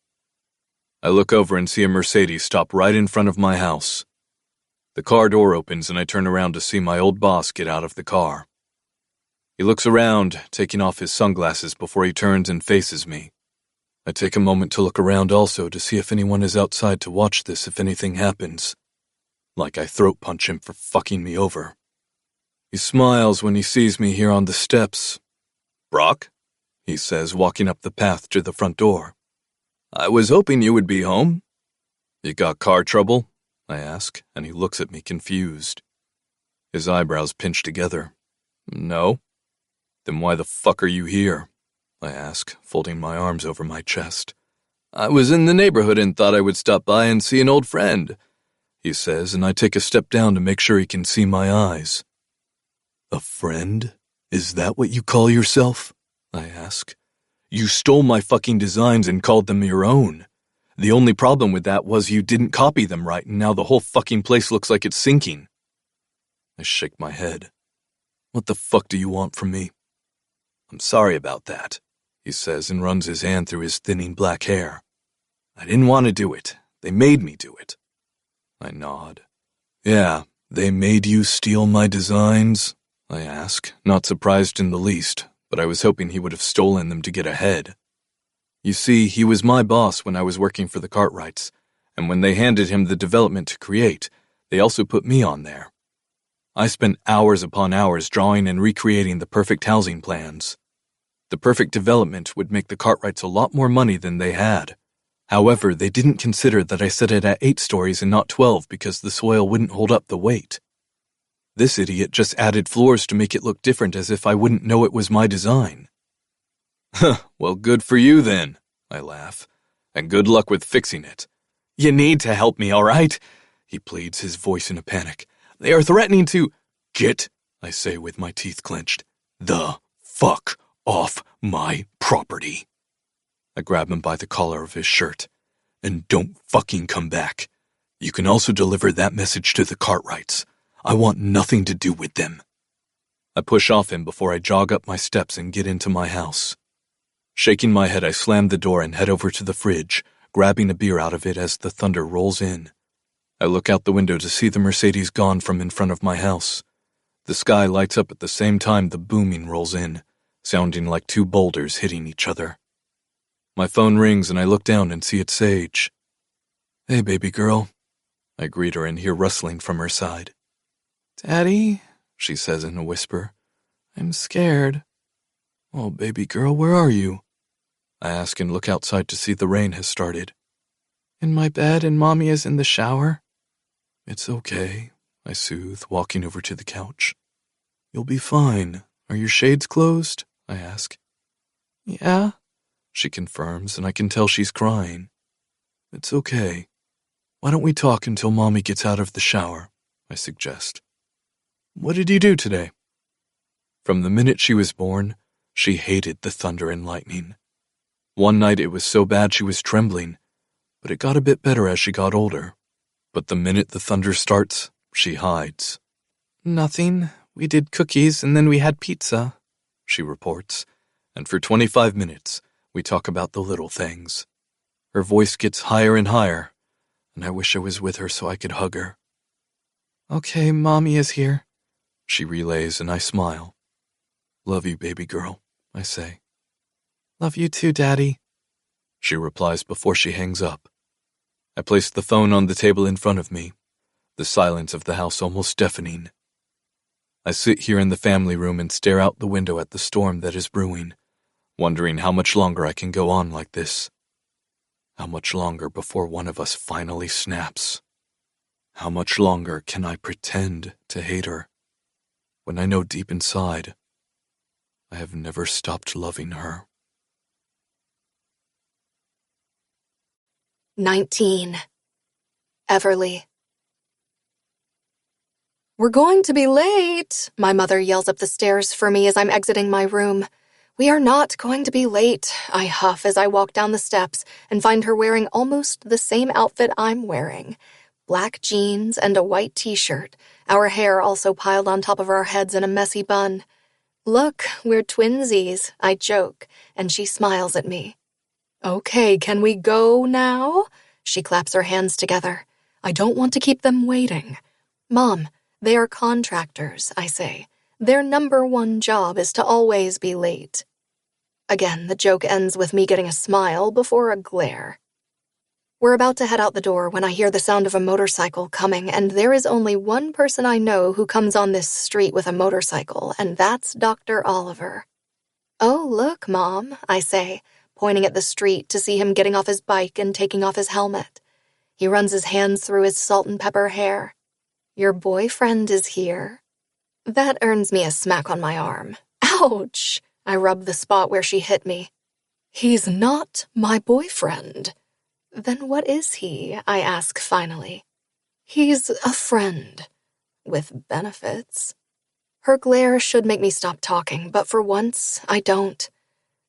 I look over and see a Mercedes stop right in front of my house. The car door opens and I turn around to see my old boss get out of the car. He looks around, taking off his sunglasses before he turns and faces me. I take a moment to look around also to see if anyone is outside to watch this if anything happens. Like I throat punch him for fucking me over. He smiles when he sees me here on the steps. "Brock?" he says, walking up the path to the front door. "I was hoping you would be home. You got car trouble? I ask, and he looks at me confused. His eyebrows pinch together. No? Then why the fuck are you here? I ask, folding my arms over my chest. I was in the neighborhood and thought I would stop by and see an old friend, he says, and I take a step down to make sure he can see my eyes. A friend? Is that what you call yourself? I ask. You stole my fucking designs and called them your own. The only problem with that was you didn't copy them right, and now the whole fucking place looks like it's sinking. I shake my head. What the fuck do you want from me? I'm sorry about that, he says and runs his hand through his thinning black hair. I didn't want to do it. They made me do it. I nod. Yeah, they made you steal my designs? I ask, not surprised in the least, but I was hoping he would have stolen them to get ahead. You see, he was my boss when I was working for the Cartwrights, and when they handed him the development to create, they also put me on there. I spent hours upon hours drawing and recreating the perfect housing plans. The perfect development would make the Cartwrights a lot more money than they had. However, they didn't consider that I set it at 8 stories and not 12 because the soil wouldn't hold up the weight. This idiot just added floors to make it look different as if I wouldn't know it was my design. Well, good for you then, I laugh, and good luck with fixing it. You need to help me, all right? He pleads, his voice in a panic. They are threatening to— Get, I say with my teeth clenched, the fuck off my property. I grab him by the collar of his shirt. And don't fucking come back. You can also deliver that message to the Cartwrights. I want nothing to do with them. I push off him before I jog up my steps and get into my house. Shaking my head, I slam the door and head over to the fridge, grabbing a beer out of it as the thunder rolls in. I look out the window to see the Mercedes gone from in front of my house. The sky lights up at the same time the booming rolls in, sounding like 2 boulders hitting each other. My phone rings and I look down and see it's Sage. Hey, baby girl. I greet her and hear rustling from her side. Daddy, she says in a whisper. I'm scared. Oh, baby girl, where are you? I ask and look outside to see the rain has started. In my bed and Mommy is in the shower. It's okay, I soothe, walking over to the couch. You'll be fine. Are your shades closed? I ask. Yeah, she confirms, and I can tell she's crying. It's okay. Why don't we talk until Mommy gets out of the shower? I suggest. What did you do today? From the minute she was born, she hated the thunder and lightning. One night it was so bad she was trembling, but it got a bit better as she got older. But the minute the thunder starts, she hides. Nothing. We did cookies and then we had pizza, she reports, and for 25 minutes, we talk about the little things. Her voice gets higher and higher, and I wish I was with her so I could hug her. Okay, Mommy is here, she relays, and I smile. Love you, baby girl, I say. Love you too, Daddy, she replies before she hangs up. I place the phone on the table in front of me, the silence of the house almost deafening. I sit here in the family room and stare out the window at the storm that is brewing, wondering how much longer I can go on like this. How much longer before one of us finally snaps? How much longer can I pretend to hate her, when I know deep inside I have never stopped loving her? 19. Everleigh. We're going to be late, my mother yells up the stairs for me as I'm exiting my room. We are not going to be late, I huff as I walk down the steps and find her wearing almost the same outfit I'm wearing. Black jeans and a white t-shirt, our hair also piled on top of our heads in a messy bun. Look, we're twinsies, I joke, and she smiles at me. Okay, can we go now? She claps her hands together. I don't want to keep them waiting. Mom, they are contractors, I say. Their number 1 job is to always be late. Again, the joke ends with me getting a smile before a glare. We're about to head out the door when I hear the sound of a motorcycle coming, and there is only one person I know who comes on this street with a motorcycle, and that's Dr. Oliver. Oh, look, Mom, I say, pointing at the street to see him getting off his bike and taking off his helmet. He runs his hands through his salt and pepper hair. Your boyfriend is here. That earns me a smack on my arm. Ouch! I rub the spot where she hit me. He's not my boyfriend. Then what is he? I ask finally. He's a friend. With benefits. Her glare should make me stop talking, but for once, I don't.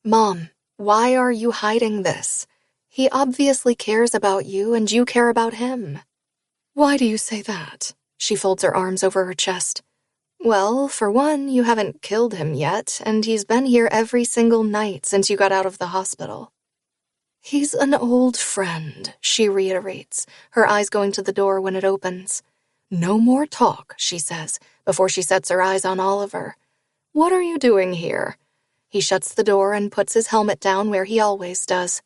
Mom, why are you hiding this? He obviously cares about you, and you care about him. Why do you say that? She folds her arms over her chest. Well, for one, you haven't killed him yet, and he's been here every single night since you got out of the hospital. He's an old friend, she reiterates, her eyes going to the door when it opens. No more talk, she says, before she sets her eyes on Oliver. What are you doing here? He shuts the door and puts his helmet down where he always does.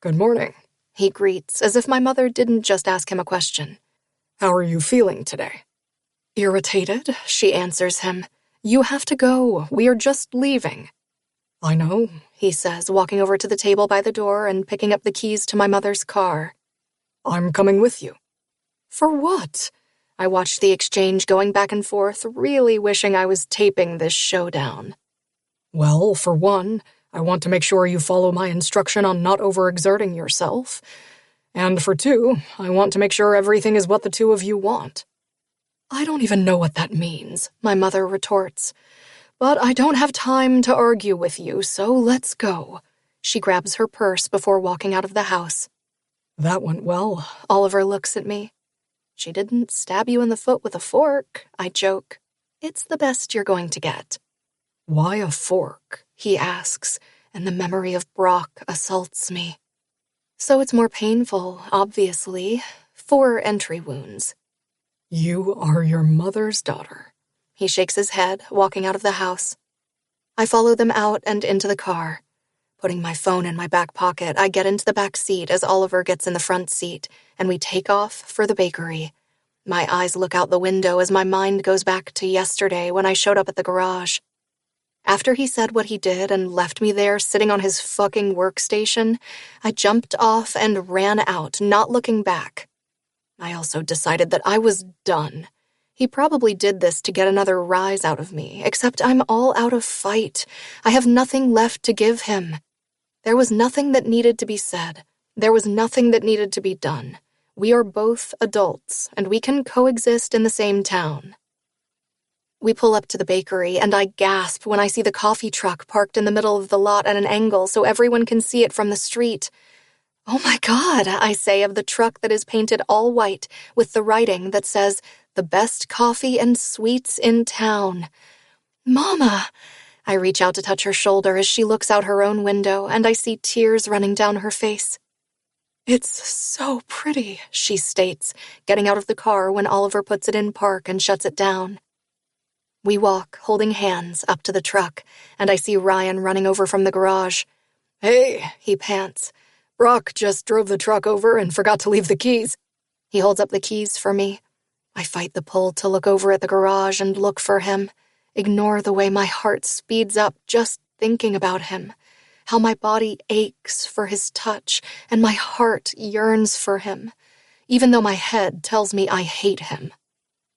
Good morning, he greets, as if my mother didn't just ask him a question. How are you feeling today? Irritated, she answers him. You have to go. We are just leaving. I know, he says, walking over to the table by the door and picking up the keys to my mother's car. I'm coming with you. For what? I watched the exchange going back and forth, really wishing I was taping this showdown. Well, for one, I want to make sure you follow my instruction on not overexerting yourself. And for two, I want to make sure everything is what the two of you want. I don't even know what that means, my mother retorts. But I don't have time to argue with you, so let's go. She grabs her purse before walking out of the house. That went well. Oliver looks at me. She didn't stab you in the foot with a fork, I joke. It's the best you're going to get. Why a fork? He asks, and the memory of Brock assaults me. So it's more painful, obviously. 4 entry wounds. You are your mother's daughter. He shakes his head, walking out of the house. I follow them out and into the car. Putting my phone in my back pocket, I get into the back seat as Oliver gets in the front seat, and we take off for the bakery. My eyes look out the window as my mind goes back to yesterday when I showed up at the garage. After he said what he did and left me there sitting on his fucking workstation, I jumped off and ran out, not looking back. I also decided that I was done. He probably did this to get another rise out of me, except I'm all out of fight. I have nothing left to give him. There was nothing that needed to be said. There was nothing that needed to be done. We are both adults, and we can coexist in the same town. We pull up to the bakery, and I gasp when I see the coffee truck parked in the middle of the lot at an angle so everyone can see it from the street. Oh my God, I say of the truck that is painted all white with the writing that says, the best coffee and sweets in town. Mama! I reach out to touch her shoulder as she looks out her own window, and I see tears running down her face. It's so pretty, she states, getting out of the car when Oliver puts it in park and shuts it down. We walk, holding hands, up to the truck, and I see Ryan running over from the garage. Hey, he pants. Brock just drove the truck over and forgot to leave the keys. He holds up the keys for me. I fight the pull to look over at the garage and look for him. Ignore the way my heart speeds up just thinking about him. How my body aches for his touch and my heart yearns for him, even though my head tells me I hate him.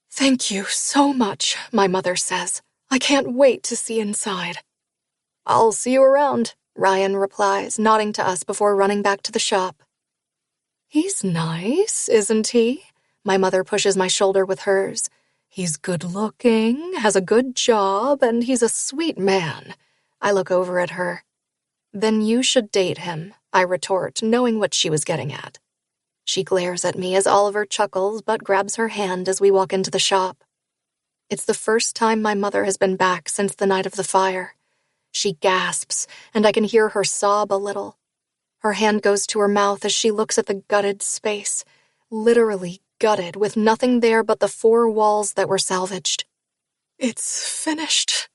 Thank you so much, my mother says. I can't wait to see inside. I'll see you around, Ryan replies, nodding to us before running back to the shop. He's nice, isn't he? My mother pushes my shoulder with hers. He's good-looking, has a good job, and he's a sweet man. I look over at her. Then you should date him, I retort, knowing what she was getting at. She glares at me as Oliver chuckles but grabs her hand as we walk into the shop. It's the first time my mother has been back since the night of the fire. She gasps, and I can hear her sob a little. Her hand goes to her mouth as she looks at the gutted space, literally gutted, with nothing there but the 4 walls that were salvaged. It's finished.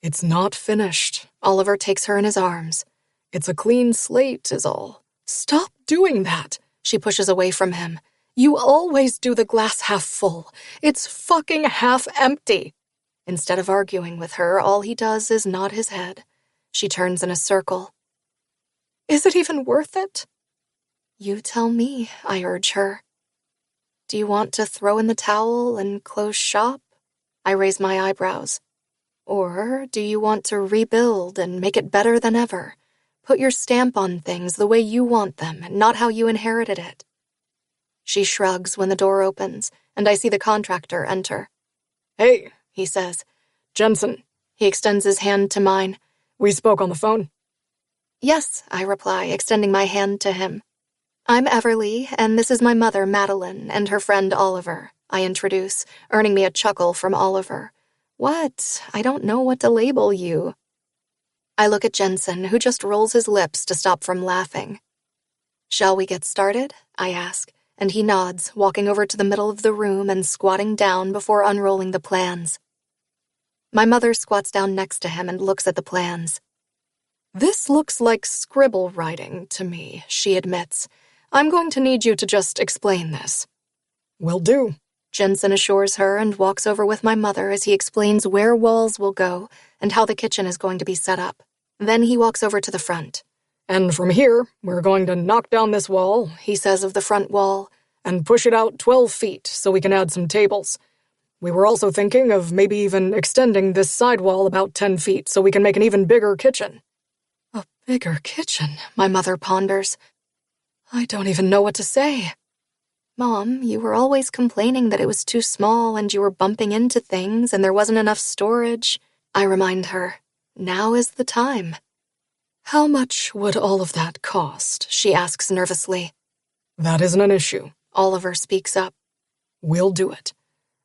It's not finished. Oliver takes her in his arms. It's a clean slate, is all. Stop doing that. She pushes away from him. You always do the glass half full. It's fucking half empty. Instead of arguing with her, all he does is nod his head. She turns in a circle. Is it even worth it? You tell me, I urge her. Do you want to throw in the towel and close shop? I raise my eyebrows. Or do you want to rebuild and make it better than ever? Put your stamp on things the way you want them, and not how you inherited it. She shrugs when the door opens, and I see the contractor enter. Hey, he says. Jensen. He extends his hand to mine. We spoke on the phone. Yes, I reply, extending my hand to him. I'm Everleigh, and this is my mother, Madeline, and her friend Oliver, I introduce, earning me a chuckle from Oliver. What? I don't know what to label you. I look at Jensen, who just rolls his lips to stop from laughing. Shall we get started? I ask, and he nods, walking over to the middle of the room and squatting down before unrolling the plans. My mother squats down next to him and looks at the plans. This looks like scribble writing to me, she admits. I'm going to need you to just explain this. Will do, Jensen assures her and walks over with my mother as he explains where walls will go and how the kitchen is going to be set up. Then he walks over to the front. And from here, we're going to knock down this wall, he says of the front wall, and push it out 12 feet so we can add some tables. We were also thinking of maybe even extending this side wall about 10 feet so we can make an even bigger kitchen. A bigger kitchen, my mother ponders. I don't even know what to say. Mom, you were always complaining that it was too small and you were bumping into things and there wasn't enough storage. I remind her, now is the time. How much would all of that cost? She asks nervously. That isn't an issue, Oliver speaks up. We'll do it.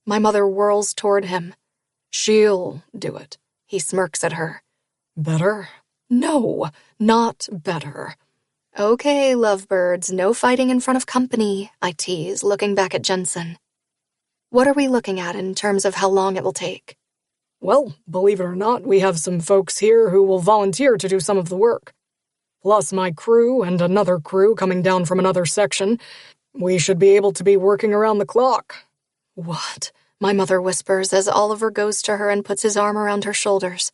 My mother whirls toward him. She'll do it. He smirks at her. Better? No, not better. Okay, lovebirds, no fighting in front of company, I tease, looking back at Jensen. What are we looking at in terms of how long it will take? Well, believe it or not, we have some folks here who will volunteer to do some of the work. Plus my crew and another crew coming down from another section. We should be able to be working around the clock. What? My mother whispers as Oliver goes to her and puts his arm around her shoulders.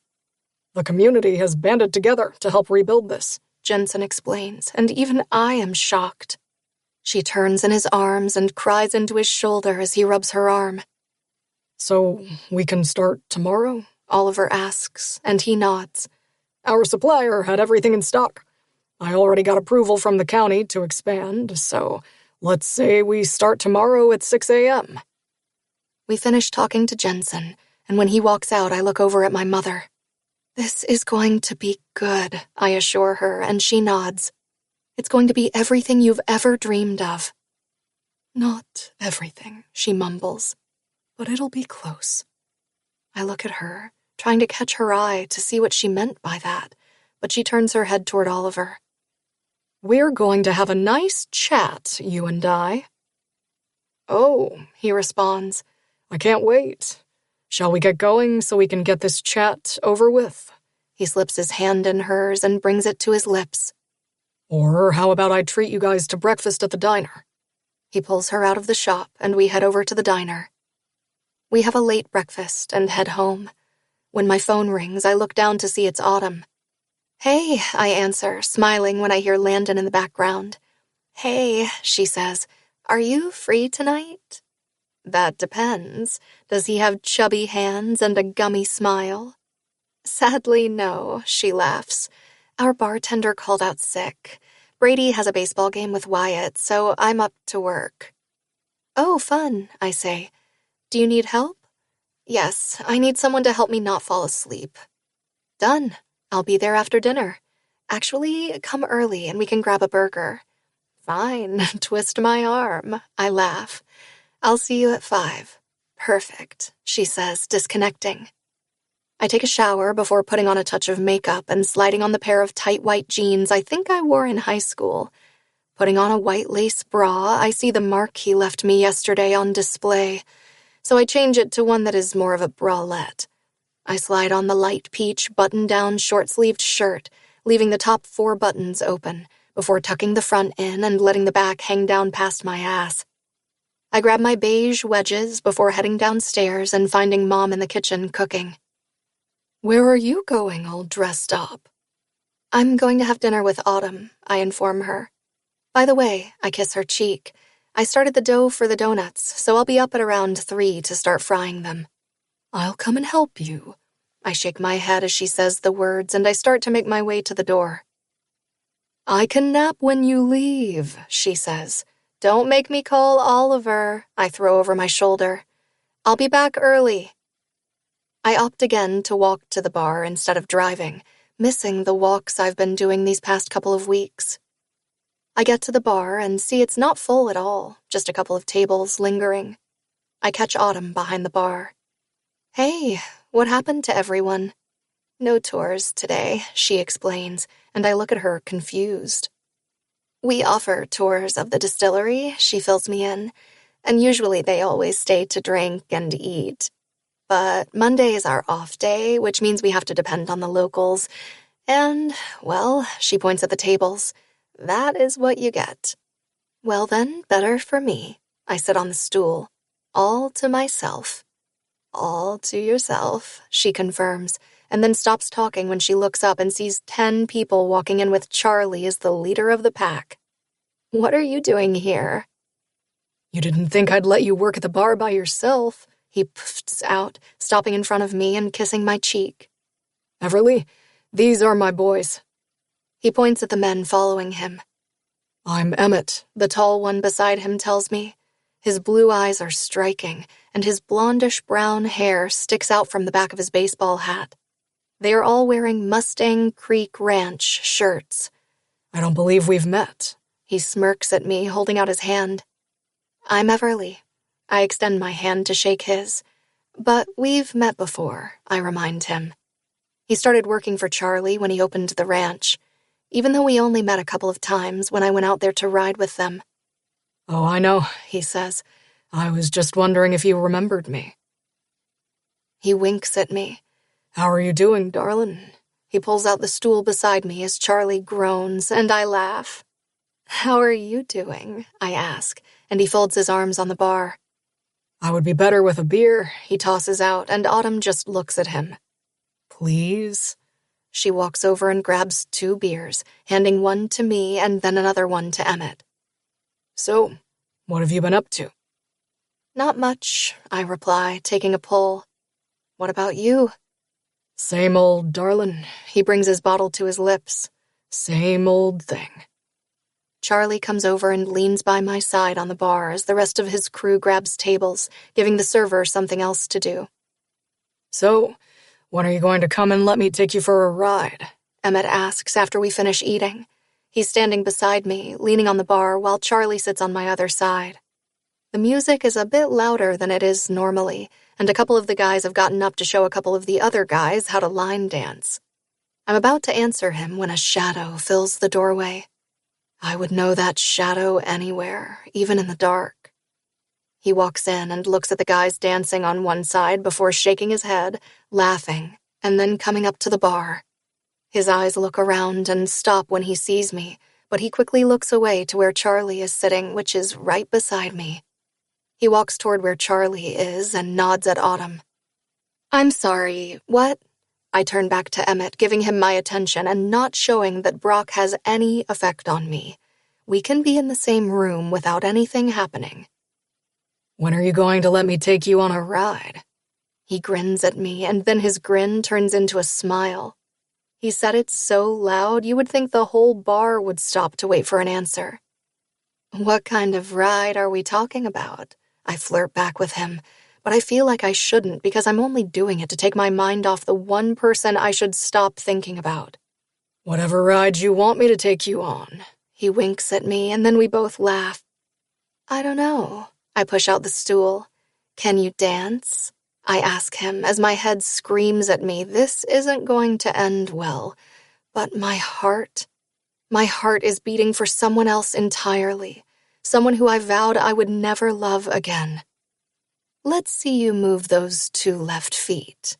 The community has banded together to help rebuild this, Jensen explains, and even I am shocked. She turns in his arms and cries into his shoulder as he rubs her arm. So we can start tomorrow? Oliver asks, and he nods. Our supplier had everything in stock. I already got approval from the county to expand, so let's say we start tomorrow at 6 a.m. We finish talking to Jensen, and when he walks out, I look over at my mother. This is going to be good, I assure her, and she nods. It's going to be everything you've ever dreamed of. Not everything, she mumbles, but it'll be close. I look at her, trying to catch her eye to see what she meant by that, but she turns her head toward Oliver. We're going to have a nice chat, you and I. Oh, he responds. I can't wait. Shall we get going so we can get this chat over with? He slips his hand in hers and brings it to his lips. Or how about I treat you guys to breakfast at the diner? He pulls her out of the shop and we head over to the diner. We have a late breakfast and head home. When my phone rings, I look down to see it's Autumn. Hey, I answer, smiling when I hear Landon in the background. Hey, she says, are you free tonight? That depends. Does he have chubby hands and a gummy smile? Sadly, no, she laughs. Our bartender called out sick. Brady has a baseball game with Wyatt, so I'm up to work. Oh, fun, I say. Do you need help? Yes, I need someone to help me not fall asleep. Done. I'll be there after dinner. Actually, come early and we can grab a burger. Fine, twist my arm, I laugh. I'll see you at 5. Perfect, she says, disconnecting. I take a shower before putting on a touch of makeup and sliding on the pair of tight white jeans I think I wore in high school. Putting on a white lace bra, I see the mark he left me yesterday on display, so I change it to one that is more of a bralette. I slide on the light peach button-down short-sleeved shirt, leaving the top 4 buttons open, before tucking the front in and letting the back hang down past my ass. I grab my beige wedges before heading downstairs and finding Mom in the kitchen cooking. Where are you going all dressed up? I'm going to have dinner with Autumn, I inform her. By the way, I kiss her cheek. I started the dough for the donuts, so I'll be up at around 3 to start frying them. I'll come and help you. I shake my head as she says the words, and I start to make my way to the door. I can nap when you leave, she says. Don't make me call Oliver, I throw over my shoulder. I'll be back early. I opt again to walk to the bar instead of driving, missing the walks I've been doing these past couple of weeks. I get to the bar and see it's not full at all, just a couple of tables lingering. I catch Autumn behind the bar. Hey, what happened to everyone? No tours today, she explains, and I look at her confused. We offer tours of the distillery, she fills me in, and usually they always stay to drink and eat. But Monday is our off day, which means we have to depend on the locals. And, well, she points at the tables. That is what you get. Well then, better for me. I sit on the stool. All to myself. All to yourself, she confirms, and then stops talking when she looks up and sees 10 people walking in with Charlie as the leader of the pack. What are you doing here? You didn't think I'd let you work at the bar by yourself, he puffs out, stopping in front of me and kissing my cheek. Everleigh, these are my boys. He points at the men following him. I'm Emmett, the tall one beside him tells me. His blue eyes are striking, and his blondish-brown hair sticks out from the back of his baseball hat. They are all wearing Mustang Creek Ranch shirts. I don't believe we've met. He smirks at me, holding out his hand. I'm Everleigh. I extend my hand to shake his. But we've met before, I remind him. He started working for Charlie when he opened the ranch, even though we only met a couple of times when I went out there to ride with them. Oh, I know, he says. I was just wondering if you remembered me. He winks at me. How are you doing, darling? He pulls out the stool beside me as Charlie groans, and I laugh. How are you doing? I ask, and he folds his arms on the bar. I would be better with a beer, he tosses out, and Autumn just looks at him. Please? She walks over and grabs 2 beers, handing one to me and then another one to Emmett. So, what have you been up to? Not much, I reply, taking a pull. What about you? Same old, darling. He brings his bottle to his lips. Same old thing. Charlie comes over and leans by my side on the bar as the rest of his crew grabs tables, giving the server something else to do. So, when are you going to come and let me take you for a ride? Emmett asks after we finish eating. He's standing beside me, leaning on the bar, while Charlie sits on my other side. The music is a bit louder than it is normally, and a couple of the guys have gotten up to show a couple of the other guys how to line dance. I'm about to answer him when a shadow fills the doorway. I would know that shadow anywhere, even in the dark. He walks in and looks at the guys dancing on one side before shaking his head, laughing, and then coming up to the bar. His eyes look around and stop when he sees me, but he quickly looks away to where Charlie is sitting, which is right beside me. He walks toward where Charlie is and nods at Autumn. I'm sorry, what? I turn back to Emmett, giving him my attention and not showing that Brock has any effect on me. We can be in the same room without anything happening. When are you going to let me take you on a ride? He grins at me, and then his grin turns into a smile. He said it so loud you would think the whole bar would stop to wait for an answer. What kind of ride are we talking about? I flirt back with him, but I feel like I shouldn't because I'm only doing it to take my mind off the one person I should stop thinking about. Whatever ride you want me to take you on. He winks at me, and then we both laugh. I don't know. I push out the stool. Can you dance? I ask him as my head screams at me, this isn't going to end well. But my heart is beating for someone else entirely, someone who I vowed I would never love again. Let's see you move those 2 left feet.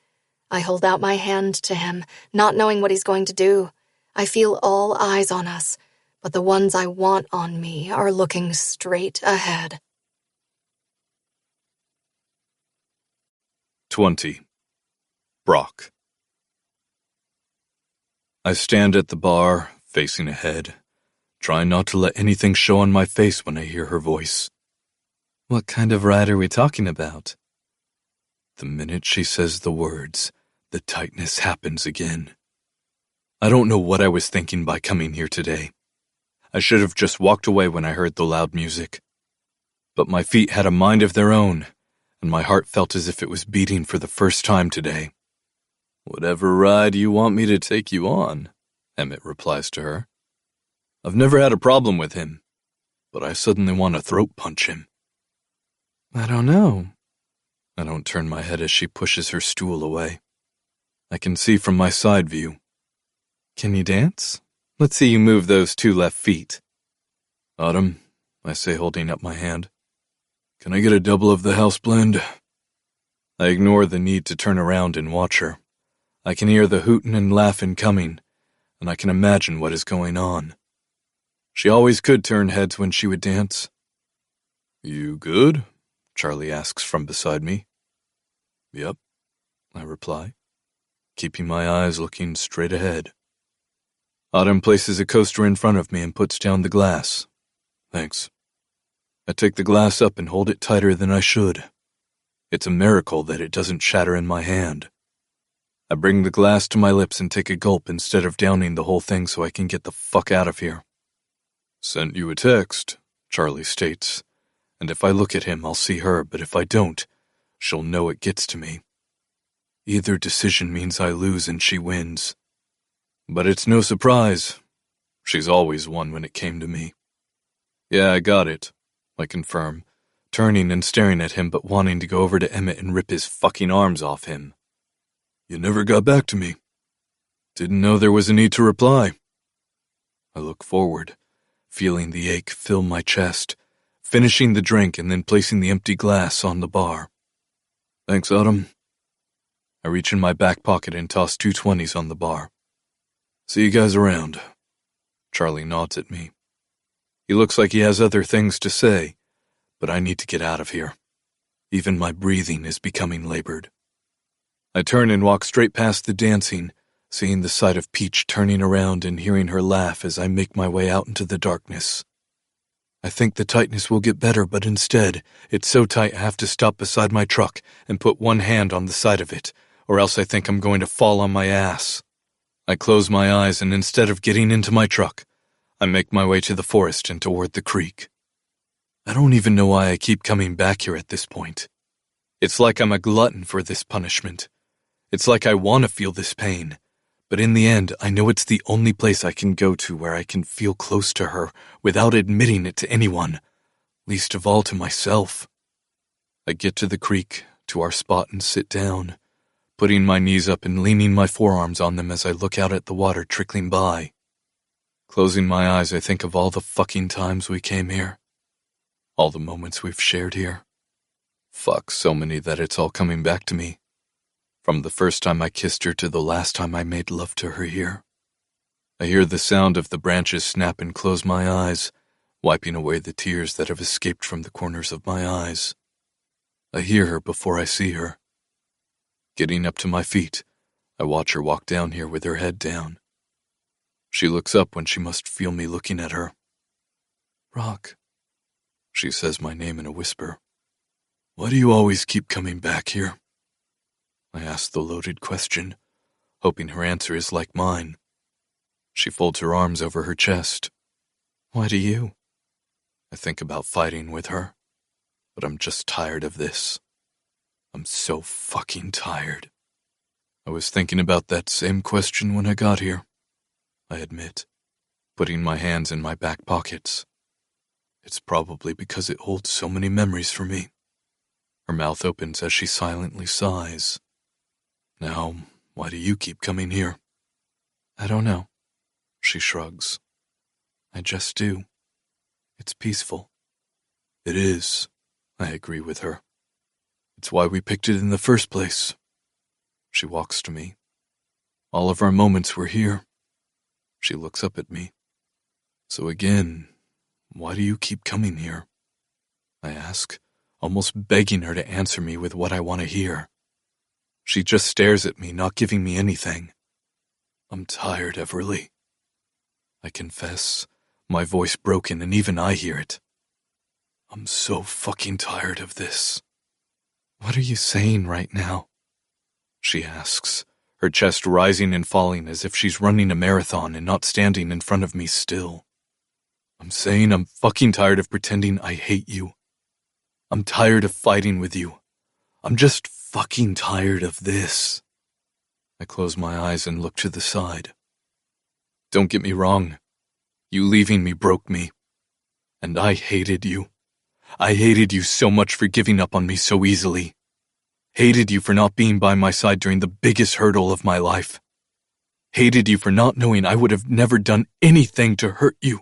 I hold out my hand to him, not knowing what he's going to do. I feel all eyes on us, but the ones I want on me are looking straight ahead. 20. Brock. I stand at the bar, facing ahead, trying not to let anything show on my face when I hear her voice. What kind of ride are we talking about? The minute she says the words, the tightness happens again. I don't know what I was thinking by coming here today. I should have just walked away when I heard the loud music. But my feet had a mind of their own, and my heart felt as if it was beating for the first time today. Whatever ride you want me to take you on, Emmett replies to her. I've never had a problem with him, but I suddenly want to throat punch him. I don't know. I don't turn my head as she pushes her stool away. I can see from my side view. Can you dance? Let's see you move those 2 left feet. Autumn, I say, holding up my hand. Can I get a double of the house blend? I ignore the need to turn around and watch her. I can hear the hooting and laughing coming, and I can imagine what is going on. She always could turn heads when she would dance. You good? Charlie asks from beside me. Yep, I reply, keeping my eyes looking straight ahead. Autumn places a coaster in front of me and puts down the glass. Thanks. I take the glass up and hold it tighter than I should. It's a miracle that it doesn't shatter in my hand. I bring the glass to my lips and take a gulp instead of downing the whole thing so I can get the fuck out of here. Sent you a text, Charlie states, and if I look at him, I'll see her, but if I don't, she'll know it gets to me. Either decision means I lose and she wins. But it's no surprise. She's always won when it came to me. Yeah, I got it, I confirm, turning and staring at him but wanting to go over to Emmett and rip his fucking arms off him. You never got back to me. Didn't know there was a need to reply. I look forward, feeling the ache fill my chest, finishing the drink and then placing the empty glass on the bar. Thanks, Autumn. I reach in my back pocket and toss 2 20s on the bar. See you guys around. Charlie nods at me. He looks like he has other things to say, but I need to get out of here. Even my breathing is becoming labored. I turn and walk straight past the dancing, seeing the sight of Peach turning around and hearing her laugh as I make my way out into the darkness. I think the tightness will get better, but instead, it's so tight I have to stop beside my truck and put one hand on the side of it, or else I think I'm going to fall on my ass. I close my eyes and instead of getting into my truck, I make my way to the forest and toward the creek. I don't even know why I keep coming back here at this point. It's like I'm a glutton for this punishment. It's like I want to feel this pain, but in the end, I know it's the only place I can go to where I can feel close to her without admitting it to anyone, least of all to myself. I get to the creek, to our spot, and sit down, putting my knees up and leaning my forearms on them as I look out at the water trickling by. Closing my eyes, I think of all the fucking times we came here. All the moments we've shared here. Fuck, so many that it's all coming back to me. From the first time I kissed her to the last time I made love to her here. I hear the sound of the branches snap and close my eyes, wiping away the tears that have escaped from the corners of my eyes. I hear her before I see her. Getting up to my feet, I watch her walk down here with her head down. She looks up when she must feel me looking at her. Brock. She says my name in a whisper. Why do you always keep coming back here? I ask the loaded question, hoping her answer is like mine. She folds her arms over her chest. Why do you? I think about fighting with her, but I'm just tired of this. I'm so fucking tired. I was thinking about that same question when I got here, I admit, putting my hands in my back pockets. It's probably because it holds so many memories for me. Her mouth opens as she silently sighs. Now, why do you keep coming here? I don't know. She shrugs. I just do. It's peaceful. It is, I agree with her. It's why we picked it in the first place. She walks to me. All of our moments were here. She looks up at me. So again, why do you keep coming here? I ask, almost begging her to answer me with what I want to hear. She just stares at me, not giving me anything. I'm tired, Everleigh. I confess, my voice broken, and even I hear it. I'm so fucking tired of this. What are you saying right now? She asks, her chest rising and falling as if she's running a marathon and not standing in front of me still. I'm saying I'm fucking tired of pretending I hate you. I'm tired of fighting with you. I'm just fucking tired of this. I close my eyes and look to the side. Don't get me wrong. You leaving me broke me. And I hated you. I hated you so much for giving up on me so easily. Hated you for not being by my side during the biggest hurdle of my life. Hated you for not knowing I would have never done anything to hurt you.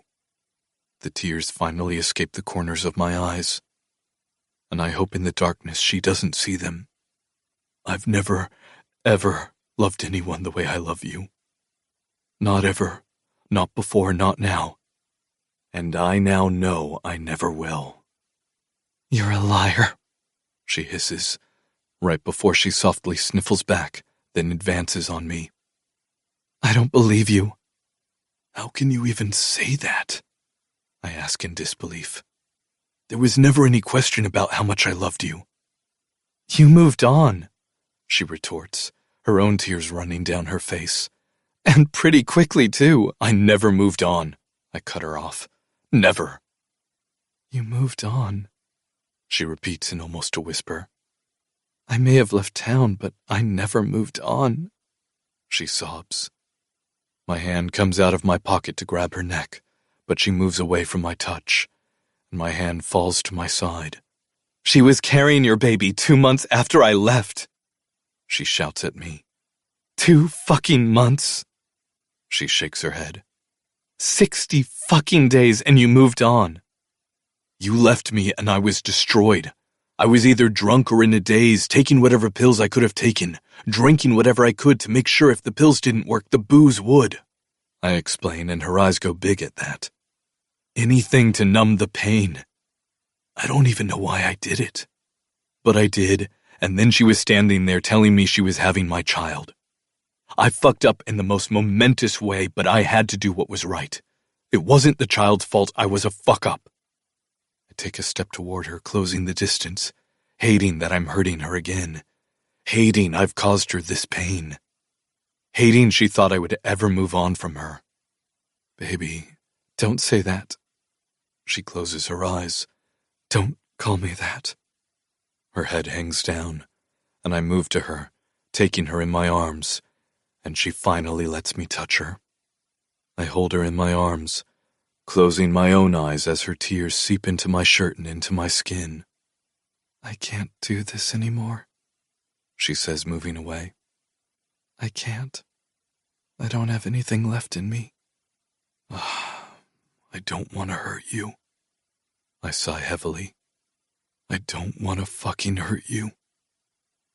The tears finally escape the corners of my eyes, and I hope in the darkness she doesn't see them. I've never, ever loved anyone the way I love you. Not ever, not before, not now. And I now know I never will. You're a liar, she hisses, right before she softly sniffles back, then advances on me. I don't believe you. How can you even say that? I ask in disbelief. There was never any question about how much I loved you. You moved on, she retorts, her own tears running down her face. And pretty quickly, too. I never moved on, I cut her off. Never. You moved on, she repeats in almost a whisper. I may have left town, but I never moved on, she sobs. My hand comes out of my pocket to grab her neck, but she moves away from my touch, and my hand falls to my side. She was carrying your baby 2 months after I left, she shouts at me. 2 fucking months. She shakes her head. 60 fucking days and you moved on. You left me and I was destroyed. I was either drunk or in a daze, taking whatever pills I could have taken, drinking whatever I could to make sure if the pills didn't work, the booze would. I explain, and her eyes go big at that. Anything to numb the pain. I don't even know why I did it. But I did, and then she was standing there telling me she was having my child. I fucked up in the most momentous way, but I had to do what was right. It wasn't the child's fault. I was a fuck-up. I take a step toward her, closing the distance, hating that I'm hurting her again, hating I've caused her this pain, hating she thought I would ever move on from her. Baby, don't say that. She closes her eyes. Don't call me that. Her head hangs down, and I move to her, taking her in my arms, and she finally lets me touch her. I hold her in my arms, closing my own eyes as her tears seep into my shirt and into my skin. I can't do this anymore, she says, moving away. I can't. I don't have anything left in me. I don't want to hurt you. I sigh heavily. I don't want to fucking hurt you.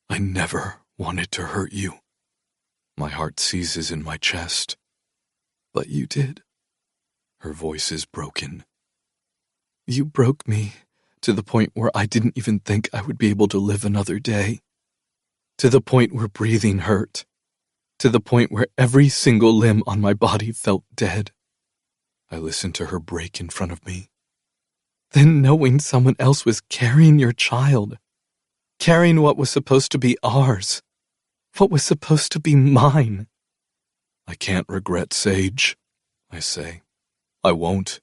I never wanted to hurt you. My heart seizes in my chest. But you did. Her voice is broken. You broke me to the point where I didn't even think I would be able to live another day. To the point where breathing hurt. To the point where every single limb on my body felt dead. I listened to her break in front of me. Then knowing someone else was carrying your child, carrying what was supposed to be ours, what was supposed to be mine. I can't regret Sage, I say. I won't.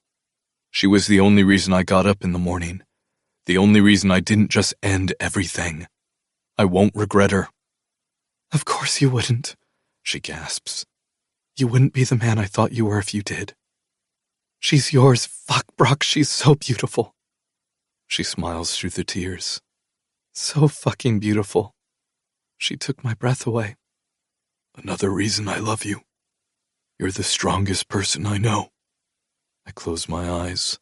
She was the only reason I got up in the morning. The only reason I didn't just end everything. I won't regret her. Of course you wouldn't, she gasps. You wouldn't be the man I thought you were if you did. She's yours. Fuck, Brock, she's so beautiful. She smiles through the tears. So fucking beautiful. She took my breath away. Another reason I love you. You're the strongest person I know. I close my eyes.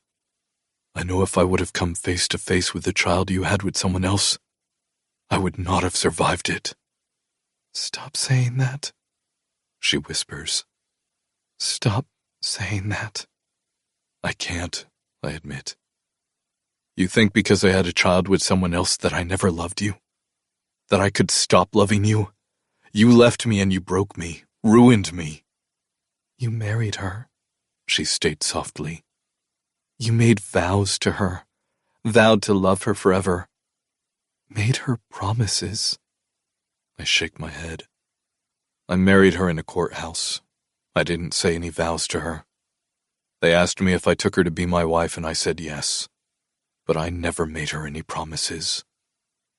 I know if I would have come face to face with the child you had with someone else, I would not have survived it. Stop saying that, she whispers. Stop saying that. I can't, I admit. You think because I had a child with someone else that I never loved you? That I could stop loving you? You left me and you broke me, ruined me. You married her, she states softly. You made vows to her, vowed to love her forever, made her promises. I shake my head. I married her in a courthouse. I didn't say any vows to her. They asked me if I took her to be my wife, and I said yes. But I never made her any promises.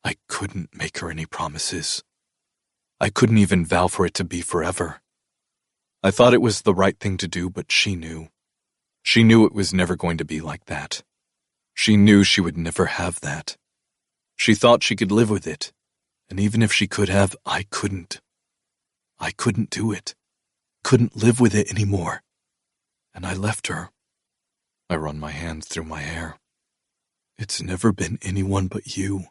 I couldn't make her any promises. I couldn't even vow for it to be forever. I thought it was the right thing to do, but she knew. She knew it was never going to be like that. She knew she would never have that. She thought she could live with it, and even if she could have, I couldn't. I couldn't do it. Couldn't live with it anymore. And I left her. I run my hands through my hair. It's never been anyone but you.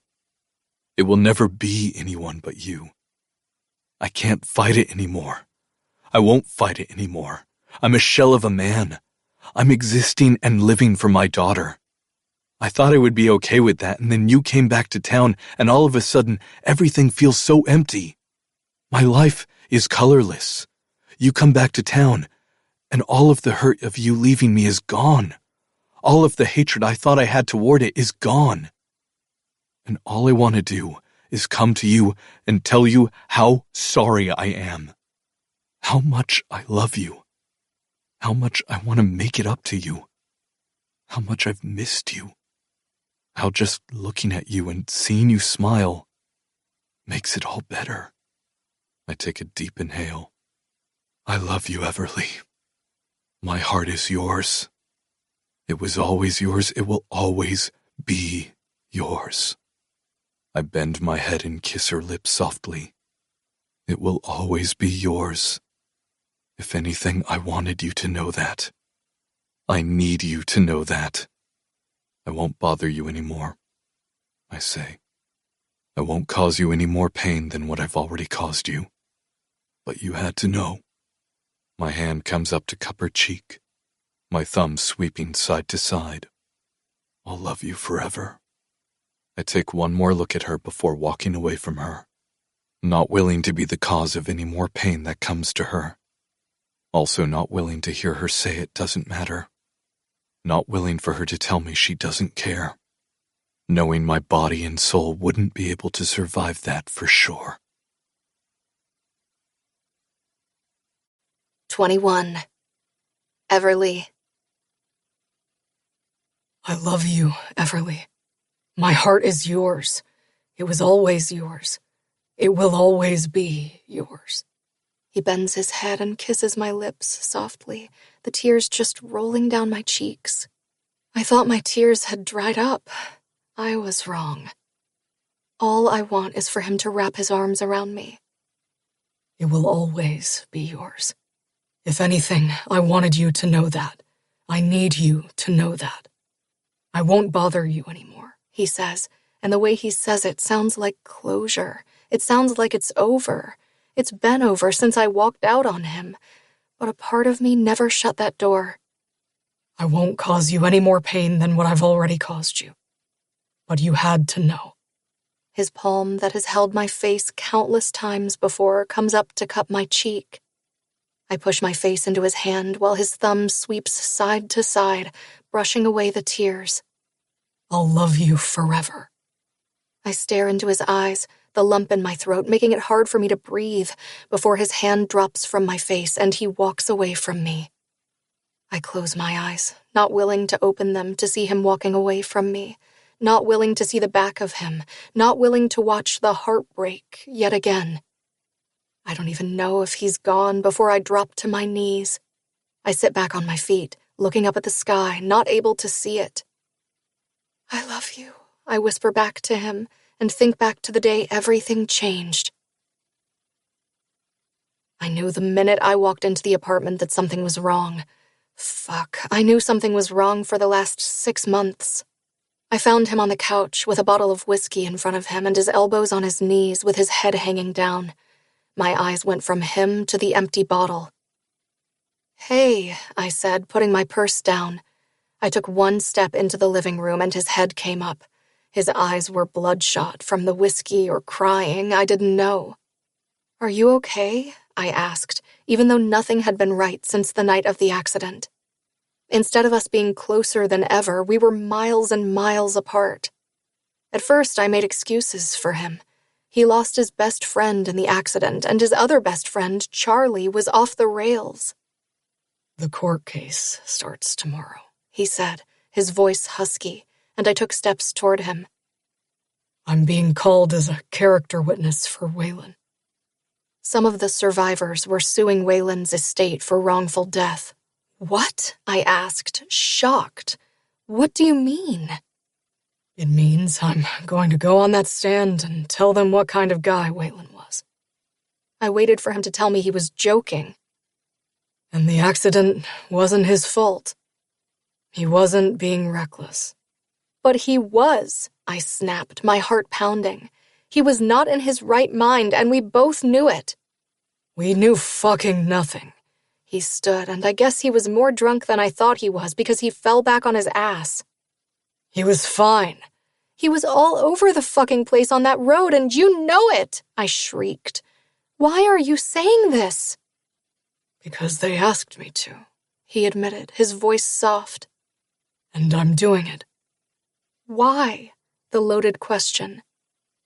It will never be anyone but you. I can't fight it anymore. I won't fight it anymore. I'm a shell of a man. I'm existing and living for my daughter. I thought I would be okay with that, and then you came back to town, and all of a sudden, everything feels so empty. My life is colorless. You come back to town, and all of the hurt of you leaving me is gone. All of the hatred I thought I had toward it is gone. And all I want to do is come to you and tell you how sorry I am. How much I love you. How much I want to make it up to you. How much I've missed you. How just looking at you and seeing you smile makes it all better. I take a deep inhale. I love you, Everleigh. My heart is yours. It was always yours. It will always be yours. I bend my head and kiss her lips softly. It will always be yours. If anything, I wanted you to know that. I need you to know that. I won't bother you anymore, I say. I won't cause you any more pain than what I've already caused you. But you had to know. My hand comes up to cup her cheek, my thumb sweeping side to side. I'll love you forever. I take one more look at her before walking away from her, not willing to be the cause of any more pain that comes to her. Also not willing to hear her say it doesn't matter. Not willing for her to tell me she doesn't care. Knowing my body and soul wouldn't be able to survive that for sure. 21. Everleigh. I love you, Everleigh. My heart is yours. It was always yours. It will always be yours. He bends his head and kisses my lips softly, the tears just rolling down my cheeks. I thought my tears had dried up. I was wrong. All I want is for him to wrap his arms around me. It will always be yours. If anything, I wanted you to know that. I need you to know that. I won't bother you anymore, he says, and the way he says it sounds like closure. It sounds like it's over. It's been over since I walked out on him, but a part of me never shut that door. I won't cause you any more pain than what I've already caused you. But you had to know. His palm that has held my face countless times before comes up to cup my cheek. I push my face into his hand while his thumb sweeps side to side, brushing away the tears. I'll love you forever. I stare into his eyes, the lump in my throat making it hard for me to breathe, before his hand drops from my face and he walks away from me. I close my eyes, not willing to open them to see him walking away from me, not willing to see the back of him, not willing to watch the heartbreak yet again. I don't even know if he's gone before I drop to my knees. I sit back on my feet, looking up at the sky, not able to see it. I love you, I whisper back to him, and think back to the day everything changed. I knew the minute I walked into the apartment that something was wrong. Fuck, I knew something was wrong for the last 6 months. I found him on the couch with a bottle of whiskey in front of him and his elbows on his knees with his head hanging down. My eyes went from him to the empty bottle. Hey, I said, putting my purse down. I took one step into the living room and his head came up. His eyes were bloodshot from the whiskey or crying, I didn't know. Are you okay? I asked, even though nothing had been right since the night of the accident. Instead of us being closer than ever, we were miles and miles apart. At first, I made excuses for him. He lost his best friend in the accident, and his other best friend, Charlie, was off the rails. "The court case starts tomorrow," he said, his voice husky, and I took steps toward him. "I'm being called as a character witness for Waylon." Some of the survivors were suing Wayland's estate for wrongful death. "What?" I asked, shocked. "What do you mean?" "It means I'm going to go on that stand and tell them what kind of guy Waylon was." I waited for him to tell me he was joking. "And the accident wasn't his fault. He wasn't being reckless." "But he was," I snapped, my heart pounding. He was not in his right mind, and we both knew it. "We knew fucking nothing." He stood, and I guess he was more drunk than I thought he was because he fell back on his ass. "He was fine." "He was all over the fucking place on that road, and you know it," I shrieked. "Why are you saying this?" "Because they asked me to," he admitted, his voice soft. "And I'm doing it." "Why?" The loaded question.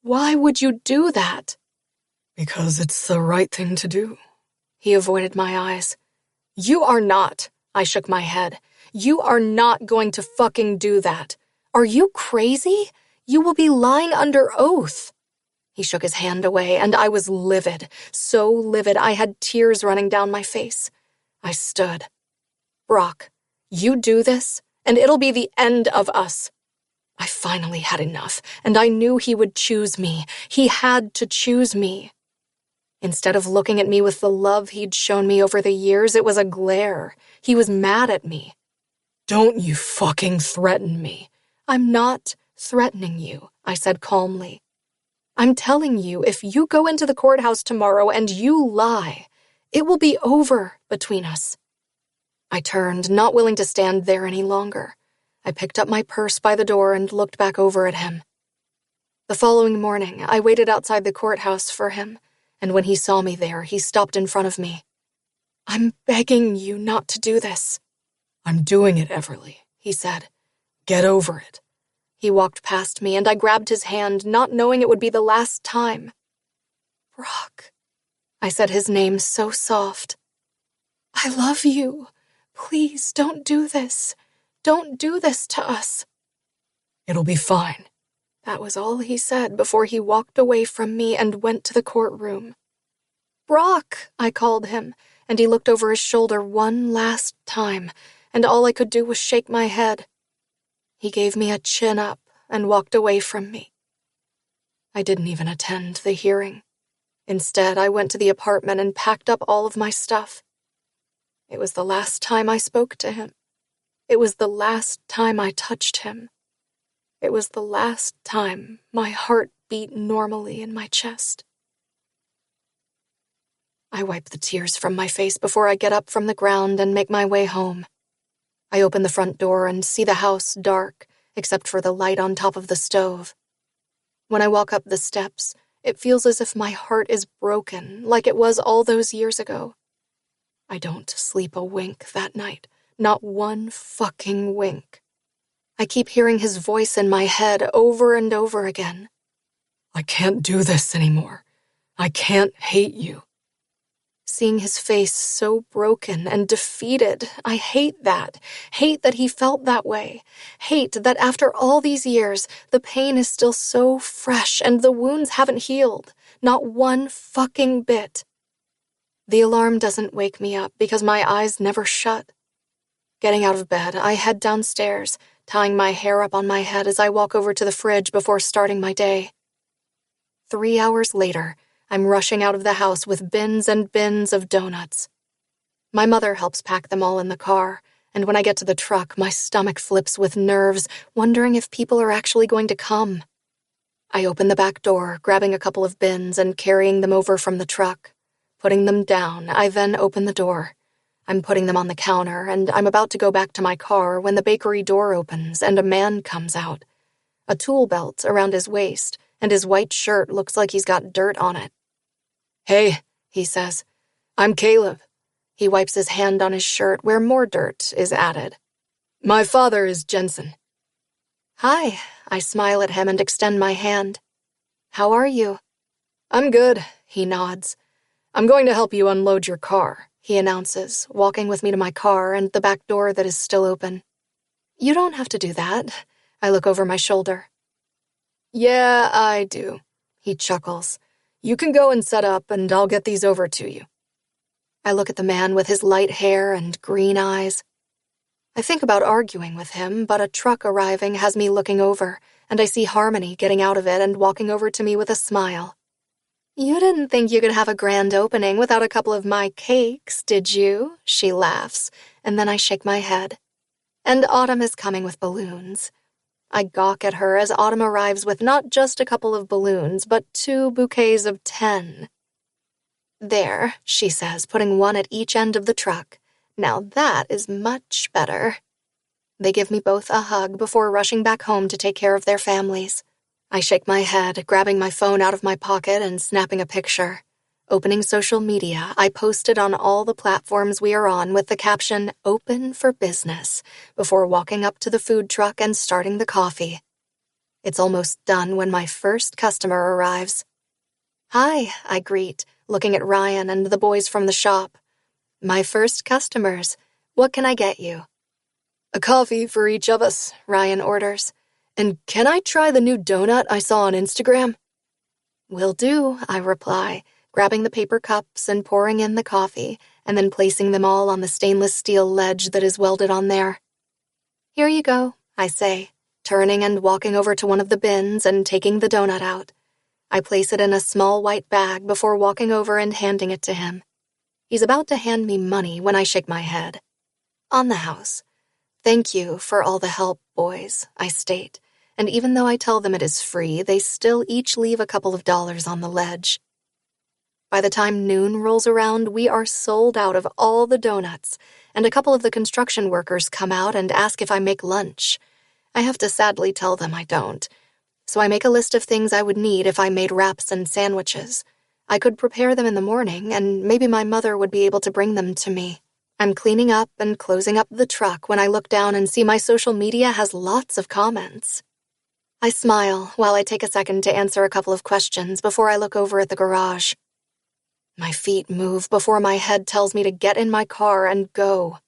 "Why would you do that?" "Because it's the right thing to do." He avoided my eyes. "You are not," I shook my head. "You are not going to fucking do that. Are you crazy? You will be lying under oath." He shook his hand away, and I was livid, so livid I had tears running down my face. I stood. "Brock, you do this, and it'll be the end of us." I finally had enough, and I knew he would choose me. He had to choose me. Instead of looking at me with the love he'd shown me over the years, it was a glare. He was mad at me. "Don't you fucking threaten me." "I'm not threatening you," I said calmly. "I'm telling you, if you go into the courthouse tomorrow and you lie, it will be over between us." I turned, not willing to stand there any longer. I picked up my purse by the door and looked back over at him. The following morning, I waited outside the courthouse for him, and when he saw me there, he stopped in front of me. "I'm begging you not to do this." "I'm doing it, Everleigh," he said. "Get over it." He walked past me, and I grabbed his hand, not knowing it would be the last time. "Brock," I said his name so soft. "I love you. Please don't do this. Don't do this to us." "It'll be fine." That was all he said before he walked away from me and went to the courtroom. "Brock," I called him, and he looked over his shoulder one last time, and all I could do was shake my head. He gave me a chin up and walked away from me. I didn't even attend the hearing. Instead, I went to the apartment and packed up all of my stuff. It was the last time I spoke to him. It was the last time I touched him. It was the last time my heart beat normally in my chest. I wipe the tears from my face before I get up from the ground and make my way home. I open the front door and see the house dark, except for the light on top of the stove. When I walk up the steps, it feels as if my heart is broken, like it was all those years ago. I don't sleep a wink that night, not one fucking wink. I keep hearing his voice in my head over and over again. "I can't do this anymore. I can't hate you." Seeing his face so broken and defeated, I hate that. Hate that he felt that way. Hate that after all these years, the pain is still so fresh and the wounds haven't healed. Not one fucking bit. The alarm doesn't wake me up because my eyes never shut. Getting out of bed, I head downstairs, tying my hair up on my head as I walk over to the fridge before starting my day. 3 hours later, I'm rushing out of the house with bins and bins of donuts. My mother helps pack them all in the car, and when I get to the truck, my stomach flips with nerves, wondering if people are actually going to come. I open the back door, grabbing a couple of bins and carrying them over from the truck. Putting them down, I then open the door. I'm putting them on the counter, and I'm about to go back to my car when the bakery door opens and a man comes out. A tool belt around his waist, and his white shirt looks like he's got dirt on it. "Hey," he says, "I'm Caleb." He wipes his hand on his shirt where more dirt is added. My father is Jensen. Hi, I smile at him and extend my hand. How are you? I'm good, he nods. I'm going to help you unload your car, he announces, walking with me to my car and the back door that is still open. You don't have to do that. I look over my shoulder. Yeah, I do, he chuckles. You can go and set up and I'll get these over to you. I look at the man with his light hair and green eyes. I think about arguing with him, but a truck arriving has me looking over, and I see Harmony getting out of it and walking over to me with a smile. You didn't think you could have a grand opening without a couple of my cakes, did you? She laughs, and then I shake my head. And Autumn is coming with balloons. I gawk at her as Autumn arrives with not just a couple of balloons, but 2 bouquets of 10. There, she says, putting one at each end of the truck. Now that is much better. They give me both a hug before rushing back home to take care of their families. I shake my head, grabbing my phone out of my pocket and snapping a picture. Opening social media, I posted on all the platforms we are on with the caption, "Open for business," before walking up to the food truck and starting the coffee. It's almost done when my first customer arrives. Hi, I greet, looking at Ryan and the boys from the shop. My first customers. What can I get you? A coffee for each of us, Ryan orders. And can I try the new donut I saw on Instagram? Will do, I reply, grabbing the paper cups and pouring in the coffee, and then placing them all on the stainless steel ledge that is welded on there. Here you go, I say, turning and walking over to one of the bins and taking the donut out. I place it in a small white bag before walking over and handing it to him. He's about to hand me money when I shake my head. On the house. Thank you for all the help, boys, I state, and even though I tell them it is free, they still each leave a couple of dollars on the ledge. By the time noon rolls around, we are sold out of all the donuts, and a couple of the construction workers come out and ask if I make lunch. I have to sadly tell them I don't. So I make a list of things I would need if I made wraps and sandwiches. I could prepare them in the morning, and maybe my mother would be able to bring them to me. I'm cleaning up and closing up the truck when I look down and see my social media has lots of comments. I smile while I take a second to answer a couple of questions before I look over at the garage. My feet move before my head tells me to get in my car and go.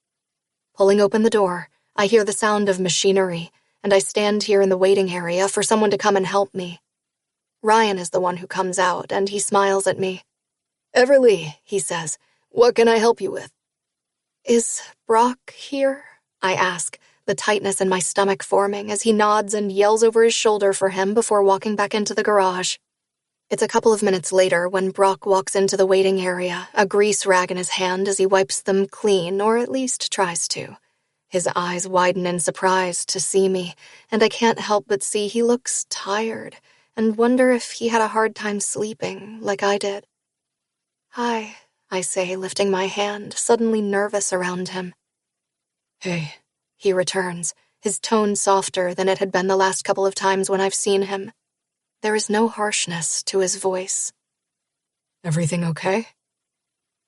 Pulling open the door, I hear the sound of machinery, and I stand here in the waiting area for someone to come and help me. Ryan is the one who comes out, and he smiles at me. Everleigh, he says, what can I help you with? Is Brock here? I ask, the tightness in my stomach forming as he nods and yells over his shoulder for him before walking back into the garage. It's a couple of minutes later when Brock walks into the waiting area, a grease rag in his hand as he wipes them clean, or at least tries to. His eyes widen in surprise to see me, and I can't help but see he looks tired, and wonder if he had a hard time sleeping, like I did. Hi, I say, lifting my hand, suddenly nervous around him. Hey, he returns, his tone softer than it had been the last couple of times when I've seen him. There is no harshness to his voice. Everything okay?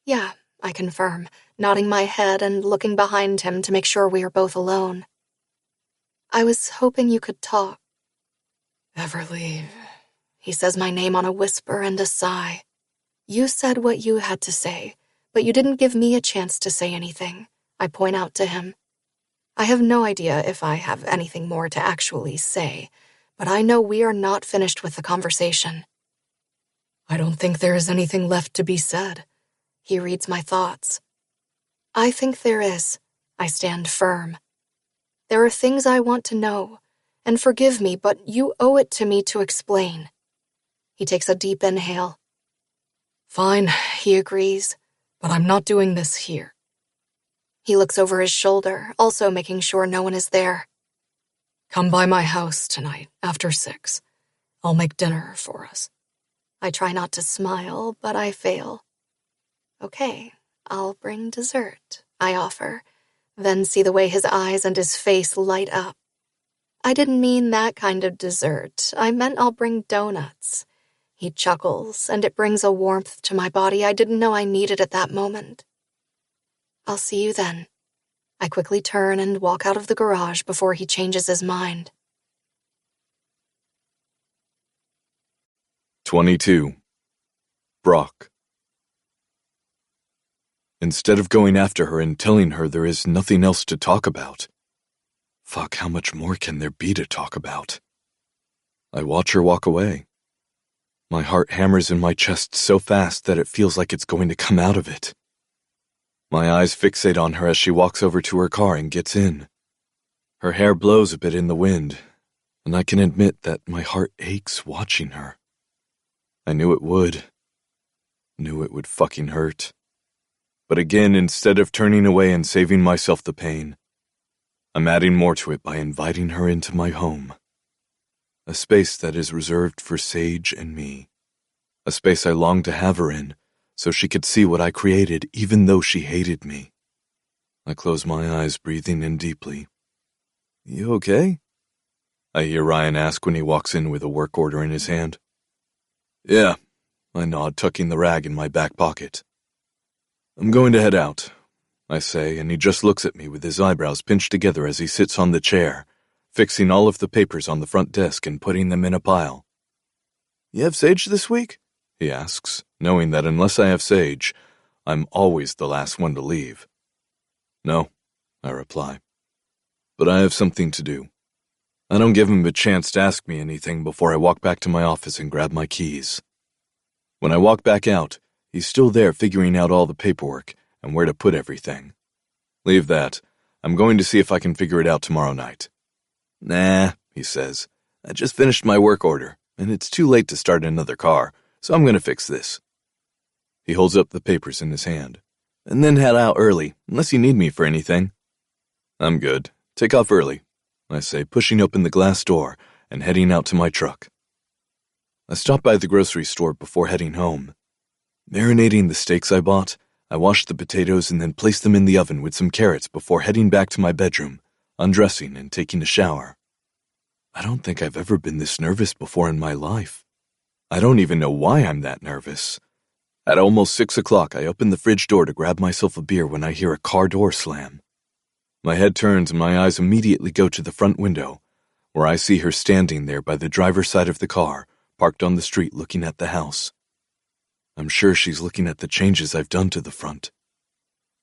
Yeah, I confirm, nodding my head and looking behind him to make sure we are both alone. I was hoping you could talk. Everleigh, he says my name on a whisper and a sigh. You said what you had to say, but you didn't give me a chance to say anything, I point out to him. I have no idea if I have anything more to actually say, but I know we are not finished with the conversation. I don't think there is anything left to be said. He reads my thoughts. I think there is. I stand firm. There are things I want to know, and forgive me, but you owe it to me to explain. He takes a deep inhale. Fine, he agrees, but I'm not doing this here. He looks over his shoulder, also making sure no one is there. Come by my house tonight, after 6. I'll make dinner for us. I try not to smile, but I fail. Okay, I'll bring dessert, I offer, then see the way his eyes and his face light up. I didn't mean that kind of dessert. I meant I'll bring donuts. He chuckles, and it brings a warmth to my body I didn't know I needed at that moment. I'll see you then. I quickly turn and walk out of the garage before he changes his mind. 22. Brock. Instead of going after her and telling her there is nothing else to talk about. Fuck, how much more can there be to talk about? I watch her walk away. My heart hammers in my chest so fast that it feels like it's going to come out of it. My eyes fixate on her as she walks over to her car and gets in. Her hair blows a bit in the wind, and I can admit that my heart aches watching her. I knew it would. Knew it would fucking hurt. But again, instead of turning away and saving myself the pain, I'm adding more to it by inviting her into my home. A space that is reserved for Sage and me. A space I longed to have her in, so she could see what I created even though she hated me. I close my eyes, breathing in deeply. You okay? I hear Ryan ask when he walks in with a work order in his hand. Yeah, I nod, tucking the rag in my back pocket. I'm going to head out, I say, and he just looks at me with his eyebrows pinched together as he sits on the chair, fixing all of the papers on the front desk and putting them in a pile. You have Sage this week? He asks, knowing that unless I have Sage, I'm always the last one to leave. No, I reply. But I have something to do. I don't give him a chance to ask me anything before I walk back to my office and grab my keys. When I walk back out, he's still there figuring out all the paperwork and where to put everything. Leave that. I'm going to see if I can figure it out tomorrow night. Nah, he says. I just finished my work order, and it's too late to start another car, so I'm going to fix this. He holds up the papers in his hand, and then head out early, unless you need me for anything. I'm good. Take off early, I say, pushing open the glass door and heading out to my truck. I stop by the grocery store before heading home. Marinating the steaks I bought, I wash the potatoes and then place them in the oven with some carrots before heading back to my bedroom, undressing and taking a shower. I don't think I've ever been this nervous before in my life. I don't even know why I'm that nervous. At almost 6 o'clock, I open the fridge door to grab myself a beer when I hear a car door slam. My head turns and my eyes immediately go to the front window, where I see her standing there by the driver's side of the car, parked on the street looking at the house. I'm sure she's looking at the changes I've done to the front,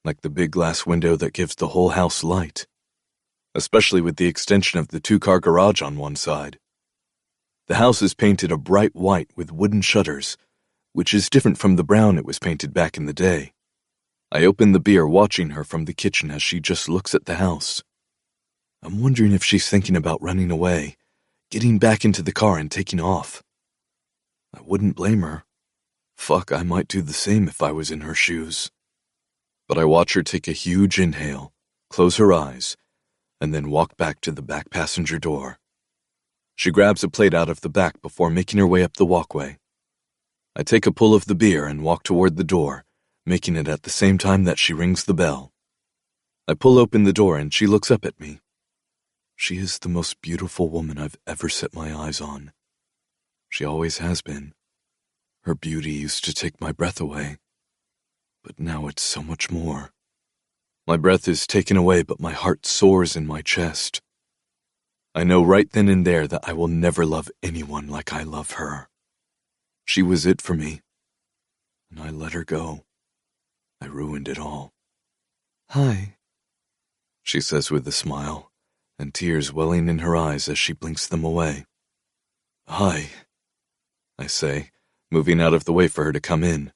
like the big glass window that gives the whole house light, especially with the extension of the two-car garage on one side. The house is painted a bright white with wooden shutters, which is different from the brown it was painted back in the day. I open the beer, watching her from the kitchen as she just looks at the house. I'm wondering if she's thinking about running away, getting back into the car and taking off. I wouldn't blame her. Fuck, I might do the same if I was in her shoes. But I watch her take a huge inhale, close her eyes, and then walk back to the back passenger door. She grabs a plate out of the back before making her way up the walkway. I take a pull of the beer and walk toward the door, making it at the same time that she rings the bell. I pull open the door and she looks up at me. She is the most beautiful woman I've ever set my eyes on. She always has been. Her beauty used to take my breath away, but now it's so much more. My breath is taken away, but my heart soars in my chest. I know right then and there that I will never love anyone like I love her. She was it for me, and I let her go. I ruined it all. Hi, she says with a smile, and tears welling in her eyes as she blinks them away. Hi, I say, moving out of the way for her to come in.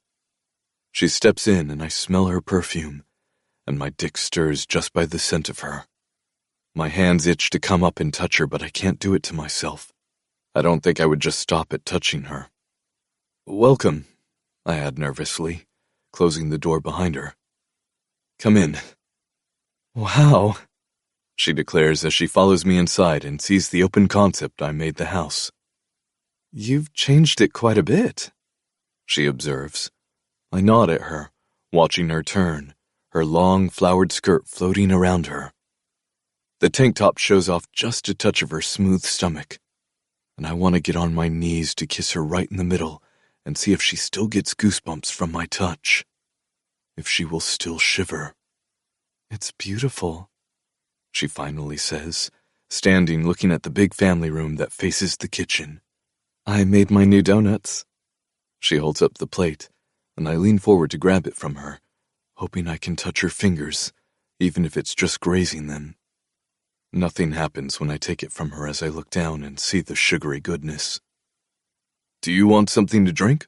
She steps in and I smell her perfume, and my dick stirs just by the scent of her. My hands itch to come up and touch her, but I can't do it to myself. I don't think I would just stop at touching her. Welcome, I add nervously, closing the door behind her. Come in. Wow, she declares as she follows me inside and sees the open concept I made the house. You've changed it quite a bit, she observes. I nod at her, watching her turn, her long flowered skirt floating around her. The tank top shows off just a touch of her smooth stomach, and I want to get on my knees to kiss her right in the middle and see if she still gets goosebumps from my touch, if she will still shiver. It's beautiful, she finally says, standing looking at the big family room that faces the kitchen. I made my new donuts. She holds up the plate, and I lean forward to grab it from her, hoping I can touch her fingers, even if it's just grazing them. Nothing happens when I take it from her as I look down and see the sugary goodness. Do you want something to drink?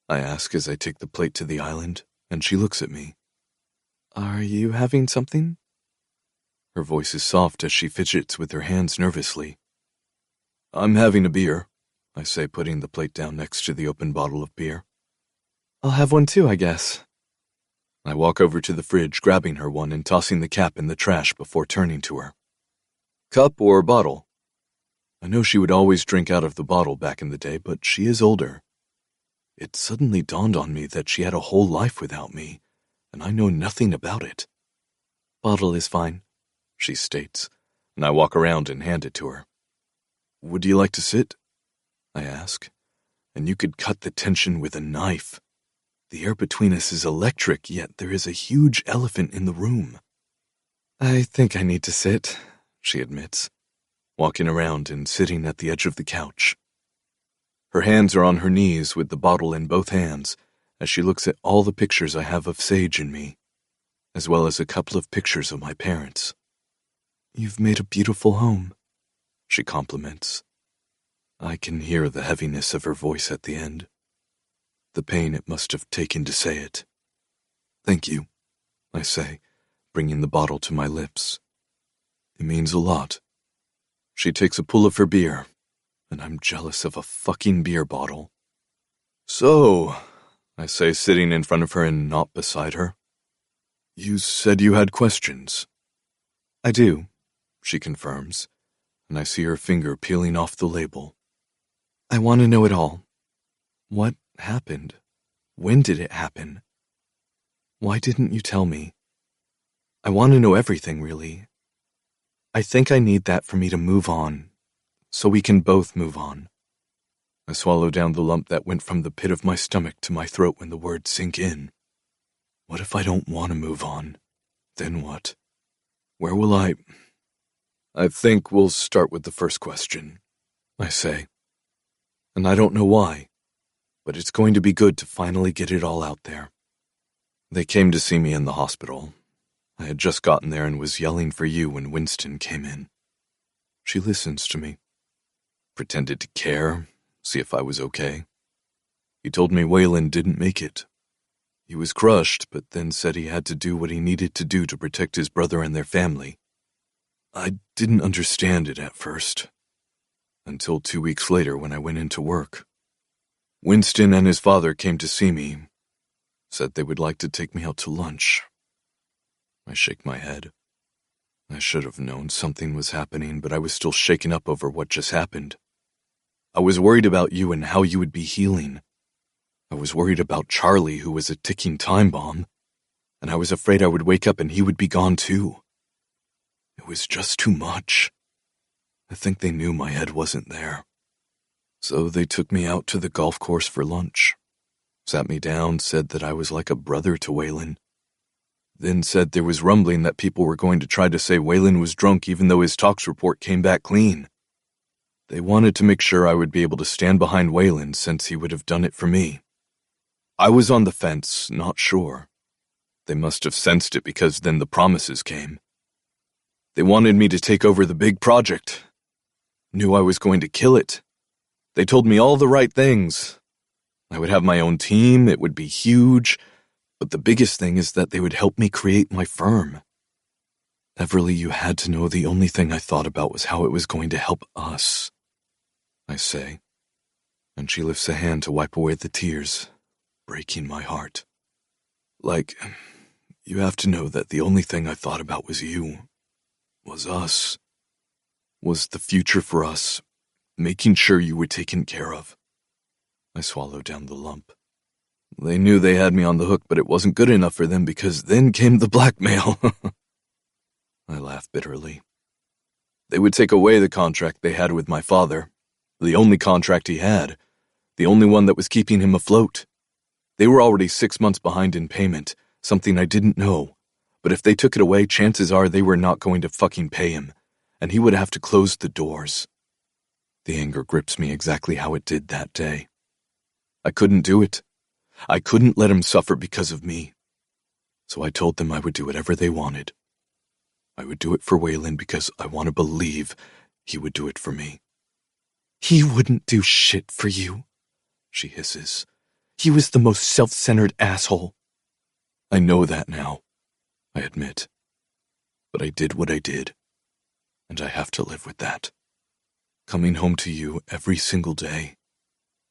I ask as I take the plate to the island, and she looks at me. Are you having something? Her voice is soft as she fidgets with her hands nervously. I'm having a beer, I say, putting the plate down next to the open bottle of beer. I'll have one too, I guess. I walk over to the fridge, grabbing her one and tossing the cap in the trash before turning to her. Cup or bottle? I know she would always drink out of the bottle back in the day, but she is older. It suddenly dawned on me that she had a whole life without me, and I know nothing about it. Bottle is fine, she states, and I walk around and hand it to her. Would you like to sit? I ask, and you could cut the tension with a knife. The air between us is electric, yet there is a huge elephant in the room. I think I need to sit, she admits, walking around and sitting at the edge of the couch. Her hands are on her knees with the bottle in both hands as she looks at all the pictures I have of Sage and me, as well as a couple of pictures of my parents. You've made a beautiful home, she compliments. I can hear the heaviness of her voice at the end, the pain it must have taken to say it. Thank you, I say, bringing the bottle to my lips. It means a lot. She takes a pull of her beer, and I'm jealous of a fucking beer bottle. So, I say, sitting in front of her and not beside her. You said you had questions. I do, she confirms, and I see her finger peeling off the label. I want to know it all. What happened? When did it happen? Why didn't you tell me? I want to know everything, really. I think I need that for me to move on, so we can both move on. I swallow down the lump that went from the pit of my stomach to my throat when the words sink in. What if I don't want to move on? Then what? Where will I think we'll start with the first question, I say. And I don't know why, but it's going to be good to finally get it all out there. They came to see me in the hospital. I had just gotten there and was yelling for you when Winston came in. She listens to me, pretended to care, see if I was okay. He told me Waylon didn't make it. He was crushed, but then said he had to do what he needed to do to protect his brother and their family. I didn't understand it at first, until 2 weeks later when I went into work. Winston and his father came to see me, said they would like to take me out to lunch. I shake my head. I should have known something was happening, but I was still shaken up over what just happened. I was worried about you and how you would be healing. I was worried about Charlie, who was a ticking time bomb, and I was afraid I would wake up and he would be gone too. It was just too much. I think they knew my head wasn't there. So they took me out to the golf course for lunch, sat me down, said that I was like a brother to Waylon, then said there was rumbling that people were going to try to say Waylon was drunk even though his tox report came back clean. They wanted to make sure I would be able to stand behind Waylon since he would have done it for me. I was on the fence, not sure. They must have sensed it because then the promises came. They wanted me to take over the big project. Knew I was going to kill it. They told me all the right things. I would have my own team, it would be huge, but the biggest thing is that they would help me create my firm. Everleigh, you had to know the only thing I thought about was how it was going to help us, I say, and she lifts a hand to wipe away the tears, breaking my heart. Like, you have to know that the only thing I thought about was you, was us, was the future for us, making sure you were taken care of. I swallow down the lump. They knew they had me on the hook, but it wasn't good enough for them because then came the blackmail. I laugh bitterly. They would take away the contract they had with my father, the only contract he had, the only one that was keeping him afloat. They were already 6 months behind in payment, something I didn't know, But if they took it away, chances are they were not going to fucking pay him, and he would have to close the doors. The anger grips me exactly how it did that day. I couldn't do it. I couldn't let him suffer because of me. So I told them I would do whatever they wanted. I would do it for Waylon because I want to believe he would do it for me. He wouldn't do shit for you, she hisses. He was the most self-centered asshole. I know that now, I admit. But I did what I did, and I have to live with that. Coming home to you every single day,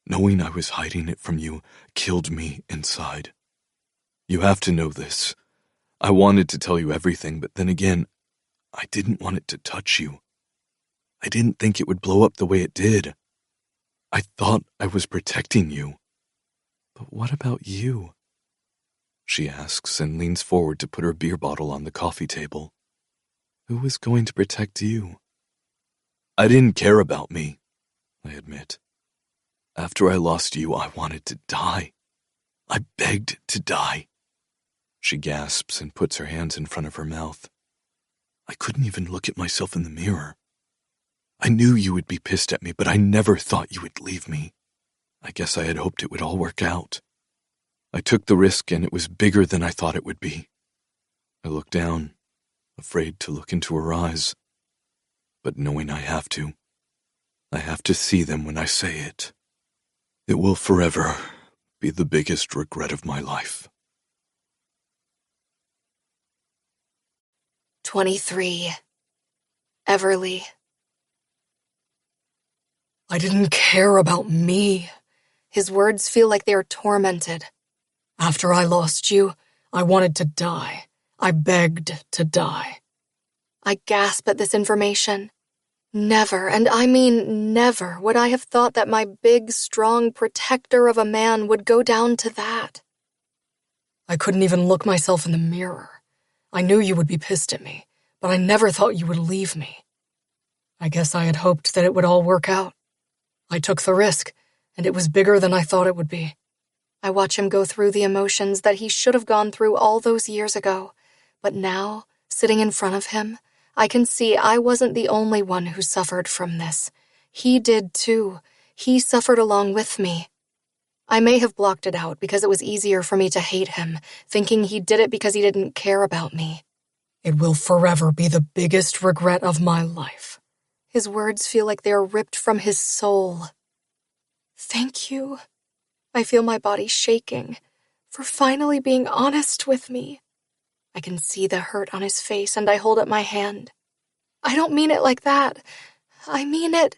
knowing I was hiding it from you, killed me inside. You have to know this. I wanted to tell you everything, but then again, I didn't want it to touch you. I didn't think it would blow up the way it did. I thought I was protecting you. But what about you? She asks and leans forward to put her beer bottle on the coffee table. Who was going to protect you? I didn't care about me, I admit. After I lost you, I wanted to die. I begged to die. She gasps and puts her hands in front of her mouth. I couldn't even look at myself in the mirror. I knew you would be pissed at me, but I never thought you would leave me. I guess I had hoped it would all work out. I took the risk, and it was bigger than I thought it would be. I looked down, afraid to look into her eyes. But knowing I have to see them when I say it. It will forever be the biggest regret of my life. 23. Everleigh. I didn't care about me. His words feel like they are tormented. After I lost you, I wanted to die. I begged to die. I gasp at this information. Never, and I mean never, would I have thought that my big, strong protector of a man would go down to that. I couldn't even look myself in the mirror. I knew you would be pissed at me, but I never thought you would leave me. I guess I had hoped that it would all work out. I took the risk, and it was bigger than I thought it would be. I watch him go through the emotions that he should have gone through all those years ago, but now, sitting in front of him, I can see I wasn't the only one who suffered from this. He did too. He suffered along with me. I may have blocked it out because it was easier for me to hate him, thinking he did it because he didn't care about me. It will forever be the biggest regret of my life. His words feel like they are ripped from his soul. Thank you. I feel my body shaking for finally being honest with me. I can see the hurt on his face, and I hold up my hand. I don't mean it like that. I mean it.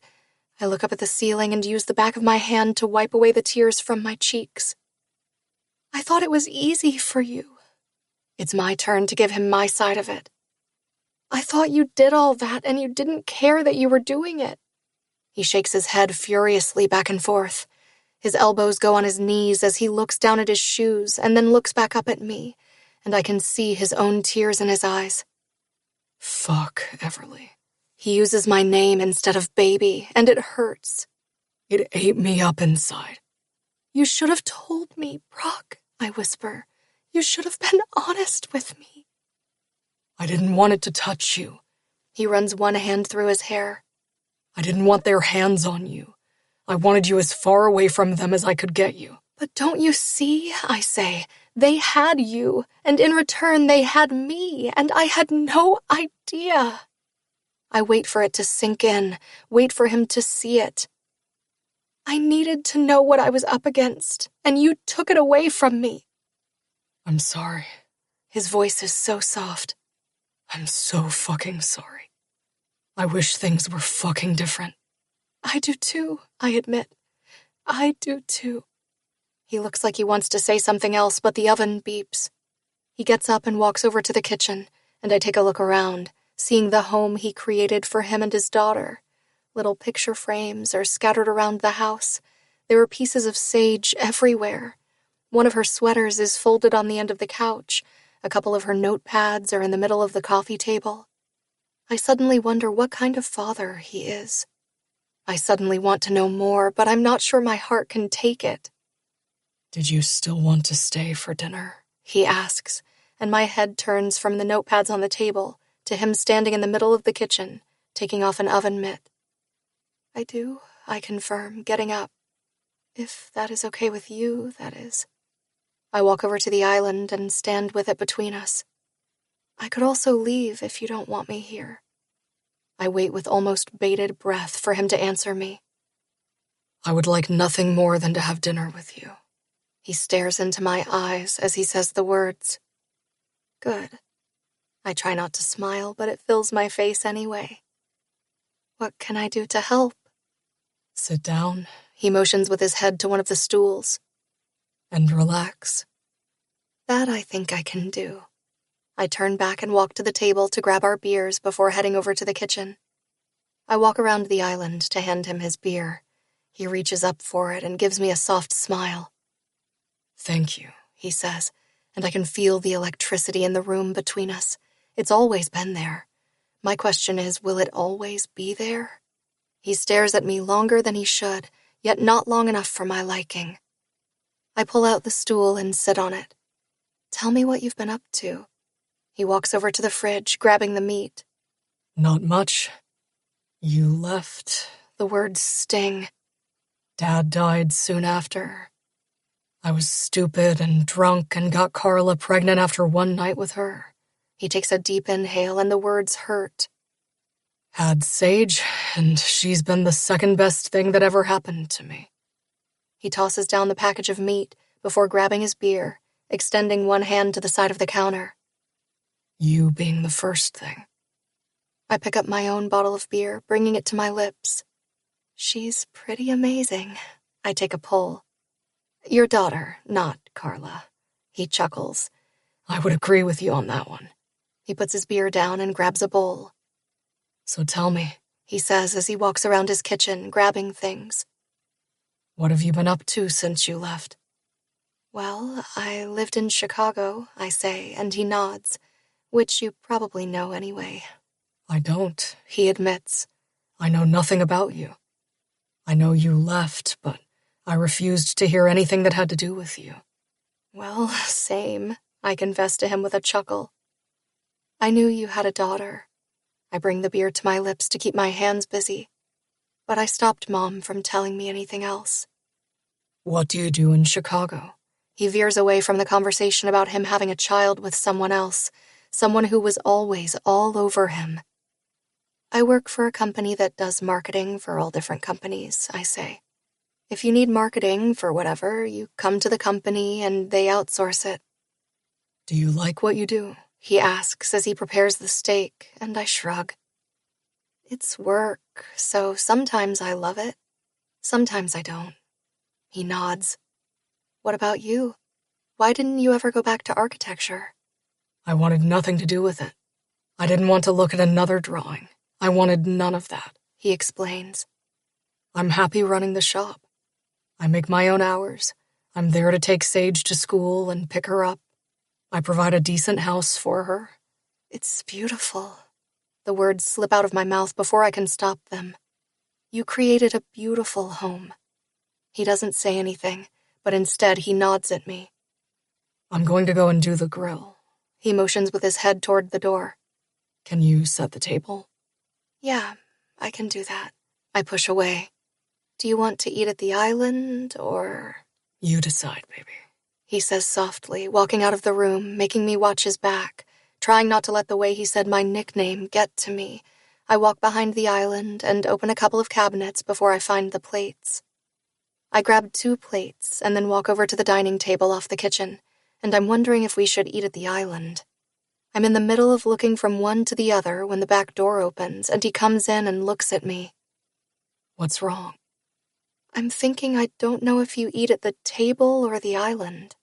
I look up at the ceiling and use the back of my hand to wipe away the tears from my cheeks. I thought it was easy for you. It's my turn to give him my side of it. I thought you did all that and you didn't care that you were doing it. He shakes his head furiously back and forth. His elbows go on his knees as he looks down at his shoes and then looks back up at me, and I can see his own tears in his eyes. Fuck, Everleigh. He uses my name instead of baby, and it hurts. It ate me up inside. You should have told me, Brock, I whisper. You should have been honest with me. I didn't want it to touch you. He runs one hand through his hair. I didn't want their hands on you. I wanted you as far away from them as I could get you. But don't you see, I say, they had you, and in return they had me, and I had no idea. I wait for it to sink in, wait for him to see it. I needed to know what I was up against, and you took it away from me. I'm sorry. His voice is so soft. I'm so fucking sorry. I wish things were fucking different. I do too, I admit. I do too. He looks like he wants to say something else, but the oven beeps. He gets up and walks over to the kitchen, and I take a look around, seeing the home he created for him and his daughter. Little picture frames are scattered around the house. There are pieces of sage everywhere. One of her sweaters is folded on the end of the couch. A couple of her notepads are in the middle of the coffee table. I suddenly wonder what kind of father he is. I suddenly want to know more, but I'm not sure my heart can take it. Did you still want to stay for dinner? He asks, and my head turns from the notepads on the table to him standing in the middle of the kitchen, taking off an oven mitt. I do, I confirm, getting up. If that is okay with you, that is. I walk over to the island and stand with it between us. I could also leave if you don't want me here. I wait with almost bated breath for him to answer me. I would like nothing more than to have dinner with you. He stares into my eyes as he says the words. Good. I try not to smile, but it fills my face anyway. What can I do to help? Sit down. He motions with his head to one of the stools. And relax. That I think I can do. I turn back and walk to the table to grab our beers before heading over to the kitchen. I walk around the island to hand him his beer. He reaches up for it and gives me a soft smile. Thank you, he says, and I can feel the electricity in the room between us. It's always been there. My question is, will it always be there? He stares at me longer than he should, yet not long enough for my liking. I pull out the stool and sit on it. Tell me what you've been up to. He walks over to the fridge, grabbing the meat. Not much. You left. The words sting. Dad died soon after. I was stupid and drunk and got Carla pregnant after one night with her. He takes a deep inhale and the words hurt. Had Sage, and she's been the second best thing that ever happened to me. He tosses down the package of meat before grabbing his beer, extending one hand to the side of the counter. You being the first thing. I pick up my own bottle of beer, bringing it to my lips. She's pretty amazing. I take a pull. Your daughter, not Carla. He chuckles. I would agree with you on that one. He puts his beer down and grabs a bowl. So tell me, he says as he walks around his kitchen, grabbing things. What have you been up to since you left? Well, I lived in Chicago, I say, and he nods, which you probably know anyway. I don't, he admits. I know nothing about you. I know you left, but I refused to hear anything that had to do with you. Well, same, I confess to him with a chuckle. I knew you had a daughter. I bring the beer to my lips to keep my hands busy, but I stopped Mom from telling me anything else. What do you do in Chicago? He veers away from the conversation about him having a child with someone else, someone who was always all over him. I work for a company that does marketing for all different companies, I say. If you need marketing for whatever, you come to the company and they outsource it. Do you like what you do? He asks as he prepares the steak, and I shrug. It's work, so sometimes I love it, sometimes I don't. He nods. What about you? Why didn't you ever go back to architecture? I wanted nothing to do with it. I didn't want to look at another drawing. I wanted none of that, he explains. I'm happy running the shop. I make my own hours. I'm there to take Sage to school and pick her up. I provide a decent house for her. It's beautiful. The words slip out of my mouth before I can stop them. You created a beautiful home. He doesn't say anything, but instead he nods at me. I'm going to go and do the grill. He motions with his head toward the door. Can you set the table? Yeah, I can do that. I push away. Do you want to eat at the island, or... You decide, baby. He says softly, walking out of the room, making me watch his back, trying not to let the way he said my nickname get to me. I walk behind the island and open a couple of cabinets before I find the plates. I grab 2 plates and then walk over to the dining table off the kitchen, and I'm wondering if we should eat at the island. I'm in the middle of looking from one to the other when the back door opens and he comes in and looks at me. What's wrong? I'm thinking I don't know if you eat at the table or the island.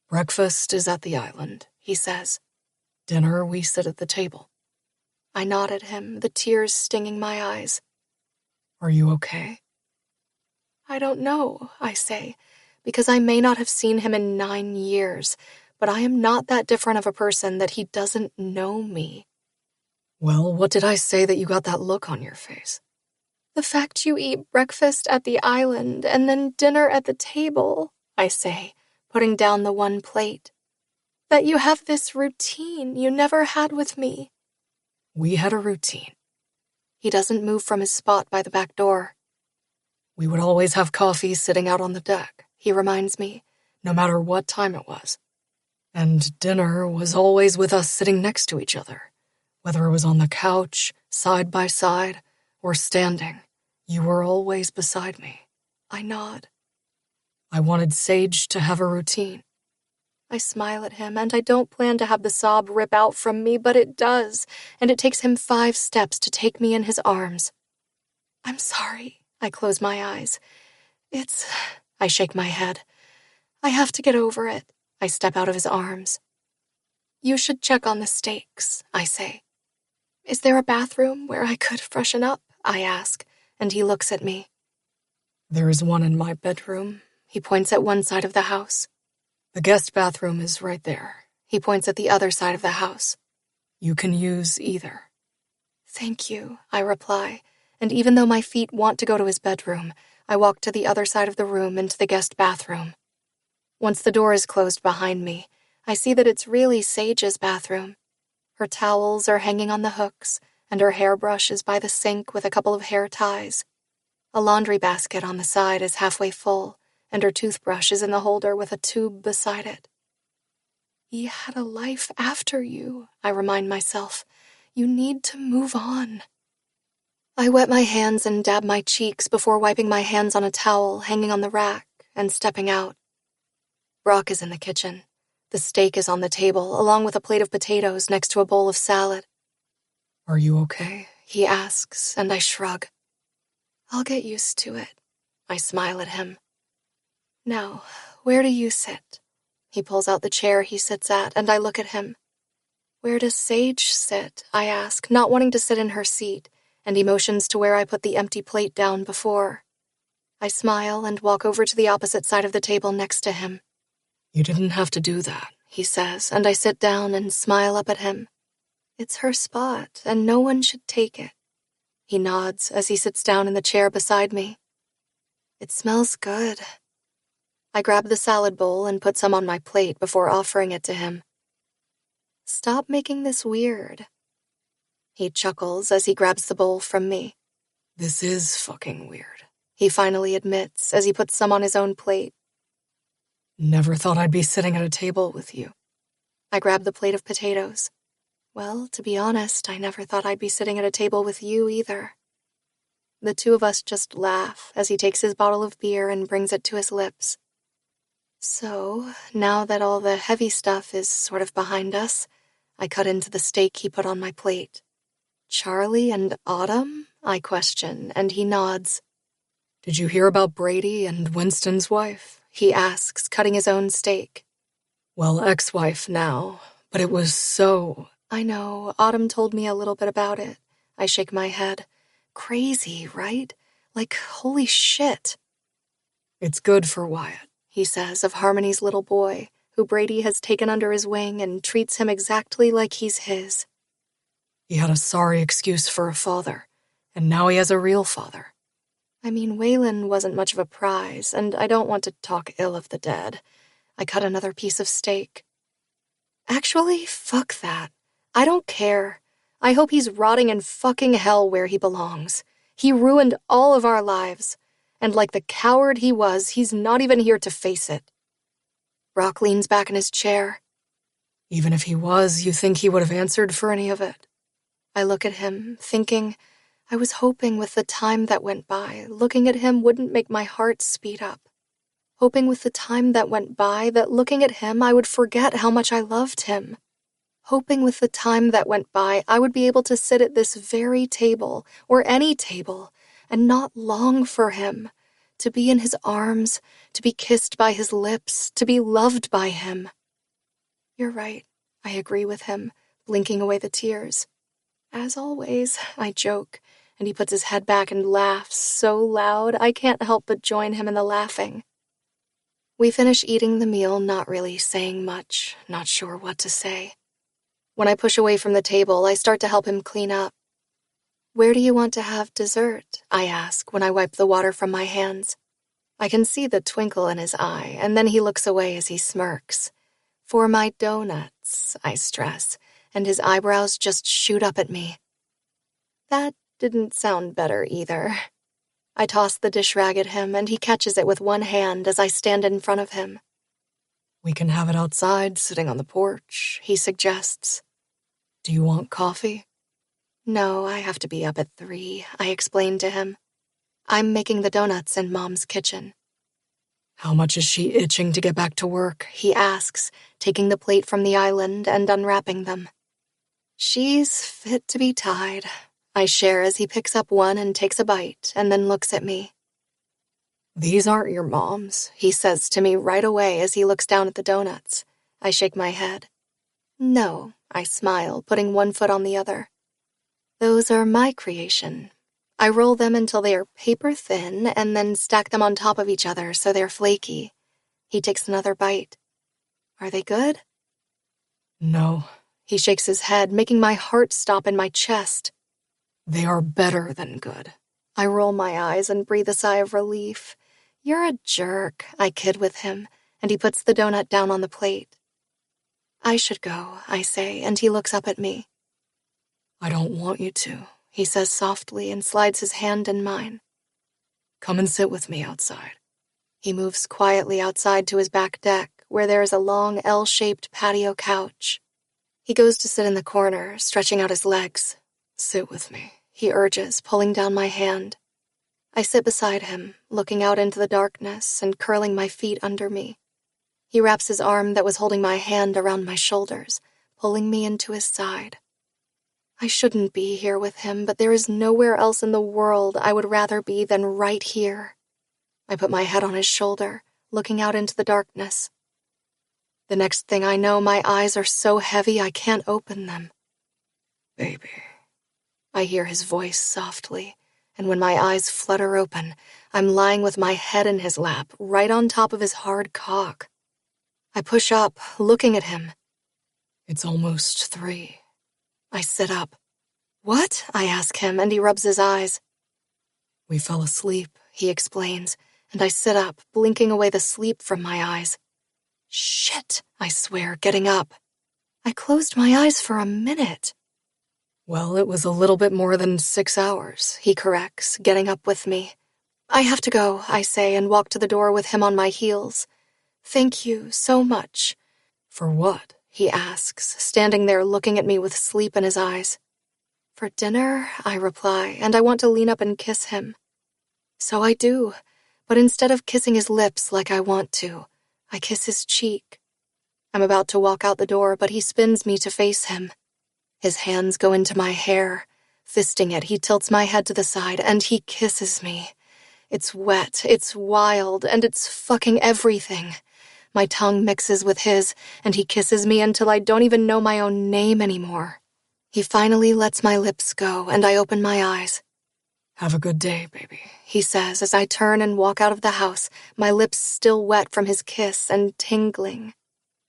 Breakfast is at the island, he says. Dinner, we sit at the table. I nod at him, the tears stinging my eyes. Are you okay? I don't know, I say, because I may not have seen him in 9 years, but I am not that different of a person that he doesn't know me. Well, what did I say that you got that look on your face? The fact you eat breakfast at the island and then dinner at the table, I say, putting down the one plate. that you have this routine you never had with me." We had a routine. He doesn't move from his spot by the back door. We would always have coffee sitting out on the deck, he reminds me, no matter what time it was. And dinner was always with us sitting next to each other. Whether it was on the couch, side by side, or standing, you were always beside me. I nod. I wanted Sage to have a routine. I smile at him, and I don't plan to have the sob rip out from me, but it does, and it takes him 5 steps to take me in his arms. "I'm sorry," I close my eyes. I shake my head. "I have to get over it." I step out of his arms. "You should check on the steaks," I say. "Is there a bathroom where I could freshen up?" I ask, and he looks at me. There is one in my bedroom. He points at one side of the house. The guest bathroom is right there. He points at the other side of the house. You can use either. "Thank you," I reply, and even though my feet want to go to his bedroom, I walk to the other side of the room into the guest bathroom. Once the door is closed behind me, I see that it's really Sage's bathroom. Her towels are hanging on the hooks, and her hairbrush is by the sink with a couple of hair ties. A laundry basket on the side is halfway full, and her toothbrush is in the holder with a tube beside it. "He had a life after you," I remind myself. "You need to move on." I wet my hands and dab my cheeks before wiping my hands on a towel hanging on the rack and stepping out. Brock is in the kitchen. The steak is on the table, along with a plate of potatoes next to a bowl of salad. Are you okay? He asks, and I shrug. "I'll get used to it." I smile at him. "Now, where do you sit?" He pulls out the chair he sits at, and I look at him. "Where does Sage sit?" I ask, not wanting to sit in her seat, and he motions to where I put the empty plate down before. I smile and walk over to the opposite side of the table next to him. You didn't have to do that, he says, and I sit down and smile up at him. "It's her spot, and no one should take it." He nods as he sits down in the chair beside me. "It smells good." I grab the salad bowl and put some on my plate before offering it to him. "Stop making this weird." He chuckles as he grabs the bowl from me. This is fucking weird, he finally admits as he puts some on his own plate. Never thought I'd be sitting at a table with you. I grab the plate of potatoes. Well, to be honest, I never thought I'd be sitting at a table with you either. The two of us just laugh as he takes his bottle of beer and brings it to his lips. So, now that all the heavy stuff is sort of behind us, I cut into the steak he put on my plate. "Charlie and Autumn?" I question, and he nods. Did you hear about Brady and Winston's wife? He asks, cutting his own steak. Well, ex-wife now, but it was so... I know, Autumn told me a little bit about it. I shake my head. Crazy, right? Like, holy shit. It's good for Wyatt, he says of Harmony's little boy, who Brady has taken under his wing and treats him exactly like he's his. He had a sorry excuse for a father, and now he has a real father. I mean, Waylon wasn't much of a prize, and I don't want to talk ill of the dead. I cut another piece of steak. Actually, fuck that. I don't care. I hope he's rotting in fucking hell where he belongs. He ruined all of our lives, and like the coward he was, he's not even here to face it. Brock leans back in his chair. Even if he was, you think he would have answered for any of it? I look at him, thinking, I was hoping with the time that went by, looking at him wouldn't make my heart speed up. Hoping with the time that went by that looking at him I would forget how much I loved him. Hoping with the time that went by I would be able to sit at this very table, or any table, and not long for him, to be in his arms, to be kissed by his lips, to be loved by him. You're right, I agree with him, blinking away the tears. As always, I joke, and he puts his head back and laughs so loud I can't help but join him in the laughing. We finish eating the meal, not really saying much, not sure what to say. When I push away from the table, I start to help him clean up. Where do you want to have dessert? I ask when I wipe the water from my hands. I can see the twinkle in his eye, and then he looks away as he smirks. For my donuts, I stress, and his eyebrows just shoot up at me. That didn't sound better either. I toss the dish rag at him, and he catches it with one hand as I stand in front of him. We can have it outside, sitting on the porch, he suggests. Do you want coffee? No, I have to be up at 3, I explain to him. I'm making the donuts in Mom's kitchen. How much is she itching to get back to work? He asks, taking the plate from the island and unwrapping them. She's fit to be tied, I share as he picks up one and takes a bite and then looks at me. These aren't your mom's, he says to me right away as he looks down at the donuts. I shake my head. No, I smile, putting one foot on the other. Those are my creation. I roll them until they are paper thin and then stack them on top of each other so they're flaky. He takes another bite. Are they good? No. He shakes his head, making my heart stop in my chest. They are better than good. I roll my eyes and breathe a sigh of relief. You're a jerk, I kid with him, and he puts the donut down on the plate. I should go, I say, and he looks up at me. I don't want you to, he says softly and slides his hand in mine. Come and sit with me outside. He moves quietly outside to his back deck, where there is a long L-shaped patio couch. He goes to sit in the corner, stretching out his legs. Sit with me, he urges, pulling down my hand. I sit beside him, looking out into the darkness and curling my feet under me. He wraps his arm that was holding my hand around my shoulders, pulling me into his side. I shouldn't be here with him, but there is nowhere else in the world I would rather be than right here. I put my head on his shoulder, looking out into the darkness. The next thing I know, my eyes are so heavy I can't open them. Baby. I hear his voice softly, and when my eyes flutter open, I'm lying with my head in his lap, right on top of his hard cock. I push up, looking at him. It's almost 3. I sit up. What? I ask him, and he rubs his eyes. We fell asleep, he explains, and I sit up, blinking away the sleep from my eyes. Shit, I swear, getting up. I closed my eyes for a minute. Well, it was a little bit more than 6 hours, he corrects, getting up with me. I have to go, I say, and walk to the door with him on my heels. Thank you so much. For what? He asks, standing there looking at me with sleep in his eyes. For dinner, I reply, and I want to lean up and kiss him. So I do, but instead of kissing his lips like I want to, I kiss his cheek. I'm about to walk out the door, but he spins me to face him. His hands go into my hair. Fisting it, he tilts my head to the side, and he kisses me. It's wet, it's wild, and it's fucking everything. My tongue mixes with his, and he kisses me until I don't even know my own name anymore. He finally lets my lips go, and I open my eyes. Have a good day, baby, he says as I turn and walk out of the house, my lips still wet from his kiss and tingling.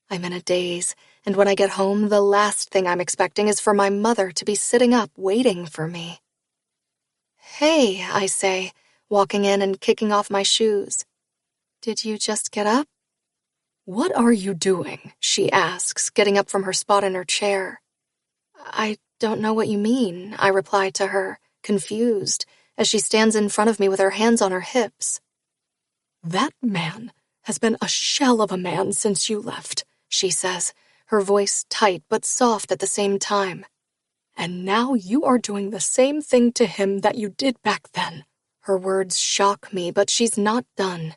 I'm in a daze, and when I get home, the last thing I'm expecting is for my mother to be sitting up waiting for me. Hey, I say, walking in and kicking off my shoes. Did you just get up? What are you doing? She asks, getting up from her spot in her chair. I don't know what you mean, I reply to her, confused, as she stands in front of me with her hands on her hips. That man has been a shell of a man since you left, she says, her voice tight but soft at the same time. And now you are doing the same thing to him that you did back then. Her words shock me, but she's not done.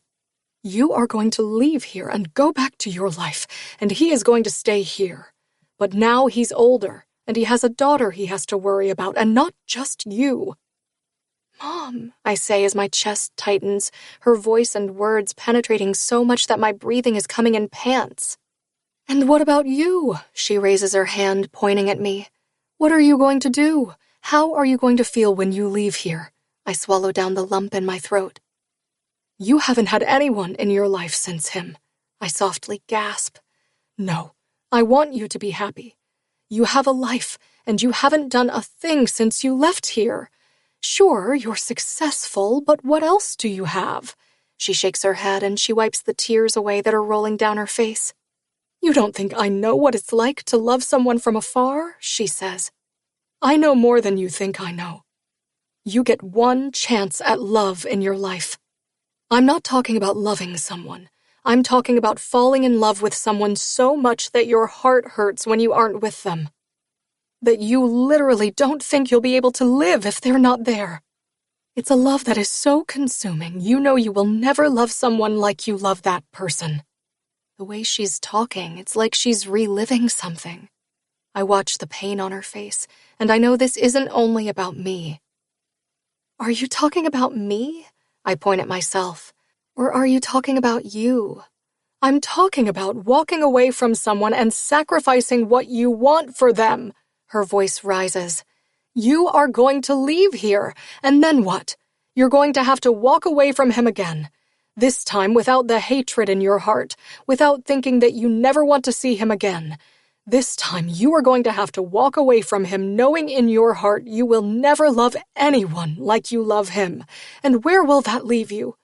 You are going to leave here and go back to your life, and he is going to stay here. But now he's older, and he has a daughter he has to worry about, and not just you. Mom, I say as my chest tightens, her voice and words penetrating so much that my breathing is coming in pants. And what about you? She raises her hand, pointing at me. What are you going to do? How are you going to feel when you leave here? I swallow down the lump in my throat. You haven't had anyone in your life since him, I softly gasp. No, I want you to be happy. You have a life, and you haven't done a thing since you left here. Sure, you're successful, but what else do you have? She shakes her head and she wipes the tears away that are rolling down her face. You don't think I know what it's like to love someone from afar, she says. I know more than you think I know. You get one chance at love in your life. I'm not talking about loving someone. I'm talking about falling in love with someone so much that your heart hurts when you aren't with them. That you literally don't think you'll be able to live if they're not there. It's a love that is so consuming, you know you will never love someone like you love that person. The way she's talking, it's like she's reliving something. I watch the pain on her face, and I know this isn't only about me. Are you talking about me? I point at myself. Or are you talking about you? I'm talking about walking away from someone and sacrificing what you want for them. Her voice rises. You are going to leave here, and then what? You're going to have to walk away from him again. This time without the hatred in your heart, without thinking that you never want to see him again. This time you are going to have to walk away from him knowing in your heart you will never love anyone like you love him. And where will that leave you?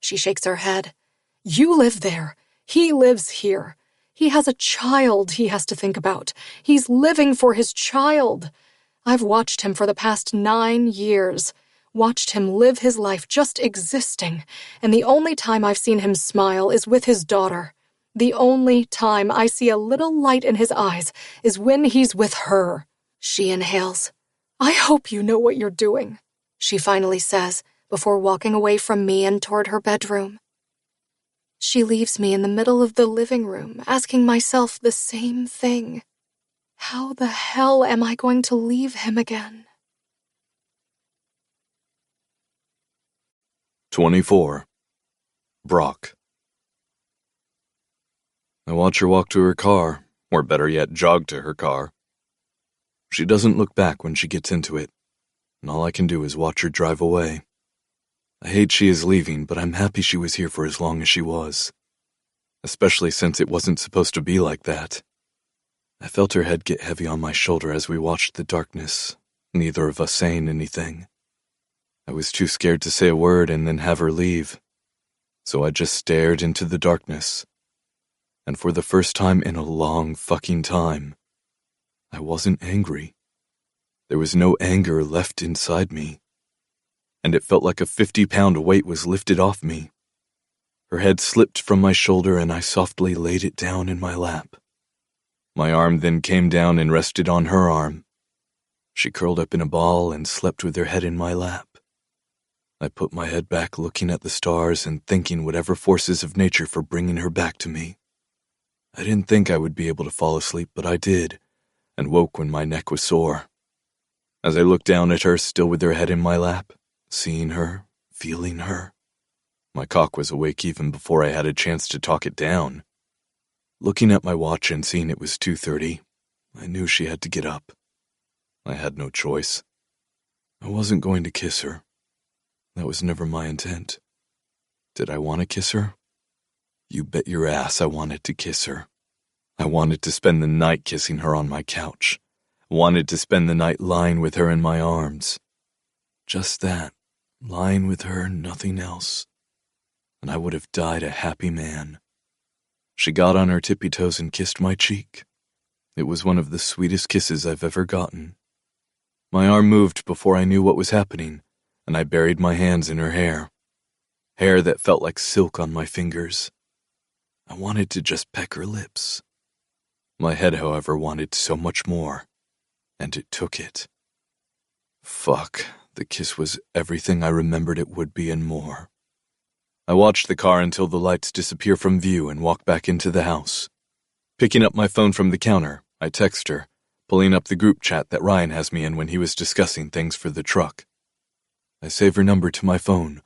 She shakes her head. You live there. He lives here. He has a child he has to think about. He's living for his child. I've watched him for the past 9 years. Watched him live his life just existing. And the only time I've seen him smile is with his daughter. The only time I see a little light in his eyes is when he's with her. She inhales. I hope you know what you're doing, she finally says, before walking away from me and toward her bedroom. She leaves me in the middle of the living room, asking myself the same thing. How the hell am I going to leave him again? 24. Brock. I watch her walk to her car, or better yet, jog to her car. She doesn't look back when she gets into it, and all I can do is watch her drive away. I hate she is leaving, but I'm happy she was here for as long as she was. Especially since it wasn't supposed to be like that. I felt her head get heavy on my shoulder as we watched the darkness, neither of us saying anything. I was too scared to say a word and then have her leave, so I just stared into the darkness. And for the first time in a long fucking time, I wasn't angry. There was no anger left inside me. And it felt like a 50-pound weight was lifted off me. Her head slipped from my shoulder and I softly laid it down in my lap. My arm then came down and rested on her arm. She curled up in a ball and slept with her head in my lap. I put my head back looking at the stars and thanking whatever forces of nature for bringing her back to me. I didn't think I would be able to fall asleep, but I did, and woke when my neck was sore. As I looked down at her, still with her head in my lap, seeing her, feeling her, my cock was awake even before I had a chance to talk it down. Looking at my watch and seeing it was 2:30, I knew she had to get up. I had no choice. I wasn't going to kiss her. That was never my intent. Did I want to kiss her? You bet your ass I wanted to kiss her. I wanted to spend the night kissing her on my couch. Wanted to spend the night lying with her in my arms. Just that, lying with her, nothing else. And I would have died a happy man. She got on her tippy toes and kissed my cheek. It was one of the sweetest kisses I've ever gotten. My arm moved before I knew what was happening, and I buried my hands in her hair. Hair that felt like silk on my fingers. I wanted to just peck her lips. My head, however, wanted so much more, and it took it. Fuck, the kiss was everything I remembered it would be and more. I watched the car until the lights disappear from view and walk back into the house. Picking up my phone from the counter, I text her, pulling up the group chat that Ryan has me in when he was discussing things for the truck. I save her number to my phone,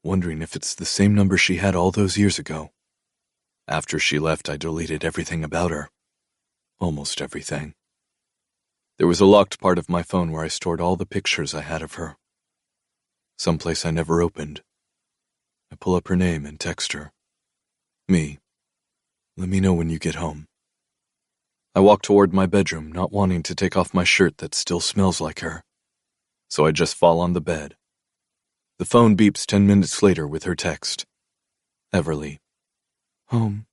wondering if it's the same number she had all those years ago. After she left, I deleted everything about her. Almost everything. There was a locked part of my phone where I stored all the pictures I had of her. Someplace I never opened. I pull up her name and text her. Me. Let me know when you get home. I walk toward my bedroom, not wanting to take off my shirt that still smells like her. So I just fall on the bed. The phone beeps 10 minutes later with her text. Everleigh. Home.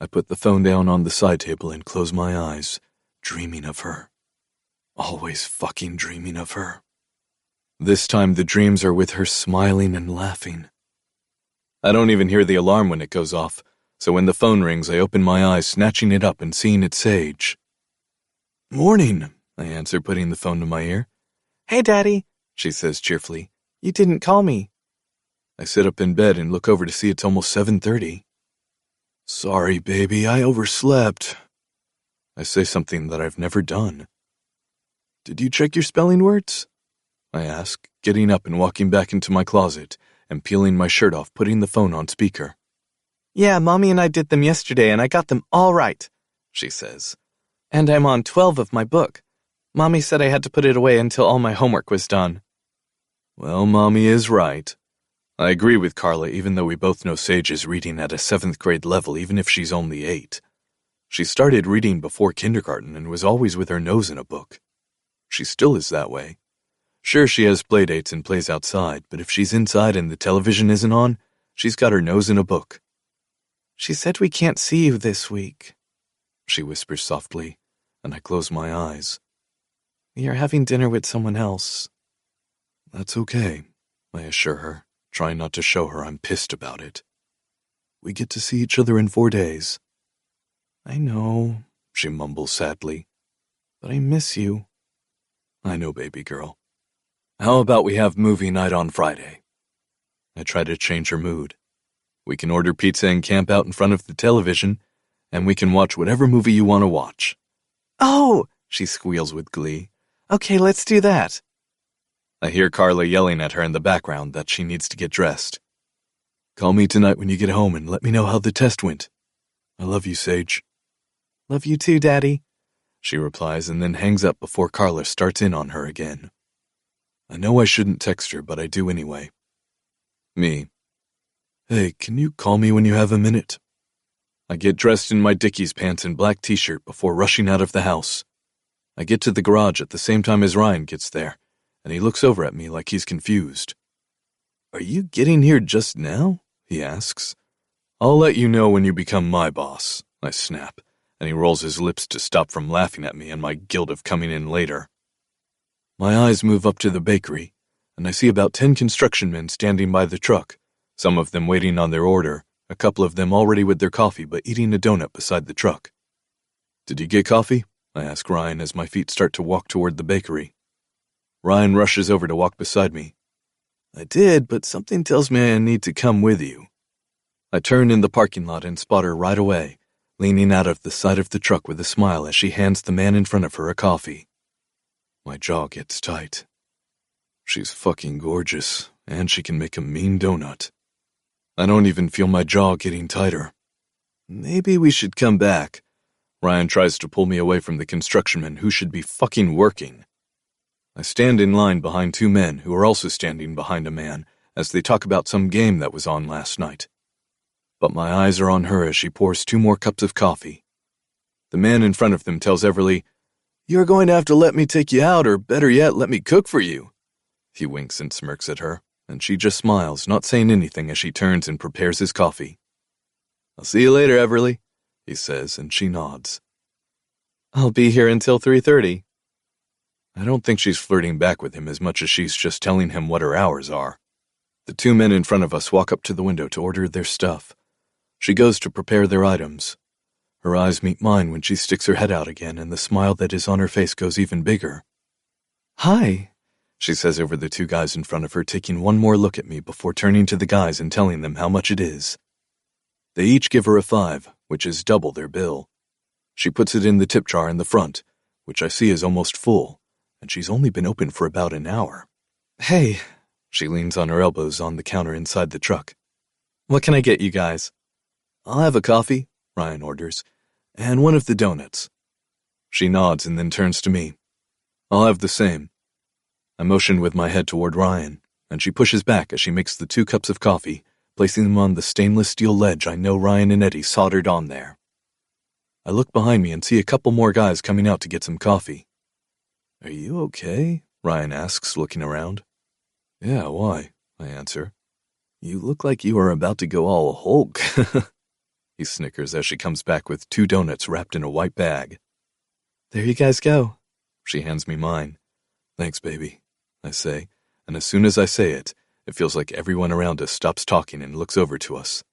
I put the phone down on the side table and close my eyes, dreaming of her. Always fucking dreaming of her. This time the dreams are with her smiling and laughing. I don't even hear the alarm when it goes off, so when the phone rings, I open my eyes, snatching it up and seeing it's Sage. "Morning," I answer, putting the phone to my ear. "Hey, Daddy," she says cheerfully. "You didn't call me." I sit up in bed and look over to see it's almost 7:30. "Sorry, baby, I overslept." I say something that I've never done. "Did you check your spelling words?" I ask, getting up and walking back into my closet and peeling my shirt off, putting the phone on speaker. "Yeah, Mommy and I did them yesterday and I got them all right," she says. "And I'm on 12 of my book. Mommy said I had to put it away until all my homework was done." Well, Mommy is right. I agree with Carla, even though we both know Sage is reading at a 7th grade level, even if she's only 8. She started reading before kindergarten and was always with her nose in a book. She still is that way. Sure, she has playdates and plays outside, but if she's inside and the television isn't on, she's got her nose in a book. "She said we can't see you this week," she whispers softly, and I close my eyes. "We are having dinner with someone else." That's okay, I assure her, trying not to show her I'm pissed about it. We get to see each other in 4 days. "I know," she mumbles sadly. "but I miss you." I know, baby girl. How about we have movie night on Friday? I try to change her mood. We can order pizza and camp out in front of the television, and we can watch whatever movie you want to watch. "Oh," she squeals with glee. "Okay, let's do that." I hear Carla yelling at her in the background that she needs to get dressed. Call me tonight when you get home and let me know how the test went. I love you, Sage. "Love you too, Daddy," she replies and then hangs up before Carla starts in on her again. I know I shouldn't text her, but I do anyway. Me. Hey, can you call me when you have a minute? I get dressed in my Dickies pants and black t-shirt before rushing out of the house. I get to the garage at the same time as Ryan gets there, and he looks over at me like he's confused. Are you getting here just now? He asks. I'll let you know when you become my boss, I snap, and he rolls his lips to stop from laughing at me and my guilt of coming in later. My eyes move up to the bakery, and I see about 10 construction men standing by the truck, some of them waiting on their order, a couple of them already with their coffee but eating a donut beside the truck. Did you get coffee? I ask Ryan as my feet start to walk toward the bakery. Ryan rushes over to walk beside me. I did, but something tells me I need to come with you. I turn in the parking lot and spot her right away, leaning out of the side of the truck with a smile as she hands the man in front of her a coffee. My jaw gets tight. She's fucking gorgeous, and she can make a mean donut. I don't even feel my jaw getting tighter. Maybe we should come back. Ryan tries to pull me away from the construction men who should be fucking working. I stand in line behind 2 men who are also standing behind a man as they talk about some game that was on last night. But my eyes are on her as she pours 2 more cups of coffee. The man in front of them tells Everleigh, You're going to have to let me take you out, or better yet, let me cook for you. He winks and smirks at her, and she just smiles, not saying anything as she turns and prepares his coffee. I'll see you later, Everleigh, he says, and she nods. I'll be here until 3:30. I don't think she's flirting back with him as much as she's just telling him what her hours are. The 2 men in front of us walk up to the window to order their stuff. She goes to prepare their items. Her eyes meet mine when she sticks her head out again, and the smile that is on her face goes even bigger. Hi, she says over the 2 guys in front of her, taking one more look at me before turning to the guys and telling them how much it is. They each give her a 5, which is double their bill. She puts it in the tip jar in the front, which I see is almost full, and she's only been open for about an hour. Hey, she leans on her elbows on the counter inside the truck. What can I get you guys? I'll have a coffee, Ryan orders, and one of the donuts. She nods and then turns to me. I'll have the same. I motion with my head toward Ryan, and she pushes back as she makes the 2 cups of coffee, placing them on the stainless steel ledge I know Ryan and Eddie soldered on there. I look behind me and see a couple more guys coming out to get some coffee. Are you okay? Ryan asks, looking around. Yeah, why? I answer. You look like you are about to go all Hulk. he snickers as she comes back with 2 donuts wrapped in a white bag. There you guys go. She hands me mine. Thanks, baby, I say, and as soon as I say it, it feels like everyone around us stops talking and looks over to us.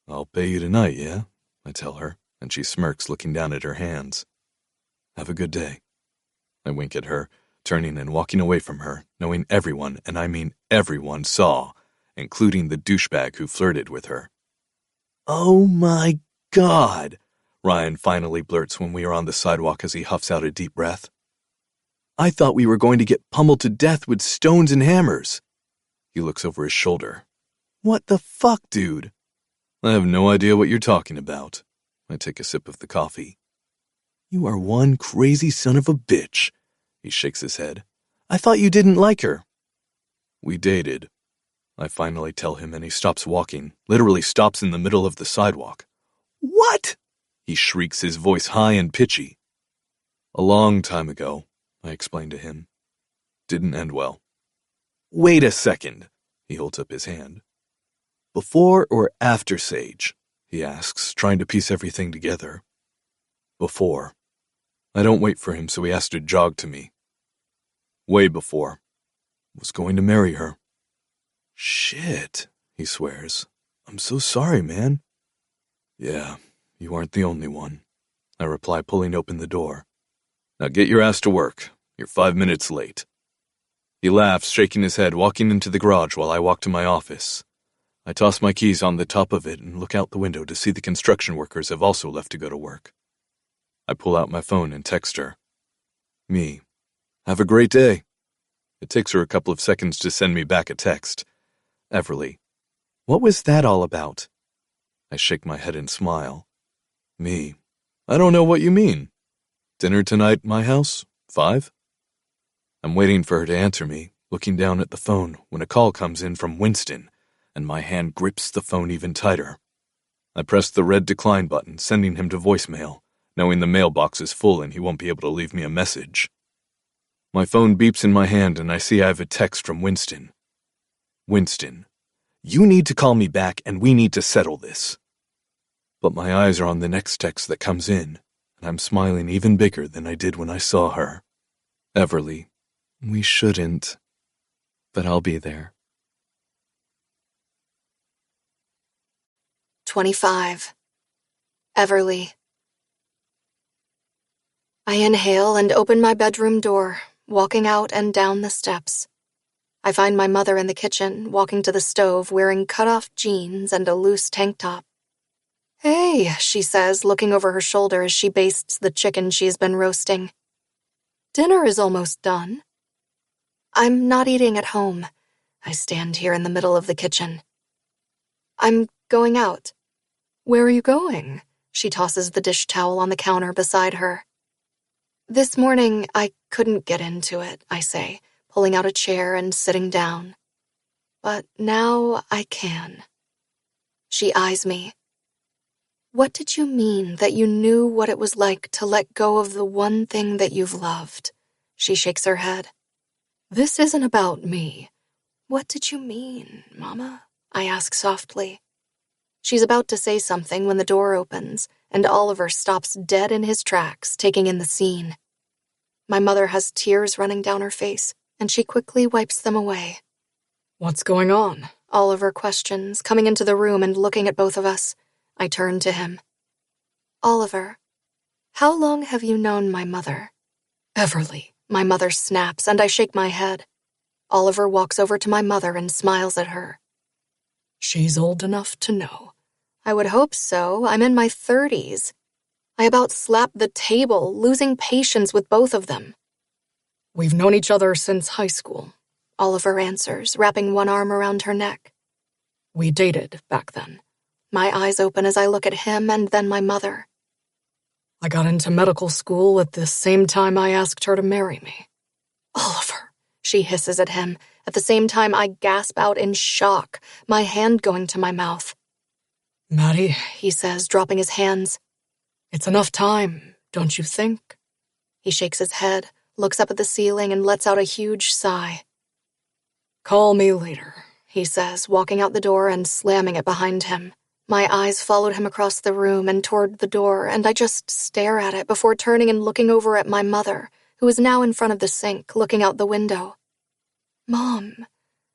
I'll pay you tonight, yeah? I tell her, and she smirks, looking down at her hands. Have a good day. I wink at her, turning and walking away from her, knowing everyone, and I mean everyone, saw, including the douchebag who flirted with her. Oh my God, Ryan finally blurts when we are on the sidewalk as he huffs out a deep breath. I thought we were going to get pummeled to death with stones and hammers. He looks over his shoulder. What the fuck, dude? I have no idea what you're talking about. I take a sip of the coffee. You are one crazy son of a bitch. He shakes his head. I thought you didn't like her. We dated. I finally tell him, and he stops walking, literally stops in the middle of the sidewalk. What? He shrieks, his voice high and pitchy. A long time ago, I explain to him. Didn't end well. Wait a second. He holds up his hand. Before or after Sage? He asks, trying to piece everything together. Before. I don't wait for him, so he has to jog to me. Way before. Was going to marry her. Shit, he swears. I'm so sorry, man. Yeah, you aren't the only one, I reply, pulling open the door. Now get your ass to work. You're 5 minutes late. He laughs, shaking his head, walking into the garage while I walk to my office. I toss my keys on the top of it and look out the window to see the construction workers have also left to go to work. I pull out my phone and text her. Me. Have a great day. It takes her a couple of seconds to send me back a text. Everleigh. What was that all about? I shake my head and smile. Me. I don't know what you mean. Dinner tonight, my house? 5? I'm waiting for her to answer me, looking down at the phone, when a call comes in from Winston, and my hand grips the phone even tighter. I press the red decline button, sending him to voicemail, knowing the mailbox is full and he won't be able to leave me a message. My phone beeps in my hand and I see I have a text from Winston. Winston, you need to call me back and we need to settle this. But my eyes are on the next text that comes in, and I'm smiling even bigger than I did when I saw her. Everleigh, we shouldn't, but I'll be there. 25. Everleigh. I inhale and open my bedroom door, walking out and down the steps. I find my mother in the kitchen, walking to the stove, wearing cut-off jeans and a loose tank top. Hey, she says, looking over her shoulder as she bastes the chicken she's been roasting. Dinner is almost done. I'm not eating at home. I stand here in the middle of the kitchen. I'm going out. Where are you going? She tosses the dish towel on the counter beside her. This morning, I couldn't get into it, I say, pulling out a chair and sitting down. But now I can. She eyes me. What did you mean that you knew what it was like to let go of the one thing that you've loved? She shakes her head. This isn't about me. What did you mean, Mama? I ask softly. She's about to say something when the door opens, and Oliver stops dead in his tracks, taking in the scene. My mother has tears running down her face, and she quickly wipes them away. What's going on? Oliver questions, coming into the room and looking at both of us. I turn to him. Oliver, how long have you known my mother? Everleigh, my mother snaps, and I shake my head. Oliver walks over to my mother and smiles at her. She's old enough to know. I would hope so. I'm in my 30s. I about slapped the table, losing patience with both of them. We've known each other since high school, Oliver answers, wrapping one arm around her neck. We dated back then. My eyes open as I look at him and then my mother. I got into medical school at the same time I asked her to marry me. Oliver, she hisses at him. At the same time, I gasp out in shock, my hand going to my mouth. Maddie, he says, dropping his hands. It's enough time, don't you think? He shakes his head, looks up at the ceiling, and lets out a huge sigh. Call me later, he says, walking out the door and slamming it behind him. My eyes followed him across the room and toward the door, and I just stare at it before turning and looking over at my mother, who is now in front of the sink, looking out the window. "Mom."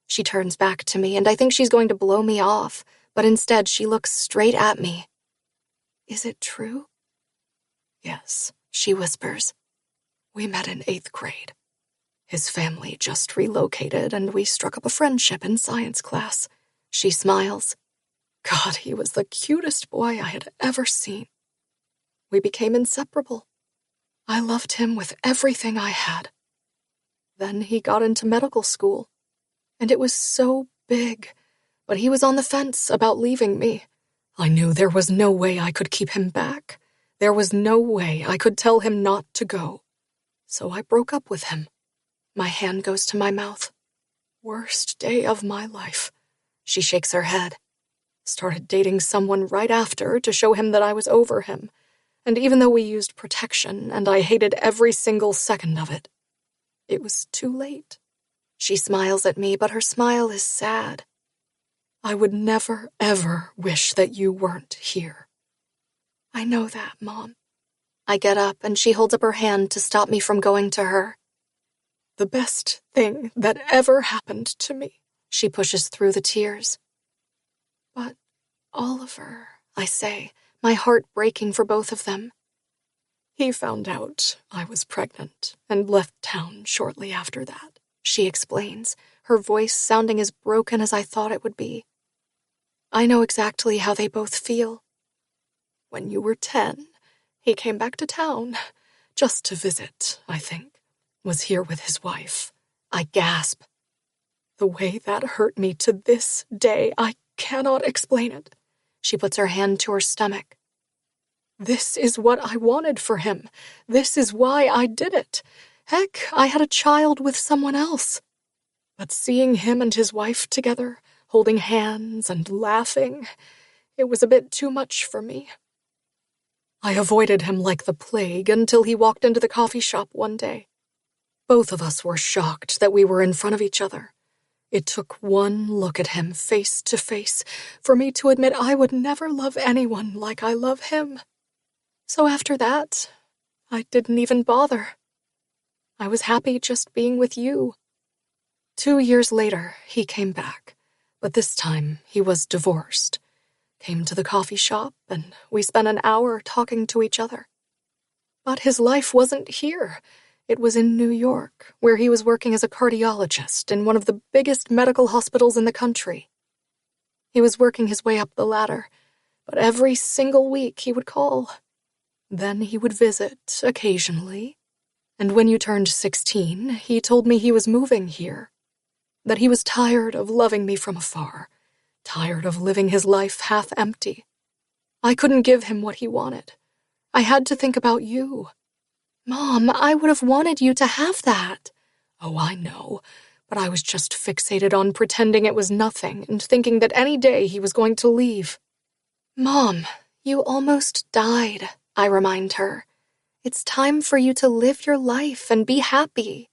She turns back to me, and I think she's going to blow me off, but instead she looks straight at me. "Is it true?" "Yes," she whispers. "We met in 8th grade. His family just relocated, and we struck up a friendship in science class." She smiles. "God, he was the cutest boy I had ever seen. We became inseparable. I loved him with everything I had. Then he got into medical school, and it was so big, but he was on the fence about leaving me. I knew there was no way I could keep him back. There was no way I could tell him not to go. So I broke up with him." My hand goes to my mouth. "Worst day of my life." She shakes her head. "Started dating someone right after to show him that I was over him, and even though we used protection and I hated every single second of it, it was too late." She smiles at me, but her smile is sad. "I would never, ever wish that you weren't here." "I know that, Mom." I get up, and she holds up her hand to stop me from going to her. "The best thing that ever happened to me." She pushes through the tears. "But, Oliver," I say, my heart breaking for both of them. "He found out I was pregnant and left town shortly after that," she explains, her voice sounding as broken as I thought it would be. I know exactly how they both feel. "When you were 10, he came back to town, just to visit, I think. Was here with his wife." I gasp. "The way that hurt me to this day, I cannot explain it." She puts her hand to her stomach. "This is what I wanted for him. This is why I did it. Heck, I had a child with someone else. But seeing him and his wife together, holding hands and laughing, it was a bit too much for me. I avoided him like the plague until he walked into the coffee shop one day. Both of us were shocked that we were in front of each other. It took one look at him face to face for me to admit I would never love anyone like I love him. So after that, I didn't even bother. I was happy just being with you." 2 years later, he came back, but this time he was divorced. Came to the coffee shop, and we spent an hour talking to each other. But his life wasn't here. It was in New York, where he was working as a cardiologist in one of the biggest medical hospitals in the country. He was working his way up the ladder, but every single week he would call. Then he would visit occasionally, and when you turned 16, he told me he was moving here, that he was tired of loving me from afar, tired of living his life half empty. I couldn't give him what he wanted. I had to think about you." "Mom, I would have wanted you to have that." "Oh, I know, but I was just fixated on pretending it was nothing and thinking that any day he was going to leave." "Mom, you almost died," I remind her. "It's time for you to live your life and be happy."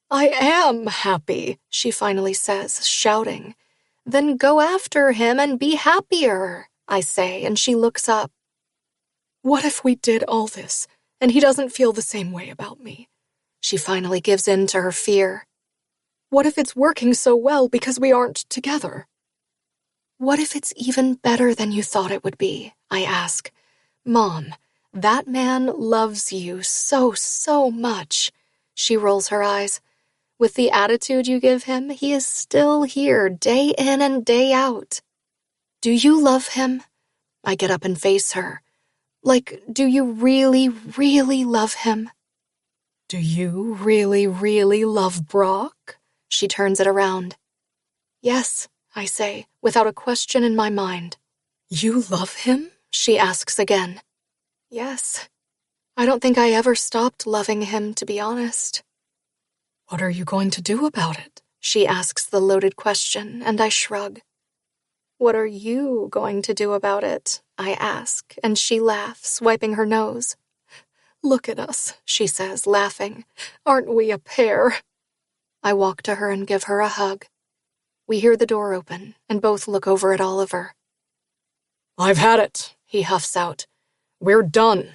"I am happy," she finally says, shouting. "Then go after him and be happier," I say, and she looks up. "What if we did all this, and he doesn't feel the same way about me?" She finally gives in to her fear. "What if it's working so well because we aren't together?" "What if it's even better than you thought it would be?" I ask. "Mom, that man loves you so, so much." She rolls her eyes. "With the attitude you give him, he is still here day in and day out." "Do you love him?" I get up and face her. "Like, do you really, really love him?" "Do you really, really love Brock?" She turns it around. "Yes," I say, without a question in my mind. "You love him?" She asks again. "Yes. I don't think I ever stopped loving him, to be honest." "What are you going to do about it?" She asks the loaded question, and I shrug. "What are you going to do about it?" I ask, and she laughs, wiping her nose. "Look at us," she says, laughing. "Aren't we a pair?" I walk to her and give her a hug. We hear the door open, and both look over at Oliver. I've had it, he huffs out. We're done.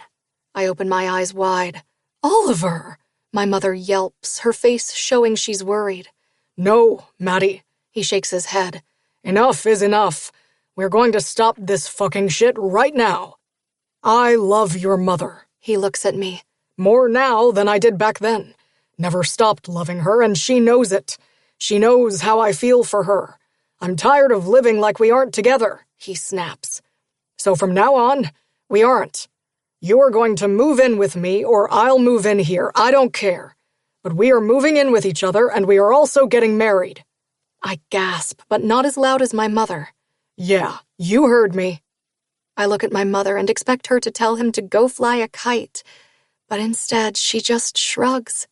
I open my eyes wide. Oliver! My mother yelps, her face showing she's worried. No, Maddie, he shakes his head. Enough is enough. We're going to stop this fucking shit right now. I love your mother, he looks at me. More now than I did back then. Never stopped loving her, and she knows it. She knows how I feel for her. I'm tired of living like we aren't together, he snaps. So from now on, we aren't. You're going to move in with me, or I'll move in here. I don't care. But we are moving in with each other, and we are also getting married. I gasp, but not as loud as my mother. Yeah, you heard me. I look at my mother and expect her to tell him to go fly a kite, but instead she just shrugs.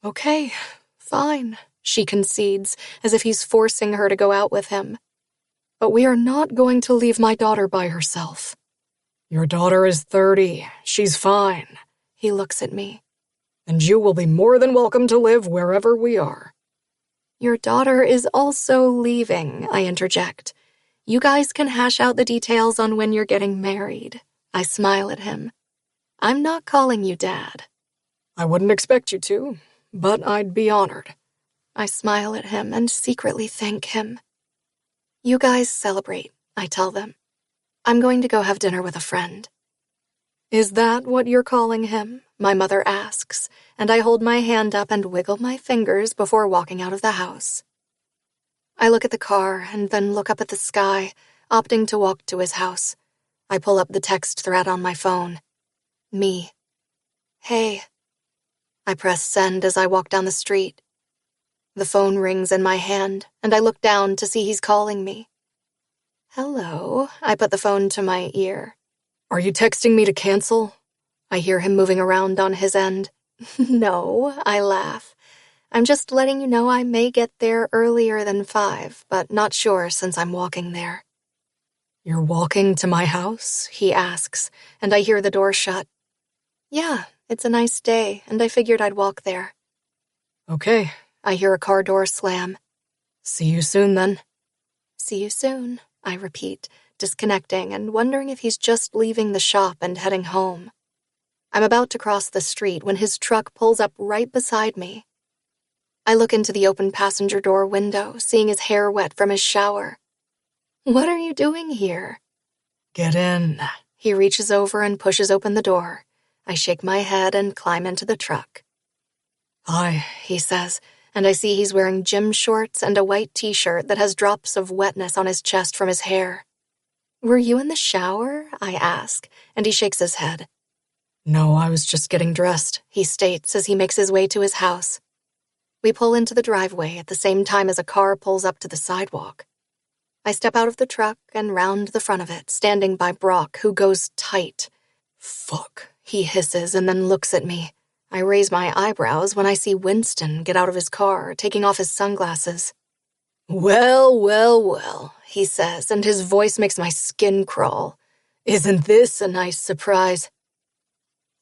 Okay, fine, she concedes, as if he's forcing her to go out with him. But we are not going to leave my daughter by herself. Your daughter is 30. She's fine. He looks at me. And you will be more than welcome to live wherever we are. Your daughter is also leaving, I interject. You guys can hash out the details on when you're getting married. I smile at him. I'm not calling you Dad. I wouldn't expect you to, but I'd be honored. I smile at him and secretly thank him. You guys celebrate, I tell them. I'm going to go have dinner with a friend. Is that what you're calling him? My mother asks, and I hold my hand up and wiggle my fingers before walking out of the house. I look at the car and then look up at the sky, opting to walk to his house. I pull up the text thread on my phone. Me. Hey. I press send as I walk down the street. The phone rings in my hand, and I look down to see he's calling me. Hello, I put the phone to my ear. Are you texting me to cancel? I hear him moving around on his end. No, I laugh. I'm just letting you know I may get there earlier than 5, but not sure since I'm walking there. You're walking to my house? He asks, and I hear the door shut. Yeah, it's a nice day, and I figured I'd walk there. Okay, I hear a car door slam. See you soon, then. See you soon, I repeat, disconnecting and wondering if he's just leaving the shop and heading home. I'm about to cross the street when his truck pulls up right beside me. I look into the open passenger door window, seeing his hair wet from his shower. What are you doing here? Get in. He reaches over and pushes open the door. I shake my head and climb into the truck. Hi, he says, and I see he's wearing gym shorts and a white t-shirt that has drops of wetness on his chest from his hair. Were you in the shower? I ask, and he shakes his head. No, I was just getting dressed, he states as he makes his way to his house. We pull into the driveway at the same time as a car pulls up to the sidewalk. I step out of the truck and round the front of it, standing by Brock, who goes tight. Fuck, he hisses and then looks at me. I raise my eyebrows when I see Winston get out of his car, taking off his sunglasses. Well, well, well, he says, and his voice makes my skin crawl. Isn't this a nice surprise?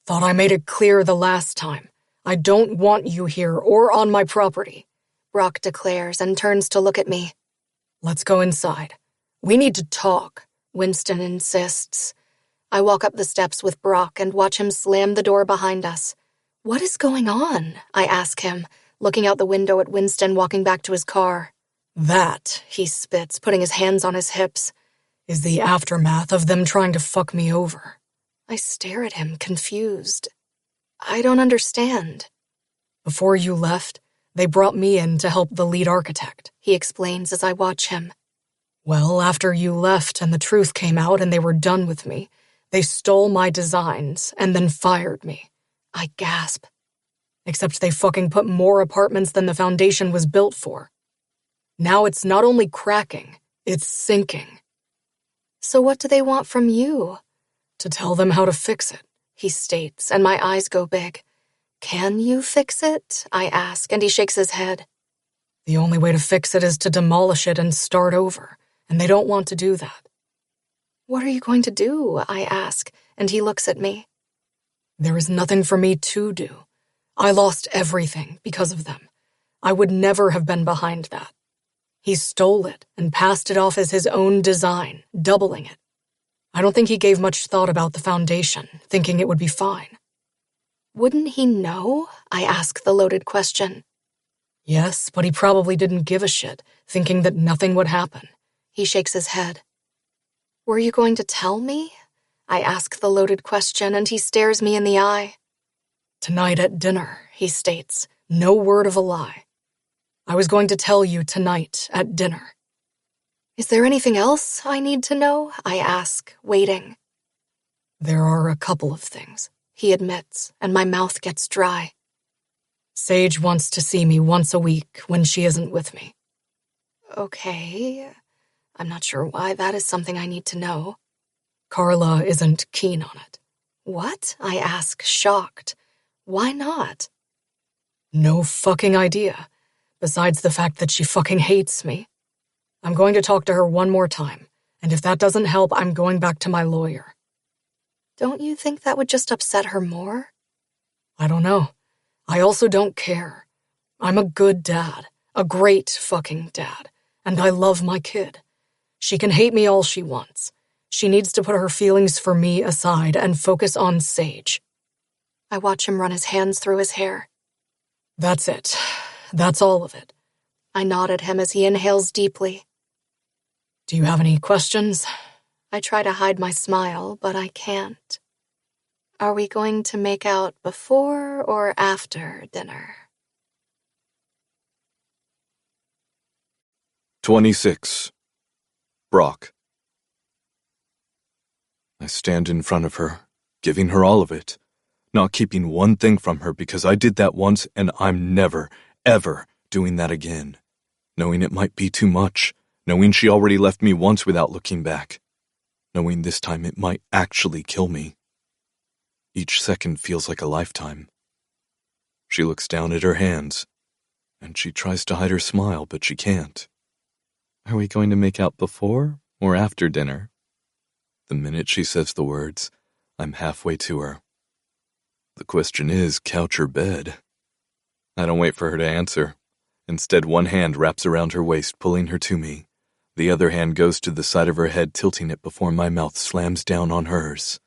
Thought I made it clear the last time. I don't want you here or on my property, Brock declares and turns to look at me. Let's go inside. We need to talk, Winston insists. I walk up the steps with Brock and watch him slam the door behind us. What is going on? I ask him, looking out the window at Winston walking back to his car. That, he spits, putting his hands on his hips, is the aftermath of them trying to fuck me over. I stare at him, confused. I don't understand. Before you left, they brought me in to help the lead architect, he explains as I watch him. Well, after you left and the truth came out and they were done with me, they stole my designs and then fired me. I gasp. Except they fucking put more apartments than the foundation was built for. Now it's not only cracking, it's sinking. So what do they want from you? To tell them how to fix it, he states, and my eyes go big. Can you fix it? I ask, and he shakes his head. The only way to fix it is to demolish it and start over, and they don't want to do that. What are you going to do? I ask, and he looks at me. There is nothing for me to do. I lost everything because of them. I would never have been behind that. He stole it and passed it off as his own design, doubling it. I don't think he gave much thought about the foundation, thinking it would be fine. Wouldn't he know? I ask the loaded question. Yes, but he probably didn't give a shit, thinking that nothing would happen. He shakes his head. Were you going to tell me? I ask the loaded question, and he stares me in the eye. Tonight at dinner, he states, no word of a lie. I was going to tell you tonight at dinner. Is there anything else I need to know? I ask, waiting. There are a couple of things, he admits, and my mouth gets dry. Sage wants to see me once a week when she isn't with me. Okay. I'm not sure why that is something I need to know. Carla isn't keen on it. What? I ask, shocked. Why not? No fucking idea, besides the fact that she fucking hates me. I'm going to talk to her one more time, and if that doesn't help, I'm going back to my lawyer. Don't you think that would just upset her more? I don't know. I also don't care. I'm a good dad, a great fucking dad, and I love my kid. She can hate me all she wants. She needs to put her feelings for me aside and focus on Sage. I watch him run his hands through his hair. That's it. That's all of it. I nod at him as he inhales deeply. Do you have any questions? I try to hide my smile, but I can't. Are we going to make out before or after dinner? 26. Brock. I stand in front of her, giving her all of it, not keeping one thing from her because I did that once and I'm never, ever doing that again. Knowing it might be too much, knowing she already left me once without looking back, knowing this time it might actually kill me. Each second feels like a lifetime. She looks down at her hands, and she tries to hide her smile, but she can't. Are we going to make out before or after dinner? The minute she says the words, I'm halfway to her. The question is, couch or bed? I don't wait for her to answer. Instead, one hand wraps around her waist, pulling her to me. The other hand goes to the side of her head, tilting it before my mouth slams down on hers.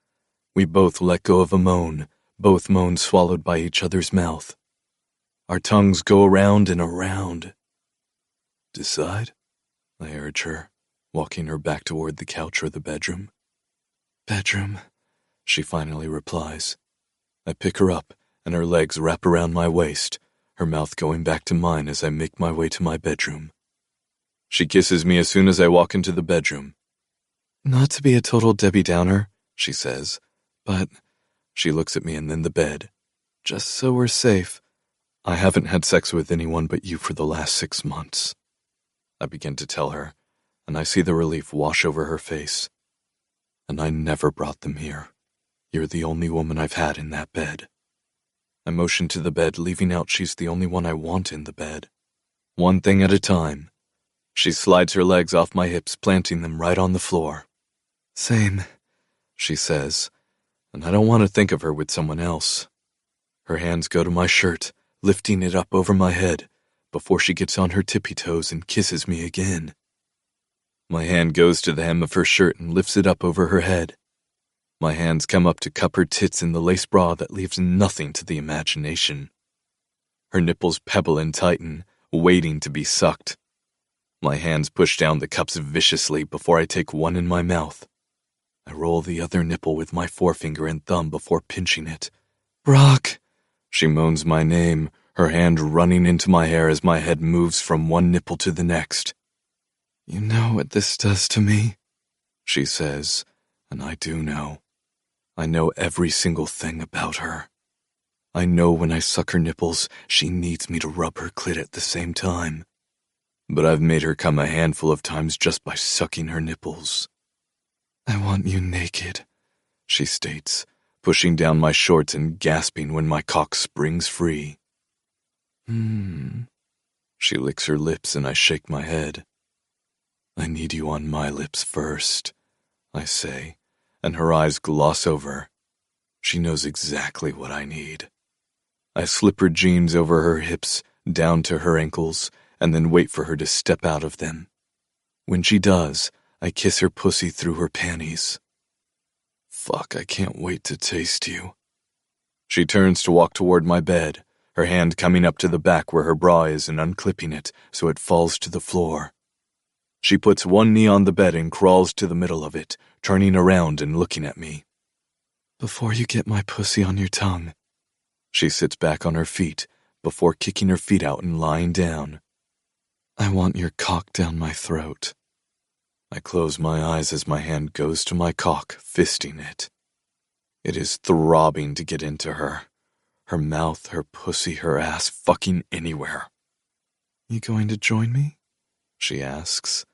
We both let go of a moan, both moans swallowed by each other's mouth. Our tongues go around and around. Decide? I urge her, walking her back toward the couch or the bedroom. Bedroom, she finally replies. I pick her up, and her legs wrap around my waist, her mouth going back to mine as I make my way to my bedroom. She kisses me as soon as I walk into the bedroom. Not to be a total Debbie Downer, she says, but she looks at me and then the bed. Just so we're safe, I haven't had sex with anyone but you for the last 6 months. I begin to tell her, and I see the relief wash over her face. And I never brought them here. You're the only woman I've had in that bed. I motion to the bed, leaving out she's the only one I want in the bed. One thing at a time. She slides her legs off my hips, planting them right on the floor. Same, she says, and I don't want to think of her with someone else. Her hands go to my shirt, lifting it up over my head, before she gets on her tippy toes and kisses me again. My hand goes to the hem of her shirt and lifts it up over her head. My hands come up to cup her tits in the lace bra that leaves nothing to the imagination. Her nipples pebble and tighten, waiting to be sucked. My hands push down the cups viciously before I take one in my mouth. I roll the other nipple with my forefinger and thumb before pinching it. Brock! She moans my name, her hand running into my hair as my head moves from one nipple to the next. You know what this does to me? She says, and I do know. I know every single thing about her. I know when I suck her nipples, she needs me to rub her clit at the same time. But I've made her come a handful of times just by sucking her nipples. I want you naked, she states, pushing down my shorts and gasping when my cock springs free. She licks her lips and I shake my head. I need you on my lips first, I say, and her eyes gloss over. She knows exactly what I need. I slip her jeans over her hips, down to her ankles, and then wait for her to step out of them. When she does, I kiss her pussy through her panties. Fuck, I can't wait to taste you. She turns to walk toward my bed, her hand coming up to the back where her bra is and unclipping it so it falls to the floor. She puts one knee on the bed and crawls to the middle of it, turning around and looking at me. Before you get my pussy on your tongue. She sits back on her feet before kicking her feet out and lying down. I want your cock down my throat. I close my eyes as my hand goes to my cock, fisting it. It is throbbing to get into her. Her mouth, her pussy, her ass, fucking anywhere. You going to join me? She asks.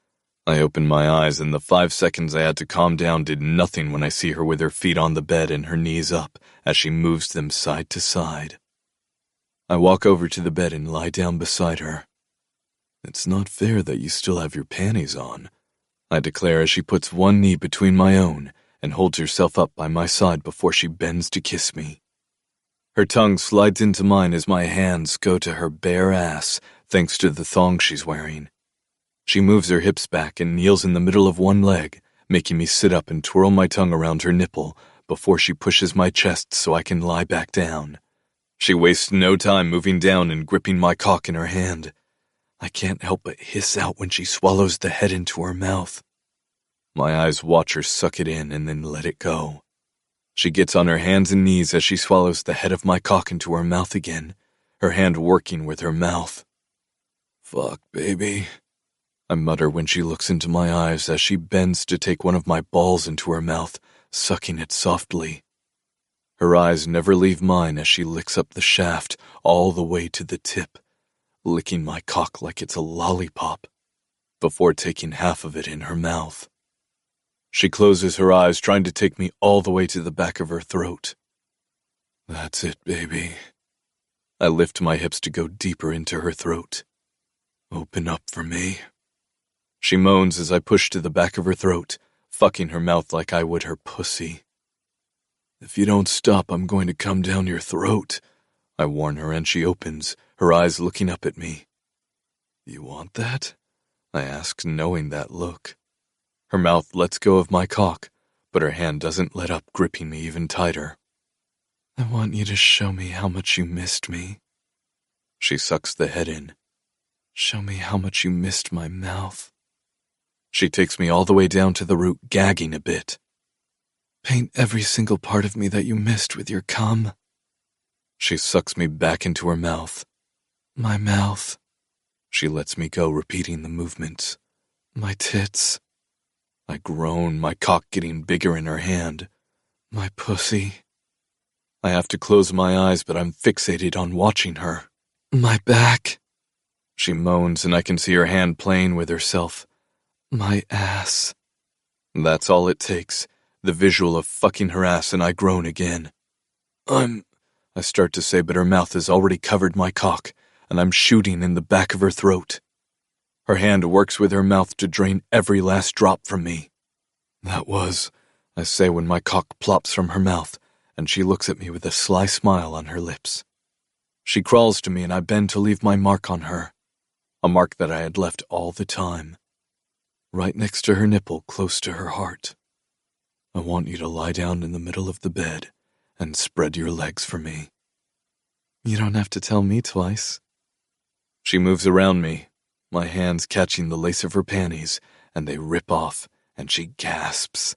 I open my eyes and the 5 seconds I had to calm down did nothing when I see her with her feet on the bed and her knees up as she moves them side to side. I walk over to the bed and lie down beside her. It's not fair that you still have your panties on, I declare as she puts one knee between my own and holds herself up by my side before she bends to kiss me. Her tongue slides into mine as my hands go to her bare ass thanks to the thong she's wearing. She moves her hips back and kneels in the middle of one leg, making me sit up and twirl my tongue around her nipple before she pushes my chest so I can lie back down. She wastes no time moving down and gripping my cock in her hand. I can't help but hiss out when she swallows the head into her mouth. My eyes watch her suck it in and then let it go. She gets on her hands and knees as she swallows the head of my cock into her mouth again, her hand working with her mouth. Fuck, baby, I mutter when she looks into my eyes as she bends to take one of my balls into her mouth, sucking it softly. Her eyes never leave mine as she licks up the shaft all the way to the tip, licking my cock like it's a lollipop, before taking half of it in her mouth. She closes her eyes, trying to take me all the way to the back of her throat. That's it, baby. I lift my hips to go deeper into her throat. Open up for me. She moans as I push to the back of her throat, fucking her mouth like I would her pussy. If you don't stop, I'm going to come down your throat, I warn her, and she opens, her eyes looking up at me. You want that? I ask, knowing that look. Her mouth lets go of my cock, but her hand doesn't let up, gripping me even tighter. I want you to show me how much you missed me. She sucks the head in. Show me how much you missed my mouth. She takes me all the way down to the root, gagging a bit. Paint every single part of me that you missed with your cum. She sucks me back into her mouth. My mouth. She lets me go, repeating the movements. My tits. I groan, my cock getting bigger in her hand. My pussy. I have to close my eyes, but I'm fixated on watching her. My back. She moans, and I can see her hand playing with herself. My ass. That's all it takes, the visual of fucking her ass, and I groan again. I start to say, but her mouth has already covered my cock, and I'm shooting in the back of her throat. Her hand works with her mouth to drain every last drop from me. That was, I say when my cock plops from her mouth, and she looks at me with a sly smile on her lips. She crawls to me, and I bend to leave my mark on her, a mark that I had left all the time. Right next to her nipple, close to her heart. I want you to lie down in the middle of the bed and spread your legs for me. You don't have to tell me twice. She moves around me, my hands catching the lace of her panties, and they rip off, and she gasps.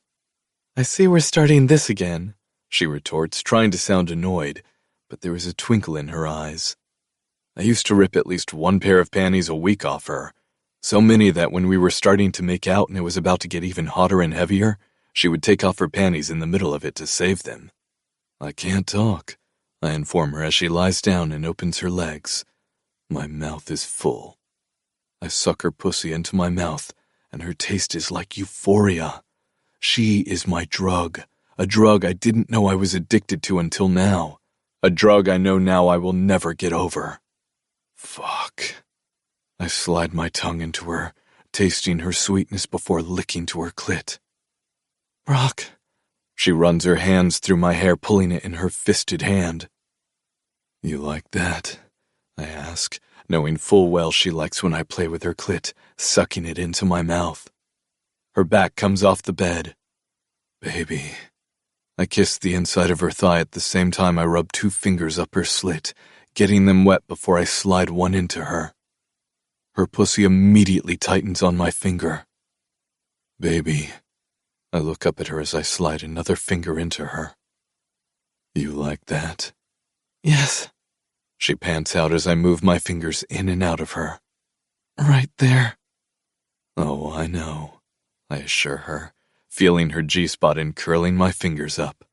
I see we're starting this again, she retorts, trying to sound annoyed, but there is a twinkle in her eyes. I used to rip at least one pair of panties a week off her, so many that when we were starting to make out and it was about to get even hotter and heavier, she would take off her panties in the middle of it to save them. I can't talk, I inform her as she lies down and opens her legs. My mouth is full. I suck her pussy into my mouth, and her taste is like euphoria. She is my drug, a drug I didn't know I was addicted to until now, a drug I know now I will never get over. Fuck. I slide my tongue into her, tasting her sweetness before licking to her clit. Brock. She runs her hands through my hair, pulling it in her fisted hand. You like that? I ask, knowing full well she likes when I play with her clit, sucking it into my mouth. Her back comes off the bed. Baby, I kissed the inside of her thigh at the same time I rubbed 2 fingers up her slit, getting them wet before I slide one into her. Her pussy immediately tightens on my finger. Baby, I look up at her as I slide another finger into her. You like that? Yes, She pants out as I move my fingers in and out of her. right there. Oh, I know, I assure her, feeling her G-spot and curling my fingers up.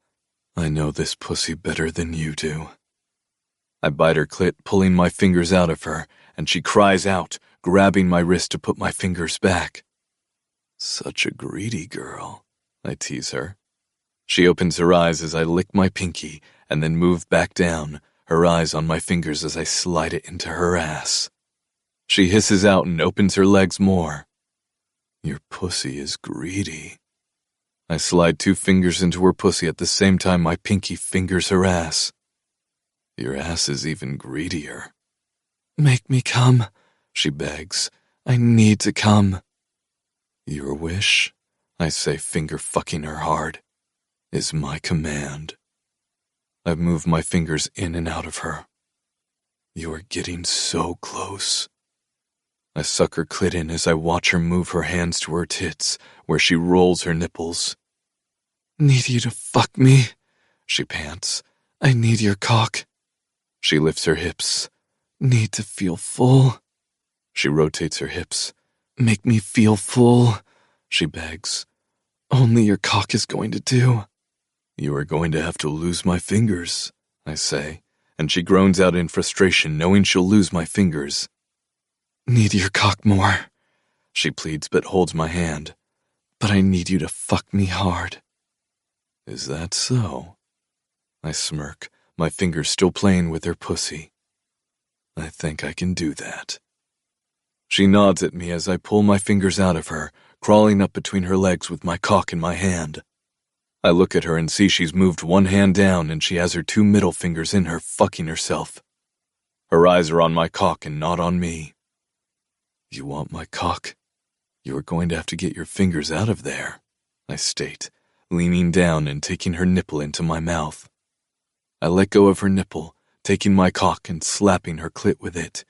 I know this pussy better than you do. I bite her clit, pulling my fingers out of her, and she cries out, grabbing my wrist to put my fingers back. Such a greedy girl, I tease her. She opens her eyes as I lick my pinky and then move back down, her eyes on my fingers as I slide it into her ass. She hisses out and opens her legs more. Your pussy is greedy. I slide 2 fingers into her pussy at the same time my pinky fingers her ass. Your ass is even greedier. Make me come, she begs. I need to come. Your wish, I say, finger-fucking her hard, is my command. I move my fingers in and out of her. You are getting so close. I suck her clit in as I watch her move her hands to her tits, where she rolls her nipples. Need you to fuck me, she pants. I need your cock. She lifts her hips. Need to feel full. She rotates her hips. Make me feel full, she begs. Only your cock is going to do. You are going to have to lose my fingers, I say, and she groans out in frustration, knowing she'll lose my fingers. Need your cock more, she pleads but holds my hand. But I need you to fuck me hard. Is that so? I smirk, my fingers still playing with her pussy. I think I can do that. She nods at me as I pull my fingers out of her, crawling up between her legs with my cock in my hand. I look at her and see she's moved one hand down and she has her 2 middle fingers in her, fucking herself. Her eyes are on my cock and not on me. You want my cock? You are going to have to get your fingers out of there, I state, leaning down and taking her nipple into my mouth. I let go of her nipple, taking my cock and slapping her clit with it,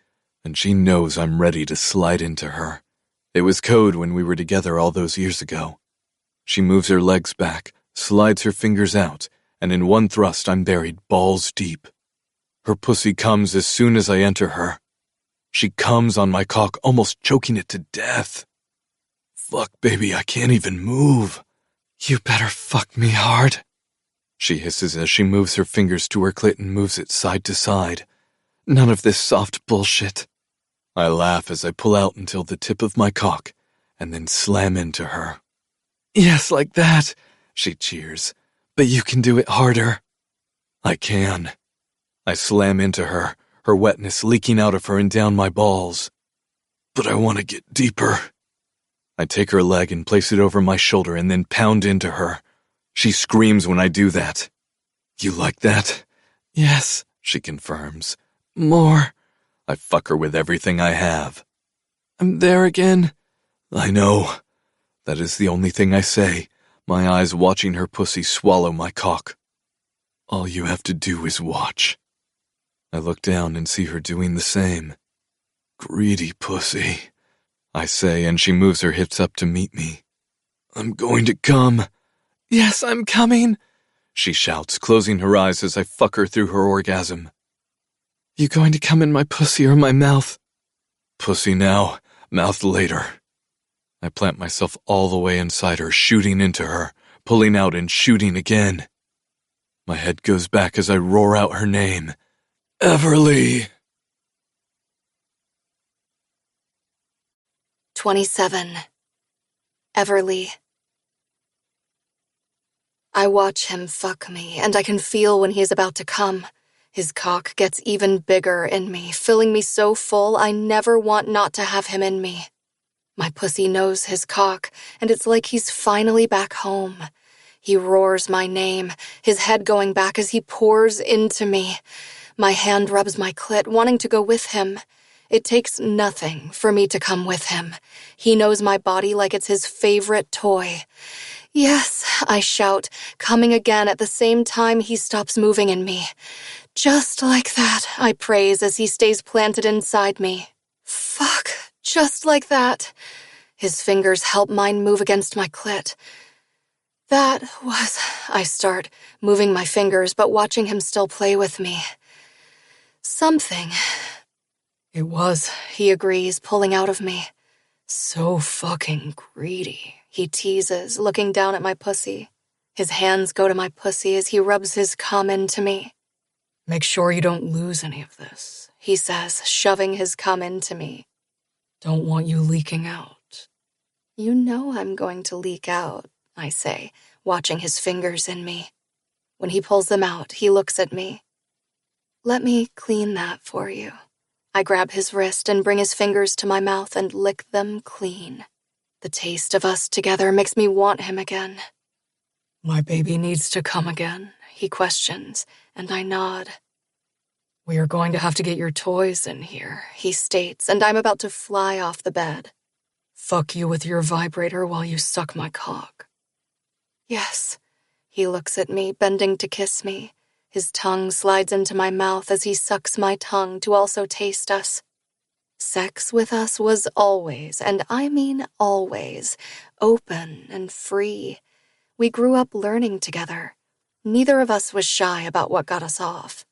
and she knows I'm ready to slide into her. It was code when we were together all those years ago. She moves her legs back, slides her fingers out, and in one thrust I'm buried balls deep. Her pussy comes as soon as I enter her. She comes on my cock, almost choking it to death. Fuck, baby, I can't even move. You better fuck me hard, she hisses as she moves her fingers to her clit and moves it side to side. None of this soft bullshit. I laugh as I pull out until the tip of my cock, and then slam into her. Yes, like that, she cheers. But you can do it harder. I can. I slam into her, her wetness leaking out of her and down my balls. But I want to get deeper. I take her leg and place it over my shoulder and then pound into her. She screams when I do that. You like that? Yes, she confirms. More. I fuck her with everything I have. I'm there again. I know. That is the only thing I say, my eyes watching her pussy swallow my cock. All you have to do is watch. I look down and see her doing the same. Greedy pussy, I say, and she moves her hips up to meet me. I'm going to come. Yes, I'm coming, she shouts, closing her eyes as I fuck her through her orgasm. You going to come in my pussy or my mouth? Pussy now, mouth later. I plant myself all the way inside her, shooting into her, pulling out and shooting again. My head goes back as I roar out her name. Everleigh! 27. Everleigh. I watch him fuck me, and I can feel when he is about to come. His cock gets even bigger in me, filling me so full I never want not to have him in me. My pussy knows his cock, and it's like he's finally back home. He roars my name, his head going back as he pours into me. My hand rubs my clit, wanting to go with him. It takes nothing for me to come with him. He knows my body like it's his favorite toy. Yes, I shout, coming again at the same time he stops moving in me. Just like that, I praise as he stays planted inside me. Fuck, just like that. His fingers help mine move against my clit. That was, I start, moving my fingers but watching him still play with me. Something. It was, He agrees, pulling out of me. so fucking greedy. He teases, looking down at my pussy. His hands go to my pussy as he rubs his cum into me. Make sure you don't lose any of this, He says, shoving his cum into me. Don't want you leaking out. You know I'm going to leak out, I say, watching his fingers in me. When he pulls them out, he looks at me. Let me clean that for you. I grab his wrist and bring his fingers to my mouth and lick them clean. The taste of us together makes me want him again. My baby needs to come Again, he questions, and I nod. We are going to have to get your toys in here. He states, and I'm about to fly off the bed. Fuck you with your vibrator while you suck my cock. Yes. He looks at me, bending to kiss me. His tongue slides into my mouth as he sucks my tongue to also taste us. Sex with us was always, and I mean always, open and free. We grew up learning together. Neither of us was shy about what got us off.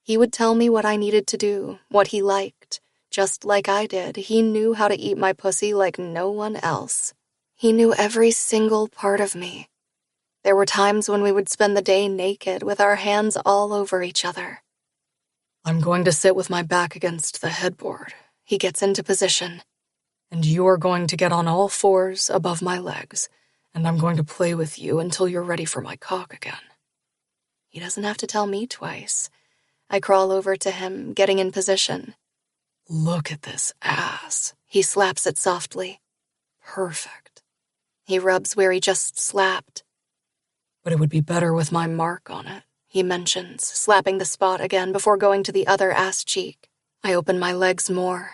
He would tell me what I needed to do, what he liked. Just like I did, he knew how to eat my pussy like no one else. He knew every single part of me. There were times when we would spend the day naked with our hands all over each other. I'm going to sit with my back against the headboard. He gets into position. And you are going to get on all fours above my legs, and I'm going to play with you until you're ready for my cock again. He doesn't have to tell me twice. I crawl over to him, getting in position. Look at this ass. He slaps it softly. Perfect. He rubs where he just slapped. But it would be better with my mark on it, he mentions, slapping the spot again before going to the other ass cheek. I open my legs more.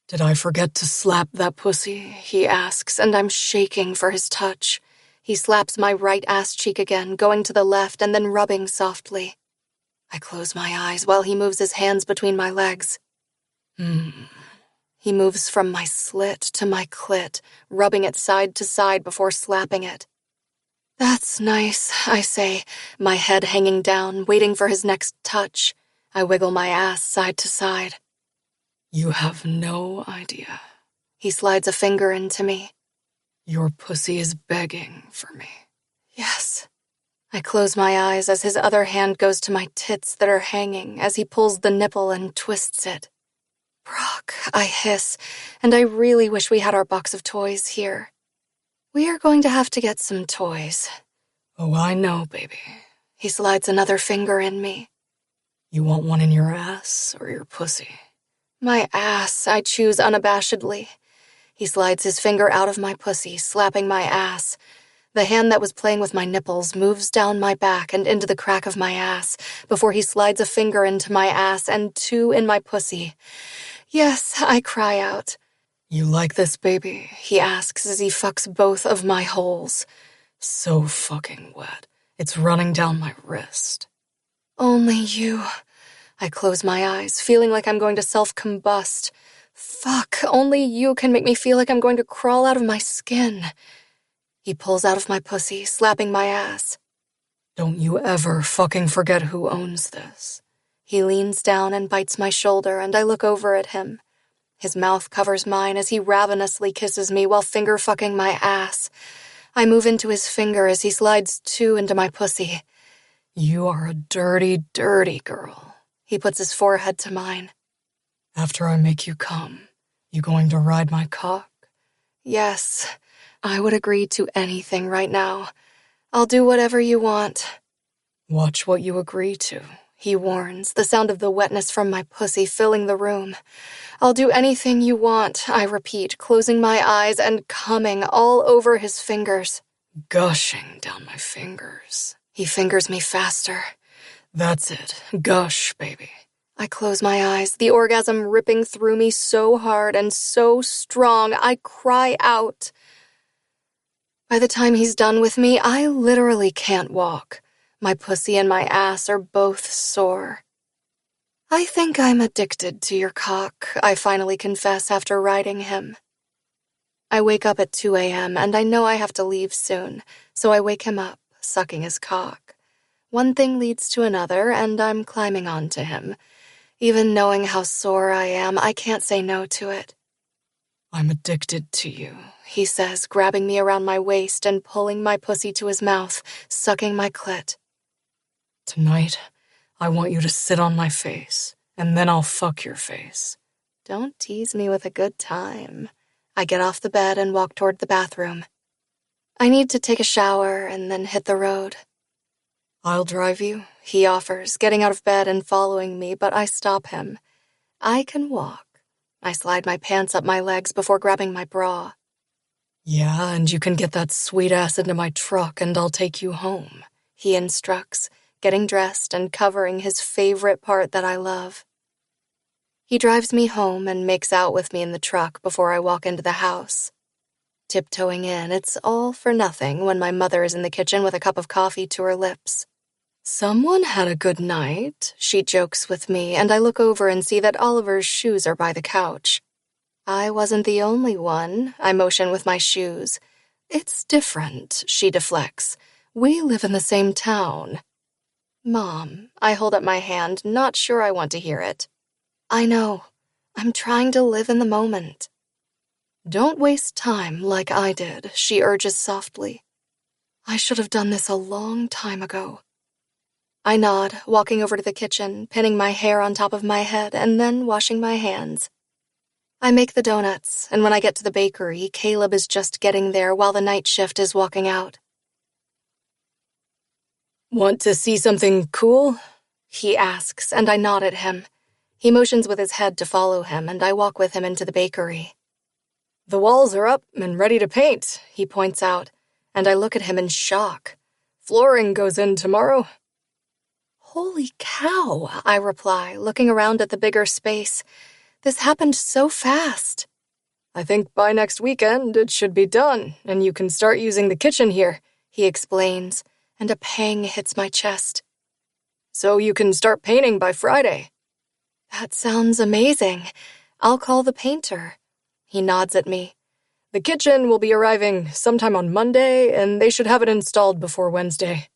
Did I forget to slap that pussy? He asks, and I'm shaking for his touch. He slaps my right ass cheek again, going to the left and then rubbing softly. I close my eyes while he moves his hands between my legs. He moves from my slit to my clit, rubbing it side to side before slapping it. That's nice, I say, my head hanging down, waiting for his next touch. I wiggle my ass side to side. You have no idea. He slides a finger into me. Your pussy is begging for me. Yes. I close my eyes as his other hand goes to my tits that are hanging as he pulls the nipple and twists it. Brock, I hiss, and I really wish we had our box of toys here. We are going to have to get some toys. Oh, I know, baby. He slides another finger in me. You want one in your ass or your pussy? My ass, I choose unabashedly. He slides his finger out of my pussy, slapping my ass. The hand that was playing with my nipples moves down my back and into the crack of my ass before he slides a finger into my ass and two in my pussy. Yes, I cry out. You like this, baby? He asks as he fucks both of my holes. So fucking wet. It's running down my wrist. Only you. I close my eyes, feeling like I'm going to self-combust. Fuck, only you can make me feel like I'm going to crawl out of my skin. He pulls out of my pussy, slapping my ass. Don't you ever fucking forget who owns this. He leans down and bites my shoulder, and I look over at him. His mouth covers mine as he ravenously kisses me while finger-fucking my ass. I move into his finger as he slides two into my pussy. You are a dirty, dirty girl. He puts his forehead to mine. After I make you come, you going to ride my cock? Yes, I would agree to anything right now. I'll do whatever you want. Watch what you agree to, he warns, the sound of the wetness from my pussy filling the room. I'll do anything you want, I repeat, closing my eyes and coming all over his fingers. Gushing down my fingers. He fingers me faster. That's it. Gush, baby. I close my eyes, the orgasm ripping through me so hard and so strong, I cry out. By the time he's done with me, I literally can't walk. My pussy and my ass are both sore. I think I'm addicted to your cock, I finally confess after riding him. I wake up at 2 a.m. and I know I have to leave soon, so I wake him up, sucking his cock. One thing leads to another, and I'm climbing onto him. Even knowing how sore I am, I can't say no to it. I'm addicted to you, he says, grabbing me around my waist and pulling my pussy to his mouth, sucking my clit. Tonight, I want you to sit on my face, and then I'll fuck your face. Don't tease me with a good time. I get off the bed and walk toward the bathroom. I need to take a shower and then hit the road. I'll drive you, he offers, getting out of bed and following me, but I stop him. I can walk. I slide my pants up my legs before grabbing my bra. Yeah, and you can get that sweet ass into my truck and I'll take you home, he instructs, getting dressed and covering his favorite part that I love. He drives me home and makes out with me in the truck before I walk into the house. Tiptoeing in, it's all for nothing when my mother is in the kitchen with a cup of coffee to her lips. Someone had a good night, she jokes with me, and I look over and see that Oliver's shoes are by the couch. I wasn't the only one, I motion with my shoes. It's different, she deflects. We live in the same town. Mom, I hold up my hand, not sure I want to hear it. I know. I'm trying to live in the moment. Don't waste time like I did, she urges softly. I should have done this a long time ago. I nod, walking over to the kitchen, pinning my hair on top of my head, and then washing my hands. I make the donuts, and when I get to the bakery, Caleb is just getting there while the night shift is walking out. Want to see something cool? He asks, and I nod at him. He motions with his head to follow him, and I walk with him into the bakery. The walls are up and ready to paint, he points out, and I look at him in shock. Flooring goes in tomorrow. Holy cow, I reply, looking around at the bigger space. This happened so fast. I think by next weekend it should be done, and you can start using the kitchen here, he explains, and a pang hits my chest. So you can start painting by Friday. That sounds amazing. I'll call the painter. He nods at me. The kitchen will be arriving sometime on Monday, and they should have it installed before Wednesday.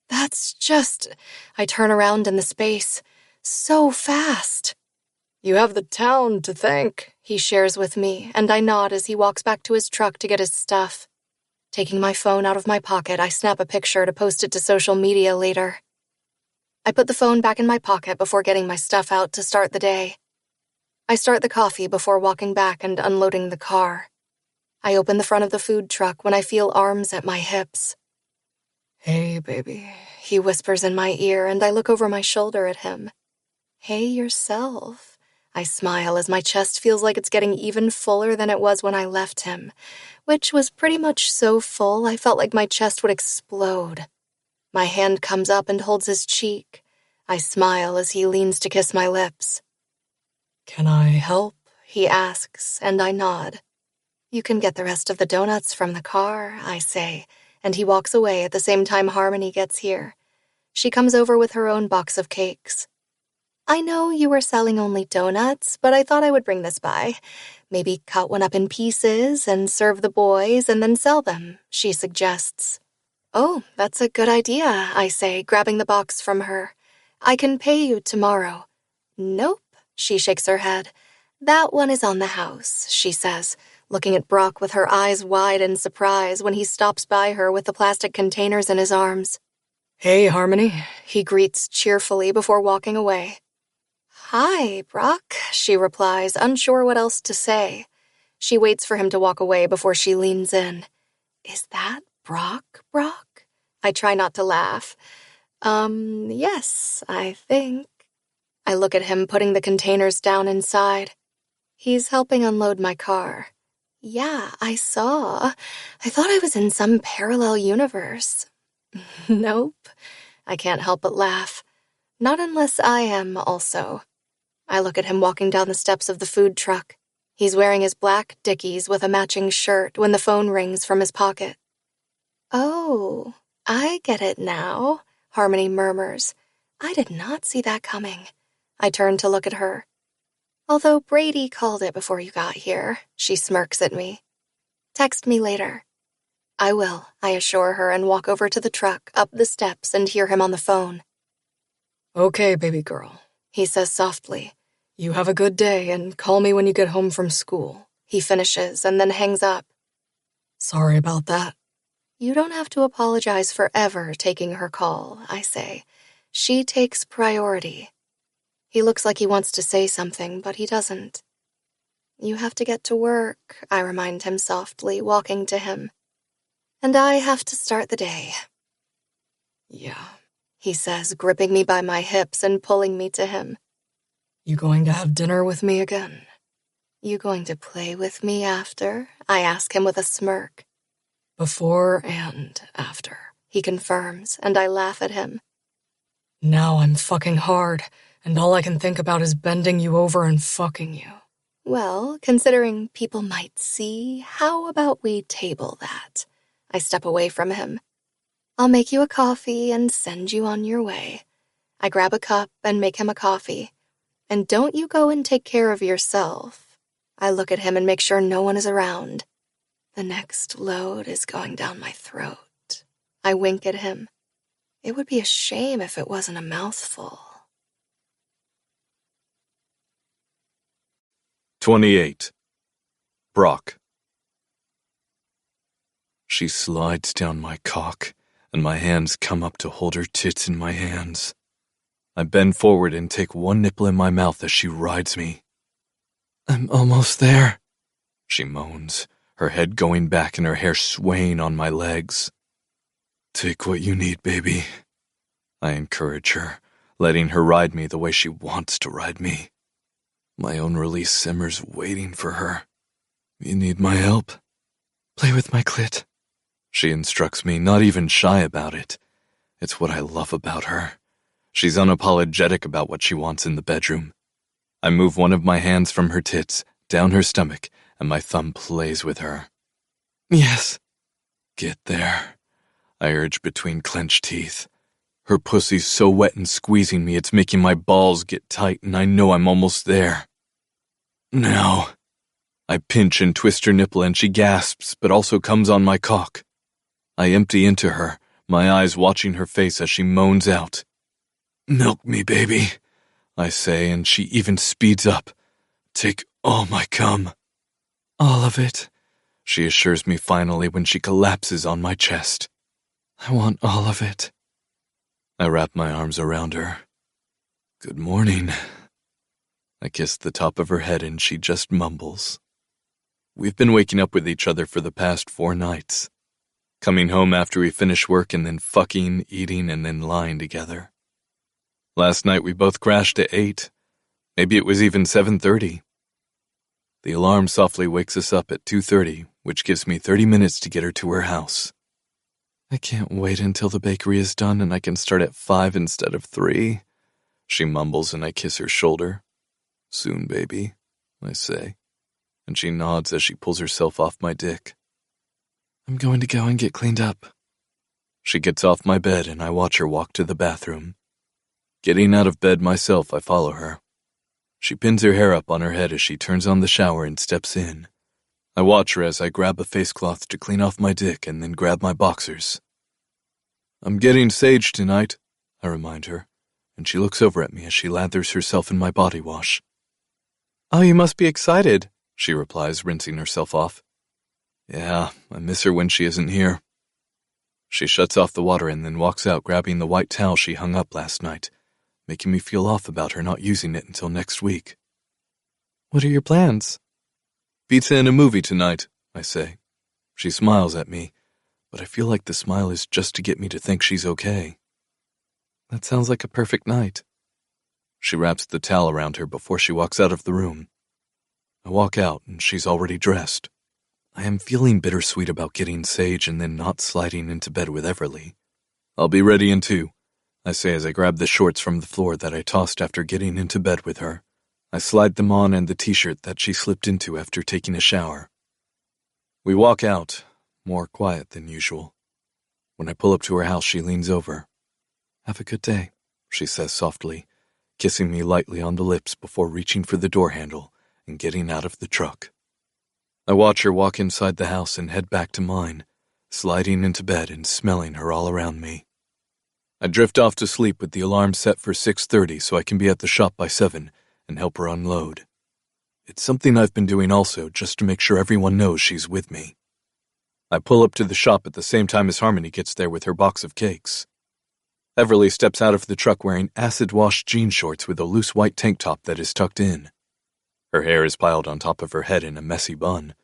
That's just... I turn around in the space. So fast. You have the town to thank, he shares with me, and I nod as he walks back to his truck to get his stuff. Taking my phone out of my pocket, I snap a picture to post it to social media later. I put the phone back in my pocket before getting my stuff out to start the day. I start the coffee before walking back and unloading the car. I open the front of the food truck when I feel arms at my hips. Hey, baby, he whispers in my ear, and I look over my shoulder at him. Hey, yourself. I smile as my chest feels like it's getting even fuller than it was when I left him, which was pretty much so full I felt like my chest would explode. My hand comes up and holds his cheek. I smile as he leans to kiss my lips. Can I help? He asks, and I nod. You can get the rest of the donuts from the car, I say, and he walks away at the same time Harmony gets here. She comes over with her own box of cakes. I know you were selling only donuts, but I thought I would bring this by. Maybe cut one up in pieces and serve the boys and then sell them, she suggests. Oh, that's a good idea, I say, grabbing the box from her. I can pay you tomorrow. Nope, she shakes her head. That one is on the house, she says, looking at Brock with her eyes wide in surprise when he stops by her with the plastic containers in his arms. Hey, Harmony, he greets cheerfully before walking away. Hi, Brock, she replies, unsure what else to say. She waits for him to walk away before she leans in. Is that Brock? I try not to laugh. Yes, I think. I look at him putting the containers down inside. He's helping unload my car. Yeah, I saw. I thought I was in some parallel universe. Nope. I can't help but laugh. Not unless I am also. I look at him walking down the steps of the food truck. He's wearing his black Dickies with a matching shirt when the phone rings from his pocket. Oh, I get it now, Harmony murmurs. I did not see that coming. I turn to look at her. Although Brady called it before you got here, she smirks at me. Text me later. I will, I assure her and walk over to the truck, up the steps, and hear him on the phone. Okay, baby girl, he says softly. You have a good day and call me when you get home from school. He finishes and then hangs up. Sorry about that. You don't have to apologize for ever taking her call, I say. She takes priority. He looks like he wants to say something, but he doesn't. You have to get to work, I remind him softly, walking to him. And I have to start the day. Yeah, he says, gripping me by my hips and pulling me to him. You going to have dinner with me again? You going to play with me after? I ask him with a smirk. Before and after, he confirms, and I laugh at him. Now I'm fucking hard, and all I can think about is bending you over and fucking you. Well, considering people might see, how about we table that? I step away from him. I'll make you a coffee and send you on your way. I grab a cup and make him a coffee. And don't you go and take care of yourself. I look at him and make sure no one is around. The next load is going down my throat. I wink at him. It would be a shame if it wasn't a mouthful. 28. Brock. She slides down my cock, and my hands come up to hold her tits in my hands. I bend forward and take one nipple in my mouth as she rides me. I'm almost there, she moans, her head going back and her hair swaying on my legs. Take what you need, baby. I encourage her, letting her ride me the way she wants to ride me. My own release simmers waiting for her. You need my help? Play with my clit. She instructs me, not even shy about it. It's what I love about her. She's unapologetic about what she wants in the bedroom. I move one of my hands from her tits, down her stomach, and my thumb plays with her. Yes. Get there, I urge between clenched teeth. Her pussy's so wet and squeezing me it's making my balls get tight, and I know I'm almost there. Now. I pinch and twist her nipple and she gasps, but also comes on my cock. I empty into her, my eyes watching her face as she moans out. Milk me, baby, I say, and she even speeds up. Take all my cum. All of it, she assures me finally when she collapses on my chest. I want all of it. I wrap my arms around her. Good morning. I kiss the top of her head and she just mumbles. We've been waking up with each other for the past 4 nights. Coming home after we finish work and then fucking, eating, and then lying together. Last night we both crashed at 8. Maybe it was even 7:30. The alarm softly wakes us up at 2:30, which gives me 30 minutes to get her to her house. I can't wait until the bakery is done and I can start at 5 instead of 3, she mumbles and I kiss her shoulder. Soon, baby, I say, and she nods as she pulls herself off my dick. I'm going to go and get cleaned up. She gets off my bed and I watch her walk to the bathroom. Getting out of bed myself, I follow her. She pins her hair up on her head as she turns on the shower and steps in. I watch her as I grab a face cloth to clean off my dick and then grab my boxers. I'm getting sage tonight, I remind her, and she looks over at me as she lathers herself in my body wash. Oh, you must be excited, she replies, rinsing herself off. Yeah, I miss her when she isn't here. She shuts off the water and then walks out grabbing the white towel she hung up last night, making me feel off about her not using it until next week. What are your plans? Pizza and a movie tonight, I say. She smiles at me, but I feel like the smile is just to get me to think she's okay. That sounds like a perfect night. She wraps the towel around her before she walks out of the room. I walk out and she's already dressed. I am feeling bittersweet about getting sage and then not sliding into bed with Everleigh. I'll be ready in 2, I say as I grab the shorts from the floor that I tossed after getting into bed with her. I slide them on and the t-shirt that she slipped into after taking a shower. We walk out, more quiet than usual. When I pull up to her house, she leans over. "Have a good day," she says softly, kissing me lightly on the lips before reaching for the door handle and getting out of the truck. I watch her walk inside the house and head back to mine, sliding into bed and smelling her all around me. I drift off to sleep with the alarm set for 6:30 so I can be at the shop by 7 and help her unload. It's something I've been doing also, just to make sure everyone knows she's with me. I pull up to the shop at the same time as Harmony gets there with her box of cakes. Everleigh steps out of the truck wearing acid-washed jean shorts with a loose white tank top that is tucked in. Her hair is piled on top of her head in a messy bun.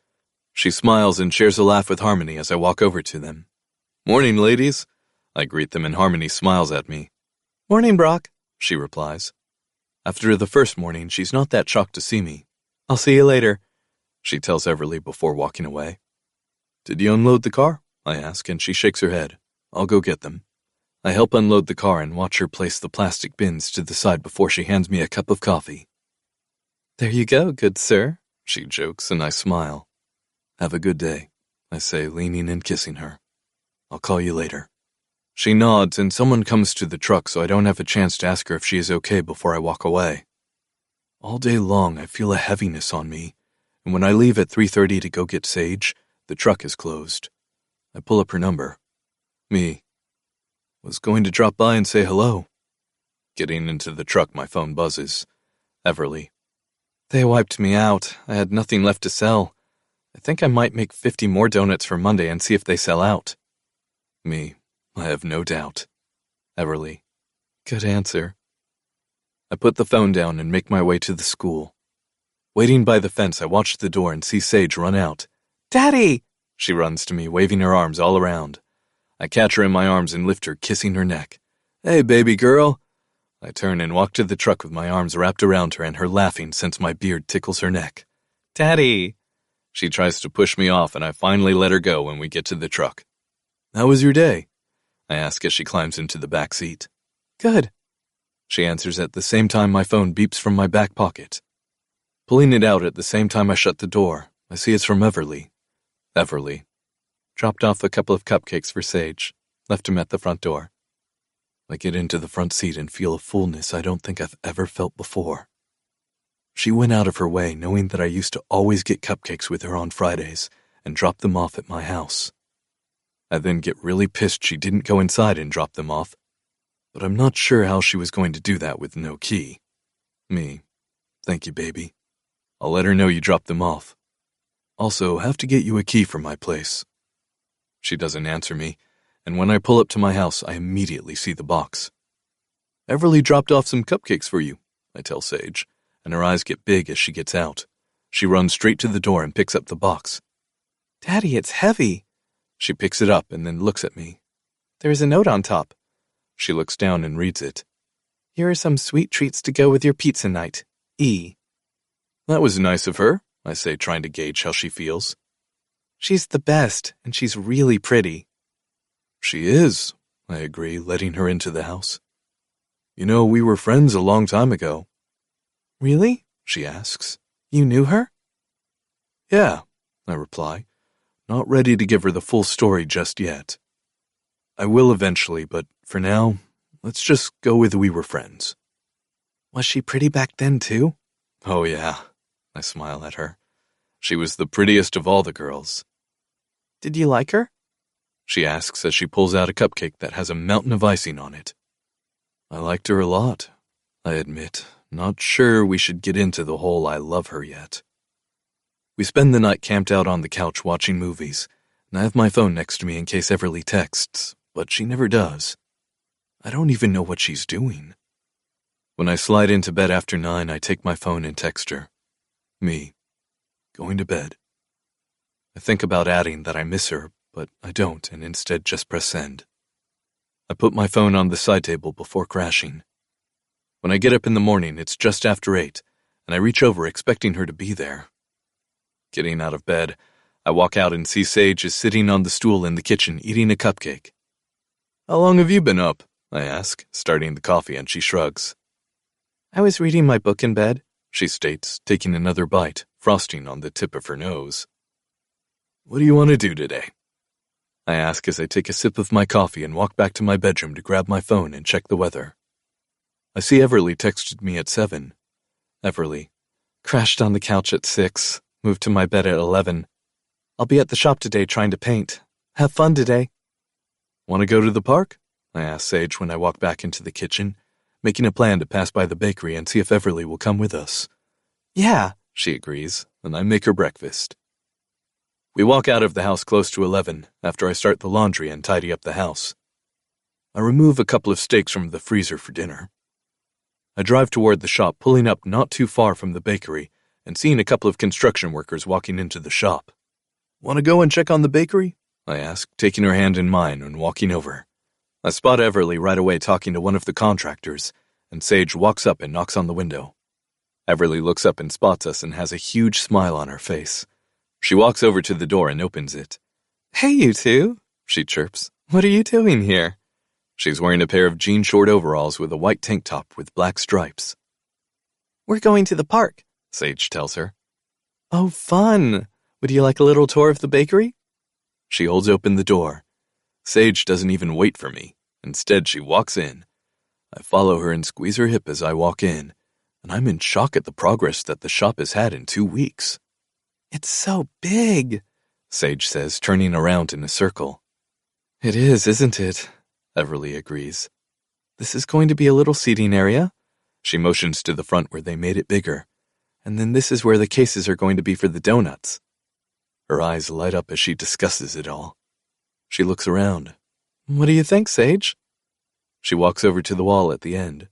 She smiles and shares a laugh with Harmony as I walk over to them. "Morning, ladies." I greet them and Harmony smiles at me. "Morning, Brock," she replies. After the first morning, she's not that shocked to see me. "I'll see you later," she tells Everleigh before walking away. "Did you unload the car?" I ask, and she shakes her head. "I'll go get them." I help unload the car and watch her place the plastic bins to the side before she hands me a cup of coffee. "There you go, good sir," she jokes, and I smile. "Have a good day," I say, leaning and kissing her. "I'll call you later." She nods, and someone comes to the truck so I don't have a chance to ask her if she is okay before I walk away. All day long, I feel a heaviness on me, and when I leave at 3:30 to go get Sage, the truck is closed. I pull up her number. "Me. Was going to drop by and say hello." Getting into the truck, my phone buzzes. Everleigh. "They wiped me out. I had nothing left to sell. I think I might make 50 more donuts for Monday and see if they sell out." Me. "I have no doubt." Everleigh. "Good answer." I put the phone down and make my way to the school. Waiting by the fence, I watch the door and see Sage run out. "Daddy!" She runs to me, waving her arms all around. I catch her in my arms and lift her, kissing her neck. "Hey, baby girl." I turn and walk to the truck with my arms wrapped around her and her laughing since my beard tickles her neck. "Daddy!" She tries to push me off, and I finally let her go when we get to the truck. "How was your day?" I ask as she climbs into the back seat. "Good," she answers at the same time my phone beeps from my back pocket. Pulling it out at the same time I shut the door, I see it's from Everleigh. Everleigh. Dropped off a couple of cupcakes for Sage. Left him at the front door. I get into the front seat and feel a fullness I don't think I've ever felt before. She went out of her way knowing that I used to always get cupcakes with her on Fridays and drop them off at my house. I then get really pissed she didn't go inside and drop them off, but I'm not sure how she was going to do that with no key. Me. "Thank you, baby. I'll let her know you dropped them off. Also, have to get you a key for my place." She doesn't answer me, and when I pull up to my house, I immediately see the box. "Everleigh dropped off some cupcakes for you," I tell Sage, and her eyes get big as she gets out. She runs straight to the door and picks up the box. "Daddy, it's heavy." She picks it up and then looks at me. "There is a note on top." She looks down and reads it. "Here are some sweet treats to go with your pizza night. E." "That was nice of her," I say, trying to gauge how she feels. "She's the best, and she's really pretty." "She is," I agree, letting her into the house. "You know, we were friends a long time ago." "Really?" she asks. "You knew her?" "Yeah," I reply, not ready to give her the full story just yet. I will eventually, but for now, let's just go with we were friends. "Was she pretty back then, too?" "Oh, yeah," I smile at her. "She was the prettiest of all the girls." "Did you like her?" she asks as she pulls out a cupcake that has a mountain of icing on it. "I liked her a lot," I admit, not sure we should get into the whole I love her yet. We spend the night camped out on the couch watching movies, and I have my phone next to me in case Everleigh texts, but she never does. I don't even know what she's doing. When I slide into bed after 9, I take my phone and text her. Me. Going to bed. I think about adding that I miss her, but I don't, and instead just press send. I put my phone on the side table before crashing. When I get up in the morning, it's just after 8, and I reach over expecting her to be there. Getting out of bed, I walk out and see Sage is sitting on the stool in the kitchen eating a cupcake. "How long have you been up?" I ask, starting the coffee, and she shrugs. "I was reading my book in bed," she states, taking another bite, frosting on the tip of her nose. "What do you want to do today?" I ask as I take a sip of my coffee and walk back to my bedroom to grab my phone and check the weather. I see Everleigh texted me at 7. Everleigh, crashed on the couch at 6, moved to my bed at 11. I'll be at the shop today trying to paint. Have fun today. Want to go to the park? I ask Sage when I walk back into the kitchen, making a plan to pass by the bakery and see if Everleigh will come with us. Yeah, she agrees, and I make her breakfast. We walk out of the house close to 11 after I start the laundry and tidy up the house. I remove a couple of steaks from the freezer for dinner. I drive toward the shop, pulling up not too far from the bakery and seeing a couple of construction workers walking into the shop. Want to go and check on the bakery? I ask, taking her hand in mine and walking over. I spot Everleigh right away talking to one of the contractors, and Sage walks up and knocks on the window. Everleigh looks up and spots us and has a huge smile on her face. She walks over to the door and opens it. Hey, you two, she chirps. What are you doing here? She's wearing a pair of jean short overalls with a white tank top with black stripes. We're going to the park, Sage tells her. Oh, fun. Would you like a little tour of the bakery? She holds open the door. Sage doesn't even wait for me. Instead, she walks in. I follow her and squeeze her hip as I walk in, and I'm in shock at the progress that the shop has had in 2 weeks. It's so big, Sage says, turning around in a circle. It is, isn't it? Everleigh agrees. This is going to be a little seating area. She motions to the front where they made it bigger. And then this is where the cases are going to be for the donuts. Her eyes light up as she discusses it all. She looks around. What do you think, Sage? She walks over to the wall at the end.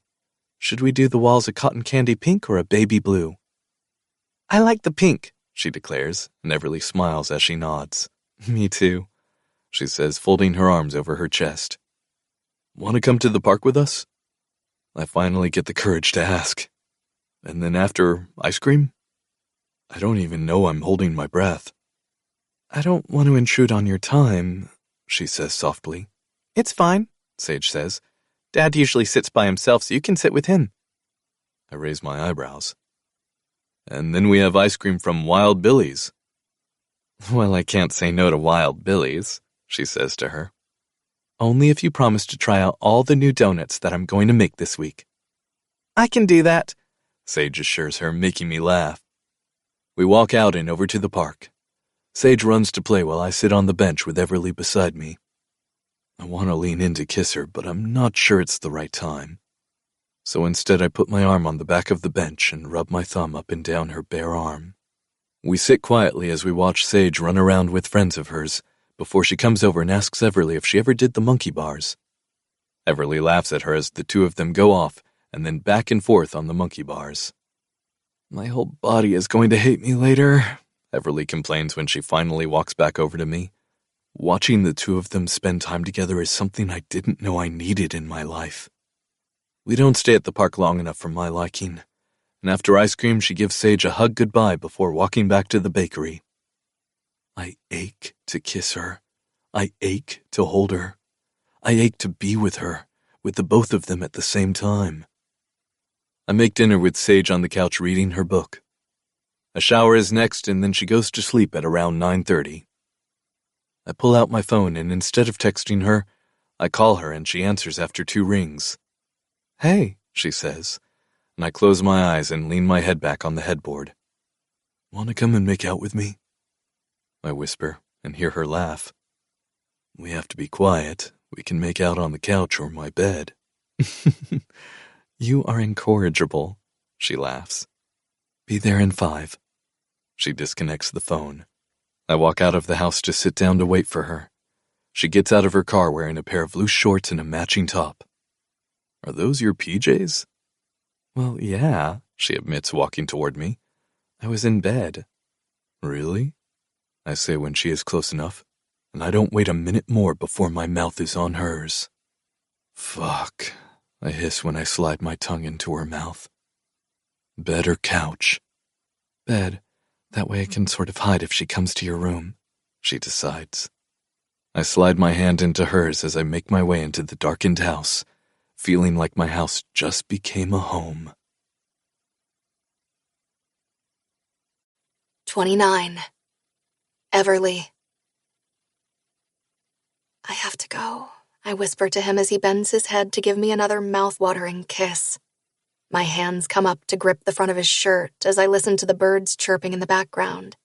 Should we do the walls a cotton candy pink or a baby blue? I like the pink, she declares, and Everleigh smiles as she nods. Me too, she says, folding her arms over her chest. Want to come to the park with us? I finally get the courage to ask. And then after ice cream? I don't even know I'm holding my breath. I don't want to intrude on your time, she says softly. It's fine, Sage says. Dad usually sits by himself, so you can sit with him. I raise my eyebrows. And then we have ice cream from Wild Billy's. Well, I can't say no to Wild Billy's, she says to her. Only if you promise to try out all the new donuts that I'm going to make this week. I can do that, Sage assures her, making me laugh. We walk out and over to the park. Sage runs to play while I sit on the bench with Everleigh beside me. I want to lean in to kiss her, but I'm not sure it's the right time. So instead I put my arm on the back of the bench and rub my thumb up and down her bare arm. We sit quietly as we watch Sage run around with friends of hers before she comes over and asks Everleigh if she ever did the monkey bars. Everleigh laughs at her as the two of them go off and then back and forth on the monkey bars. My whole body is going to hate me later, Everleigh complains when she finally walks back over to me. Watching the two of them spend time together is something I didn't know I needed in my life. We don't stay at the park long enough for my liking, and after ice cream she gives Sage a hug goodbye before walking back to the bakery. I ache to kiss her. I ache to hold her. I ache to be with her, with the both of them at the same time. I make dinner with Sage on the couch reading her book. A shower is next, and then she goes to sleep at around 9:30. I pull out my phone, and instead of texting her, I call her and she answers after 2 rings. Hey, she says, and I close my eyes and lean my head back on the headboard. Want to come and make out with me? I whisper and hear her laugh. We have to be quiet. We can make out on the couch or my bed. You are incorrigible, she laughs. Be there in 5. She disconnects the phone. I walk out of the house to sit down to wait for her. She gets out of her car wearing a pair of loose shorts and a matching top. Are those your PJs? Well, yeah, she admits, walking toward me. I was in bed. Really? I say when she is close enough, and I don't wait a minute more before my mouth is on hers. Fuck, I hiss when I slide my tongue into her mouth. Bed or couch? Bed. That way I can sort of hide if she comes to your room, she decides. I slide my hand into hers as I make my way into the darkened house, feeling like my house just became a home. 29. Everleigh. I have to go, I whisper to him as he bends his head to give me another mouth-watering kiss. My hands come up to grip the front of his shirt as I listen to the birds chirping in the background.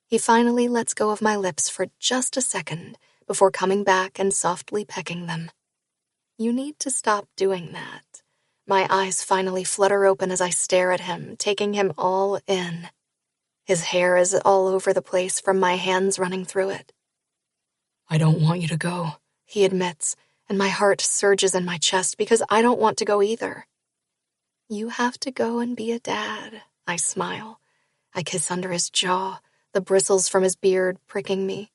He finally lets go of my lips for just a second before coming back and softly pecking them. You need to stop doing that. My eyes finally flutter open as I stare at him, taking him all in. His hair is all over the place from my hands running through it. I don't want you to go, he admits, and my heart surges in my chest because I don't want to go either. You have to go and be a dad, I smile. I kiss under his jaw, the bristles from his beard pricking me.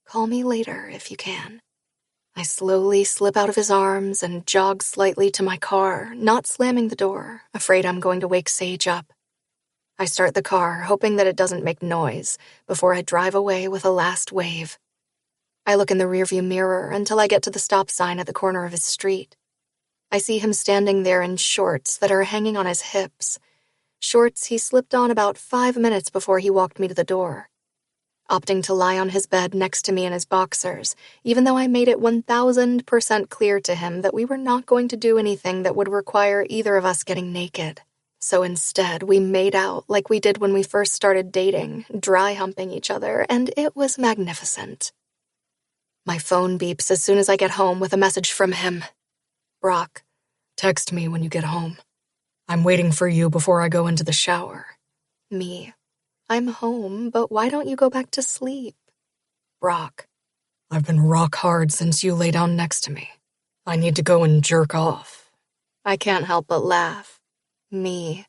Call me later if you can. I slowly slip out of his arms and jog slightly to my car, not slamming the door, afraid I'm going to wake Sage up. I start the car, hoping that it doesn't make noise, before I drive away with a last wave. I look in the rearview mirror until I get to the stop sign at the corner of his street. I see him standing there in shorts that are hanging on his hips, shorts he slipped on about 5 minutes before he walked me to the door. Opting to lie on his bed next to me in his boxers, even though I made it 1000% clear to him that we were not going to do anything that would require either of us getting naked. So instead, we made out like we did when we first started dating, dry humping each other, and it was magnificent. My phone beeps as soon as I get home with a message from him. Brock, text me when you get home. I'm waiting for you before I go into the shower. Me. I'm home, but why don't you go back to sleep? Brock. I've been rock hard since you lay down next to me. I need to go and jerk off. I can't help but laugh. Me.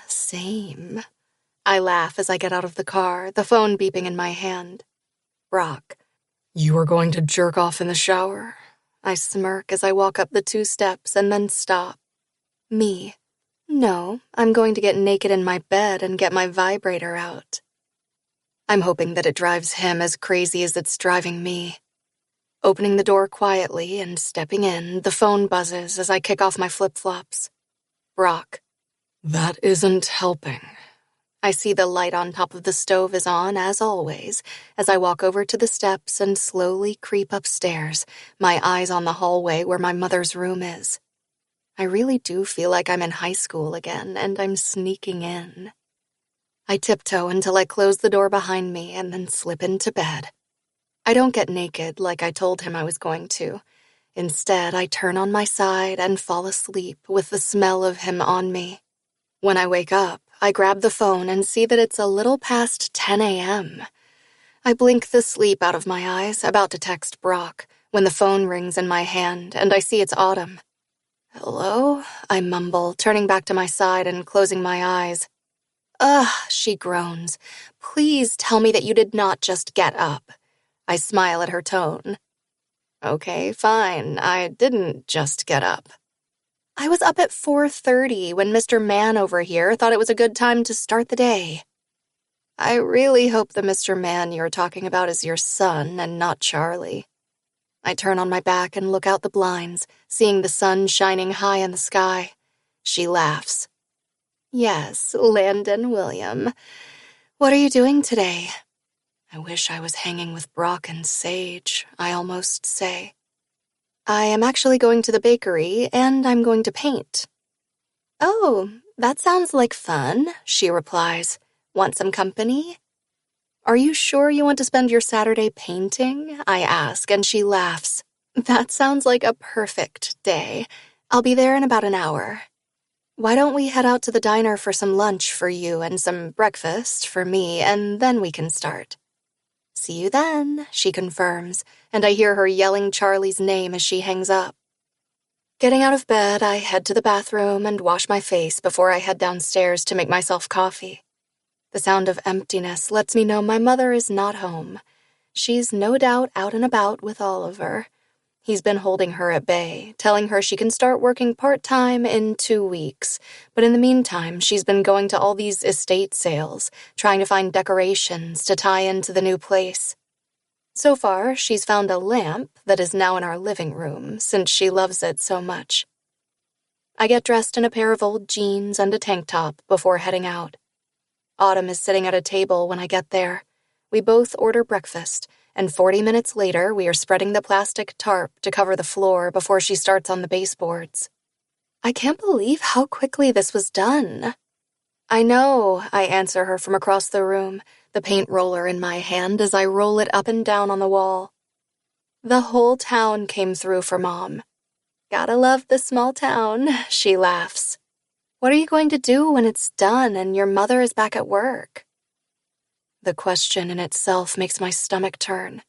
Same. I laugh as I get out of the car, the phone beeping in my hand. Brock. You are going to jerk off in the shower? I smirk as I walk up the 2 steps and then stop. Me. No, I'm going to get naked in my bed and get my vibrator out. I'm hoping that it drives him as crazy as it's driving me. Opening the door quietly and stepping in, the phone buzzes as I kick off my flip-flops. Brock. That isn't helping. I see the light on top of the stove is on, as always, as I walk over to the steps and slowly creep upstairs, my eyes on the hallway where my mother's room is. I really do feel like I'm in high school again, and I'm sneaking in. I tiptoe until I close the door behind me and then slip into bed. I don't get naked like I told him I was going to. Instead, I turn on my side and fall asleep with the smell of him on me. When I wake up, I grab the phone and see that it's a little past 10 a.m. I blink the sleep out of my eyes, about to text Brock, when the phone rings in my hand and I see it's Autumn. Hello? I mumble, turning back to my side and closing my eyes. Ugh, she groans. Please tell me that you did not just get up. I smile at her tone. Okay, fine. I didn't just get up. I was up at 4:30 when Mr. Man over here thought it was a good time to start the day. I really hope the Mr. Man you're talking about is your son and not Charlie. I turn on my back and look out the blinds, seeing the sun shining high in the sky. She laughs. Yes, Landon William. What are you doing today? I wish I was hanging with Brock and Sage, I almost say. I am actually going to the bakery, and I'm going to paint. Oh, that sounds like fun, she replies. Want some company? Are you sure you want to spend your Saturday painting? I ask, and she laughs. That sounds like a perfect day. I'll be there in about an hour. Why don't we head out to the diner for some lunch for you and some breakfast for me, and then we can start. See you then, she confirms, and I hear her yelling Charlie's name as she hangs up. Getting out of bed, I head to the bathroom and wash my face before I head downstairs to make myself coffee. The sound of emptiness lets me know my mother is not home. She's no doubt out and about with Oliver. He's been holding her at bay, telling her she can start working part-time in 2 weeks, but in the meantime, she's been going to all these estate sales, trying to find decorations to tie into the new place. So far, she's found a lamp that is now in our living room, since she loves it so much. I get dressed in a pair of old jeans and a tank top before heading out. Autumn is sitting at a table when I get there. We both order breakfast, and 40 minutes later we are spreading the plastic tarp to cover the floor before she starts on the baseboards. I can't believe how quickly this was done. I know, I answer her from across the room, the paint roller in my hand as I roll it up and down on the wall. The whole town came through for Mom. Gotta love the small town, she laughs. What are you going to do when it's done and your mother is back at work? The question in itself makes my stomach turn.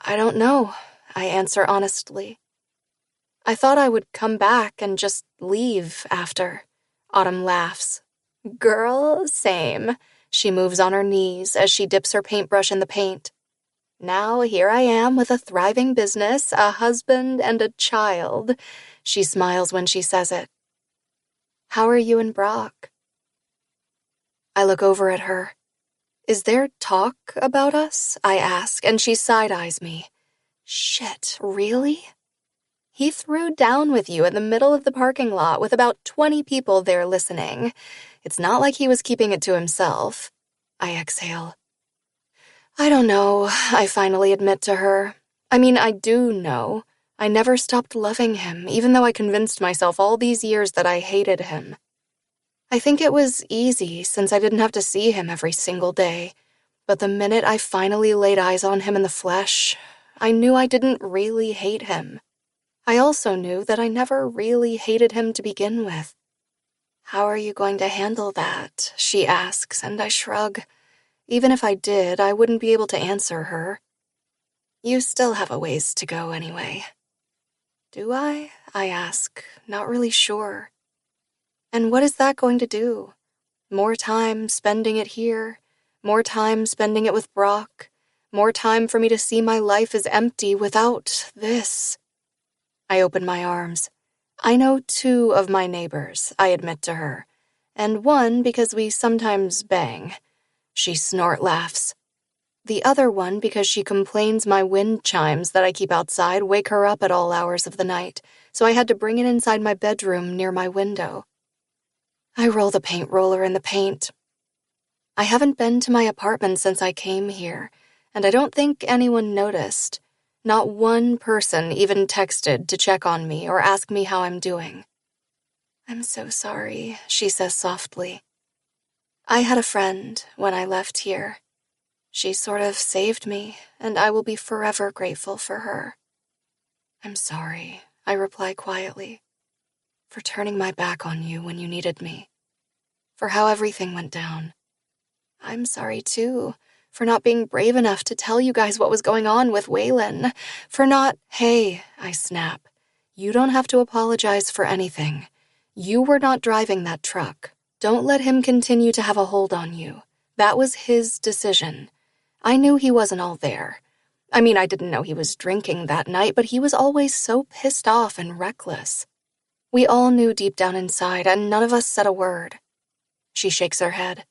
I don't know, I answer honestly. I thought I would come back and just leave after. Autumn laughs. Girl, same. She moves on her knees as she dips her paintbrush in the paint. Now here I am with a thriving business, a husband, and a child. She smiles when she says it. How are you and Brock? I look over at her. Is there talk about us? I ask, and she side-eyes me. Shit, really? He threw down with you in the middle of the parking lot with about 20 people there listening. It's not like he was keeping it to himself. I exhale. I don't know, I finally admit to her. I mean, I do know. I never stopped loving him, even though I convinced myself all these years that I hated him. I think it was easy since I didn't have to see him every single day. But the minute I finally laid eyes on him in the flesh, I knew I didn't really hate him. I also knew that I never really hated him to begin with. How are you going to handle that? She asks, and I shrug. Even if I did, I wouldn't be able to answer her. You still have a ways to go anyway. Do I? I ask, not really sure. And what is that going to do? More time spending it here, more time spending it with Brock, more time for me to see my life as empty without this. I open my arms. I know 2 of my neighbors, I admit to her, and one because we sometimes bang. She snort laughs. The other one because she complains my wind chimes that I keep outside wake her up at all hours of the night, so I had to bring it inside my bedroom near my window. I roll the paint roller in the paint. I haven't been to my apartment since I came here, and I don't think anyone noticed. Not one person even texted to check on me or ask me how I'm doing. I'm so sorry, she says softly. I had a friend when I left here. She sort of saved me, and I will be forever grateful for her. I'm sorry, I reply quietly, for turning my back on you when you needed me, for how everything went down. I'm sorry, too, for not being brave enough to tell you guys what was going on with Waylon, for not— Hey, I snap. You don't have to apologize for anything. You were not driving that truck. Don't let him continue to have a hold on you. That was his decision. I knew he wasn't all there. I mean, I didn't know he was drinking that night, but he was always so pissed off and reckless. We all knew deep down inside, and none of us said a word. She shakes her head.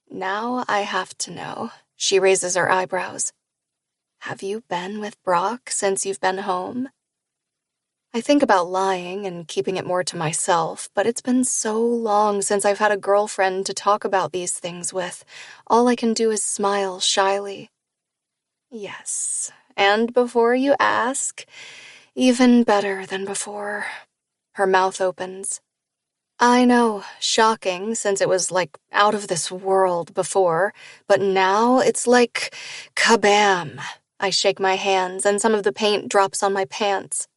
Now I have to know. She raises her eyebrows. Have you been with Brock since you've been home? I think about lying and keeping it more to myself, but it's been so long since I've had a girlfriend to talk about these things with. All I can do is smile shyly. Yes, and before you ask, even better than before. Her mouth opens. I know, shocking, since it was like out of this world before, but now it's like kabam. I shake my hands and some of the paint drops on my pants.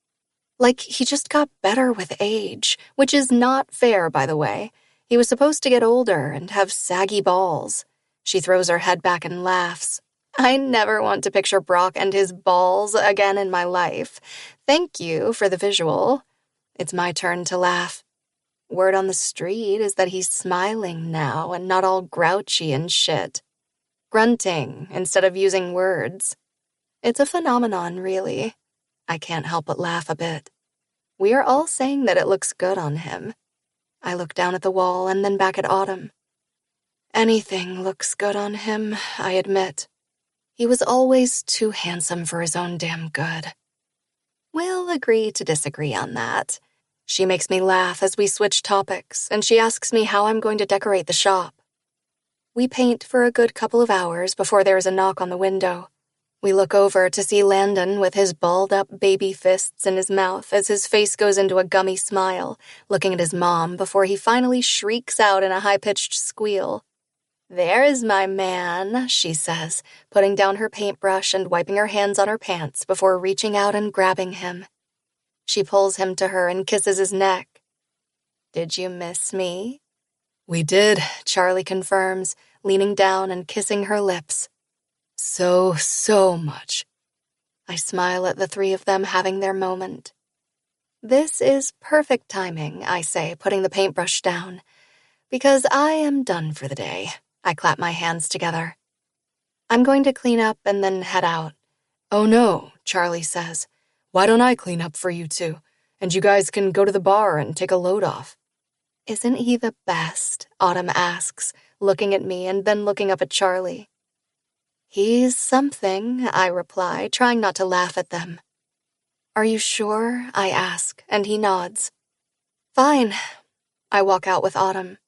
Like he just got better with age, which is not fair, by the way. He was supposed to get older and have saggy balls. She throws her head back and laughs. I never want to picture Brock and his balls again in my life. Thank you for the visual. It's my turn to laugh. Word on the street is that he's smiling now and not all grouchy and shit. Grunting instead of using words. It's a phenomenon, really. I can't help but laugh a bit. We are all saying that it looks good on him. I look down at the wall and then back at Autumn. Anything looks good on him, I admit. He was always too handsome for his own damn good. We'll agree to disagree on that. She makes me laugh as we switch topics, and she asks me how I'm going to decorate the shop. We paint for a good couple of hours before there is a knock on the window. We look over to see Landon with his balled-up baby fists in his mouth as his face goes into a gummy smile, looking at his mom before he finally shrieks out in a high-pitched squeal. "There's my man," she says, putting down her paintbrush and wiping her hands on her pants before reaching out and grabbing him. She pulls him to her and kisses his neck. "Did you miss me?" "We did," Charlie confirms, leaning down and kissing her lips. So much." I smile at the three of them having their moment. "This is perfect timing," I say, putting the paintbrush down, "because I am done for the day." I clap my hands together. "I'm going to clean up and then head out." "Oh no," Charlie says. "Why don't I clean up for you two? And you guys can go to the bar and take a load off." "Isn't he the best?" Autumn asks, looking at me and then looking up at Charlie. "He's something," I reply, trying not to laugh at them. "Are you sure?" I ask, and he nods. "Fine." I walk out with Autumn.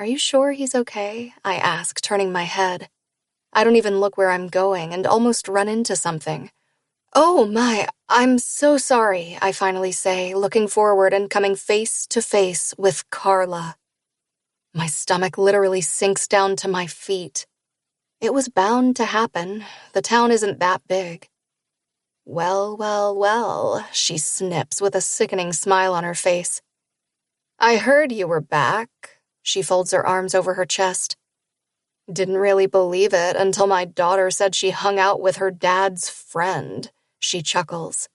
"Are you sure he's okay?" I ask, turning my head. I don't even look where I'm going and almost run into something. "Oh my, I'm so sorry," I finally say, looking forward and coming face to face with Carla. My stomach literally sinks down to my feet. It was bound to happen. The town isn't that big. Well, she snips with a sickening smile on her face. "I heard you were back." She folds her arms over her chest. "Didn't really believe it until my daughter said she hung out with her dad's friend." She chuckles.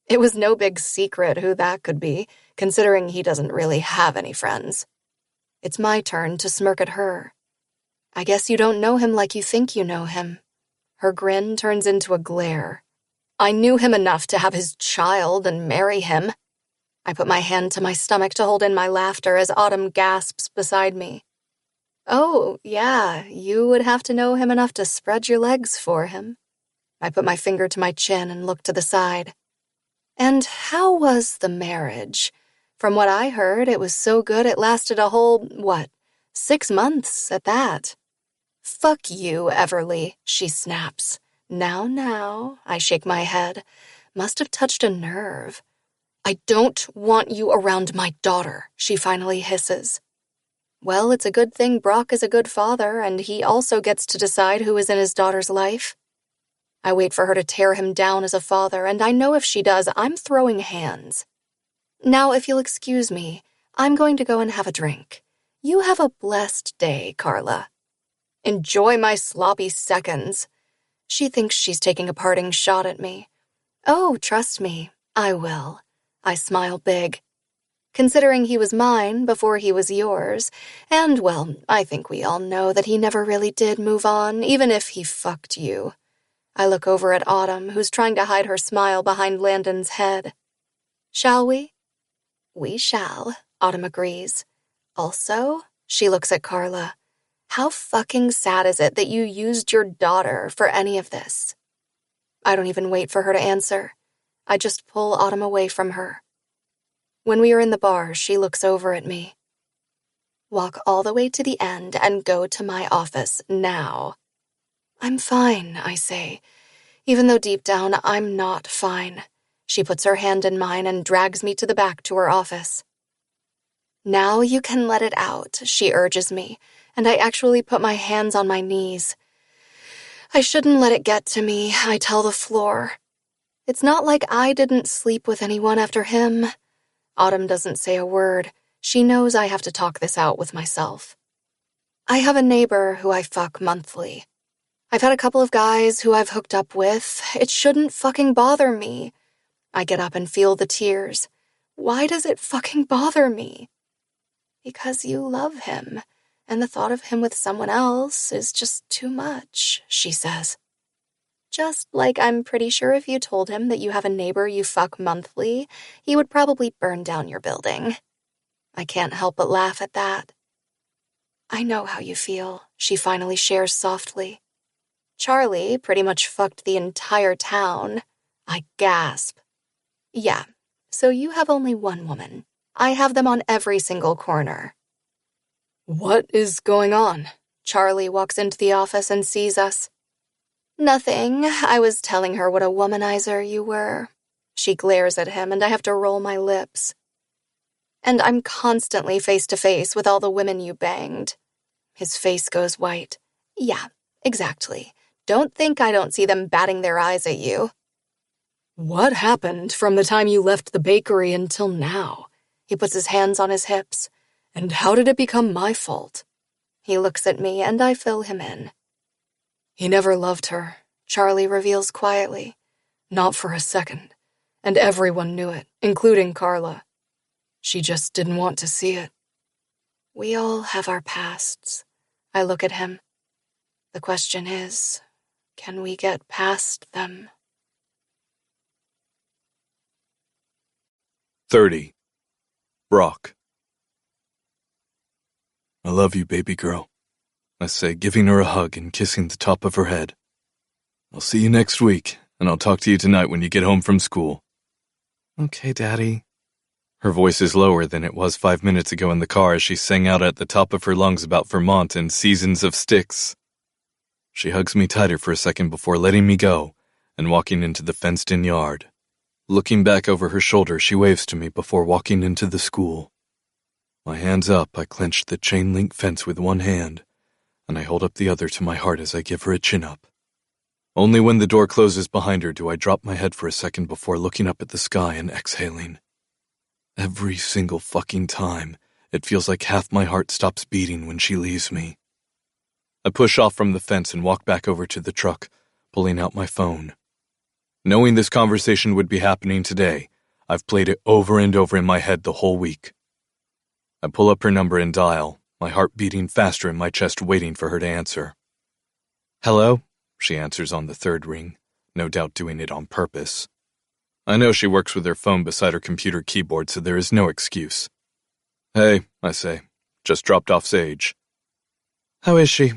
"It was no big secret who that could be, considering he doesn't really have any friends." It's my turn to smirk at her. "I guess you don't know him like you think you know him." Her grin turns into a glare. "I knew him enough to have his child and marry him." I put my hand to my stomach to hold in my laughter as Autumn gasps beside me. "Oh, yeah, you would have to know him enough to spread your legs for him." I put my finger to my chin and looked to the side. "And how was the marriage? From what I heard, it was so good it lasted a whole, 6 months at that." "Fuck you, Everleigh," she snaps. Now, I shake my head. Must have touched a nerve. "I don't want you around my daughter," she finally hisses. Well, it's a good thing Brock is a good father, and he also gets to decide who is in his daughter's life. I wait for her to tear him down as a father, and I know if she does, I'm throwing hands. "Now, if you'll excuse me, I'm going to go and have a drink. You have a blessed day, Carla." "Enjoy my sloppy seconds." She thinks she's taking a parting shot at me. "Oh, trust me, I will." I smile big. Considering he was mine before he was yours, and, well, I think we all know that he never really did move on, even if he fucked you. I look over at Autumn, who's trying to hide her smile behind Landon's head. "Shall we?" "We shall," Autumn agrees. "Also," she looks at Carla, "how fucking sad is it that you used your daughter for any of this?" I don't even wait for her to answer. I just pull Autumn away from her. When we are in the bar, she looks over at me. "Walk all the way to the end and go to my office now." "I'm fine," I say, even though deep down I'm not fine. She puts her hand in mine and drags me to the back to her office. "Now you can let it out," she urges me, and I actually put my hands on my knees. I shouldn't let it get to me, I tell the floor. It's not like I didn't sleep with anyone after him. Autumn doesn't say a word. She knows I have to talk this out with myself. I have a neighbor who I fuck monthly. I've had a couple of guys who I've hooked up with. It shouldn't fucking bother me. I get up and feel the tears. Why does it fucking bother me? Because you love him, and the thought of him with someone else is just too much, she says. Just like I'm pretty sure if you told him that you have a neighbor you fuck monthly, he would probably burn down your building. I can't help but laugh at that. I know how you feel, she finally shares softly. Charlie pretty much fucked the entire town. I gasp. Yeah, so you have only one woman. I have them on every single corner. What is going on? Charlie walks into the office and sees us. Nothing. I was telling her what a womanizer you were. She glares at him, and I have to roll my lips. And I'm constantly face to face with all the women you banged. His face goes white. Yeah, exactly. Don't think I don't see them batting their eyes at you. What happened from the time you left the bakery until now? He puts his hands on his hips. And how did it become my fault? He looks at me, and I fill him in. He never loved her, Charlie reveals quietly. Not for a second. And everyone knew it, including Carla. She just didn't want to see it. We all have our pasts. I look at him. The question is, can we get past them? 30. Brock. I love you, baby girl, I say, giving her a hug and kissing the top of her head. I'll see you next week, and I'll talk to you tonight when you get home from school. Okay, Daddy. Her voice is lower than it was 5 minutes ago in the car as she sang out at the top of her lungs about Vermont and seasons of Styx. She hugs me tighter for a second before letting me go and walking into the fenced-in yard. Looking back over her shoulder, she waves to me before walking into the school. My hands up, I clench the chain-link fence with one hand, and I hold up the other to my heart as I give her a chin-up. Only when the door closes behind her do I drop my head for a second before looking up at the sky and exhaling. Every single fucking time, it feels like half my heart stops beating when she leaves me. I push off from the fence and walk back over to the truck, pulling out my phone. Knowing this conversation would be happening today, I've played it over and over in my head the whole week. I pull up her number and dial, my heart beating faster in my chest waiting for her to answer. Hello? She answers on the third ring, no doubt doing it on purpose. I know she works with her phone beside her computer keyboard, so there is no excuse. Hey, I say, just dropped off Sage. How is she?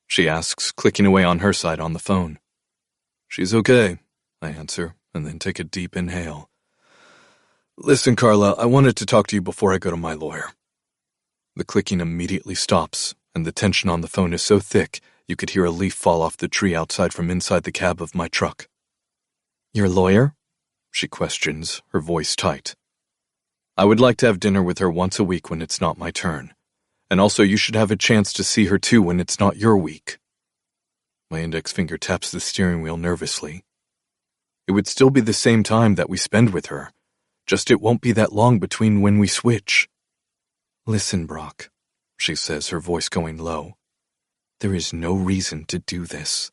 She asks, clicking away on her side on the phone. She's okay, I answer, and then take a deep inhale. Listen, Carla, I wanted to talk to you before I go to my lawyer. The clicking immediately stops, and the tension on the phone is so thick you could hear a leaf fall off the tree outside from inside the cab of my truck. Your lawyer? She questions, her voice tight. I would like to have dinner with her once a week when it's not my turn. And also you should have a chance to see her too when it's not your week. My index finger taps the steering wheel nervously. It would still be the same time that we spend with her, just it won't be that long between when we switch. Listen, Brock, she says, her voice going low. There is no reason to do this.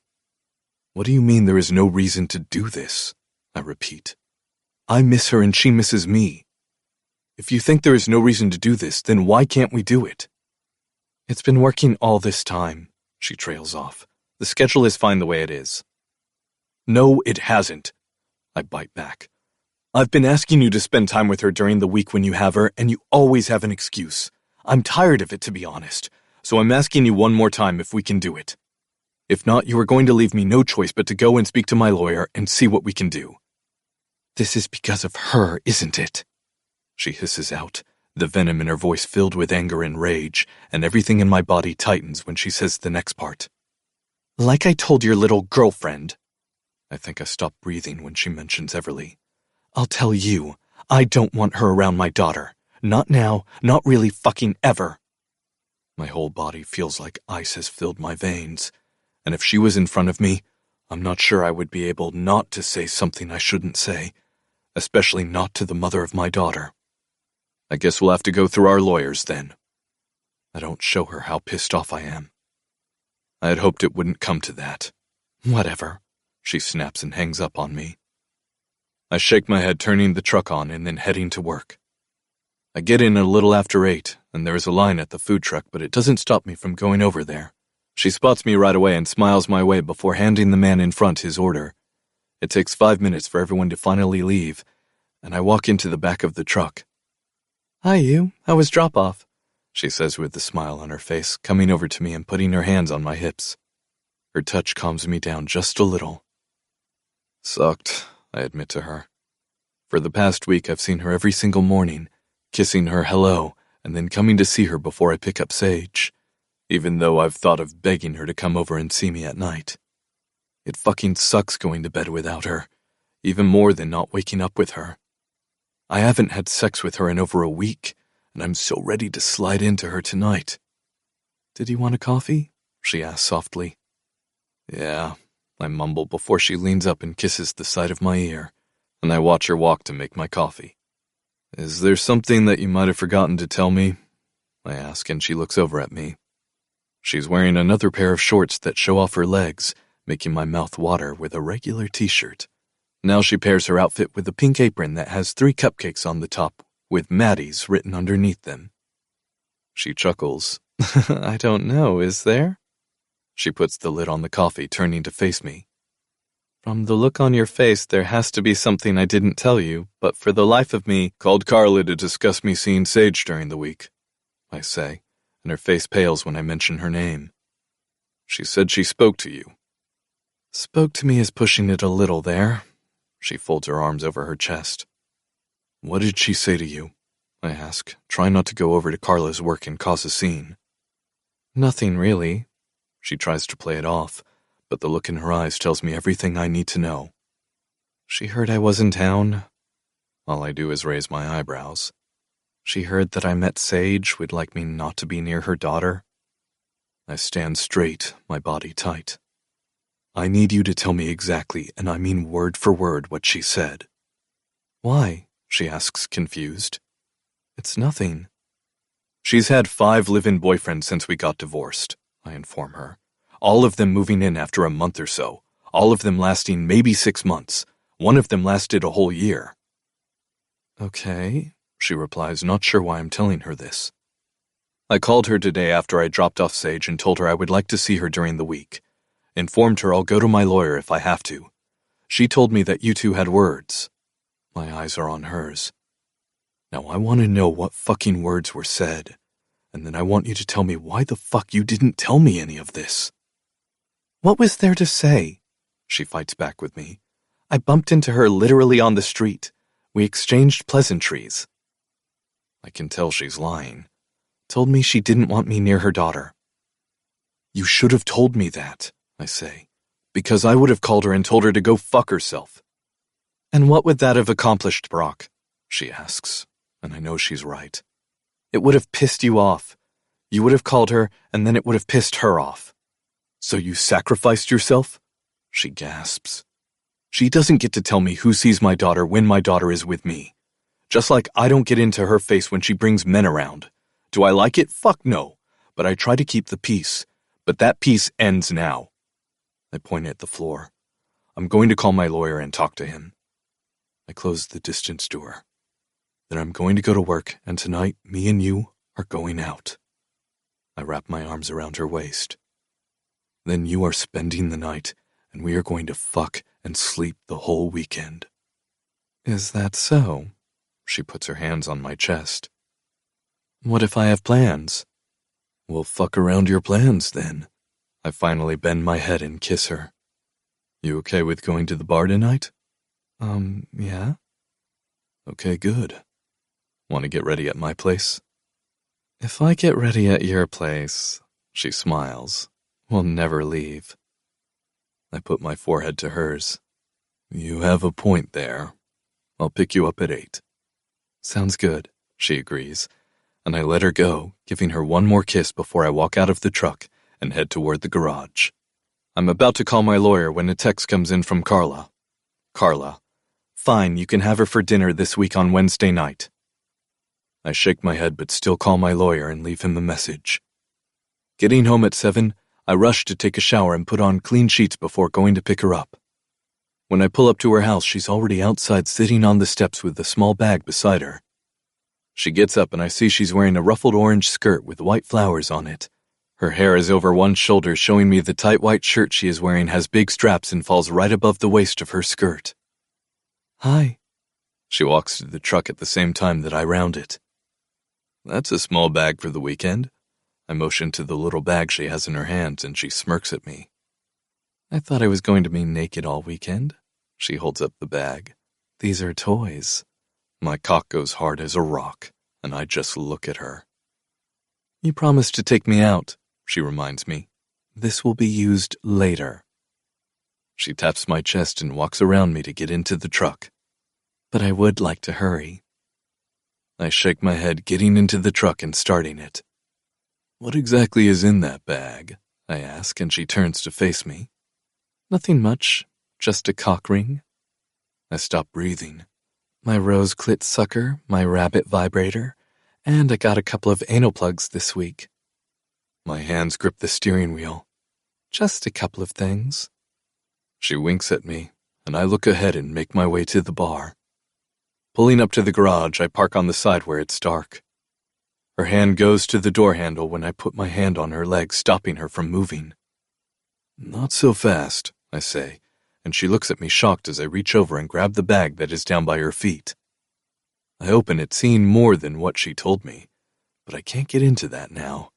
What do you mean there is no reason to do this? I repeat. I miss her and she misses me. If you think there is no reason to do this, then why can't we do it? It's been working all this time, she trails off. The schedule is fine the way it is. No, it hasn't, I bite back. I've been asking you to spend time with her during the week when you have her, and you always have an excuse. I'm tired of it, to be honest, so I'm asking you one more time if we can do it. If not, you are going to leave me no choice but to go and speak to my lawyer and see what we can do. This is because of her, isn't it? She hisses out, the venom in her voice filled with anger and rage, and everything in my body tightens when she says the next part. Like I told your little girlfriend. I think I stop breathing when she mentions Everleigh. I'll tell you, I don't want her around my daughter. Not now, not really fucking ever. My whole body feels like ice has filled my veins, and if she was in front of me, I'm not sure I would be able not to say something I shouldn't say, especially not to the mother of my daughter. I guess we'll have to go through our lawyers then. I don't show her how pissed off I am. I had hoped it wouldn't come to that. Whatever, she snaps and hangs up on me. I shake my head, turning the truck on and then heading to work. I get in a little after 8, and there is a line at the food truck, but it doesn't stop me from going over there. She spots me right away and smiles my way before handing the man in front his order. It takes 5 minutes for everyone to finally leave, and I walk into the back of the truck. Hi, you. How was drop-off? She says with a smile on her face, coming over to me and putting her hands on my hips. Her touch calms me down just a little. Sucked, I admit to her. For the past week, I've seen her every single morning, kissing her hello, and then coming to see her before I pick up Sage, even though I've thought of begging her to come over and see me at night. It fucking sucks going to bed without her, even more than not waking up with her. I haven't had sex with her in over a week, and I'm so ready to slide into her tonight. Did you want a coffee? She asks softly. Yeah, I mumble before she leans up and kisses the side of my ear, and I watch her walk to make my coffee. Is there something that you might have forgotten to tell me? I ask, and she looks over at me. She's wearing another pair of shorts that show off her legs, making my mouth water with a regular t-shirt. Now she pairs her outfit with a pink apron that has 3 cupcakes on the top, with Maddie's written underneath them. She chuckles. I don't know, is there? She puts the lid on the coffee, turning to face me. From the look on your face, there has to be something I didn't tell you, but for the life of me, called Carla to discuss me seeing Sage during the week, I say, and her face pales when I mention her name. She said she spoke to you. Spoke to me is pushing it a little there. She folds her arms over her chest. What did she say to you? I ask, trying not to go over to Carla's work and cause a scene. Nothing really. She tries to play it off, but the look in her eyes tells me everything I need to know. She heard I was in town. All I do is raise my eyebrows. She heard that I met Sage, would like me not to be near her daughter. I stand straight, my body tight. I need you to tell me exactly, and I mean word for word, what she said. Why? She asks, confused. It's nothing. She's had 5 live-in boyfriends since we got divorced, I inform her. All of them moving in after a month or so, all of them lasting maybe 6 months. One of them lasted a whole year. Okay, she replies, not sure why I'm telling her this. I called her today after I dropped off Sage and told her I would like to see her during the week. Informed her I'll go to my lawyer if I have to. She told me that you two had words. My eyes are on hers. Now I want to know what fucking words were said, and then I want you to tell me why the fuck you didn't tell me any of this. What was there to say? She fights back with me. I bumped into her literally on the street. We exchanged pleasantries. I can tell she's lying. Told me she didn't want me near her daughter. You should have told me that, I say, because I would have called her and told her to go fuck herself. And what would that have accomplished, Brock? She asks, and I know she's right. It would have pissed you off. You would have called her, and then it would have pissed her off. So you sacrificed yourself? She gasps. She doesn't get to tell me who sees my daughter when my daughter is with me. Just like I don't get into her face when she brings men around. Do I like it? Fuck no. But I try to keep the peace. But that peace ends now. I point at the floor. I'm going to call my lawyer and talk to him. I close the distance door. Then I'm going to go to work, and tonight, me and you are going out. I wrap my arms around her waist. Then you are spending the night, and we are going to fuck and sleep the whole weekend. Is that so? She puts her hands on my chest. What if I have plans? We'll fuck around your plans, then. I finally bend my head and kiss her. You okay with going to the bar tonight? Yeah. Okay, good. Want to get ready at my place? If I get ready at your place, she smiles, we'll never leave. I put my forehead to hers. You have a point there. I'll pick you up at 8. Sounds good, she agrees, and I let her go, giving her one more kiss before I walk out of the truck and head toward the garage. I'm about to call my lawyer when a text comes in from Carla. Carla, fine, you can have her for dinner this week on Wednesday night. I shake my head but still call my lawyer and leave him a message. Getting home at 7, I rush to take a shower and put on clean sheets before going to pick her up. When I pull up to her house, she's already outside sitting on the steps with a small bag beside her. She gets up and I see she's wearing a ruffled orange skirt with white flowers on it. Her hair is over one shoulder, showing me the tight white shirt she is wearing has big straps and falls right above the waist of her skirt. Hi. She walks to the truck at the same time that I round it. That's a small bag for the weekend. I motion to the little bag she has in her hands and she smirks at me. I thought I was going to be naked all weekend. She holds up the bag. These are toys. My cock goes hard as a rock, and I just look at her. You promised to take me out, she reminds me. This will be used later. She taps my chest and walks around me to get into the truck. But I would like to hurry. I shake my head, getting into the truck and starting it. What exactly is in that bag? I ask, and she turns to face me. Nothing much, just a cock ring. I stop breathing. My rose clit sucker, my rabbit vibrator, and I got a couple of anal plugs this week. My hands grip the steering wheel. Just a couple of things. She winks at me, and I look ahead and make my way to the bar. Pulling up to the garage, I park on the side where it's dark. Her hand goes to the door handle when I put my hand on her leg, stopping her from moving. Not so fast, I say, and she looks at me shocked as I reach over and grab the bag that is down by her feet. I open it, seeing more than what she told me, but I can't get into that now.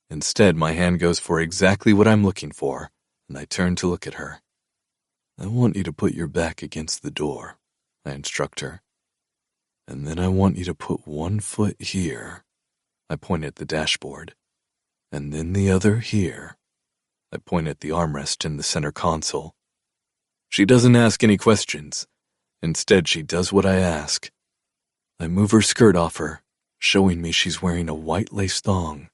Instead, my hand goes for exactly what I'm looking for, and I turn to look at her. I want you to put your back against the door, I instruct her. And then I want you to put one foot here. I point at the dashboard. And then the other here. I point at the armrest in the center console. She doesn't ask any questions. Instead, she does what I ask. I move her skirt off her, showing me she's wearing a white lace thong.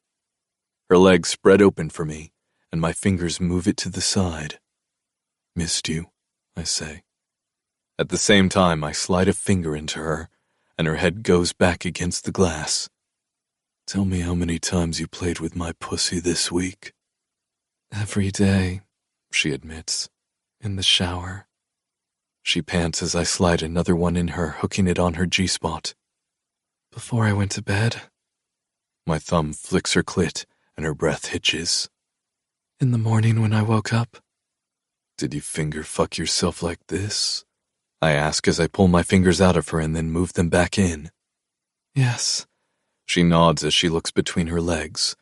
Her legs spread open for me, and my fingers move it to the side. Missed you, I say. At the same time, I slide a finger into her, and her head goes back against the glass. Tell me how many times you played with my pussy this week. Every day, she admits, in the shower. She pants as I slide another one in her, hooking it on her G-spot. Before I went to bed. My thumb flicks her clit, and her breath hitches. In the morning when I woke up. Did you finger fuck yourself like this? I ask as I pull my fingers out of her and then move them back in. Yes. She nods as she looks between her legs.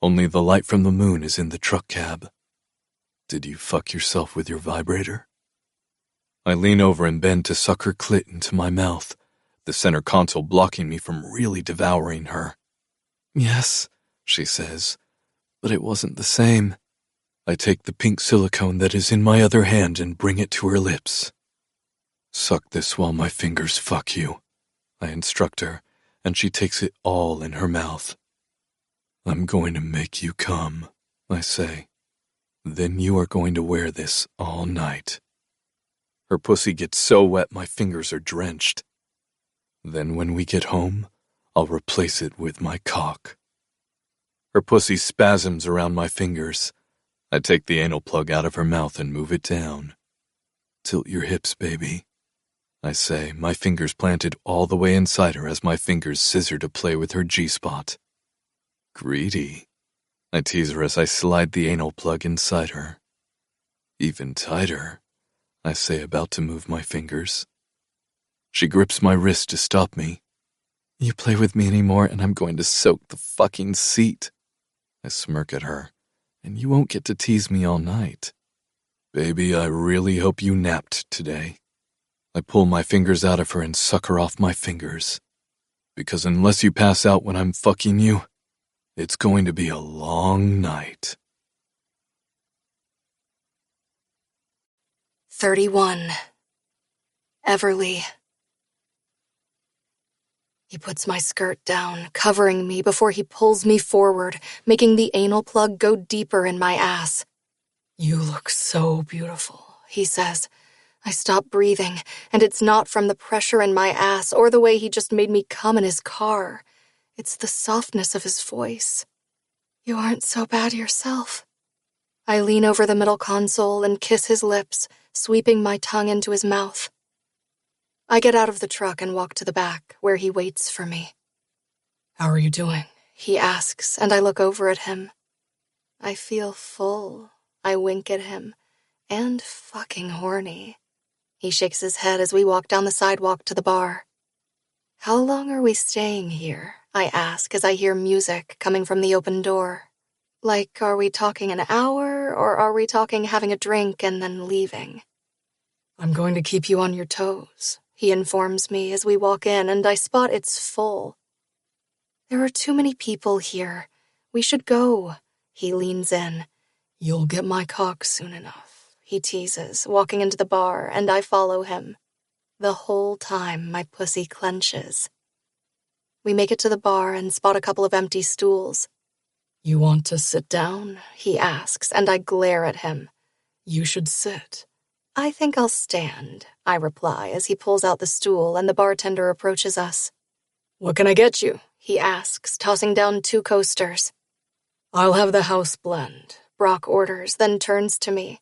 Only the light from the moon is in the truck cab. Did you fuck yourself with your vibrator? I lean over and bend to suck her clit into my mouth, the center console blocking me from really devouring her. Yes, she says, but it wasn't the same. I take the pink silicone that is in my other hand and bring it to her lips. Suck this while my fingers fuck you, I instruct her, and she takes it all in her mouth. I'm going to make you come, I say. Then you are going to wear this all night. Her pussy gets so wet my fingers are drenched. Then when we get home, I'll replace it with my cock. Her pussy spasms around my fingers. I take the anal plug out of her mouth and move it down. Tilt your hips, baby, I say, my fingers planted all the way inside her as my fingers scissor to play with her G-spot. Greedy, I tease her as I slide the anal plug inside her. Even tighter, I say, about to move my fingers. She grips my wrist to stop me. You play with me anymore and I'm going to soak the fucking seat. I smirk at her, and you won't get to tease me all night. Baby, I really hope you napped today. I pull my fingers out of her and suck her off my fingers. Because unless you pass out when I'm fucking you, it's going to be a long night. 31. Everleigh. He puts my skirt down, covering me before he pulls me forward, making the anal plug go deeper in my ass. You look so beautiful, he says. I stop breathing, and it's not from the pressure in my ass or the way he just made me come in his car. It's the softness of his voice. You aren't so bad yourself. I lean over the middle console and kiss his lips, sweeping my tongue into his mouth. I get out of the truck and walk to the back, where he waits for me. How are you doing? He asks, and I look over at him. I feel full. I wink at him. And fucking horny. He shakes his head as we walk down the sidewalk to the bar. How long are we staying here? I ask as I hear music coming from the open door. Like, are we talking an hour, or are we talking having a drink and then leaving? I'm going to keep you on your toes, he informs me as we walk in, and I spot it's full. There are too many people here. We should go. He leans in. You'll get my cock soon enough, he teases, walking into the bar, and I follow him. The whole time, my pussy clenches. We make it to the bar and spot a couple of empty stools. You want to sit down? He asks, and I glare at him. You should sit. I think I'll stand, I reply as he pulls out the stool and the bartender approaches us. What can I get you? He asks, tossing down 2 coasters. I'll have the house blend, Brock orders, then turns to me.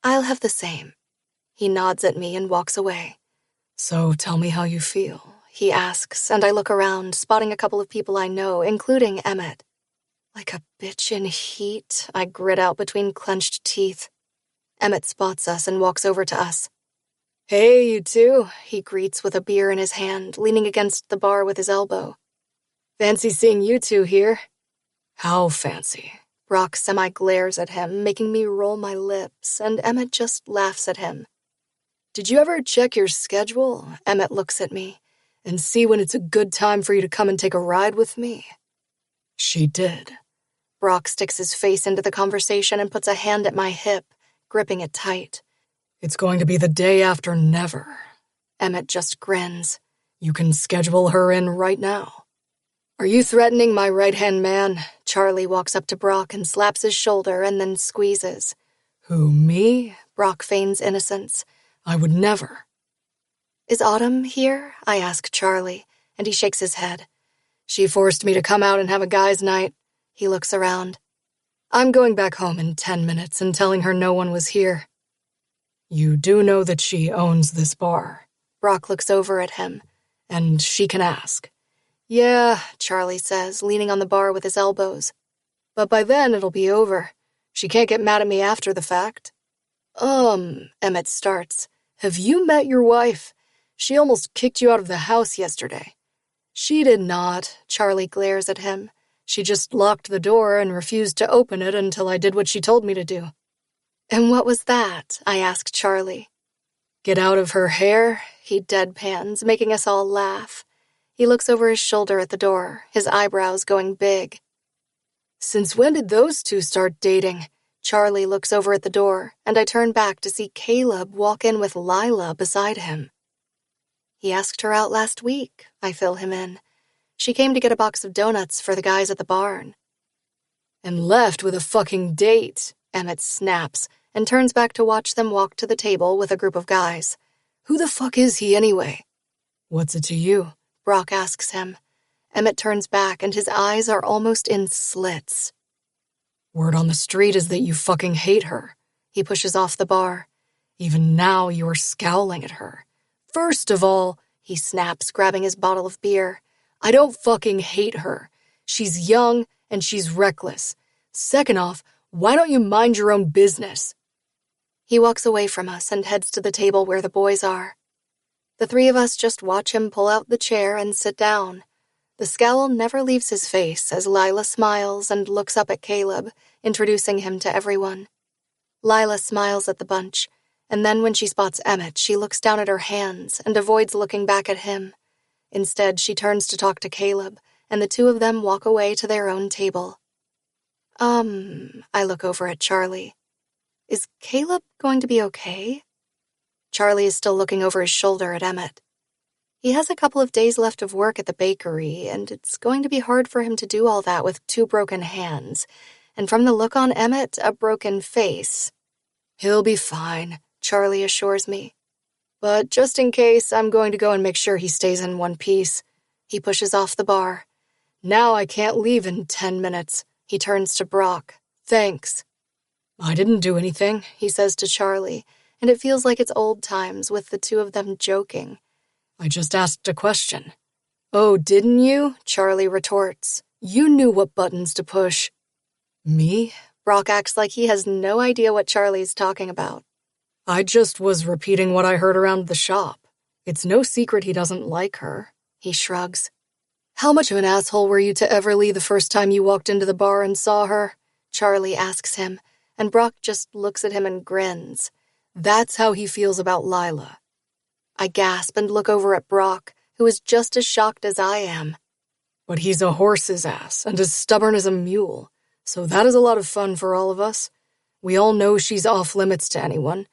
I'll have the same. He nods at me and walks away. So tell me how you feel, he asks, and I look around, spotting a couple of people I know, including Emmett. Like a bitch in heat, I grit out between clenched teeth. Emmett spots us and walks over to us. Hey, you two, he greets with a beer in his hand, leaning against the bar with his elbow. Fancy seeing you two here. How fancy? Brock semi-glares at him, making me roll my lips, and Emmett just laughs at him. Did you ever check your schedule? Emmett looks at me. And see when it's a good time for you to come and take a ride with me? She did. Brock sticks his face into the conversation and puts a hand at my hip, gripping it tight. It's going to be the day after never. Emmett just grins. You can schedule her in right now. Are you threatening my right-hand man? Charlie walks up to Brock and slaps his shoulder and then squeezes. Who, me? Brock feigns innocence. I would never. Is Autumn here? I ask Charlie, and he shakes his head. She forced me to come out and have a guy's night. He looks around. I'm going back home in 10 minutes and telling her no one was here. You do know that she owns this bar. Brock looks over at him. And she can ask. Yeah, Charlie says, leaning on the bar with his elbows. But by then it'll be over. She can't get mad at me after the fact. Emmett starts. Have you met your wife? She almost kicked you out of the house yesterday. She did not, Charlie glares at him. She just locked the door and refused to open it until I did what she told me to do. And what was that? I asked Charlie. Get out of her hair, he deadpans, making us all laugh. He looks over his shoulder at the door, his eyebrows going big. Since when did those two start dating? Charlie looks over at the door, and I turn back to see Caleb walk in with Lila beside him. He asked her out last week, I fill him in. She came to get a box of donuts for the guys at the barn. And left with a fucking date, Emmett snaps, and turns back to watch them walk to the table with a group of guys. Who the fuck is he anyway? What's it to you? Brock asks him. Emmett turns back, and his eyes are almost in slits. Word on the street is that you fucking hate her. He pushes off the bar. Even now you're scowling at her. First of all, he snaps, grabbing his bottle of beer, I don't fucking hate her. She's young and she's reckless. Second off, why don't you mind your own business? He walks away from us and heads to the table where the boys are. The 3 of us just watch him pull out the chair and sit down. The scowl never leaves his face as Lila smiles and looks up at Caleb, introducing him to everyone. Lila smiles at the bunch, and then when she spots Emmett, she looks down at her hands and avoids looking back at him. Instead, she turns to talk to Caleb, and the 2 of them walk away to their own table. I look over at Charlie. Is Caleb going to be okay? Charlie is still looking over his shoulder at Emmett. He has a couple of days left of work at the bakery, and it's going to be hard for him to do all that with 2 broken hands, and from the look on Emmett, a broken face. He'll be fine, Charlie assures me. But just in case, I'm going to go and make sure he stays in one piece. He pushes off the bar. Now I can't leave in 10 minutes. He turns to Brock. Thanks. I didn't do anything, he says to Charlie, and it feels like it's old times with the 2 of them joking. I just asked a question. Oh, didn't you? Charlie retorts. You knew what buttons to push. Me? Brock acts like he has no idea what Charlie's talking about. I just was repeating what I heard around the shop. It's no secret he doesn't like her. He shrugs. How much of an asshole were you to Everleigh the first time you walked into the bar and saw her? Charlie asks him, and Brock just looks at him and grins. That's how he feels about Lila. I gasp and look over at Brock, who is just as shocked as I am. But he's a horse's ass and as stubborn as a mule, so that is a lot of fun for all of us. We all know she's off limits to anyone.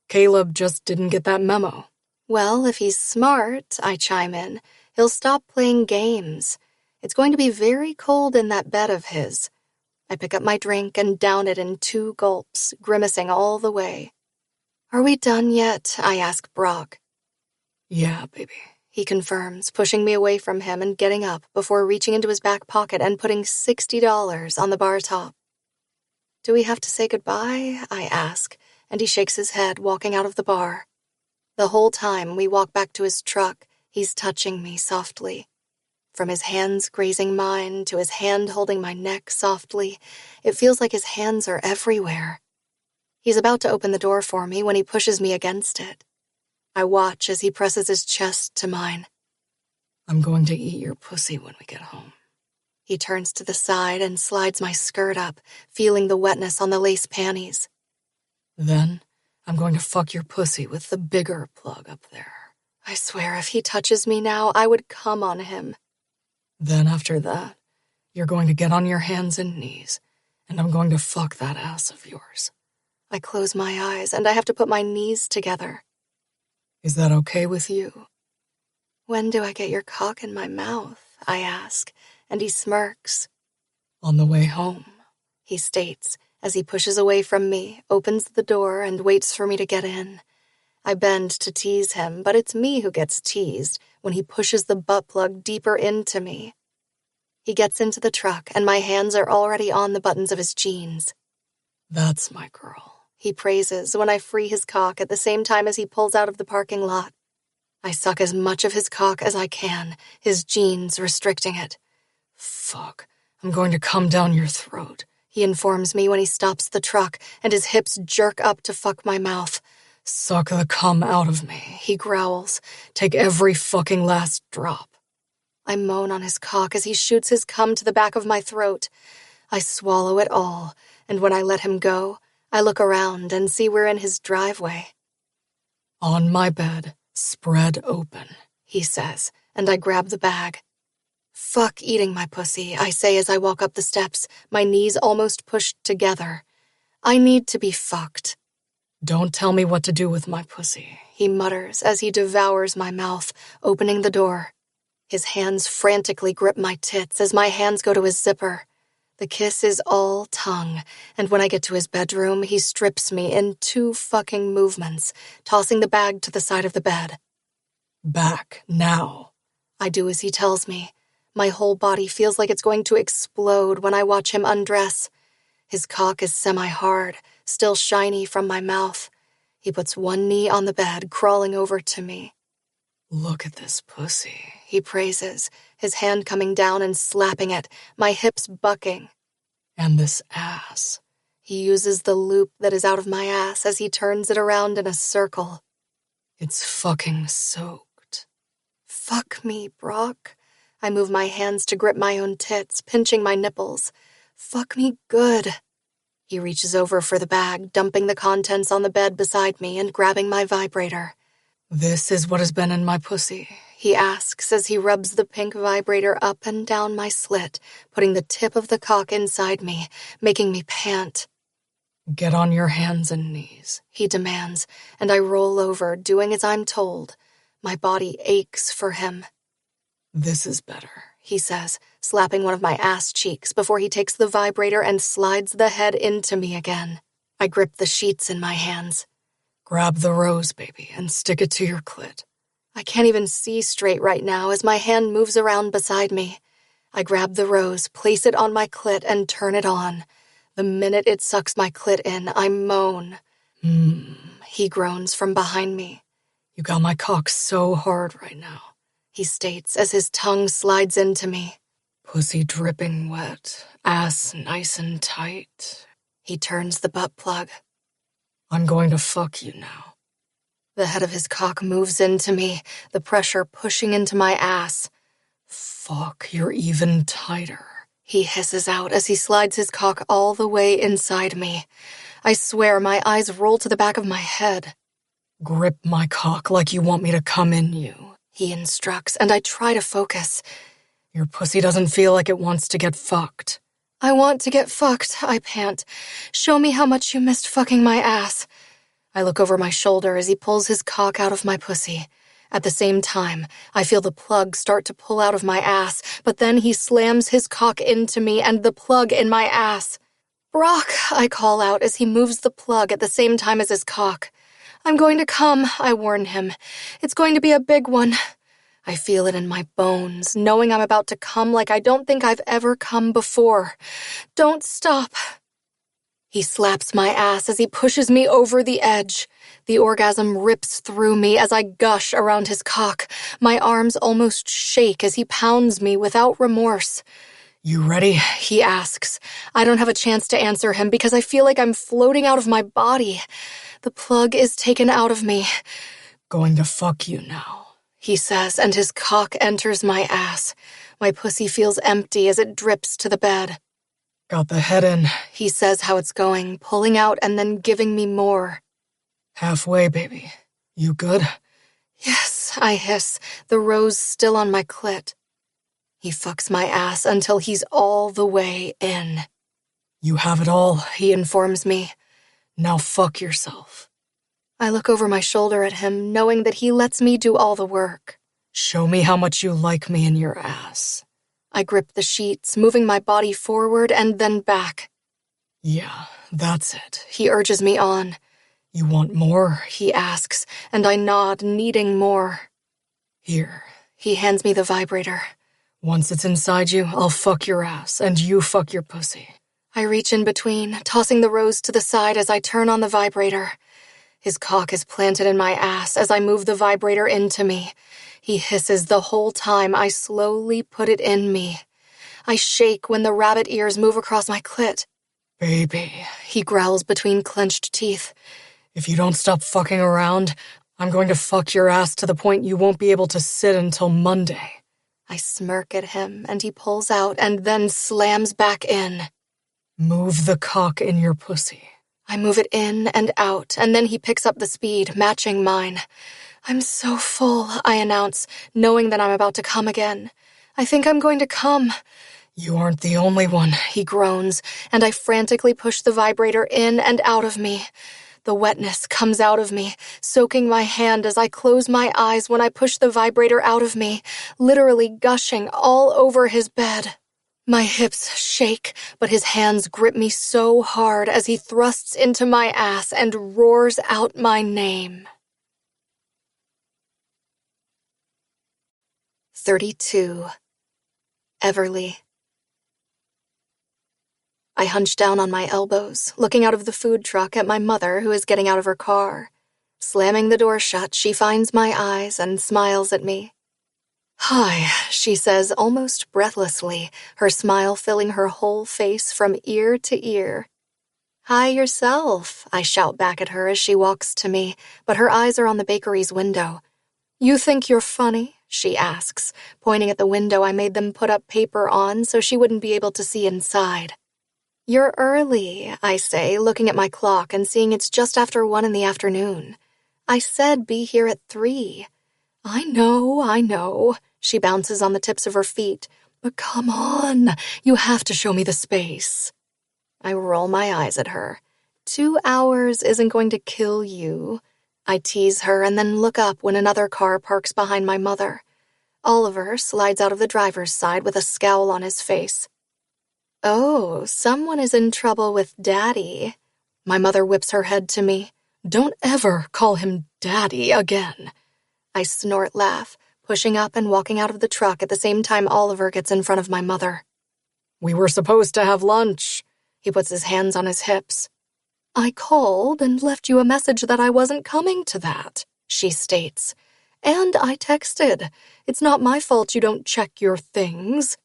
Caleb just didn't get that memo. Well, if he's smart, I chime in, he'll stop playing games. It's going to be very cold in that bed of his. I pick up my drink and down it in 2 gulps, grimacing all the way. Are we done yet? I ask Brock. Yeah, baby, he confirms, pushing me away from him and getting up before reaching into his back pocket and putting $60 on the bar top. Do we have to say goodbye? I ask, and he shakes his head, walking out of the bar. The whole time we walk back to his truck, he's touching me softly. From his hands grazing mine to his hand holding my neck softly, it feels like his hands are everywhere. He's about to open the door for me when he pushes me against it. I watch as he presses his chest to mine. I'm going to eat your pussy when we get home. He turns to the side and slides my skirt up, feeling the wetness on the lace panties. Then, I'm going to fuck your pussy with the bigger plug up there. I swear if he touches me now, I would come on him. Then after that, you're going to get on your hands and knees, and I'm going to fuck that ass of yours. I close my eyes, and I have to put my knees together. Is that okay with you? When do I get your cock in my mouth? I ask, and he smirks. On the way home, he states, as he pushes away from me, opens the door, and waits for me to get in. I bend to tease him, but it's me who gets teased when he pushes the butt plug deeper into me. He gets into the truck, and my hands are already on the buttons of his jeans. That's my girl, he praises when I free his cock at the same time as he pulls out of the parking lot. I suck as much of his cock as I can, his jeans restricting it. Fuck, I'm going to come down your throat, he informs me when he stops the truck and his hips jerk up to fuck my mouth. Suck the cum out of me, he growls. Take every fucking last drop. I moan on his cock as he shoots his cum to the back of my throat. I swallow it all, and when I let him go, I look around and see we're in his driveway. On my bed, spread open, he says, and I grab the bag. Fuck eating my pussy, I say as I walk up the steps, my knees almost pushed together. I need to be fucked. Don't tell me what to do with my pussy, he mutters as he devours my mouth, opening the door. His hands frantically grip my tits as my hands go to his zipper. The kiss is all tongue, and when I get to his bedroom, he strips me in 2 fucking movements, tossing the bag to the side of the bed. Back, now. I do as he tells me. My whole body feels like it's going to explode when I watch him undress. His cock is semi-hard, still shiny from my mouth. He puts one knee on the bed, crawling over to me. Look at this pussy, he praises, his hand coming down and slapping it, my hips bucking. And this ass. He uses the loop that is out of my ass as he turns it around in a circle. It's fucking soaked. Fuck me, Brock. I move my hands to grip my own tits, pinching my nipples. Fuck me good. He reaches over for the bag, dumping the contents on the bed beside me and grabbing my vibrator. This is what has been in my pussy, he asks as he rubs the pink vibrator up and down my slit, putting the tip of the cock inside me, making me pant. Get on your hands and knees, he demands, and I roll over, doing as I'm told. My body aches for him. This is better, he says, slapping one of my ass cheeks before he takes the vibrator and slides the head into me again. I grip the sheets in my hands. Grab the rose, baby, and stick it to your clit. I can't even see straight right now as my hand moves around beside me. I grab the rose, place it on my clit, and turn it on. The minute it sucks my clit in, I moan. He groans from behind me. You got my cock so hard right now, he states as his tongue slides into me. Pussy dripping wet, ass nice and tight. He turns the butt plug. I'm going to fuck you now. The head of his cock moves into me, the pressure pushing into my ass. Fuck, you're even tighter, he hisses out as he slides his cock all the way inside me. I swear my eyes roll to the back of my head. Grip my cock like you want me to come in you, he instructs, and I try to focus. Your pussy doesn't feel like it wants to get fucked. I want to get fucked, I pant. Show me how much you missed fucking my ass. I look over my shoulder as he pulls his cock out of my pussy. At the same time, I feel the plug start to pull out of my ass, but then he slams his cock into me and the plug in my ass. Brock, I call out as he moves the plug at the same time as his cock. I'm going to come, I warn him. It's going to be a big one. I feel it in my bones, knowing I'm about to come like I don't think I've ever come before. Don't stop. He slaps my ass as he pushes me over the edge. The orgasm rips through me as I gush around his cock. My arms almost shake as he pounds me without remorse. You ready? He asks. I don't have a chance to answer him because I feel like I'm floating out of my body. The plug is taken out of me. Going to fuck you now, he says, and his cock enters my ass. My pussy feels empty as it drips to the bed. Got the head in, he says how it's going, pulling out and then giving me more. Halfway, baby. You good? Yes, I hiss, the rose still on my clit. He fucks my ass until he's all the way in. You have it all, he informs me. Now fuck yourself. I look over my shoulder at him, knowing that he lets me do all the work. Show me how much you like me in your ass. I grip the sheets, moving my body forward and then back. Yeah, that's it, he urges me on. You want more, he asks, and I nod, needing more. Here, he hands me the vibrator. Once it's inside you, I'll fuck your ass, and you fuck your pussy. I reach in between, tossing the rose to the side as I turn on the vibrator. His cock is planted in my ass as I move the vibrator into me. He hisses the whole time I slowly put it in me. I shake when the rabbit ears move across my clit. Baby, he growls between clenched teeth. If you don't stop fucking around, I'm going to fuck your ass to the point you won't be able to sit until Monday. I smirk at him, and he pulls out and then slams back in. Move the cock in your pussy. I move it in and out, and then he picks up the speed, matching mine. I'm so full, I announce, knowing that I'm about to come again. I think I'm going to come. You aren't the only one, he groans, and I frantically push the vibrator in and out of me. The wetness comes out of me, soaking my hand as I close my eyes when I push the vibrator out of me, literally gushing all over his bed. My hips shake, but his hands grip me so hard as he thrusts into my ass and roars out my name. 32. Everleigh. I hunch down on my elbows, looking out of the food truck at my mother who is getting out of her car. Slamming the door shut, she finds my eyes and smiles at me. Hi, she says almost breathlessly, her smile filling her whole face from ear to ear. Hi yourself, I shout back at her as she walks to me, but her eyes are on the bakery's window. You think you're funny? She asks, pointing at the window I made them put up paper on so she wouldn't be able to see inside. You're early, I say, looking at my clock and seeing it's just after 1 in the afternoon. I said be here at 3. I know, she bounces on the tips of her feet. But come on, you have to show me the space. I roll my eyes at her. 2 hours isn't going to kill you. I tease her and then look up when another car parks behind my mother. Oliver slides out of the driver's side with a scowl on his face. Oh, someone is in trouble with Daddy. My mother whips her head to me. Don't ever call him Daddy again. I snort laugh, pushing up and walking out of the truck at the same time Oliver gets in front of my mother. We were supposed to have lunch. He puts his hands on his hips. I called and left you a message that I wasn't coming to that, she states. And I texted. It's not my fault you don't check your things.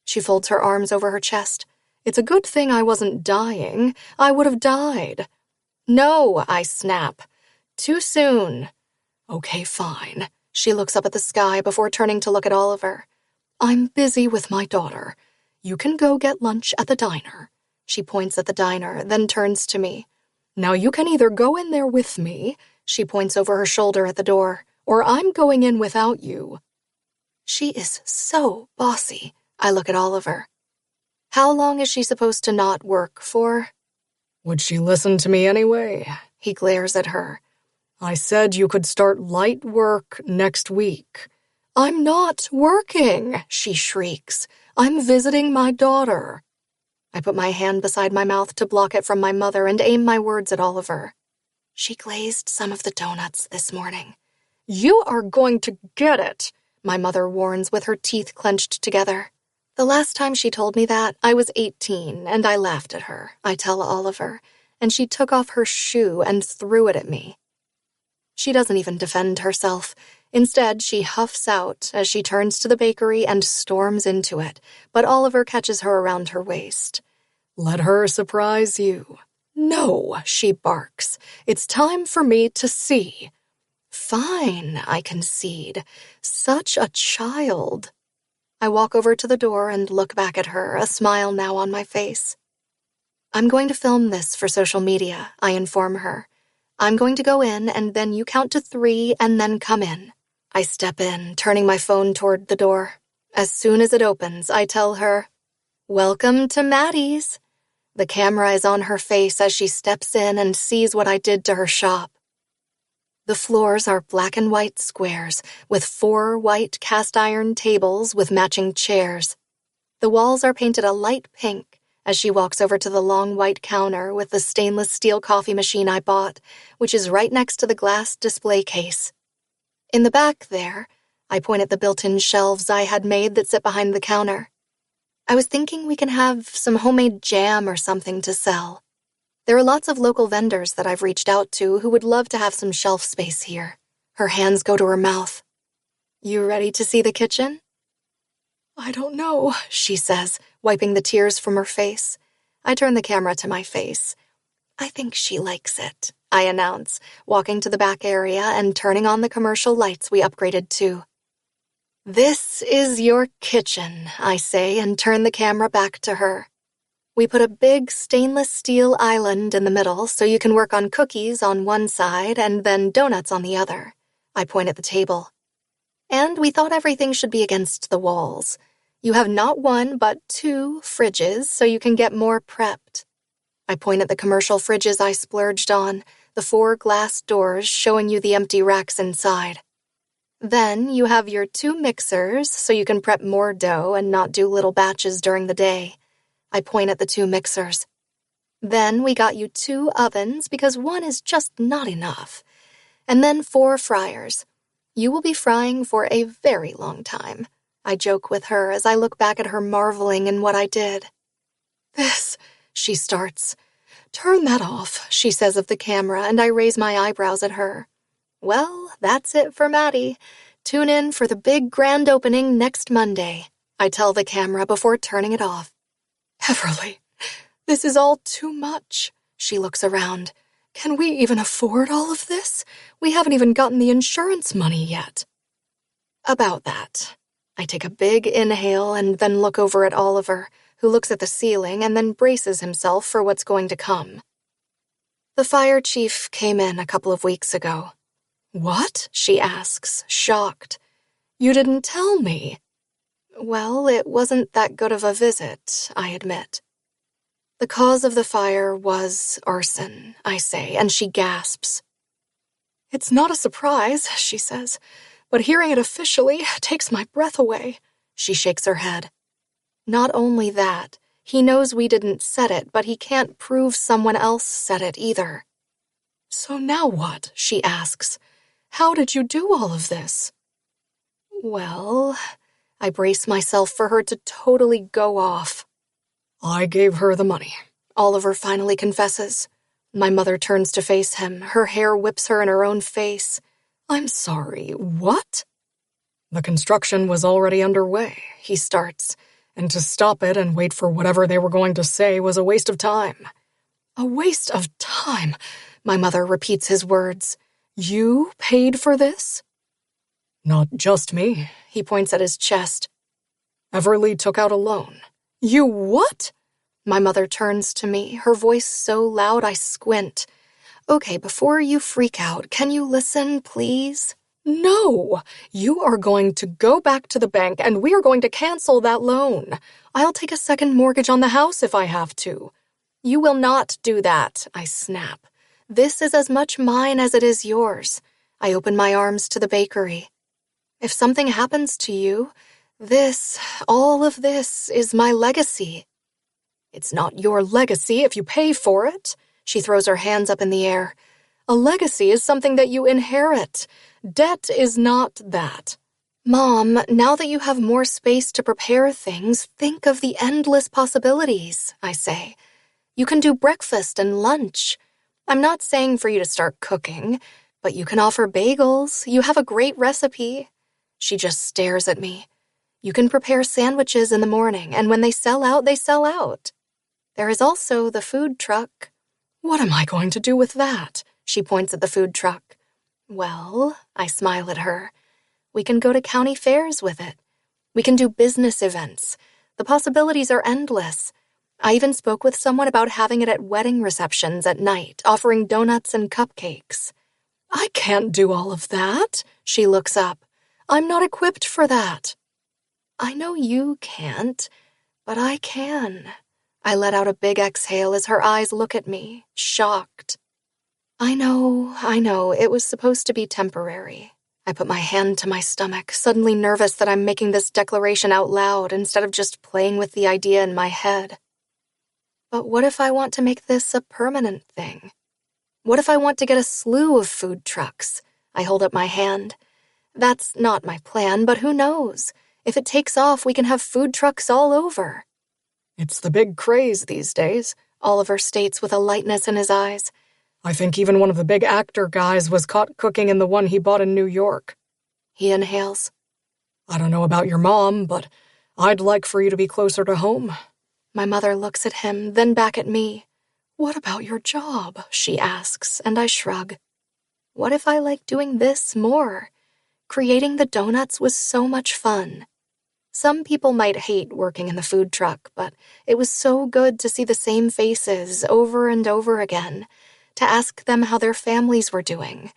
She folds her arms over her chest. It's a good thing I wasn't dying. I would have died. No, I snap. Too soon. Okay, fine. She looks up at the sky before turning to look at Oliver. I'm busy with my daughter. You can go get lunch at the diner. She points at the diner, then turns to me. Now you can either go in there with me, she points over her shoulder at the door, or I'm going in without you. She is so bossy. I look at Oliver. How long is she supposed to not work for? Would she listen to me anyway? He glares at her. I said you could start light work next week. I'm not working, she shrieks. I'm visiting my daughter. I put my hand beside my mouth to block it from my mother and aim my words at Oliver. She glazed some of the donuts this morning. You are going to get it, my mother warns with her teeth clenched together. The last time she told me that, I was 18, and I laughed at her, I tell Oliver, and she took off her shoe and threw it at me. She doesn't even defend herself. Instead, she huffs out as she turns to the bakery and storms into it, but Oliver catches her around her waist. Let her surprise you. No, she barks. It's time for me to see. Fine, I concede. Such a child. I walk over to the door and look back at her, a smile now on my face. I'm going to film this for social media, I inform her. I'm going to go in, and then you count to 3 and then come in. I step in, turning my phone toward the door. As soon as it opens, I tell her, "Welcome to Maddie's." The camera is on her face as she steps in and sees what I did to her shop. The floors are black and white squares with 4 white cast-iron tables with matching chairs. The walls are painted a light pink as she walks over to the long white counter with the stainless steel coffee machine I bought, which is right next to the glass display case. In the back there, I point at the built-in shelves I had made that sit behind the counter. I was thinking we can have some homemade jam or something to sell. There are lots of local vendors that I've reached out to who would love to have some shelf space here. Her hands go to her mouth. You ready to see the kitchen? I don't know, she says, wiping the tears from her face. I turn the camera to my face. I think she likes it, I announce, walking to the back area and turning on the commercial lights we upgraded to. This is your kitchen, I say, and turn the camera back to her. We put a big stainless steel island in the middle so you can work on cookies on one side and then donuts on the other. I point at the table. And we thought everything should be against the walls. You have not 1 but 2 fridges so you can get more prepped. I point at the commercial fridges I splurged on, the 4 glass doors showing you the empty racks inside. Then you have your 2 mixers so you can prep more dough and not do little batches during the day. I point at the 2 mixers. Then we got you 2 ovens because 1 is just not enough. And then 4 fryers. You will be frying for a very long time. I joke with her as I look back at her marveling in what I did. This, she starts. Turn that off, she says of the camera, and I raise my eyebrows at her. Well, that's it for Maddie. Tune in for the big grand opening next Monday, I tell the camera before turning it off. Everleigh, this is all too much. She looks around. Can we even afford all of this? We haven't even gotten the insurance money yet. About that. I take a big inhale and then look over at Oliver, who looks at the ceiling and then braces himself for what's going to come. The fire chief came in a couple of weeks ago. What? She asks, shocked. You didn't tell me. Well, it wasn't that good of a visit, I admit. The cause of the fire was arson, I say, and she gasps. It's not a surprise, she says, but hearing it officially takes my breath away. She shakes her head. Not only that, he knows we didn't set it, but he can't prove someone else set it either. So now what? She asks. How did you do all of this? Well, I brace myself for her to totally go off. I gave her the money, Oliver finally confesses. My mother turns to face him. Her hair whips her in her own face. I'm sorry, what? The construction was already underway, he starts, and to stop it and wait for whatever they were going to say was a waste of time. A waste of time, my mother repeats his words. You paid for this? Not just me, he points at his chest. Everleigh took out a loan. You what? My mother turns to me, her voice so loud I squint. Okay, before you freak out, can you listen, please? No, you are going to go back to the bank and we are going to cancel that loan. I'll take a second mortgage on the house if I have to. You will not do that, I snap. This is as much mine as it is yours. I open my arms to the bakery. If something happens to you, all of this is my legacy. It's not your legacy if you pay for it. She throws her hands up in the air. A legacy is something that you inherit. Debt is not that. Mom, now that you have more space to prepare things, think of the endless possibilities, I say. You can do breakfast and lunch. I'm not saying for you to start cooking, but you can offer bagels. You have a great recipe. She just stares at me. You can prepare sandwiches in the morning, and when they sell out, they sell out. There is also the food truck. What am I going to do with that? She points at the food truck. Well, I smile at her. We can go to county fairs with it. We can do business events. The possibilities are endless. I even spoke with someone about having it at wedding receptions at night, offering donuts and cupcakes. I can't do all of that. She looks up. I'm not equipped for that. I know you can't, but I can. I let out a big exhale as her eyes look at me, shocked. I know, it was supposed to be temporary. I put my hand to my stomach, suddenly nervous that I'm making this declaration out loud instead of just playing with the idea in my head. But what if I want to make this a permanent thing? What if I want to get a slew of food trucks? I hold up my hand. That's not my plan, but who knows? If it takes off, we can have food trucks all over. It's the big craze these days, Oliver states with a lightness in his eyes. I think even one of the big actor guys was caught cooking in the one he bought in New York. He inhales. I don't know about your mom, but I'd like for you to be closer to home. My mother looks at him, then back at me. What about your job? She asks, and I shrug. What if I like doing this more? Creating the donuts was so much fun. Some people might hate working in the food truck, but it was so good to see the same faces over and over again, to ask them how their families were doing.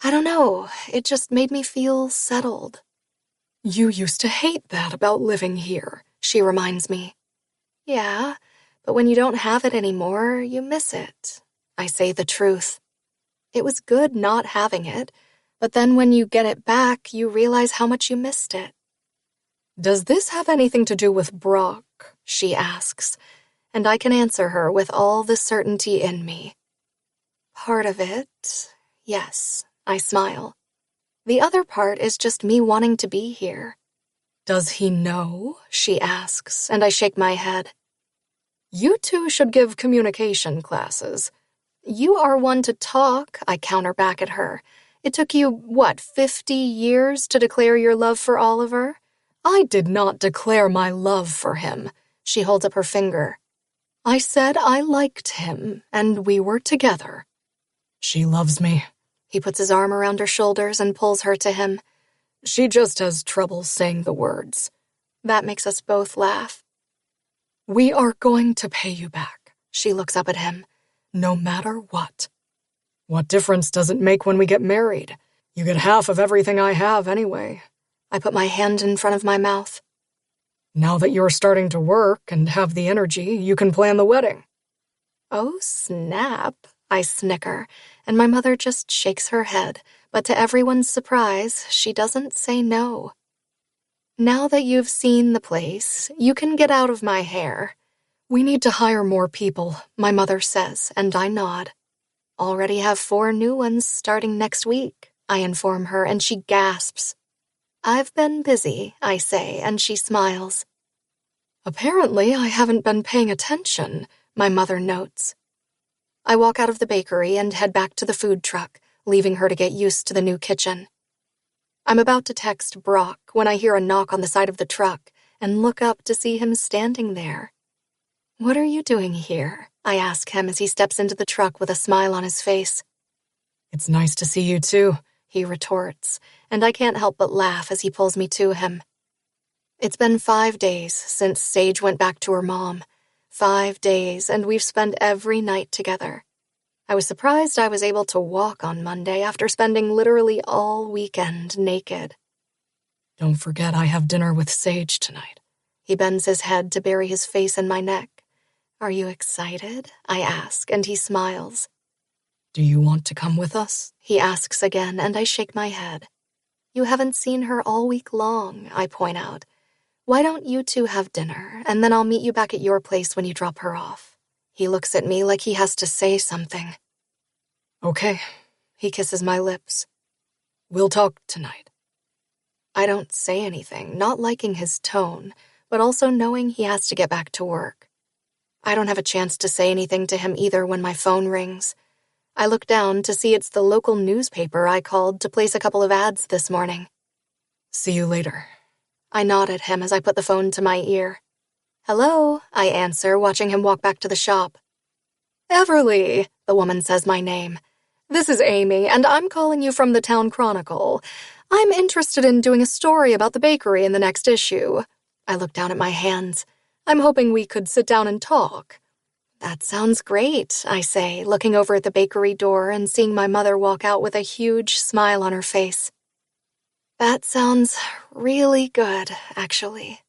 I don't know, it just made me feel settled. You used to hate that about living here, she reminds me. Yeah, but when you don't have it anymore, you miss it. I say the truth. It was good not having it, but then when you get it back, you realize how much you missed it. Does this have anything to do with Brock? She asks, and I can answer her with all the certainty in me. Part of it, yes, I smile. The other part is just me wanting to be here. Does he know? She asks, and I shake my head. You two should give communication classes. You are one to talk, I counter back at her. It took you, 50 years to declare your love for Oliver? I did not declare my love for him. She holds up her finger. I said I liked him, and we were together. She loves me. He puts his arm around her shoulders and pulls her to him. She just has trouble saying the words. That makes us both laugh. We are going to pay you back. She looks up at him. No matter what. What difference does it make when we get married? You get half of everything I have anyway. I put my hand in front of my mouth. Now that you're starting to work and have the energy, you can plan the wedding. Oh, snap, I snicker, and my mother just shakes her head, but to everyone's surprise, she doesn't say no. Now that you've seen the place, you can get out of my hair. We need to hire more people, my mother says, and I nod. Already have 4 new ones starting next week, I inform her, and she gasps. I've been busy, I say, and she smiles. Apparently, I haven't been paying attention, my mother notes. I walk out of the bakery and head back to the food truck, leaving her to get used to the new kitchen. I'm about to text Brock when I hear a knock on the side of the truck and look up to see him standing there. What are you doing here? I ask him as he steps into the truck with a smile on his face. It's nice to see you too, he retorts, and I can't help but laugh as he pulls me to him. It's been 5 days since Sage went back to her mom. 5 days, and we've spent every night together. I was surprised I was able to walk on Monday after spending literally all weekend naked. Don't forget I have dinner with Sage tonight. He bends his head to bury his face in my neck. Are you excited? I ask, and he smiles. Do you want to come with us? He asks again, and I shake my head. You haven't seen her all week long, I point out. Why don't you two have dinner, and then I'll meet you back at your place when you drop her off. He looks at me like he has to say something. Okay. He kisses my lips. We'll talk tonight. I don't say anything, not liking his tone, but also knowing he has to get back to work. I don't have a chance to say anything to him either when my phone rings. I look down to see it's the local newspaper I called to place a couple of ads this morning. See you later. I nod at him as I put the phone to my ear. Hello, I answer, watching him walk back to the shop. Everleigh, the woman says my name. This is Amy, and I'm calling you from the Town Chronicle. I'm interested in doing a story about the bakery in the next issue. I look down at my hands. I'm hoping we could sit down and talk. That sounds great, I say, looking over at the bakery door and seeing my mother walk out with a huge smile on her face. That sounds really good, actually.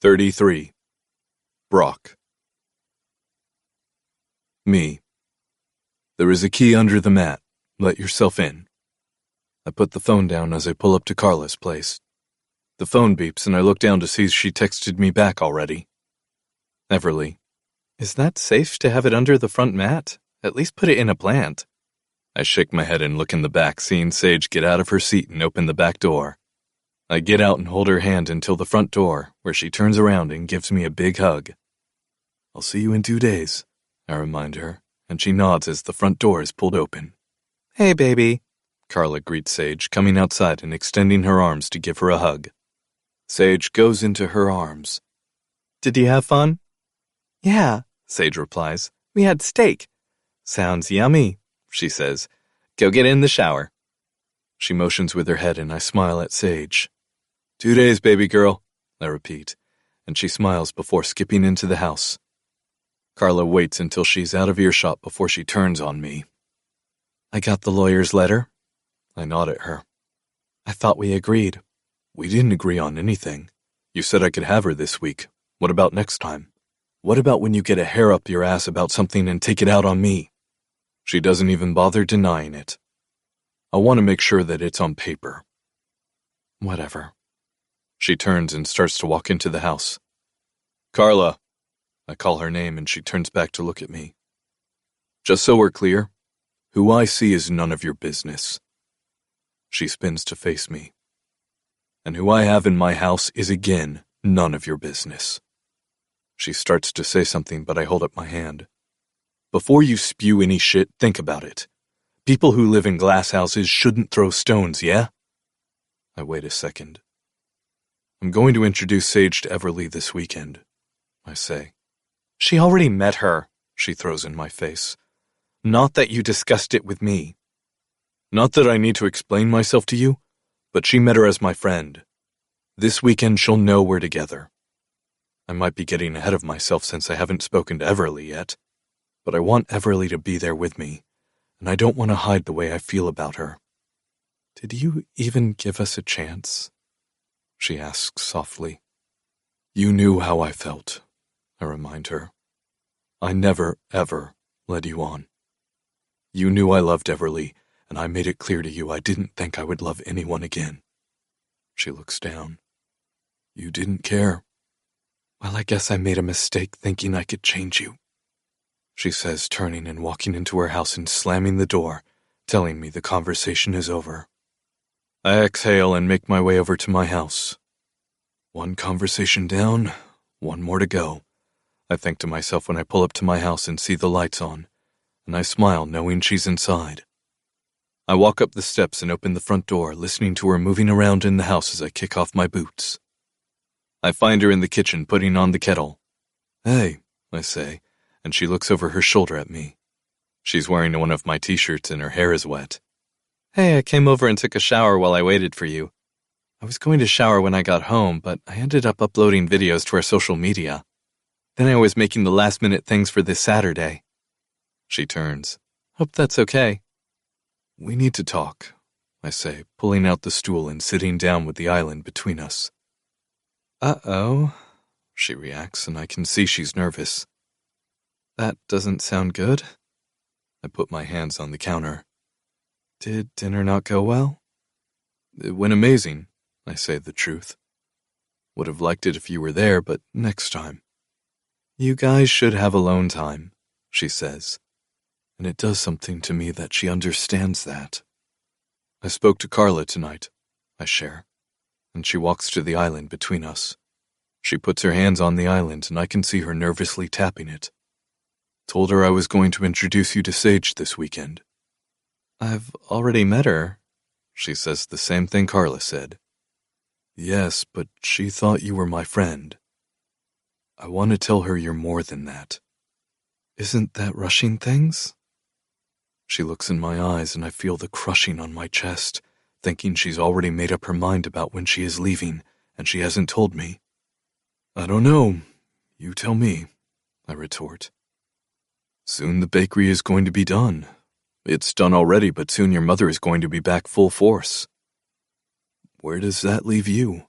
33. Brock. Me. There is a key under the mat. Let yourself in. I put the phone down as I pull up to Carla's place. The phone beeps and I look down to see she texted me back already. Everleigh. Is that safe to have it under the front mat? At least put it in a plant. I shake my head and look in the back, seeing Sage get out of her seat and open the back door. I get out and hold her hand until the front door, where she turns around and gives me a big hug. I'll see you in 2 days, I remind her, and she nods as the front door is pulled open. Hey, baby, Carla greets Sage, coming outside and extending her arms to give her a hug. Sage goes into her arms. Did you have fun? Yeah, Sage replies. We had steak. Sounds yummy, she says. Go get in the shower. She motions with her head and I smile at Sage. 2 days, baby girl, I repeat, and she smiles before skipping into the house. Carla waits until she's out of earshot before she turns on me. I got the lawyer's letter. I nod at her. I thought we agreed. We didn't agree on anything. You said I could have her this week. What about next time? What about when you get a hair up your ass about something and take it out on me? She doesn't even bother denying it. I want to make sure that it's on paper. Whatever. She turns and starts to walk into the house. Carla. I call her name and she turns back to look at me. Just so we're clear, who I see is none of your business. She spins to face me. And who I have in my house is again none of your business. She starts to say something, but I hold up my hand. Before you spew any shit, think about it. People who live in glass houses shouldn't throw stones, yeah? I wait a second. I'm going to introduce Sage to Everleigh this weekend, I say. She already met her, she throws in my face. Not that you discussed it with me. Not that I need to explain myself to you, but she met her as my friend. This weekend she'll know we're together. I might be getting ahead of myself since I haven't spoken to Everleigh yet, but I want Everleigh to be there with me, and I don't want to hide the way I feel about her. Did you even give us a chance? She asks softly. You knew how I felt, I remind her. I never, ever led you on. You knew I loved Everleigh, and I made it clear to you I didn't think I would love anyone again. She looks down. You didn't care. Well, I guess I made a mistake thinking I could change you, she says, turning and walking into her house and slamming the door, telling me the conversation is over. I exhale and make my way over to my house. One conversation down, one more to go, I think to myself when I pull up to my house and see the lights on, and I smile knowing she's inside. I walk up the steps and open the front door, listening to her moving around in the house as I kick off my boots. I find her in the kitchen putting on the kettle. Hey, I say, and she looks over her shoulder at me. She's wearing one of my t-shirts and her hair is wet. Hey, I came over and took a shower while I waited for you. I was going to shower when I got home, but I ended up uploading videos to our social media. Then I was making the last-minute things for this Saturday. She turns. Hope that's okay. We need to talk, I say, pulling out the stool and sitting down with the island between us. Uh-oh, she reacts, and I can see she's nervous. That doesn't sound good. I put my hands on the counter. Did dinner not go well? It went amazing, I say the truth. Would have liked it if you were there, but next time. You guys should have alone time, she says, and it does something to me that she understands that. I spoke to Carla tonight, I share, and she walks to the island between us. She puts her hands on the island, and I can see her nervously tapping it. Told her I was going to introduce you to Sage this weekend. I've already met her. She says the same thing Carla said. Yes, but she thought you were my friend. I want to tell her you're more than that. Isn't that rushing things? She looks in my eyes and I feel the crushing on my chest, thinking she's already made up her mind about when she is leaving, and she hasn't told me. I don't know. You tell me, I retort. Soon the bakery is going to be done. It's done already, but soon your mother is going to be back full force. Where does that leave you?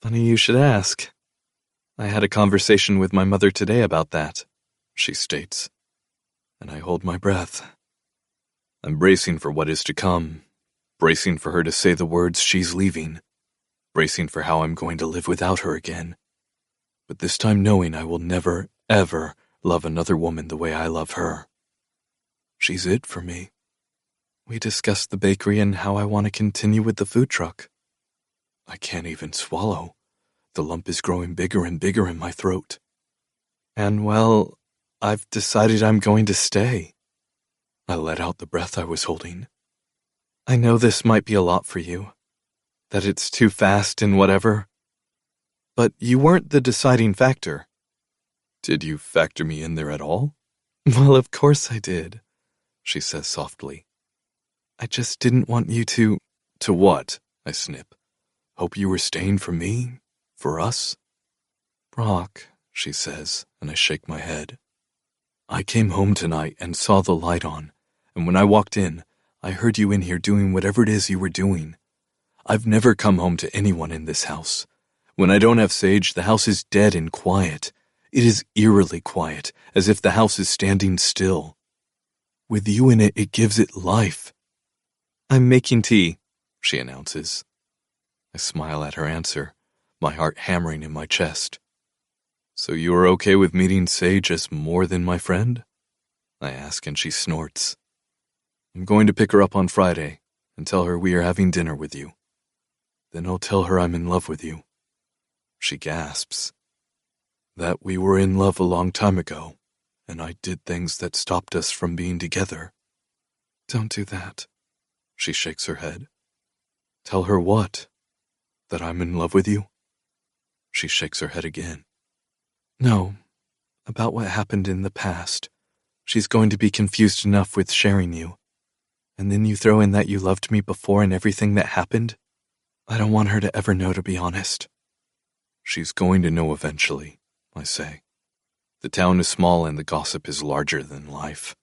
Funny you should ask. I had a conversation with my mother today about that, she states, and I hold my breath. I'm bracing for what is to come, bracing for her to say the words she's leaving, bracing for how I'm going to live without her again, but this time knowing I will never, ever love another woman the way I love her. She's it for me. We discussed the bakery and how I want to continue with the food truck. I can't even swallow. The lump is growing bigger and bigger in my throat. And, well, I've decided I'm going to stay. I let out the breath I was holding. I know this might be a lot for you, that it's too fast and whatever, but you weren't the deciding factor. Did you factor me in there at all? Well, of course I did, she says softly. I just didn't want you to... To what? I snip. Hope you were staying for me? For us? Brock, she says, and I shake my head. I came home tonight and saw the light on, and when I walked in, I heard you in here doing whatever it is you were doing. I've never come home to anyone in this house. When I don't have Sage, the house is dead and quiet. It is eerily quiet, as if the house is standing still. With you in it, it gives it life. I'm making tea, she announces. I smile at her answer, my heart hammering in my chest. So you are okay with meeting Sage as more than my friend? I ask, and she snorts. I'm going to pick her up on Friday and tell her we are having dinner with you. Then I'll tell her I'm in love with you. She gasps. That we were in love a long time ago, and I did things that stopped us from being together. Don't do that. She shakes her head. Tell her what? That I'm in love with you? She shakes her head again. No, about what happened in the past. She's going to be confused enough with sharing you. And then you throw in that you loved me before and everything that happened? I don't want her to ever know, to be honest. She's going to know eventually, I say. The town is small and the gossip is larger than life.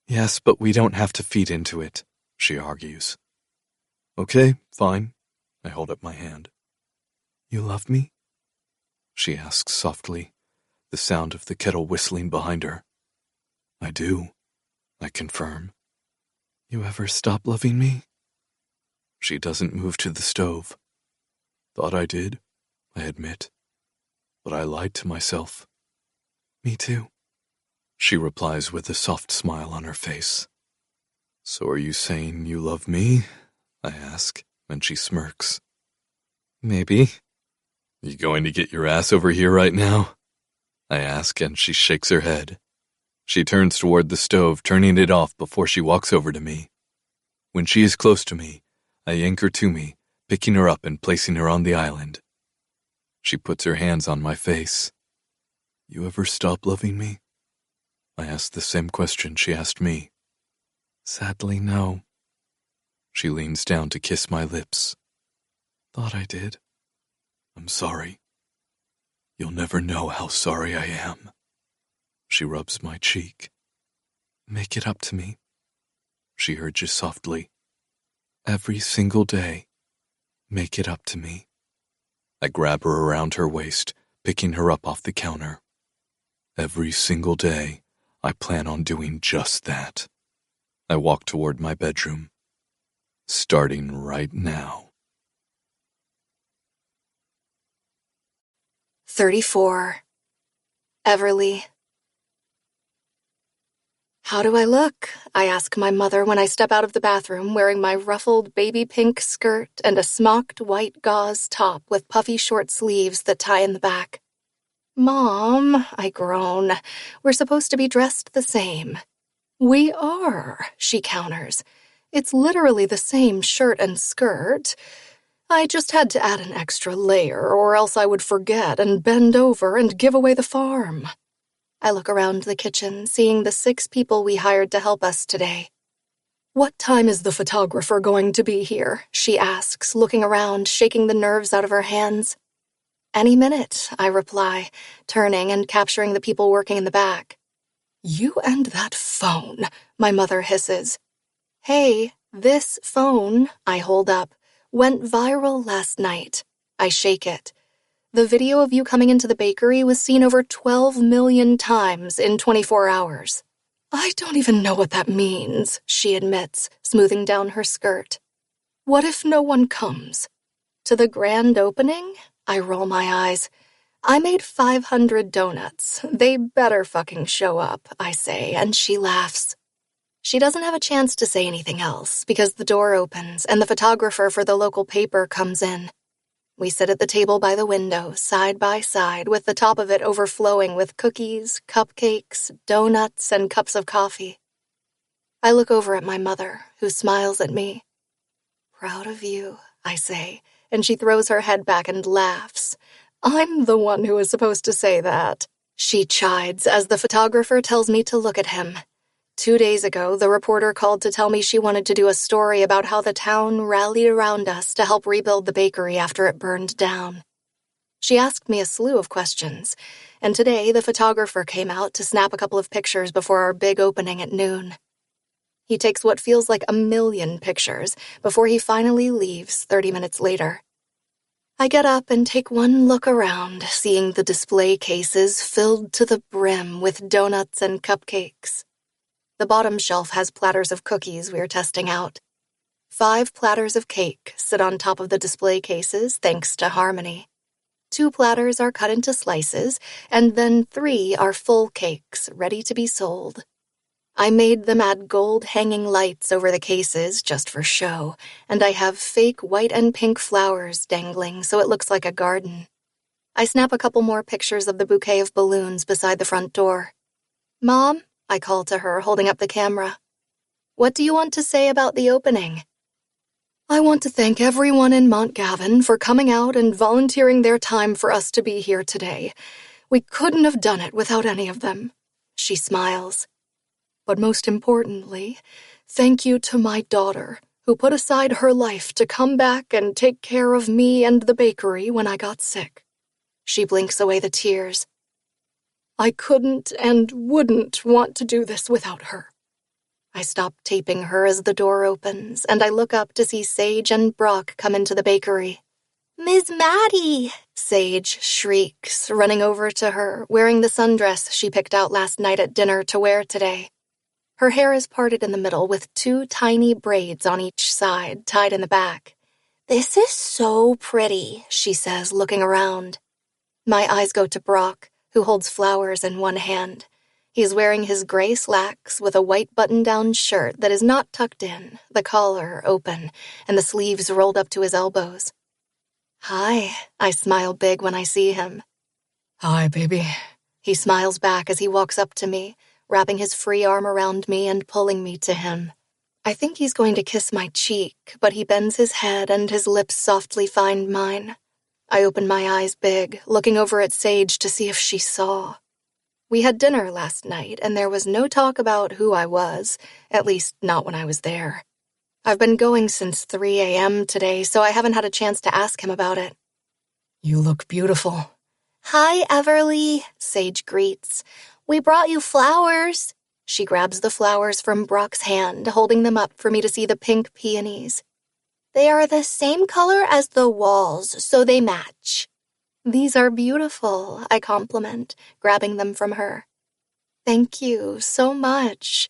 Yes, but we don't have to feed into it, she argues. Okay, fine. I hold up my hand. You love me? She asks softly, the sound of the kettle whistling behind her. I do, I confirm. You ever stop loving me? She doesn't move to the stove. Thought I did, I admit. But I lied to myself. Me too, she replies with a soft smile on her face. So are you saying you love me? I ask, and she smirks. Maybe. You going to get your ass over here right now? I ask, and she shakes her head. She turns toward the stove, turning it off before she walks over to me. When she is close to me, I yank her to me, picking her up and placing her on the island. She puts her hands on my face. You ever stop loving me? I ask the same question she asked me. Sadly, no. She leans down to kiss my lips. Thought I did. I'm sorry. You'll never know how sorry I am. She rubs my cheek. Make it up to me, she urges softly. Every single day, make it up to me. I grab her around her waist, picking her up off the counter. Every single day, I plan on doing just that. I walk toward my bedroom, starting right now. 34. Everleigh. How do I look? I ask my mother when I step out of the bathroom wearing my ruffled baby pink skirt and a smocked white gauze top with puffy short sleeves that tie in the back. Mom, I groan, we're supposed to be dressed the same. We are, she counters. It's literally the same shirt and skirt. I just had to add an extra layer, or else I would forget and bend over and give away the farm. I look around the kitchen, seeing the 6 people we hired to help us today. What time is the photographer going to be here? She asks, looking around, shaking the nerves out of her hands. Any minute, I reply, turning and capturing the people working in the back. You and that phone, my mother hisses. Hey, this phone, I hold up, went viral last night. I shake it. The video of you coming into the bakery was seen over 12 million times in 24 hours. I don't even know what that means, she admits, smoothing down her skirt. What if no one comes? To the grand opening? I roll my eyes. I made 500 donuts. They better fucking show up, I say, and she laughs. She doesn't have a chance to say anything else because the door opens and the photographer for the local paper comes in. We sit at the table by the window, side by side, with the top of it overflowing with cookies, cupcakes, donuts, and cups of coffee. I look over at my mother, who smiles at me. Proud of you, I say, and she throws her head back and laughs. I'm the one who is supposed to say that. She chides as the photographer tells me to look at him. 2 days ago, the reporter called to tell me she wanted to do a story about how the town rallied around us to help rebuild the bakery after it burned down. She asked me a slew of questions, and today the photographer came out to snap a couple of pictures before our big opening at noon. He takes what feels like 1,000,000 pictures before he finally leaves 30 minutes later. I get up and take one look around, seeing the display cases filled to the brim with donuts and cupcakes. The bottom shelf has platters of cookies we're testing out. 5 platters of cake sit on top of the display cases thanks to Harmony. 2 platters are cut into slices, and then 3 are full cakes ready to be sold. I made them add gold hanging lights over the cases just for show, and I have fake white and pink flowers dangling so it looks like a garden. I snap a couple more pictures of the bouquet of balloons beside the front door. Mom? I call to her, holding up the camera. What do you want to say about the opening? I want to thank everyone in Montgavin for coming out and volunteering their time for us to be here today. We couldn't have done it without any of them. She smiles. But most importantly, thank you to my daughter, who put aside her life to come back and take care of me and the bakery when I got sick. She blinks away the tears. I couldn't and wouldn't want to do this without her. I stop taping her as the door opens, and I look up to see Sage and Brock come into the bakery. Miss Maddie, Sage shrieks, running over to her, wearing the sundress she picked out last night at dinner to wear today. Her hair is parted in the middle with 2 tiny braids on each side, tied in the back. This is so pretty, she says, looking around. My eyes go to Brock, who holds flowers in one hand. He is wearing his gray slacks with a white button-down shirt that is not tucked in, the collar open, and the sleeves rolled up to his elbows. Hi, I smile big when I see him. Hi, baby. He smiles back as he walks up to me, wrapping his free arm around me and pulling me to him. I think he's going to kiss my cheek, but he bends his head and his lips softly find mine. I open my eyes big, looking over at Sage to see if she saw. We had dinner last night, and there was no talk about who I was, at least not when I was there. I've been going since 3 a.m. today, so I haven't had a chance to ask him about it. You look beautiful. Hi, Everleigh, Sage greets. We brought you flowers. She grabs the flowers from Brock's hand, holding them up for me to see the pink peonies. They are the same color as the walls, so they match. These are beautiful, I compliment, grabbing them from her. Thank you so much.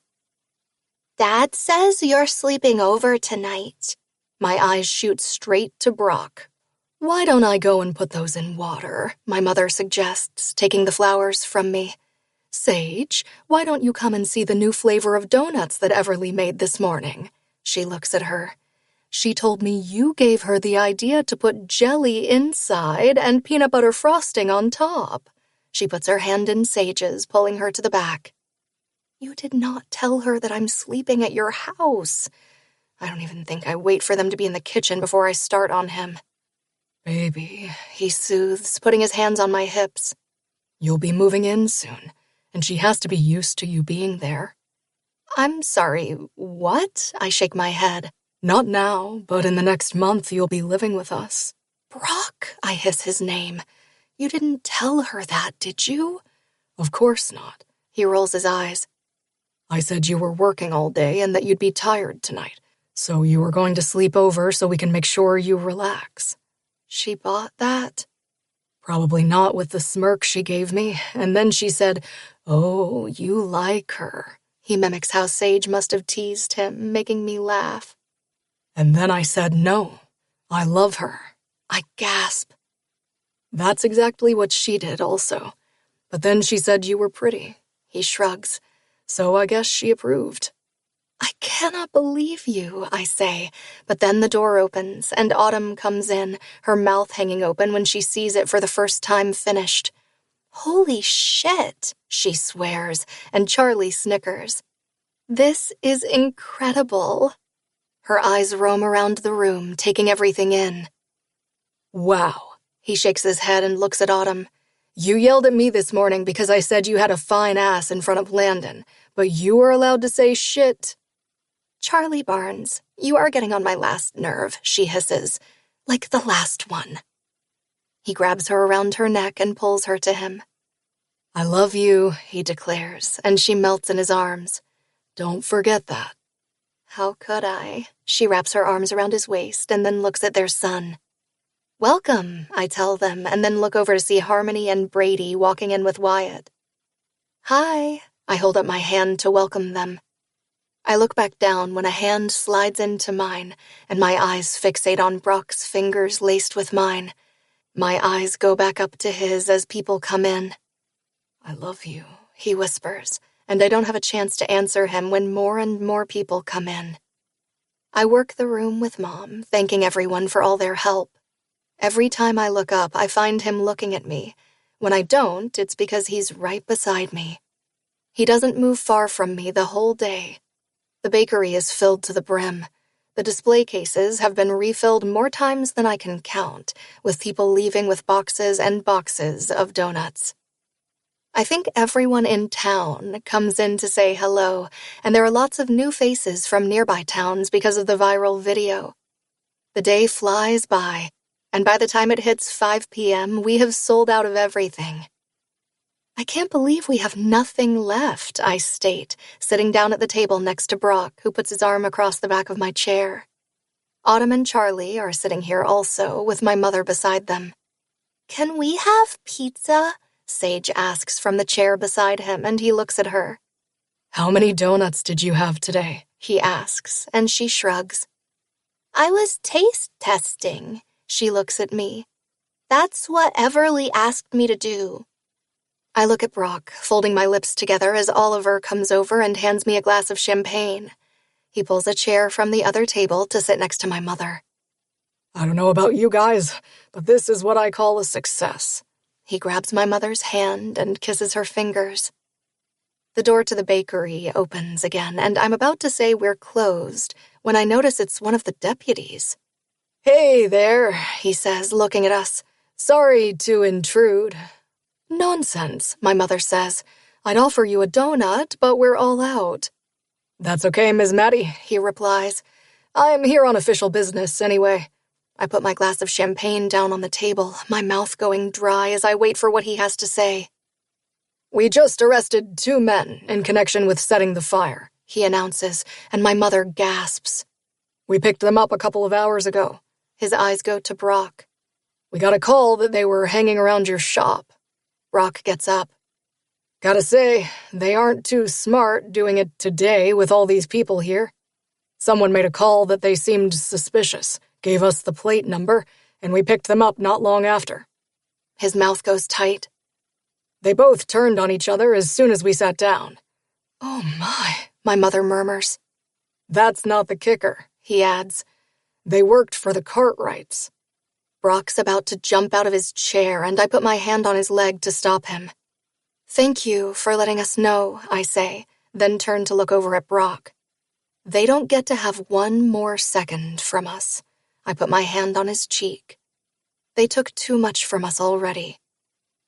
Dad says you're sleeping over tonight. My eyes shoot straight to Brock. Why don't I go and put those in water? My mother suggests, taking the flowers from me. Sage, why don't you come and see the new flavor of donuts that Everleigh made this morning? She looks at her. She told me you gave her the idea to put jelly inside and peanut butter frosting on top. She puts her hand in Sage's, pulling her to the back. You did not tell her that I'm sleeping at your house. I don't even think I wait for them to be in the kitchen before I start on him. Baby, he soothes, putting his hands on my hips. You'll be moving in soon, and she has to be used to you being there. I'm sorry, what? I shake my head. Not now, but in the next month you'll be living with us. Brock, I hiss his name. You didn't tell her that, did you? Of course not. He rolls his eyes. I said you were working all day and that you'd be tired tonight, so you were going to sleep over so we can make sure you relax. She bought that? Probably not with the smirk she gave me, and then she said, "Oh, you like her." He mimics how Sage must have teased him, making me laugh. And then I said, "No, I love her." I gasp. That's exactly what she did also. But then she said you were pretty. He shrugs. So I guess she approved. I cannot believe you, I say, but then the door opens and Autumn comes in, her mouth hanging open when she sees it for the first time finished. Holy shit, she swears, and Charlie snickers. This is incredible. Her eyes roam around the room, taking everything in. Wow. He shakes his head and looks at Autumn. You yelled at me this morning because I said you had a fine ass in front of Landon, but you were allowed to say shit. Charlie Barnes, you are getting on my last nerve, she hisses, like the last one. He grabs her around her neck and pulls her to him. I love you, he declares, and she melts in his arms. Don't forget that. How could I? She wraps her arms around his waist and then looks at their son. Welcome, I tell them, and then look over to see Harmony and Brady walking in with Wyatt. Hi, I hold up my hand to welcome them. I look back down when a hand slides into mine, and my eyes fixate on Brock's fingers laced with mine. My eyes go back up to his as people come in. I love you, he whispers, and I don't have a chance to answer him when more and more people come in. I work the room with Mom, thanking everyone for all their help. Every time I look up, I find him looking at me. When I don't, it's because he's right beside me. He doesn't move far from me the whole day. The bakery is filled to the brim. The display cases have been refilled more times than I can count, with people leaving with boxes and boxes of donuts. I think everyone in town comes in to say hello, and there are lots of new faces from nearby towns because of the viral video. The day flies by, and by the time it hits 5 p.m., we have sold out of everything. I can't believe we have nothing left, I state, sitting down at the table next to Brock, who puts his arm across the back of my chair. Autumn and Charlie are sitting here also, with my mother beside them. Can we have pizza? Sage asks from the chair beside him, and he looks at her. How many donuts did you have today? He asks, and she shrugs. I was taste testing. She looks at me. That's what Everleigh asked me to do. I look at Brock, folding my lips together as Oliver comes over and hands me a glass of champagne. He pulls a chair from the other table to sit next to my mother. I don't know about you guys, but this is what I call a success. He grabs my mother's hand and kisses her fingers. The door to the bakery opens again, and I'm about to say we're closed when I notice it's one of the deputies. Hey there, he says, looking at us. Sorry to intrude. Nonsense, my mother says. I'd offer you a donut, but we're all out. That's okay, Ms. Maddie, he replies. I'm here on official business anyway. I put my glass of champagne down on the table, my mouth going dry as I wait for what he has to say. We just arrested 2 men in connection with setting the fire, he announces, and my mother gasps. We picked them up a couple of hours ago. His eyes go to Brock. We got a call that they were hanging around your shop. Brock gets up. Gotta say, they aren't too smart doing it today with all these people here. Someone made a call that they seemed suspicious, gave us the plate number, and we picked them up not long after. His mouth goes tight. They both turned on each other as soon as we sat down. Oh my mother murmurs. That's not the kicker, he adds. They worked for the Cartwrights. Brock's about to jump out of his chair, and I put my hand on his leg to stop him. Thank you for letting us know, I say, then turn to look over at Brock. They don't get to have one more second from us. I put my hand on his cheek. They took too much from us already.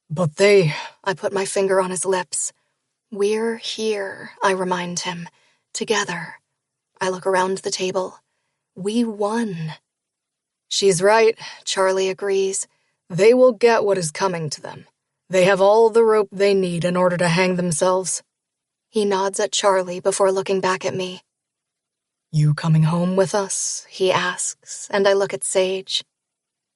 But they... I put my finger on his lips. We're here, I remind him. Together. I look around the table. We won. She's right, Charlie agrees. They will get what is coming to them. They have all the rope they need in order to hang themselves. He nods at Charlie before looking back at me. You coming home with us? He asks, and I look at Sage.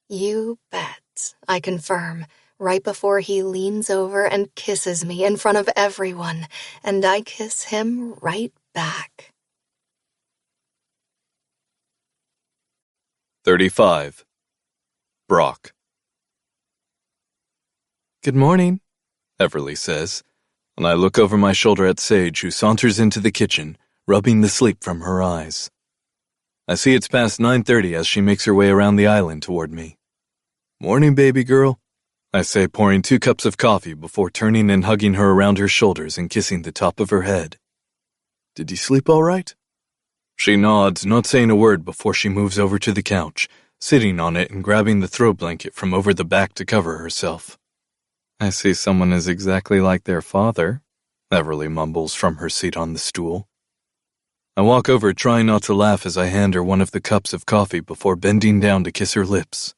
You bet, I confirm, right before he leans over and kisses me in front of everyone, and I kiss him right back. 35. Brock. Good morning, Everleigh says, and I look over my shoulder at Sage, who saunters into the kitchen, rubbing the sleep from her eyes. I see it's past 9:30 as she makes her way around the island toward me. Morning, baby girl, I say, pouring 2 cups of coffee before turning and hugging her around her shoulders and kissing the top of her head. Did you sleep all right? She nods, not saying a word before she moves over to the couch, sitting on it and grabbing the throw blanket from over the back to cover herself. I see someone is exactly like their father, Everleigh mumbles from her seat on the stool. I walk over, trying not to laugh as I hand her one of the cups of coffee before bending down to kiss her lips.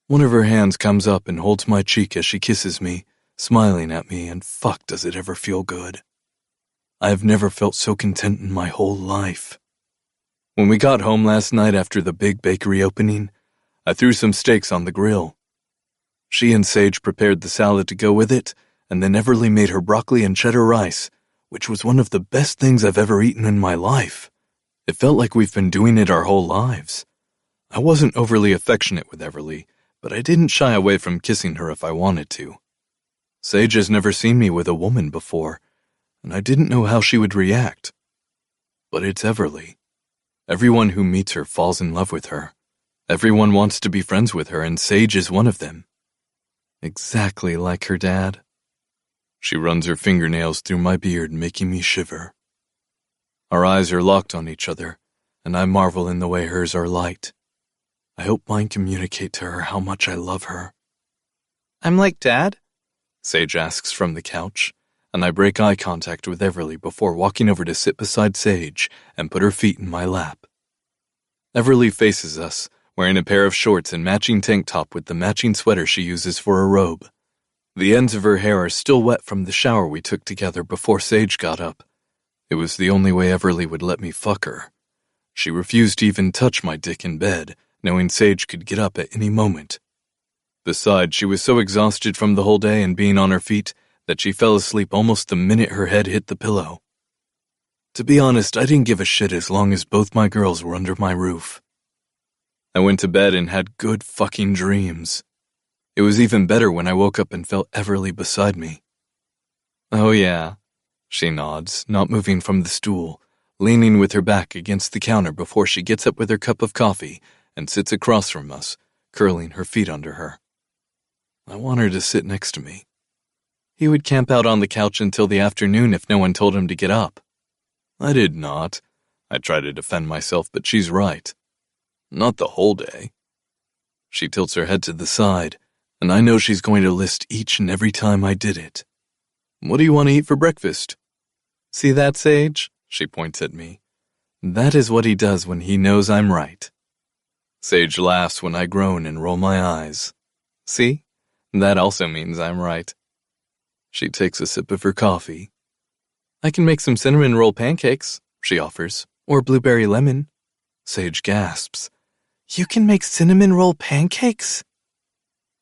One of her hands comes up and holds my cheek as she kisses me, smiling at me, and fuck does it ever feel good. I have never felt so content in my whole life. When we got home last night after the big bakery opening, I threw some steaks on the grill. She and Sage prepared the salad to go with it, and then Everleigh made her broccoli and cheddar rice, which was one of the best things I've ever eaten in my life. It felt like we've been doing it our whole lives. I wasn't overly affectionate with Everleigh, but I didn't shy away from kissing her if I wanted to. Sage has never seen me with a woman before, and I didn't know how she would react. But it's Everleigh. Everyone who meets her falls in love with her. Everyone wants to be friends with her, and Sage is one of them. Exactly like her dad. She runs her fingernails through my beard, making me shiver. Our eyes are locked on each other, and I marvel in the way hers are light. I hope mine communicate to her how much I love her. I'm like Dad? Sage asks from the couch, and I break eye contact with Everleigh before walking over to sit beside Sage and put her feet in my lap. Everleigh faces us, wearing a pair of shorts and matching tank top with the matching sweater she uses for a robe. The ends of her hair are still wet from the shower we took together before Sage got up. It was the only way Everleigh would let me fuck her. She refused to even touch my dick in bed, knowing Sage could get up at any moment. Besides, she was so exhausted from the whole day and being on her feet that she fell asleep almost the minute her head hit the pillow. To be honest, I didn't give a shit as long as both my girls were under my roof. I went to bed and had good fucking dreams. It was even better when I woke up and felt Everleigh beside me. Oh yeah, she nods, not moving from the stool, leaning with her back against the counter before she gets up with her cup of coffee and sits across from us, curling her feet under her. I want her to sit next to me. He would camp out on the couch until the afternoon if no one told him to get up. I did not. I try to defend myself, but she's right. Not the whole day. She tilts her head to the side, and I know she's going to list each and every time I did it. What do you want to eat for breakfast? See that, Sage? She points at me. That is what he does when he knows I'm right. Sage laughs when I groan and roll my eyes. See? That also means I'm right. She takes a sip of her coffee. I can make some cinnamon roll pancakes, she offers, or blueberry lemon. Sage gasps. You can make cinnamon roll pancakes?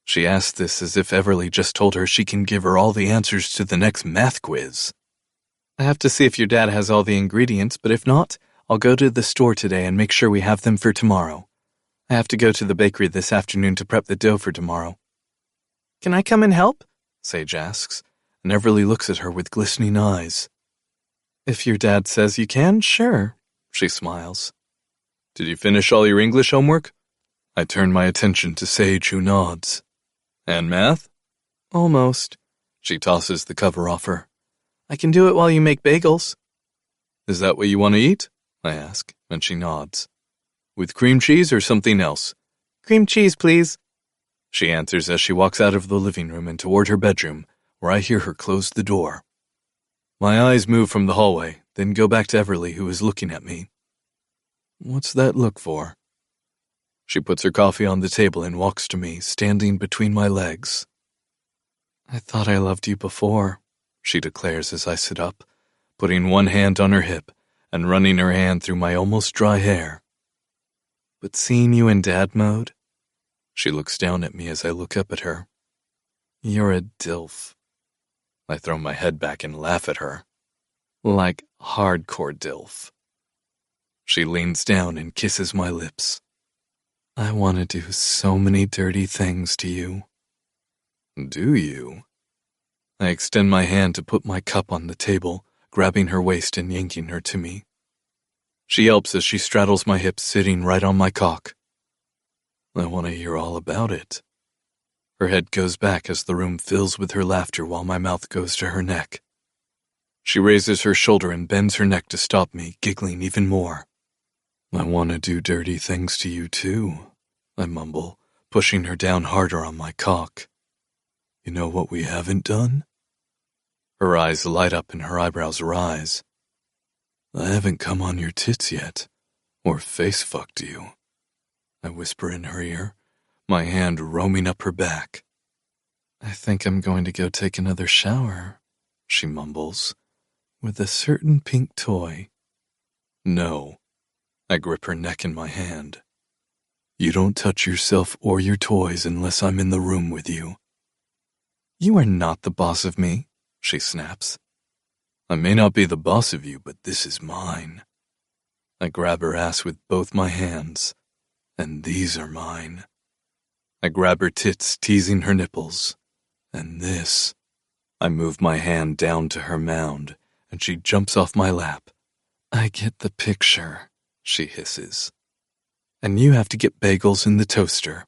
She asks this as if Everleigh just told her she can give her all the answers to the next math quiz. I have to see if your dad has all the ingredients, but if not, I'll go to the store today and make sure we have them for tomorrow. I have to go to the bakery this afternoon to prep the dough for tomorrow. Can I come and help? Sage asks, and Everleigh looks at her with glistening eyes. If your dad says you can, sure, she smiles. Did you finish all your English homework? I turn my attention to Sage, who nods. And math? Almost. She tosses the cover off her. I can do it while you make bagels. Is that what you want to eat? I ask, and she nods. With cream cheese or something else? Cream cheese, please. She answers as she walks out of the living room and toward her bedroom, where I hear her close the door. My eyes move from the hallway, then go back to Everleigh, who is looking at me. What's that look for? She puts her coffee on the table and walks to me, standing between my legs. I thought I loved you before, she declares as I sit up, putting one hand on her hip and running her hand through my almost dry hair. But seeing you in dad mode? She looks down at me as I look up at her. You're a dilf. I throw my head back and laugh at her. Like hardcore dilf. She leans down and kisses my lips. I want to do so many dirty things to you. Do you? I extend my hand to put my cup on the table, grabbing her waist and yanking her to me. She yelps as she straddles my hips, sitting right on my cock. I want to hear all about it. Her head goes back as the room fills with her laughter while my mouth goes to her neck. She raises her shoulder and bends her neck to stop me, giggling even more. I want to do dirty things to you too, I mumble, pushing her down harder on my cock. You know what we haven't done? Her eyes light up and her eyebrows rise. I haven't come on your tits yet, or face fucked you. I whisper in her ear, my hand roaming up her back. I think I'm going to go take another shower, she mumbles, with a certain pink toy. No. I grip her neck in my hand. You don't touch yourself or your toys unless I'm in the room with you. You are not the boss of me, she snaps. I may not be the boss of you, but this is mine. I grab her ass with both my hands, and these are mine. I grab her tits, teasing her nipples, and this. I move my hand down to her mound, and she jumps off my lap. I get the picture, she hisses. And you have to get bagels in the toaster.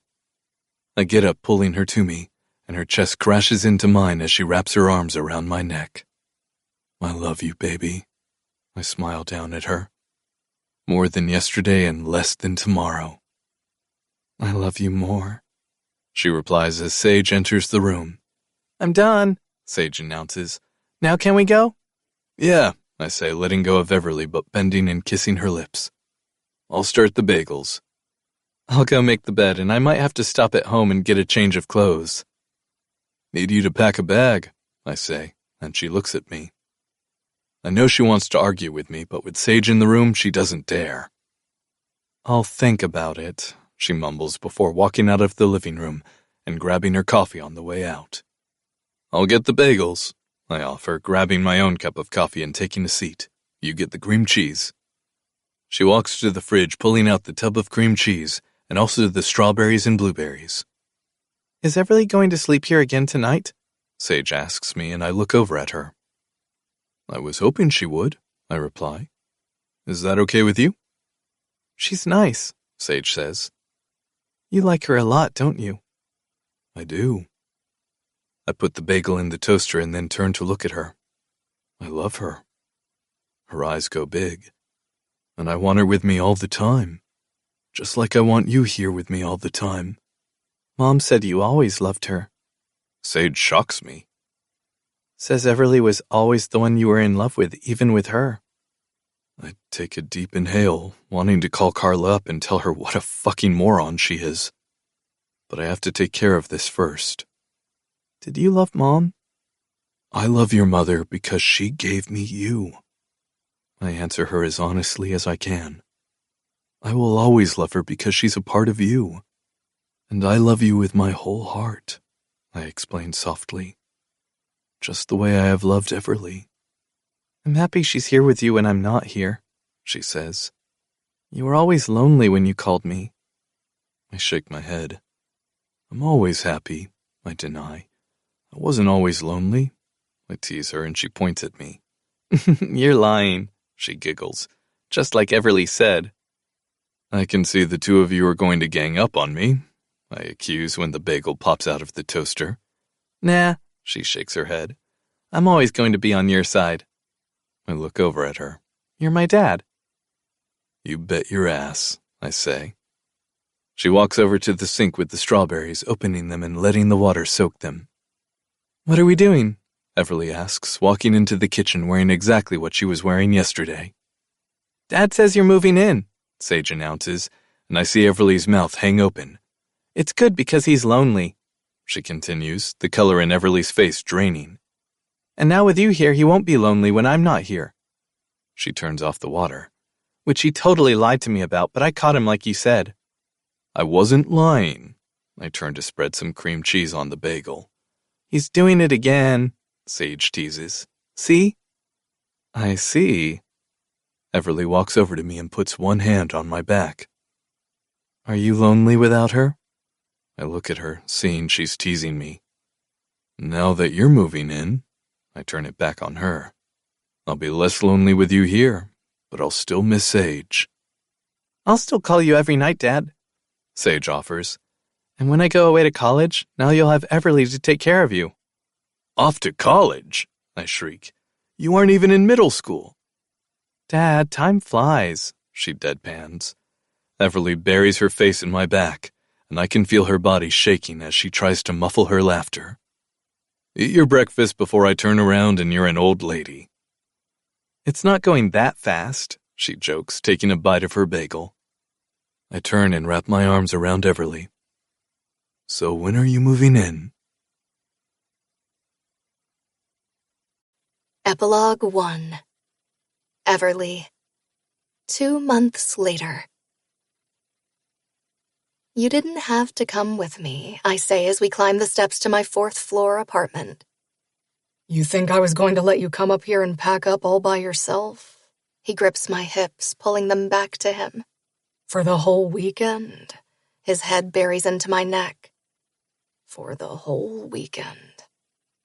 I get up, pulling her to me, and her chest crashes into mine as she wraps her arms around my neck. I love you, baby. I smile down at her. More than yesterday and less than tomorrow. I love you more, she replies as Sage enters the room. I'm done, Sage announces. Now can we go? Yeah, I say, letting go of Everleigh but bending and kissing her lips. I'll start the bagels. I'll go make the bed, and I might have to stop at home and get a change of clothes. Need you to pack a bag, I say, and she looks at me. I know she wants to argue with me, but with Sage in the room, she doesn't dare. I'll think about it, she mumbles before walking out of the living room and grabbing her coffee on the way out. I'll get the bagels, I offer, grabbing my own cup of coffee and taking a seat. You get the cream cheese. She walks to the fridge, pulling out the tub of cream cheese and also the strawberries and blueberries. Is Everleigh going to sleep here again tonight? Sage asks me, and I look over at her. I was hoping she would, I reply. Is that okay with you? She's nice, Sage says. You like her a lot, don't you? I do. I put the bagel in the toaster and then turn to look at her. I love her. Her eyes go big. And I want her with me all the time. Just like I want you here with me all the time. Mom said you always loved her. Sage shocks me. Says Everleigh was always the one you were in love with, even with her. I take a deep inhale, wanting to call Carla up and tell her what a fucking moron she is. But I have to take care of this first. Did you love Mom? I love your mother because she gave me you. I answer her as honestly as I can. I will always love her because she's a part of you. And I love you with my whole heart, I explain softly. Just the way I have loved Everleigh. I'm happy she's here with you when I'm not here, she says. You were always lonely when you called me. I shake my head. I'm always happy, I deny. I wasn't always lonely. I tease her and she points at me. You're lying, she giggles, just like Everleigh said. I can see the two of you are going to gang up on me, I accuse when the bagel pops out of the toaster. Nah, she shakes her head. I'm always going to be on your side. I look over at her. You're my dad. You bet your ass, I say. She walks over to the sink with the strawberries, opening them and letting the water soak them. What are we doing? Everleigh asks, walking into the kitchen wearing exactly what she was wearing yesterday. Dad says you're moving in, Sage announces, and I see Everleigh's mouth hang open. It's good because he's lonely, she continues, the color in Everleigh's face draining. And now with you here, he won't be lonely when I'm not here. She turns off the water, which he totally lied to me about, but I caught him like you said. I wasn't lying. I turn to spread some cream cheese on the bagel. He's doing it again, Sage teases. See? I see. Everleigh walks over to me and puts one hand on my back. Are you lonely without her? I look at her, seeing she's teasing me. Now that you're moving in, I turn it back on her. I'll be less lonely with you here, but I'll still miss Sage. I'll still call you every night, Dad, Sage offers. And when I go away to college, now you'll have Everleigh to take care of you. Off to college? I shriek. You aren't even in middle school. Dad, time flies, she deadpans. Everleigh buries her face in my back, and I can feel her body shaking as she tries to muffle her laughter. Eat your breakfast before I turn around and you're an old lady. It's not going that fast, she jokes, taking a bite of her bagel. I turn and wrap my arms around Everleigh. So when are you moving in? Epilogue 1. Everleigh. 2 months later. You didn't have to come with me, I say as we climb the steps to my 4th floor apartment. You think I was going to let you come up here and pack up all by yourself? He grips my hips, pulling them back to him. For the whole weekend? His head buries into my neck. For the whole weekend.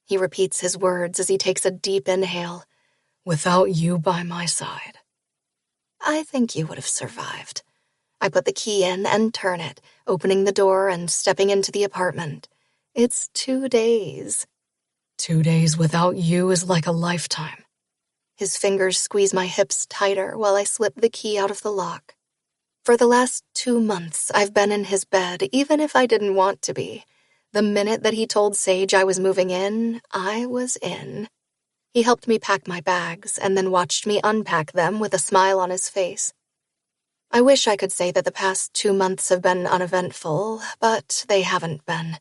He repeats his words as he takes a deep inhale. Without you by my side. I think you would have survived. I put the key in and turn it, opening the door and stepping into the apartment. It's 2 days. 2 days without you is like a lifetime. His fingers squeeze my hips tighter while I slip the key out of the lock. For the last 2 months, I've been in his bed, even if I didn't want to be. The minute that he told Sage I was moving in, I was in. He helped me pack my bags and then watched me unpack them with a smile on his face. I wish I could say that the past 2 months have been uneventful, but they haven't been.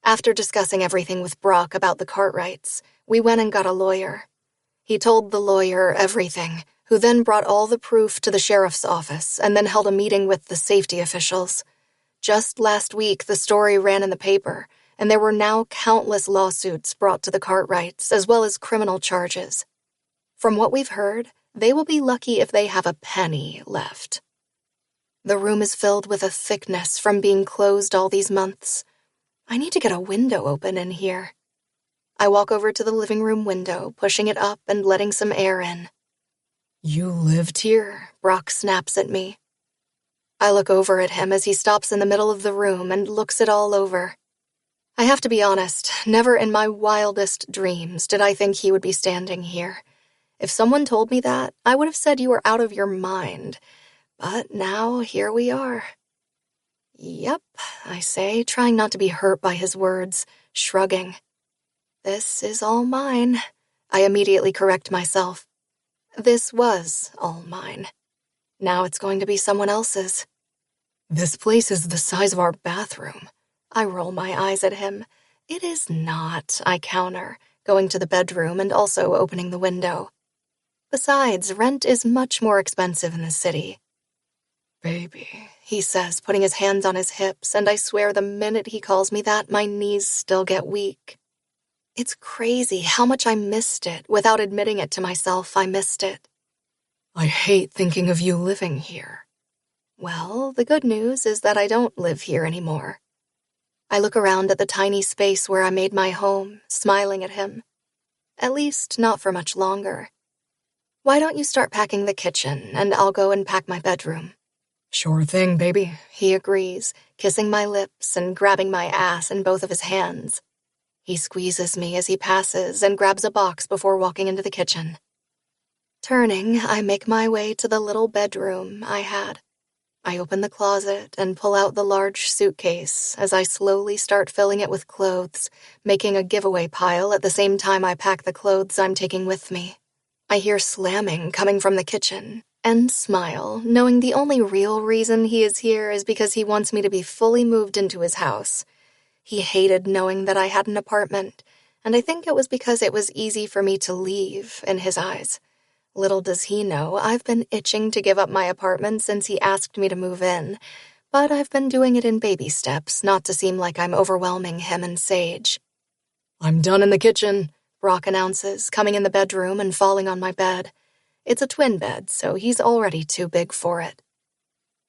After discussing everything with Brock about the Cartwrights, we went and got a lawyer. He told the lawyer everything, who then brought all the proof to the sheriff's office and then held a meeting with the safety officials. Just last week, the story ran in the paper, and there were now countless lawsuits brought to the Cartwrights, as well as criminal charges. From what we've heard, they will be lucky if they have a penny left. The room is filled with a thickness from being closed all these months. I need to get a window open in here. I walk over to the living room window, pushing it up and letting some air in. You lived here? Brock snaps at me. I look over at him as he stops in the middle of the room and looks it all over. I have to be honest, never in my wildest dreams did I think he would be standing here. If someone told me that, I would have said you were out of your mind. But now, here we are. Yep, I say, trying not to be hurt by his words, shrugging. This is all mine. I immediately correct myself. This was all mine. Now it's going to be someone else's. This place is the size of our bathroom. I roll my eyes at him. It is not, I counter, going to the bedroom and also opening the window. Besides, rent is much more expensive in the city. Baby, he says, putting his hands on his hips, and I swear the minute he calls me that, my knees still get weak. It's crazy how much I missed it. Without admitting it to myself, I missed it. I hate thinking of you living here. Well, the good news is that I don't live here anymore. I look around at the tiny space where I made my home, smiling at him. At least, not for much longer. Why don't you start packing the kitchen, and I'll go and pack my bedroom? Sure thing, baby, he agrees, kissing my lips and grabbing my ass in both of his hands. He squeezes me as he passes and grabs a box before walking into the kitchen. Turning, I make my way to the little bedroom I had. I open the closet and pull out the large suitcase as I slowly start filling it with clothes, making a giveaway pile at the same time I pack the clothes I'm taking with me. I hear slamming coming from the kitchen and smile, knowing the only real reason he is here is because he wants me to be fully moved into his house. He hated knowing that I had an apartment, and I think it was because it was easy for me to leave in his eyes. Little does he know, I've been itching to give up my apartment since he asked me to move in, but I've been doing it in baby steps, not to seem like I'm overwhelming him and Sage. I'm done in the kitchen, Brock announces, coming in the bedroom and falling on my bed. It's a twin bed, so he's already too big for it.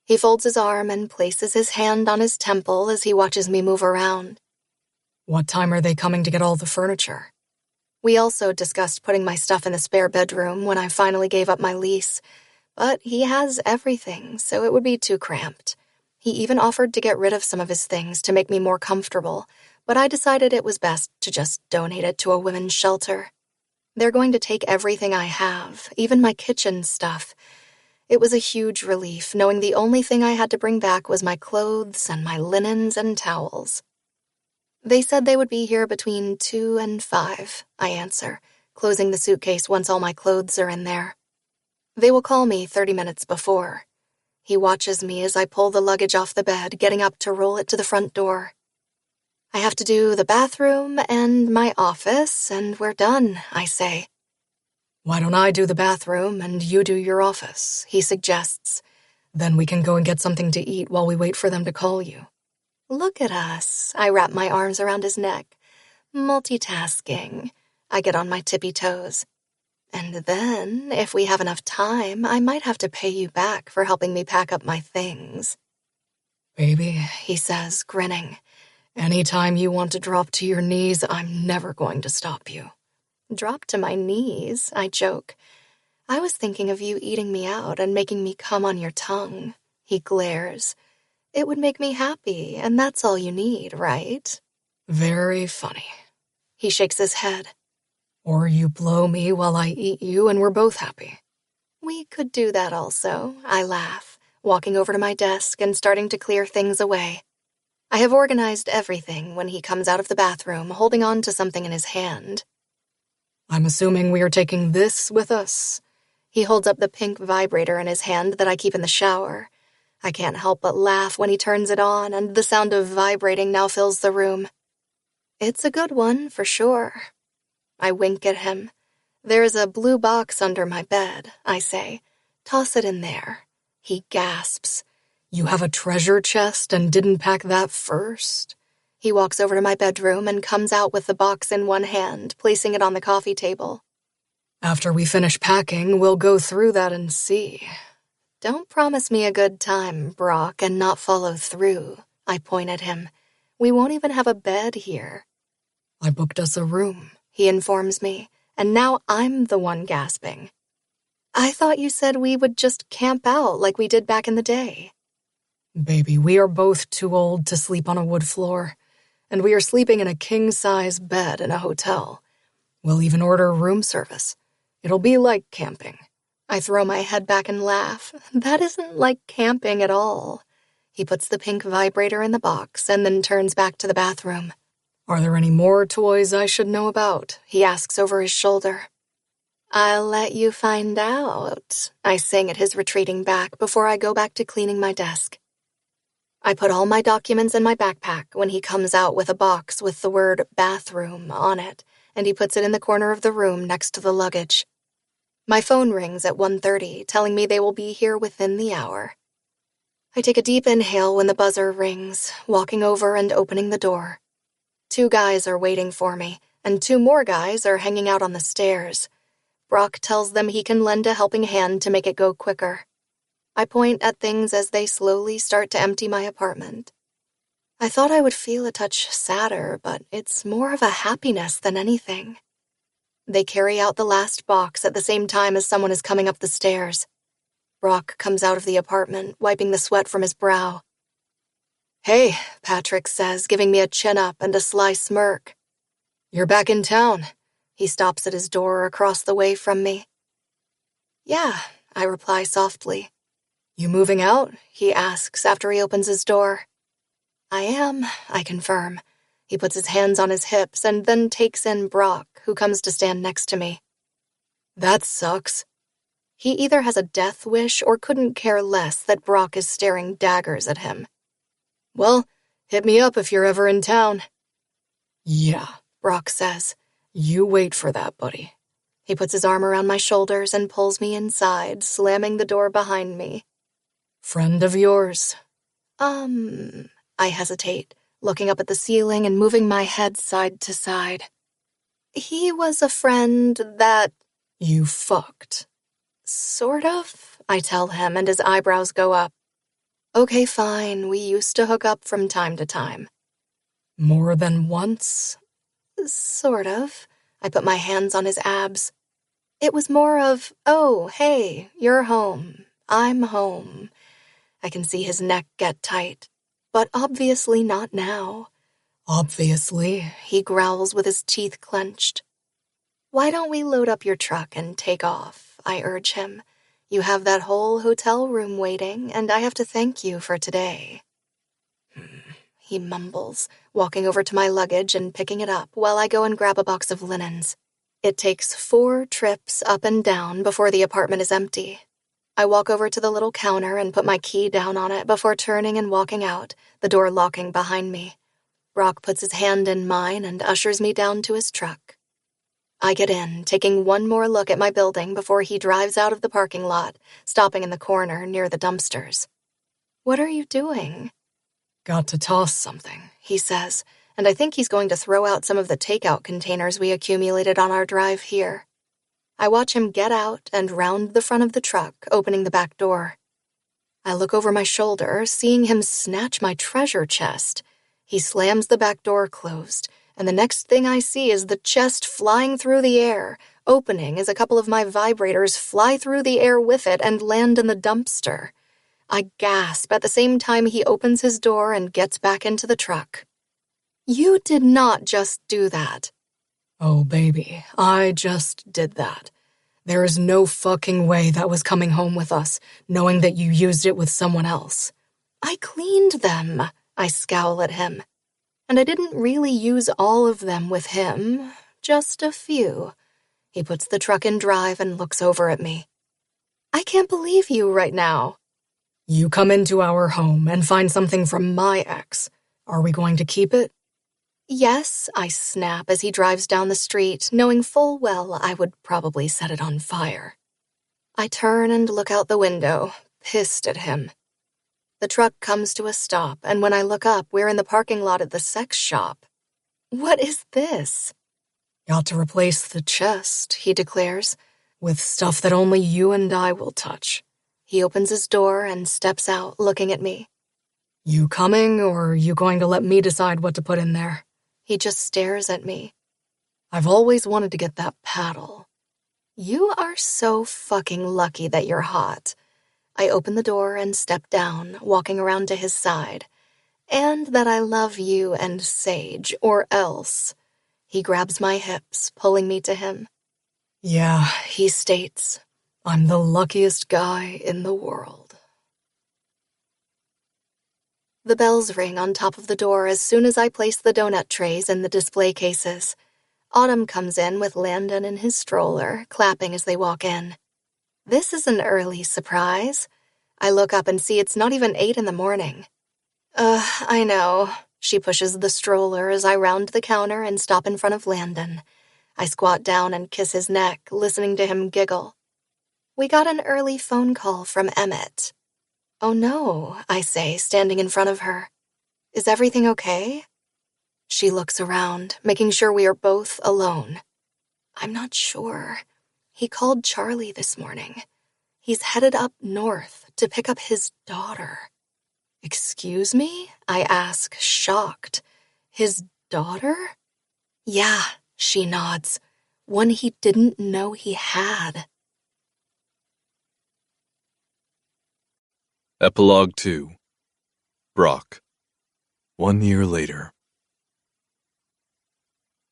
He folds his arm and places his hand on his temple as he watches me move around. What time are they coming to get all the furniture? We also discussed putting my stuff in the spare bedroom when I finally gave up my lease, but he has everything, so it would be too cramped. He even offered to get rid of some of his things to make me more comfortable, but I decided it was best to just donate it to a women's shelter. They're going to take everything I have, even my kitchen stuff. It was a huge relief knowing the only thing I had to bring back was my clothes and my linens and towels. They said they would be here between 2 and 5, I answer, closing the suitcase once all my clothes are in there. They will call me 30 minutes before. He watches me as I pull the luggage off the bed, getting up to roll it to the front door. I have to do the bathroom and my office, and we're done, I say. Why don't I do the bathroom and you do your office, he suggests. Then we can go and get something to eat while we wait for them to call you. Look at us. I wrap my arms around his neck. Multitasking. I get on my tippy toes. And then, if we have enough time, I might have to pay you back for helping me pack up my things. Baby, he says, grinning. Anytime you want to drop to your knees, I'm never going to stop you. Drop to my knees, I joke. I was thinking of you eating me out and making me come on your tongue. He glares. It would make me happy, and that's all you need, right? Very funny. He shakes his head. Or you blow me while I eat you, and we're both happy. We could do that also, I laugh, walking over to my desk and starting to clear things away. I have organized everything when he comes out of the bathroom, holding on to something in his hand. I'm assuming we are taking this with us. He holds up the pink vibrator in his hand that I keep in the shower. I can't help but laugh when he turns it on, and the sound of vibrating now fills the room. It's a good one, for sure. I wink at him. There's a blue box under my bed, I say. Toss it in there. He gasps. You have a treasure chest and didn't pack that first? He walks over to my bedroom and comes out with the box in one hand, placing it on the coffee table. After we finish packing, we'll go through that and see. Don't promise me a good time, Brock, and not follow through. I point at him. We won't even have a bed here. I booked us a room, he informs me, and now I'm the one gasping. I thought you said we would just camp out like we did back in the day. Baby, we are both too old to sleep on a wood floor, and we are sleeping in a king-size bed in a hotel. We'll even order room service. It'll be like camping. I throw my head back and laugh. That isn't like camping at all. He puts the pink vibrator in the box and then turns back to the bathroom. Are there any more toys I should know about? He asks over his shoulder. I'll let you find out, I sing at his retreating back before I go back to cleaning my desk. I put all my documents in my backpack when he comes out with a box with the word bathroom on it, and he puts it in the corner of the room next to the luggage. My phone rings at 1:30, telling me they will be here within the hour. I take a deep inhale when the buzzer rings, walking over and opening the door. 2 guys are waiting for me, and 2 more guys are hanging out on the stairs. Brock tells them he can lend a helping hand to make it go quicker. I point at things as they slowly start to empty my apartment. I thought I would feel a touch sadder, but it's more of a happiness than anything. They carry out the last box at the same time as someone is coming up the stairs. Brock comes out of the apartment, wiping the sweat from his brow. "Hey," Patrick says, giving me a chin-up and a sly smirk. "You're back in town." He stops at his door across the way from me. "Yeah," I reply softly. "You moving out?" he asks after he opens his door. "I am," I confirm. He puts his hands on his hips and then takes in Brock, who comes to stand next to me. "That sucks." He either has a death wish or couldn't care less that Brock is staring daggers at him. "Well, hit me up if you're ever in town." "Yeah," Brock says. "You wait for that, buddy." He puts his arm around my shoulders and pulls me inside, slamming the door behind me. "Friend of yours?" I hesitate, looking up at the ceiling and moving my head side to side. "He was a friend that—" "You fucked." "Sort of," I tell him, and his eyebrows go up. "Okay, fine, we used to hook up from time to time." "More than once?" "Sort of." I put my hands on his abs. "It was more of, oh, hey, you're home. I'm home." I can see his neck get tight. But obviously not now. "Obviously," he growls with his teeth clenched. "Why don't we load up your truck and take off?" I urge him. "You have that whole hotel room waiting, and I have to thank you for today." He mumbles, walking over to my luggage and picking it up while I go and grab a box of linens. It takes 4 trips up and down before the apartment is empty. I walk over to the little counter and put my key down on it before turning and walking out, the door locking behind me. Brock puts his hand in mine and ushers me down to his truck. I get in, taking one more look at my building before he drives out of the parking lot, stopping in the corner near the dumpsters. "What are you doing?" "Got to toss something," he says, and I think he's going to throw out some of the takeout containers we accumulated on our drive here. I watch him get out and round the front of the truck, opening the back door. I look over my shoulder, seeing him snatch my treasure chest. He slams the back door closed, and the next thing I see is the chest flying through the air, opening as a couple of my vibrators fly through the air with it and land in the dumpster. I gasp at the same time he opens his door and gets back into the truck. "You did not just do that." "Oh, baby, I just did that. There is no fucking way that was coming home with us, knowing that you used it with someone else." "I cleaned them," I scowl at him. "And I didn't really use all of them with him, just a few." He puts the truck in drive and looks over at me. "I can't believe you right now." "You come into our home and find something from my ex. Are we going to keep it?" "Yes," I snap as he drives down the street, knowing full well I would probably set it on fire. I turn and look out the window, pissed at him. The truck comes to a stop, and when I look up, we're in the parking lot at the sex shop. "What is this?" "Got to replace the chest," he declares, "with stuff that only you and I will touch." He opens his door and steps out, looking at me. "You coming, or are you going to let me decide what to put in there?" He just stares at me. "I've always wanted to get that paddle." "You are so fucking lucky that you're hot." I open the door and step down, walking around to his side. "And that I love you and Sage, or else." He grabs my hips, pulling me to him. "Yeah," he states, "I'm the luckiest guy in the world." The bells ring on top of the door as soon as I place the donut trays in the display cases. Autumn comes in with Landon in his stroller, clapping as they walk in. This is an early surprise. I look up and see it's not even 8 in the morning. I know. She pushes the stroller as I round the counter and stop in front of Landon. I squat down and kiss his neck, listening to him giggle. We got an early phone call from Emmett. Oh no, I say, standing in front of her. Is everything okay? She looks around, making sure we are both alone. I'm not sure. He called Charlie this morning. He's headed up north to pick up his daughter. Excuse me? I ask, shocked. His daughter? Yeah, she nods. One he didn't know he had. Epilogue 2. Brock. 1 year later.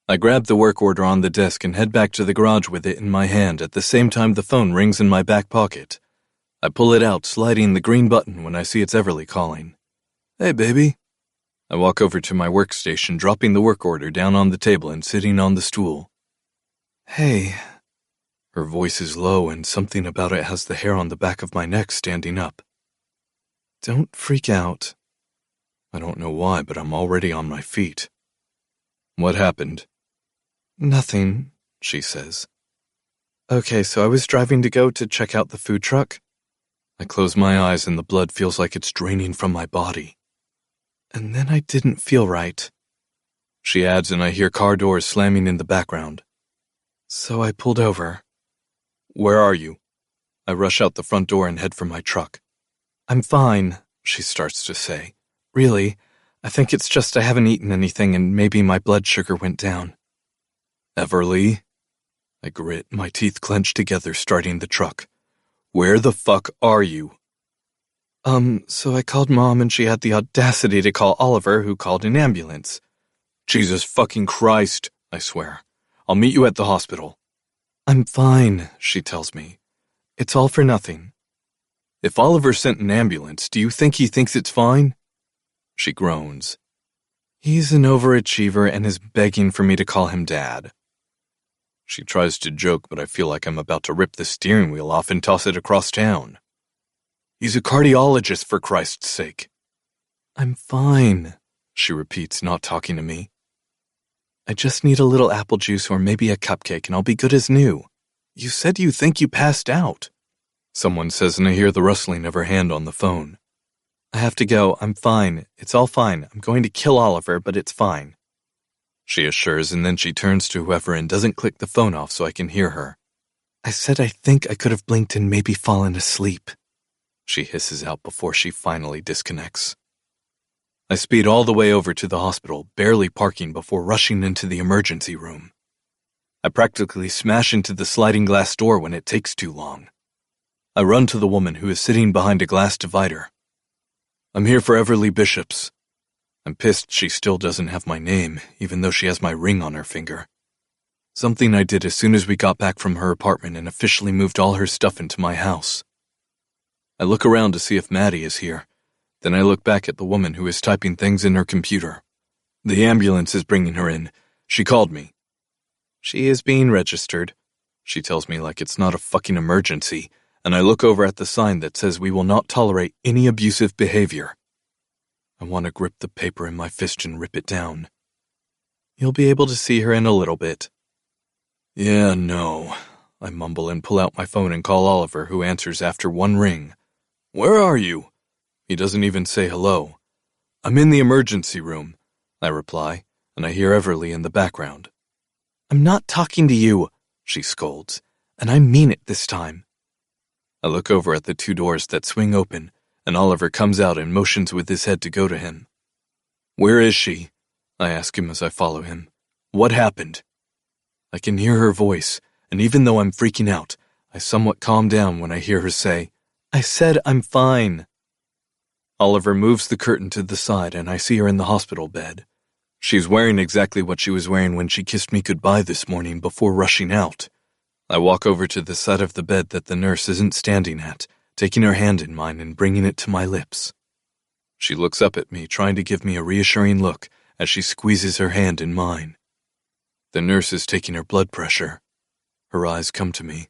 I grab the work order on the desk and head back to the garage with it in my hand at the same time the phone rings in my back pocket. I pull it out, sliding the green button when I see it's Everleigh calling. Hey, baby. I walk over to my workstation, dropping the work order down on the table and sitting on the stool. Hey. Her voice is low and something about it has the hair on the back of my neck standing up. Don't freak out. I don't know why, but I'm already on my feet. What happened? Nothing, she says. Okay, so I was driving to go to check out the food truck. I close my eyes and the blood feels like it's draining from my body. And then I didn't feel right. She adds and I hear car doors slamming in the background. So I pulled over. Where are you? I rush out the front door and head for my truck. I'm fine, she starts to say. Really, I think it's just I haven't eaten anything and maybe my blood sugar went down. Everleigh? I grit, my teeth clenched together, starting the truck. Where the fuck are you? So I called Mom and she had the audacity to call Oliver, who called an ambulance. Jesus fucking Christ, I swear. I'll meet you at the hospital. I'm fine, she tells me. It's all for nothing. If Oliver sent an ambulance, do you think he thinks it's fine? She groans. He's an overachiever and is begging for me to call him Dad. She tries to joke, but I feel like I'm about to rip the steering wheel off and toss it across town. He's a cardiologist, for Christ's sake. I'm fine, she repeats, not talking to me. I just need a little apple juice or maybe a cupcake and I'll be good as new. You said you think you passed out. Someone says and I hear the rustling of her hand on the phone. I have to go. I'm fine. It's all fine. I'm going to kill Oliver, but it's fine. She assures, and then she turns to whoever and doesn't click the phone off so I can hear her. I said I think I could have blinked and maybe fallen asleep. She hisses out before she finally disconnects. I speed all the way over to the hospital, barely parking before rushing into the emergency room. I practically smash into the sliding glass door when it takes too long. I run to the woman who is sitting behind a glass divider. I'm here for Everleigh Bishops. I'm pissed she still doesn't have my name, even though she has my ring on her finger. Something I did as soon as we got back from her apartment and officially moved all her stuff into my house. I look around to see if Maddie is here. Then I look back at the woman who is typing things in her computer. The ambulance is bringing her in. She called me. She is being registered, she tells me like it's not a fucking emergency, and I look over at the sign that says we will not tolerate any abusive behavior. I want to grip the paper in my fist and rip it down. You'll be able to see her in a little bit. Yeah, no. I mumble and pull out my phone and call Oliver, who answers after one ring. Where are you? He doesn't even say hello. I'm in the emergency room, I reply, and I hear Everleigh in the background. I'm not talking to you, she scolds, and I mean it this time. I look over at the 2 doors that swing open, and Oliver comes out and motions with his head to go to him. Where is she? I ask him as I follow him. What happened? I can hear her voice, and even though I'm freaking out, I somewhat calm down when I hear her say, I said I'm fine. Oliver moves the curtain to the side and I see her in the hospital bed. She's wearing exactly what she was wearing when she kissed me goodbye this morning before rushing out. I walk over to the side of the bed that the nurse isn't standing at, taking her hand in mine and bringing it to my lips. She looks up at me, trying to give me a reassuring look as she squeezes her hand in mine. The nurse is taking her blood pressure. Her eyes come to me.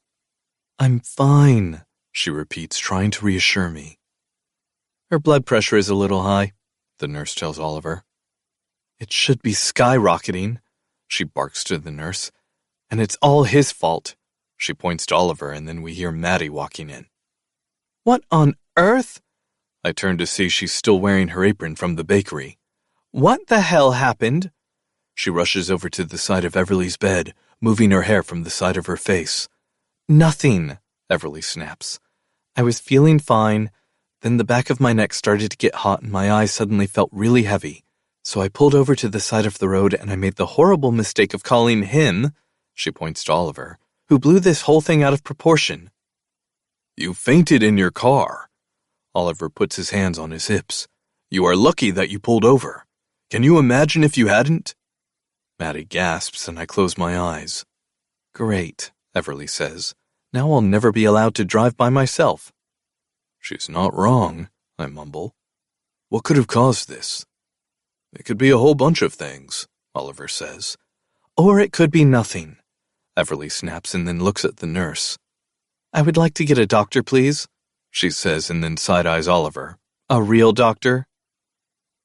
I'm fine, she repeats, trying to reassure me. Her blood pressure is a little high, the nurse tells Oliver. It should be skyrocketing, she barks to the nurse. And it's all his fault, she points to Oliver, and then we hear Maddie walking in. What on earth? I turn to see she's still wearing her apron from the bakery. What the hell happened? She rushes over to the side of Everleigh's bed, moving her hair from the side of her face. Nothing, Everleigh snaps. I was feeling fine. Then the back of my neck started to get hot and my eyes suddenly felt really heavy. So I pulled over to the side of the road and I made the horrible mistake of calling him, she points to Oliver, who blew this whole thing out of proportion. You fainted in your car. Oliver puts his hands on his hips. You are lucky that you pulled over. Can you imagine if you hadn't? Maddie gasps and I close my eyes. Great, Everleigh says. Now I'll never be allowed to drive by myself. She's not wrong, I mumble. What could have caused this? It could be a whole bunch of things, Oliver says. Or it could be nothing, Everleigh snaps and then looks at the nurse. I would like to get a doctor, please, she says and then side-eyes Oliver. A real doctor?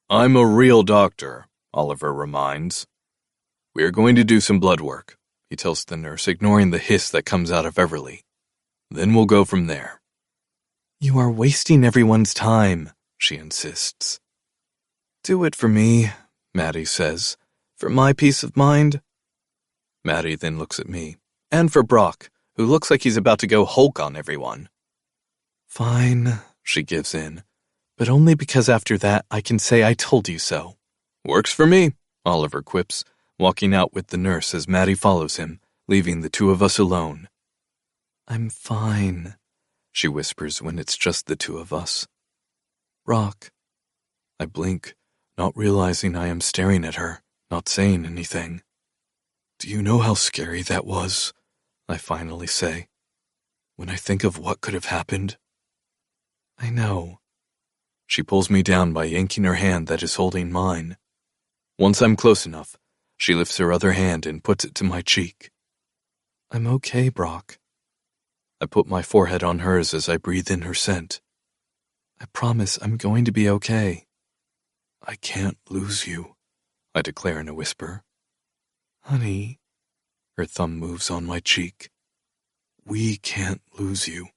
I'm a real doctor, Oliver reminds. We are going to do some blood work, he tells the nurse, ignoring the hiss that comes out of Everleigh. Then we'll go from there. You are wasting everyone's time, she insists. Do it for me, Maddie says. For my peace of mind. Maddie then looks at me. And for Brock, who looks like he's about to go Hulk on everyone. Fine, she gives in. But only because after that I can say I told you so. Works for me, Oliver quips, walking out with the nurse as Maddie follows him, leaving the two of us alone. I'm fine, she whispers when it's just the two of us. Brock. I blink, not realizing I am staring at her, not saying anything. Do you know how scary that was? I finally say. When I think of what could have happened. I know. She pulls me down by yanking her hand that is holding mine. Once I'm close enough, she lifts her other hand and puts it to my cheek. I'm okay, Brock. I put my forehead on hers as I breathe in her scent. I promise I'm going to be okay. I can't lose you, I declare in a whisper. Honey, her thumb moves on my cheek. We can't lose you.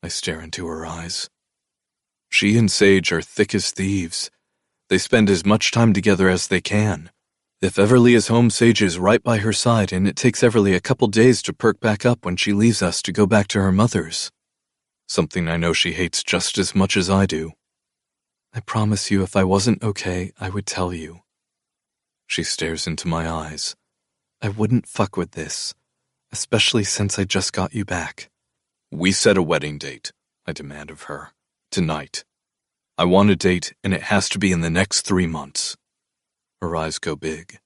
I stare into her eyes. She and Sage are thick as thieves. They spend as much time together as they can. If Everleigh is home, Sage is right by her side, and it takes Everleigh a couple days to perk back up when she leaves us to go back to her mother's. Something I know she hates just as much as I do. I promise you if I wasn't okay, I would tell you. She stares into my eyes. I wouldn't fuck with this, especially since I just got you back. We set a wedding date, I demand of her. Tonight. I want a date, and it has to be in the next 3 months. Her eyes go big.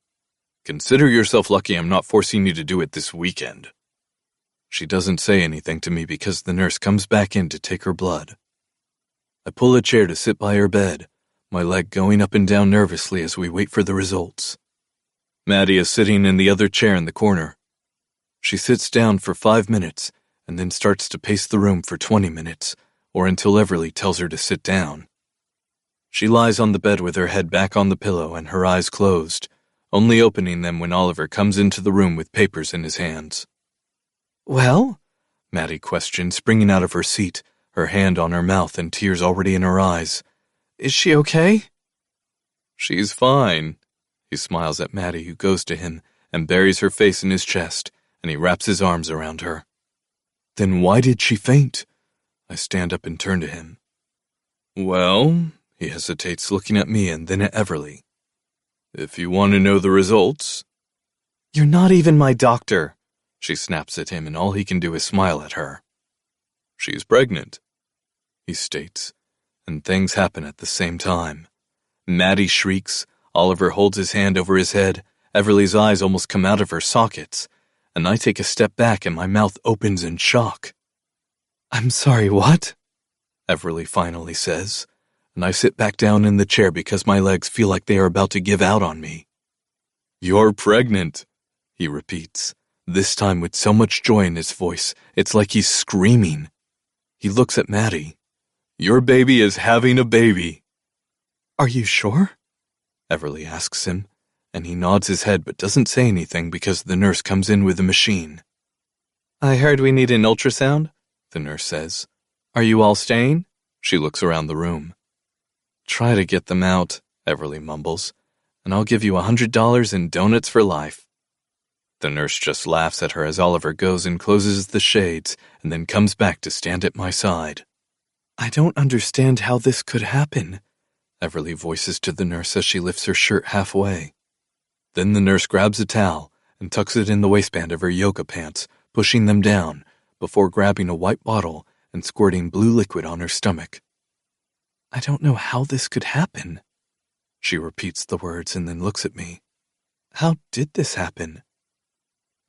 Consider yourself lucky I'm not forcing you to do it this weekend. She doesn't say anything to me because the nurse comes back in to take her blood. I pull a chair to sit by her bed, my leg going up and down nervously as we wait for the results. Maddie is sitting in the other chair in the corner. She sits down for 5 minutes and then starts to pace the room for 20 minutes, or until Everleigh tells her to sit down. She lies on the bed with her head back on the pillow and her eyes closed, only opening them when Oliver comes into the room with papers in his hands. Well? Maddie questioned, springing out of her seat, her hand on her mouth and tears already in her eyes. Is she okay? She's fine. He smiles at Maddie, who goes to him and buries her face in his chest, and he wraps his arms around her. Then why did she faint? I stand up and turn to him. Well, he hesitates, looking at me and then at Everleigh. If you want to know the results. You're not even my doctor, she snaps at him, and all he can do is smile at her. She's pregnant, he states, and things happen at the same time. Maddie shrieks, Oliver holds his hand over his head, Everleigh's eyes almost come out of her sockets, and I take a step back and my mouth opens in shock. I'm sorry, what? Everleigh finally says, and I sit back down in the chair because my legs feel like they are about to give out on me. You're pregnant, he repeats, this time with so much joy in his voice, it's like he's screaming. He looks at Maddie. Your baby is having a baby. Are you sure? Everleigh asks him, and he nods his head but doesn't say anything because the nurse comes in with a machine. I heard we need an ultrasound, the nurse says. Are you all staying? She looks around the room. Try to get them out, Everleigh mumbles, and I'll give you $100 in donuts for life. The nurse just laughs at her as Oliver goes and closes the shades and then comes back to stand at my side. I don't understand how this could happen, Everleigh voices to the nurse as she lifts her shirt halfway. Then the nurse grabs a towel and tucks it in the waistband of her yoga pants, pushing them down, before grabbing a white bottle and squirting blue liquid on her stomach. I don't know how this could happen. She repeats the words and then looks at me. How did this happen?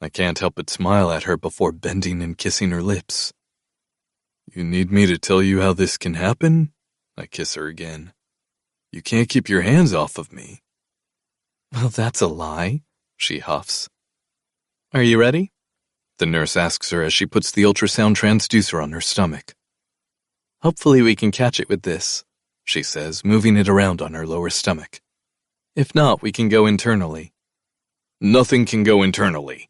I can't help but smile at her before bending and kissing her lips. You need me to tell you how this can happen? I kiss her again. You can't keep your hands off of me. Well, that's a lie, she huffs. Are you ready? The nurse asks her as she puts the ultrasound transducer on her stomach. Hopefully we can catch it with this, she says, moving it around on her lower stomach. If not, we can go internally. Nothing can go internally.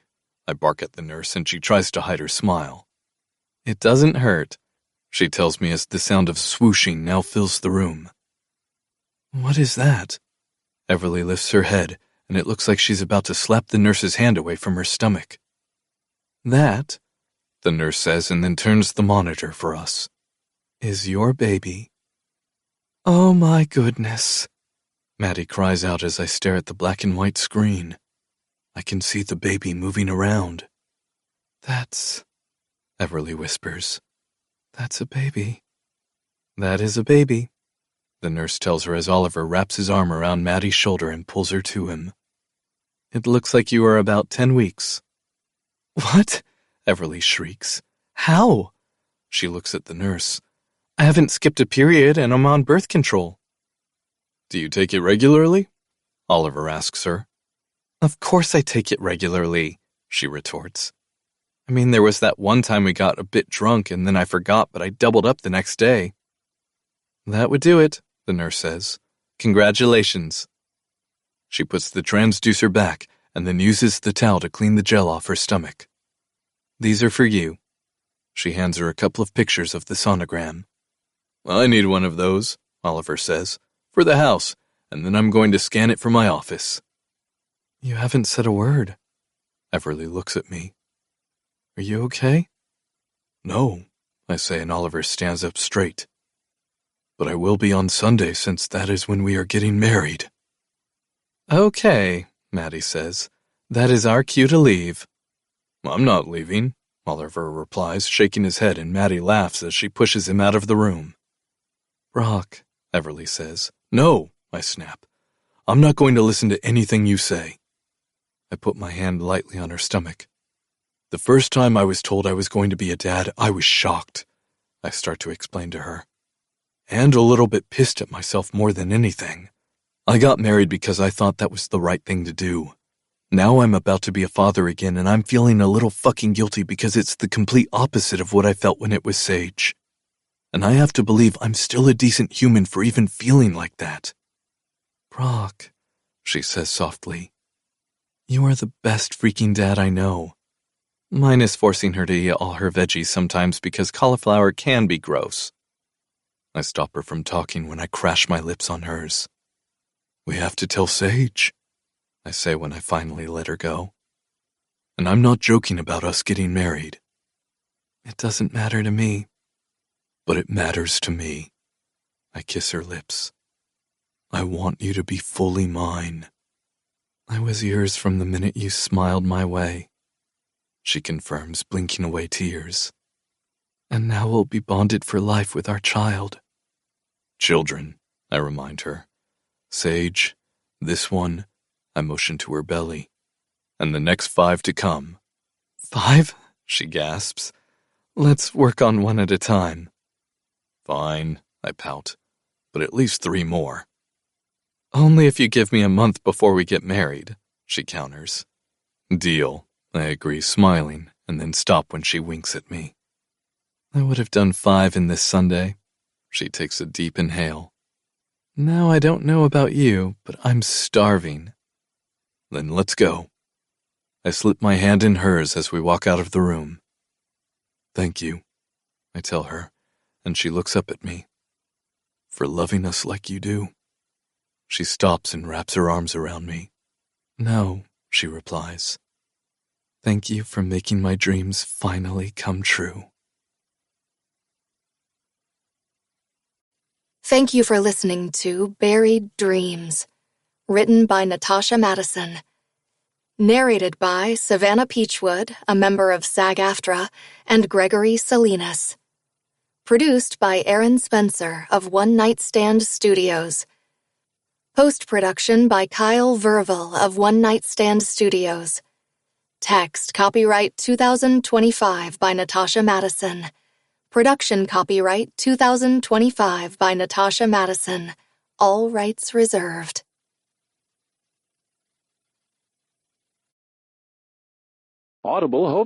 I bark at the nurse and she tries to hide her smile. It doesn't hurt, she tells me as the sound of swooshing now fills the room. What is that? Everleigh lifts her head, and it looks like she's about to slap the nurse's hand away from her stomach. That, the nurse says and then turns the monitor for us, is your baby. Oh my goodness, Maddie cries out as I stare at the black and white screen. I can see the baby moving around. That's, Everleigh whispers. That's a baby. That is a baby, the nurse tells her as Oliver wraps his arm around Maddie's shoulder and pulls her to him. It looks like you are about 10 weeks. What? Everleigh shrieks. How? She looks at the nurse. I haven't skipped a period and I'm on birth control. Do you take it regularly? Oliver asks her. Of course I take it regularly, she retorts. I mean, there was that one time we got a bit drunk and then I forgot, but I doubled up the next day. That would do it, the nurse says. Congratulations. She puts the transducer back and then uses the towel to clean the gel off her stomach. These are for you. She hands her a couple of pictures of the sonogram. I need one of those, Oliver says, for the house, and then I'm going to scan it for my office. You haven't said a word. Everleigh looks at me. Are you okay? No, I say, and Oliver stands up straight. But I will be on Sunday since that is when we are getting married. Okay, Maddie says. That is our cue to leave. I'm not leaving, Oliver replies, shaking his head, and Maddie laughs as she pushes him out of the room. Brock, Everleigh says. No, I snap. I'm not going to listen to anything you say. I put my hand lightly on her stomach. The first time I was told I was going to be a dad, I was shocked, I start to explain to her. And a little bit pissed at myself more than anything. I got married because I thought that was the right thing to do. Now I'm about to be a father again and I'm feeling a little fucking guilty because it's the complete opposite of what I felt when it was Sage. And I have to believe I'm still a decent human for even feeling like that. Brock, she says softly. You are the best freaking dad I know. Minus forcing her to eat all her veggies sometimes because cauliflower can be gross. I stop her from talking when I crash my lips on hers. We have to tell Sage, I say when I finally let her go. And I'm not joking about us getting married. It doesn't matter to me. But it matters to me. I kiss her lips. I want you to be fully mine. I was yours from the minute you smiled my way, she confirms, blinking away tears. And now we'll be bonded for life with our child. Children, I remind her. Sage, this one, I motion to her belly. And the next 5 to come. 5? She gasps. Let's work on one at a time. Fine, I pout. But at least 3 more. Only if you give me a month before we get married, she counters. Deal, I agree, smiling, and then stop when she winks at me. I would have done 5 in this Sunday. She takes a deep inhale. Now I don't know about you, but I'm starving. Then let's go. I slip my hand in hers as we walk out of the room. Thank you, I tell her, and she looks up at me. For loving us like you do. She stops and wraps her arms around me. No, she replies. Thank you for making my dreams finally come true. Thank you for listening to Buried Dreams, written by Natasha Madison. Narrated by Savannah Peachwood, a member of SAG-AFTRA, and Gregory Salinas. Produced by Aaron Spencer of One Night Stand Studios. Post-production by Kyle Verville of One Night Stand Studios. Text copyright 2025 by Natasha Madison. Production copyright 2025 by Natasha Madison. All rights reserved. Audible hopes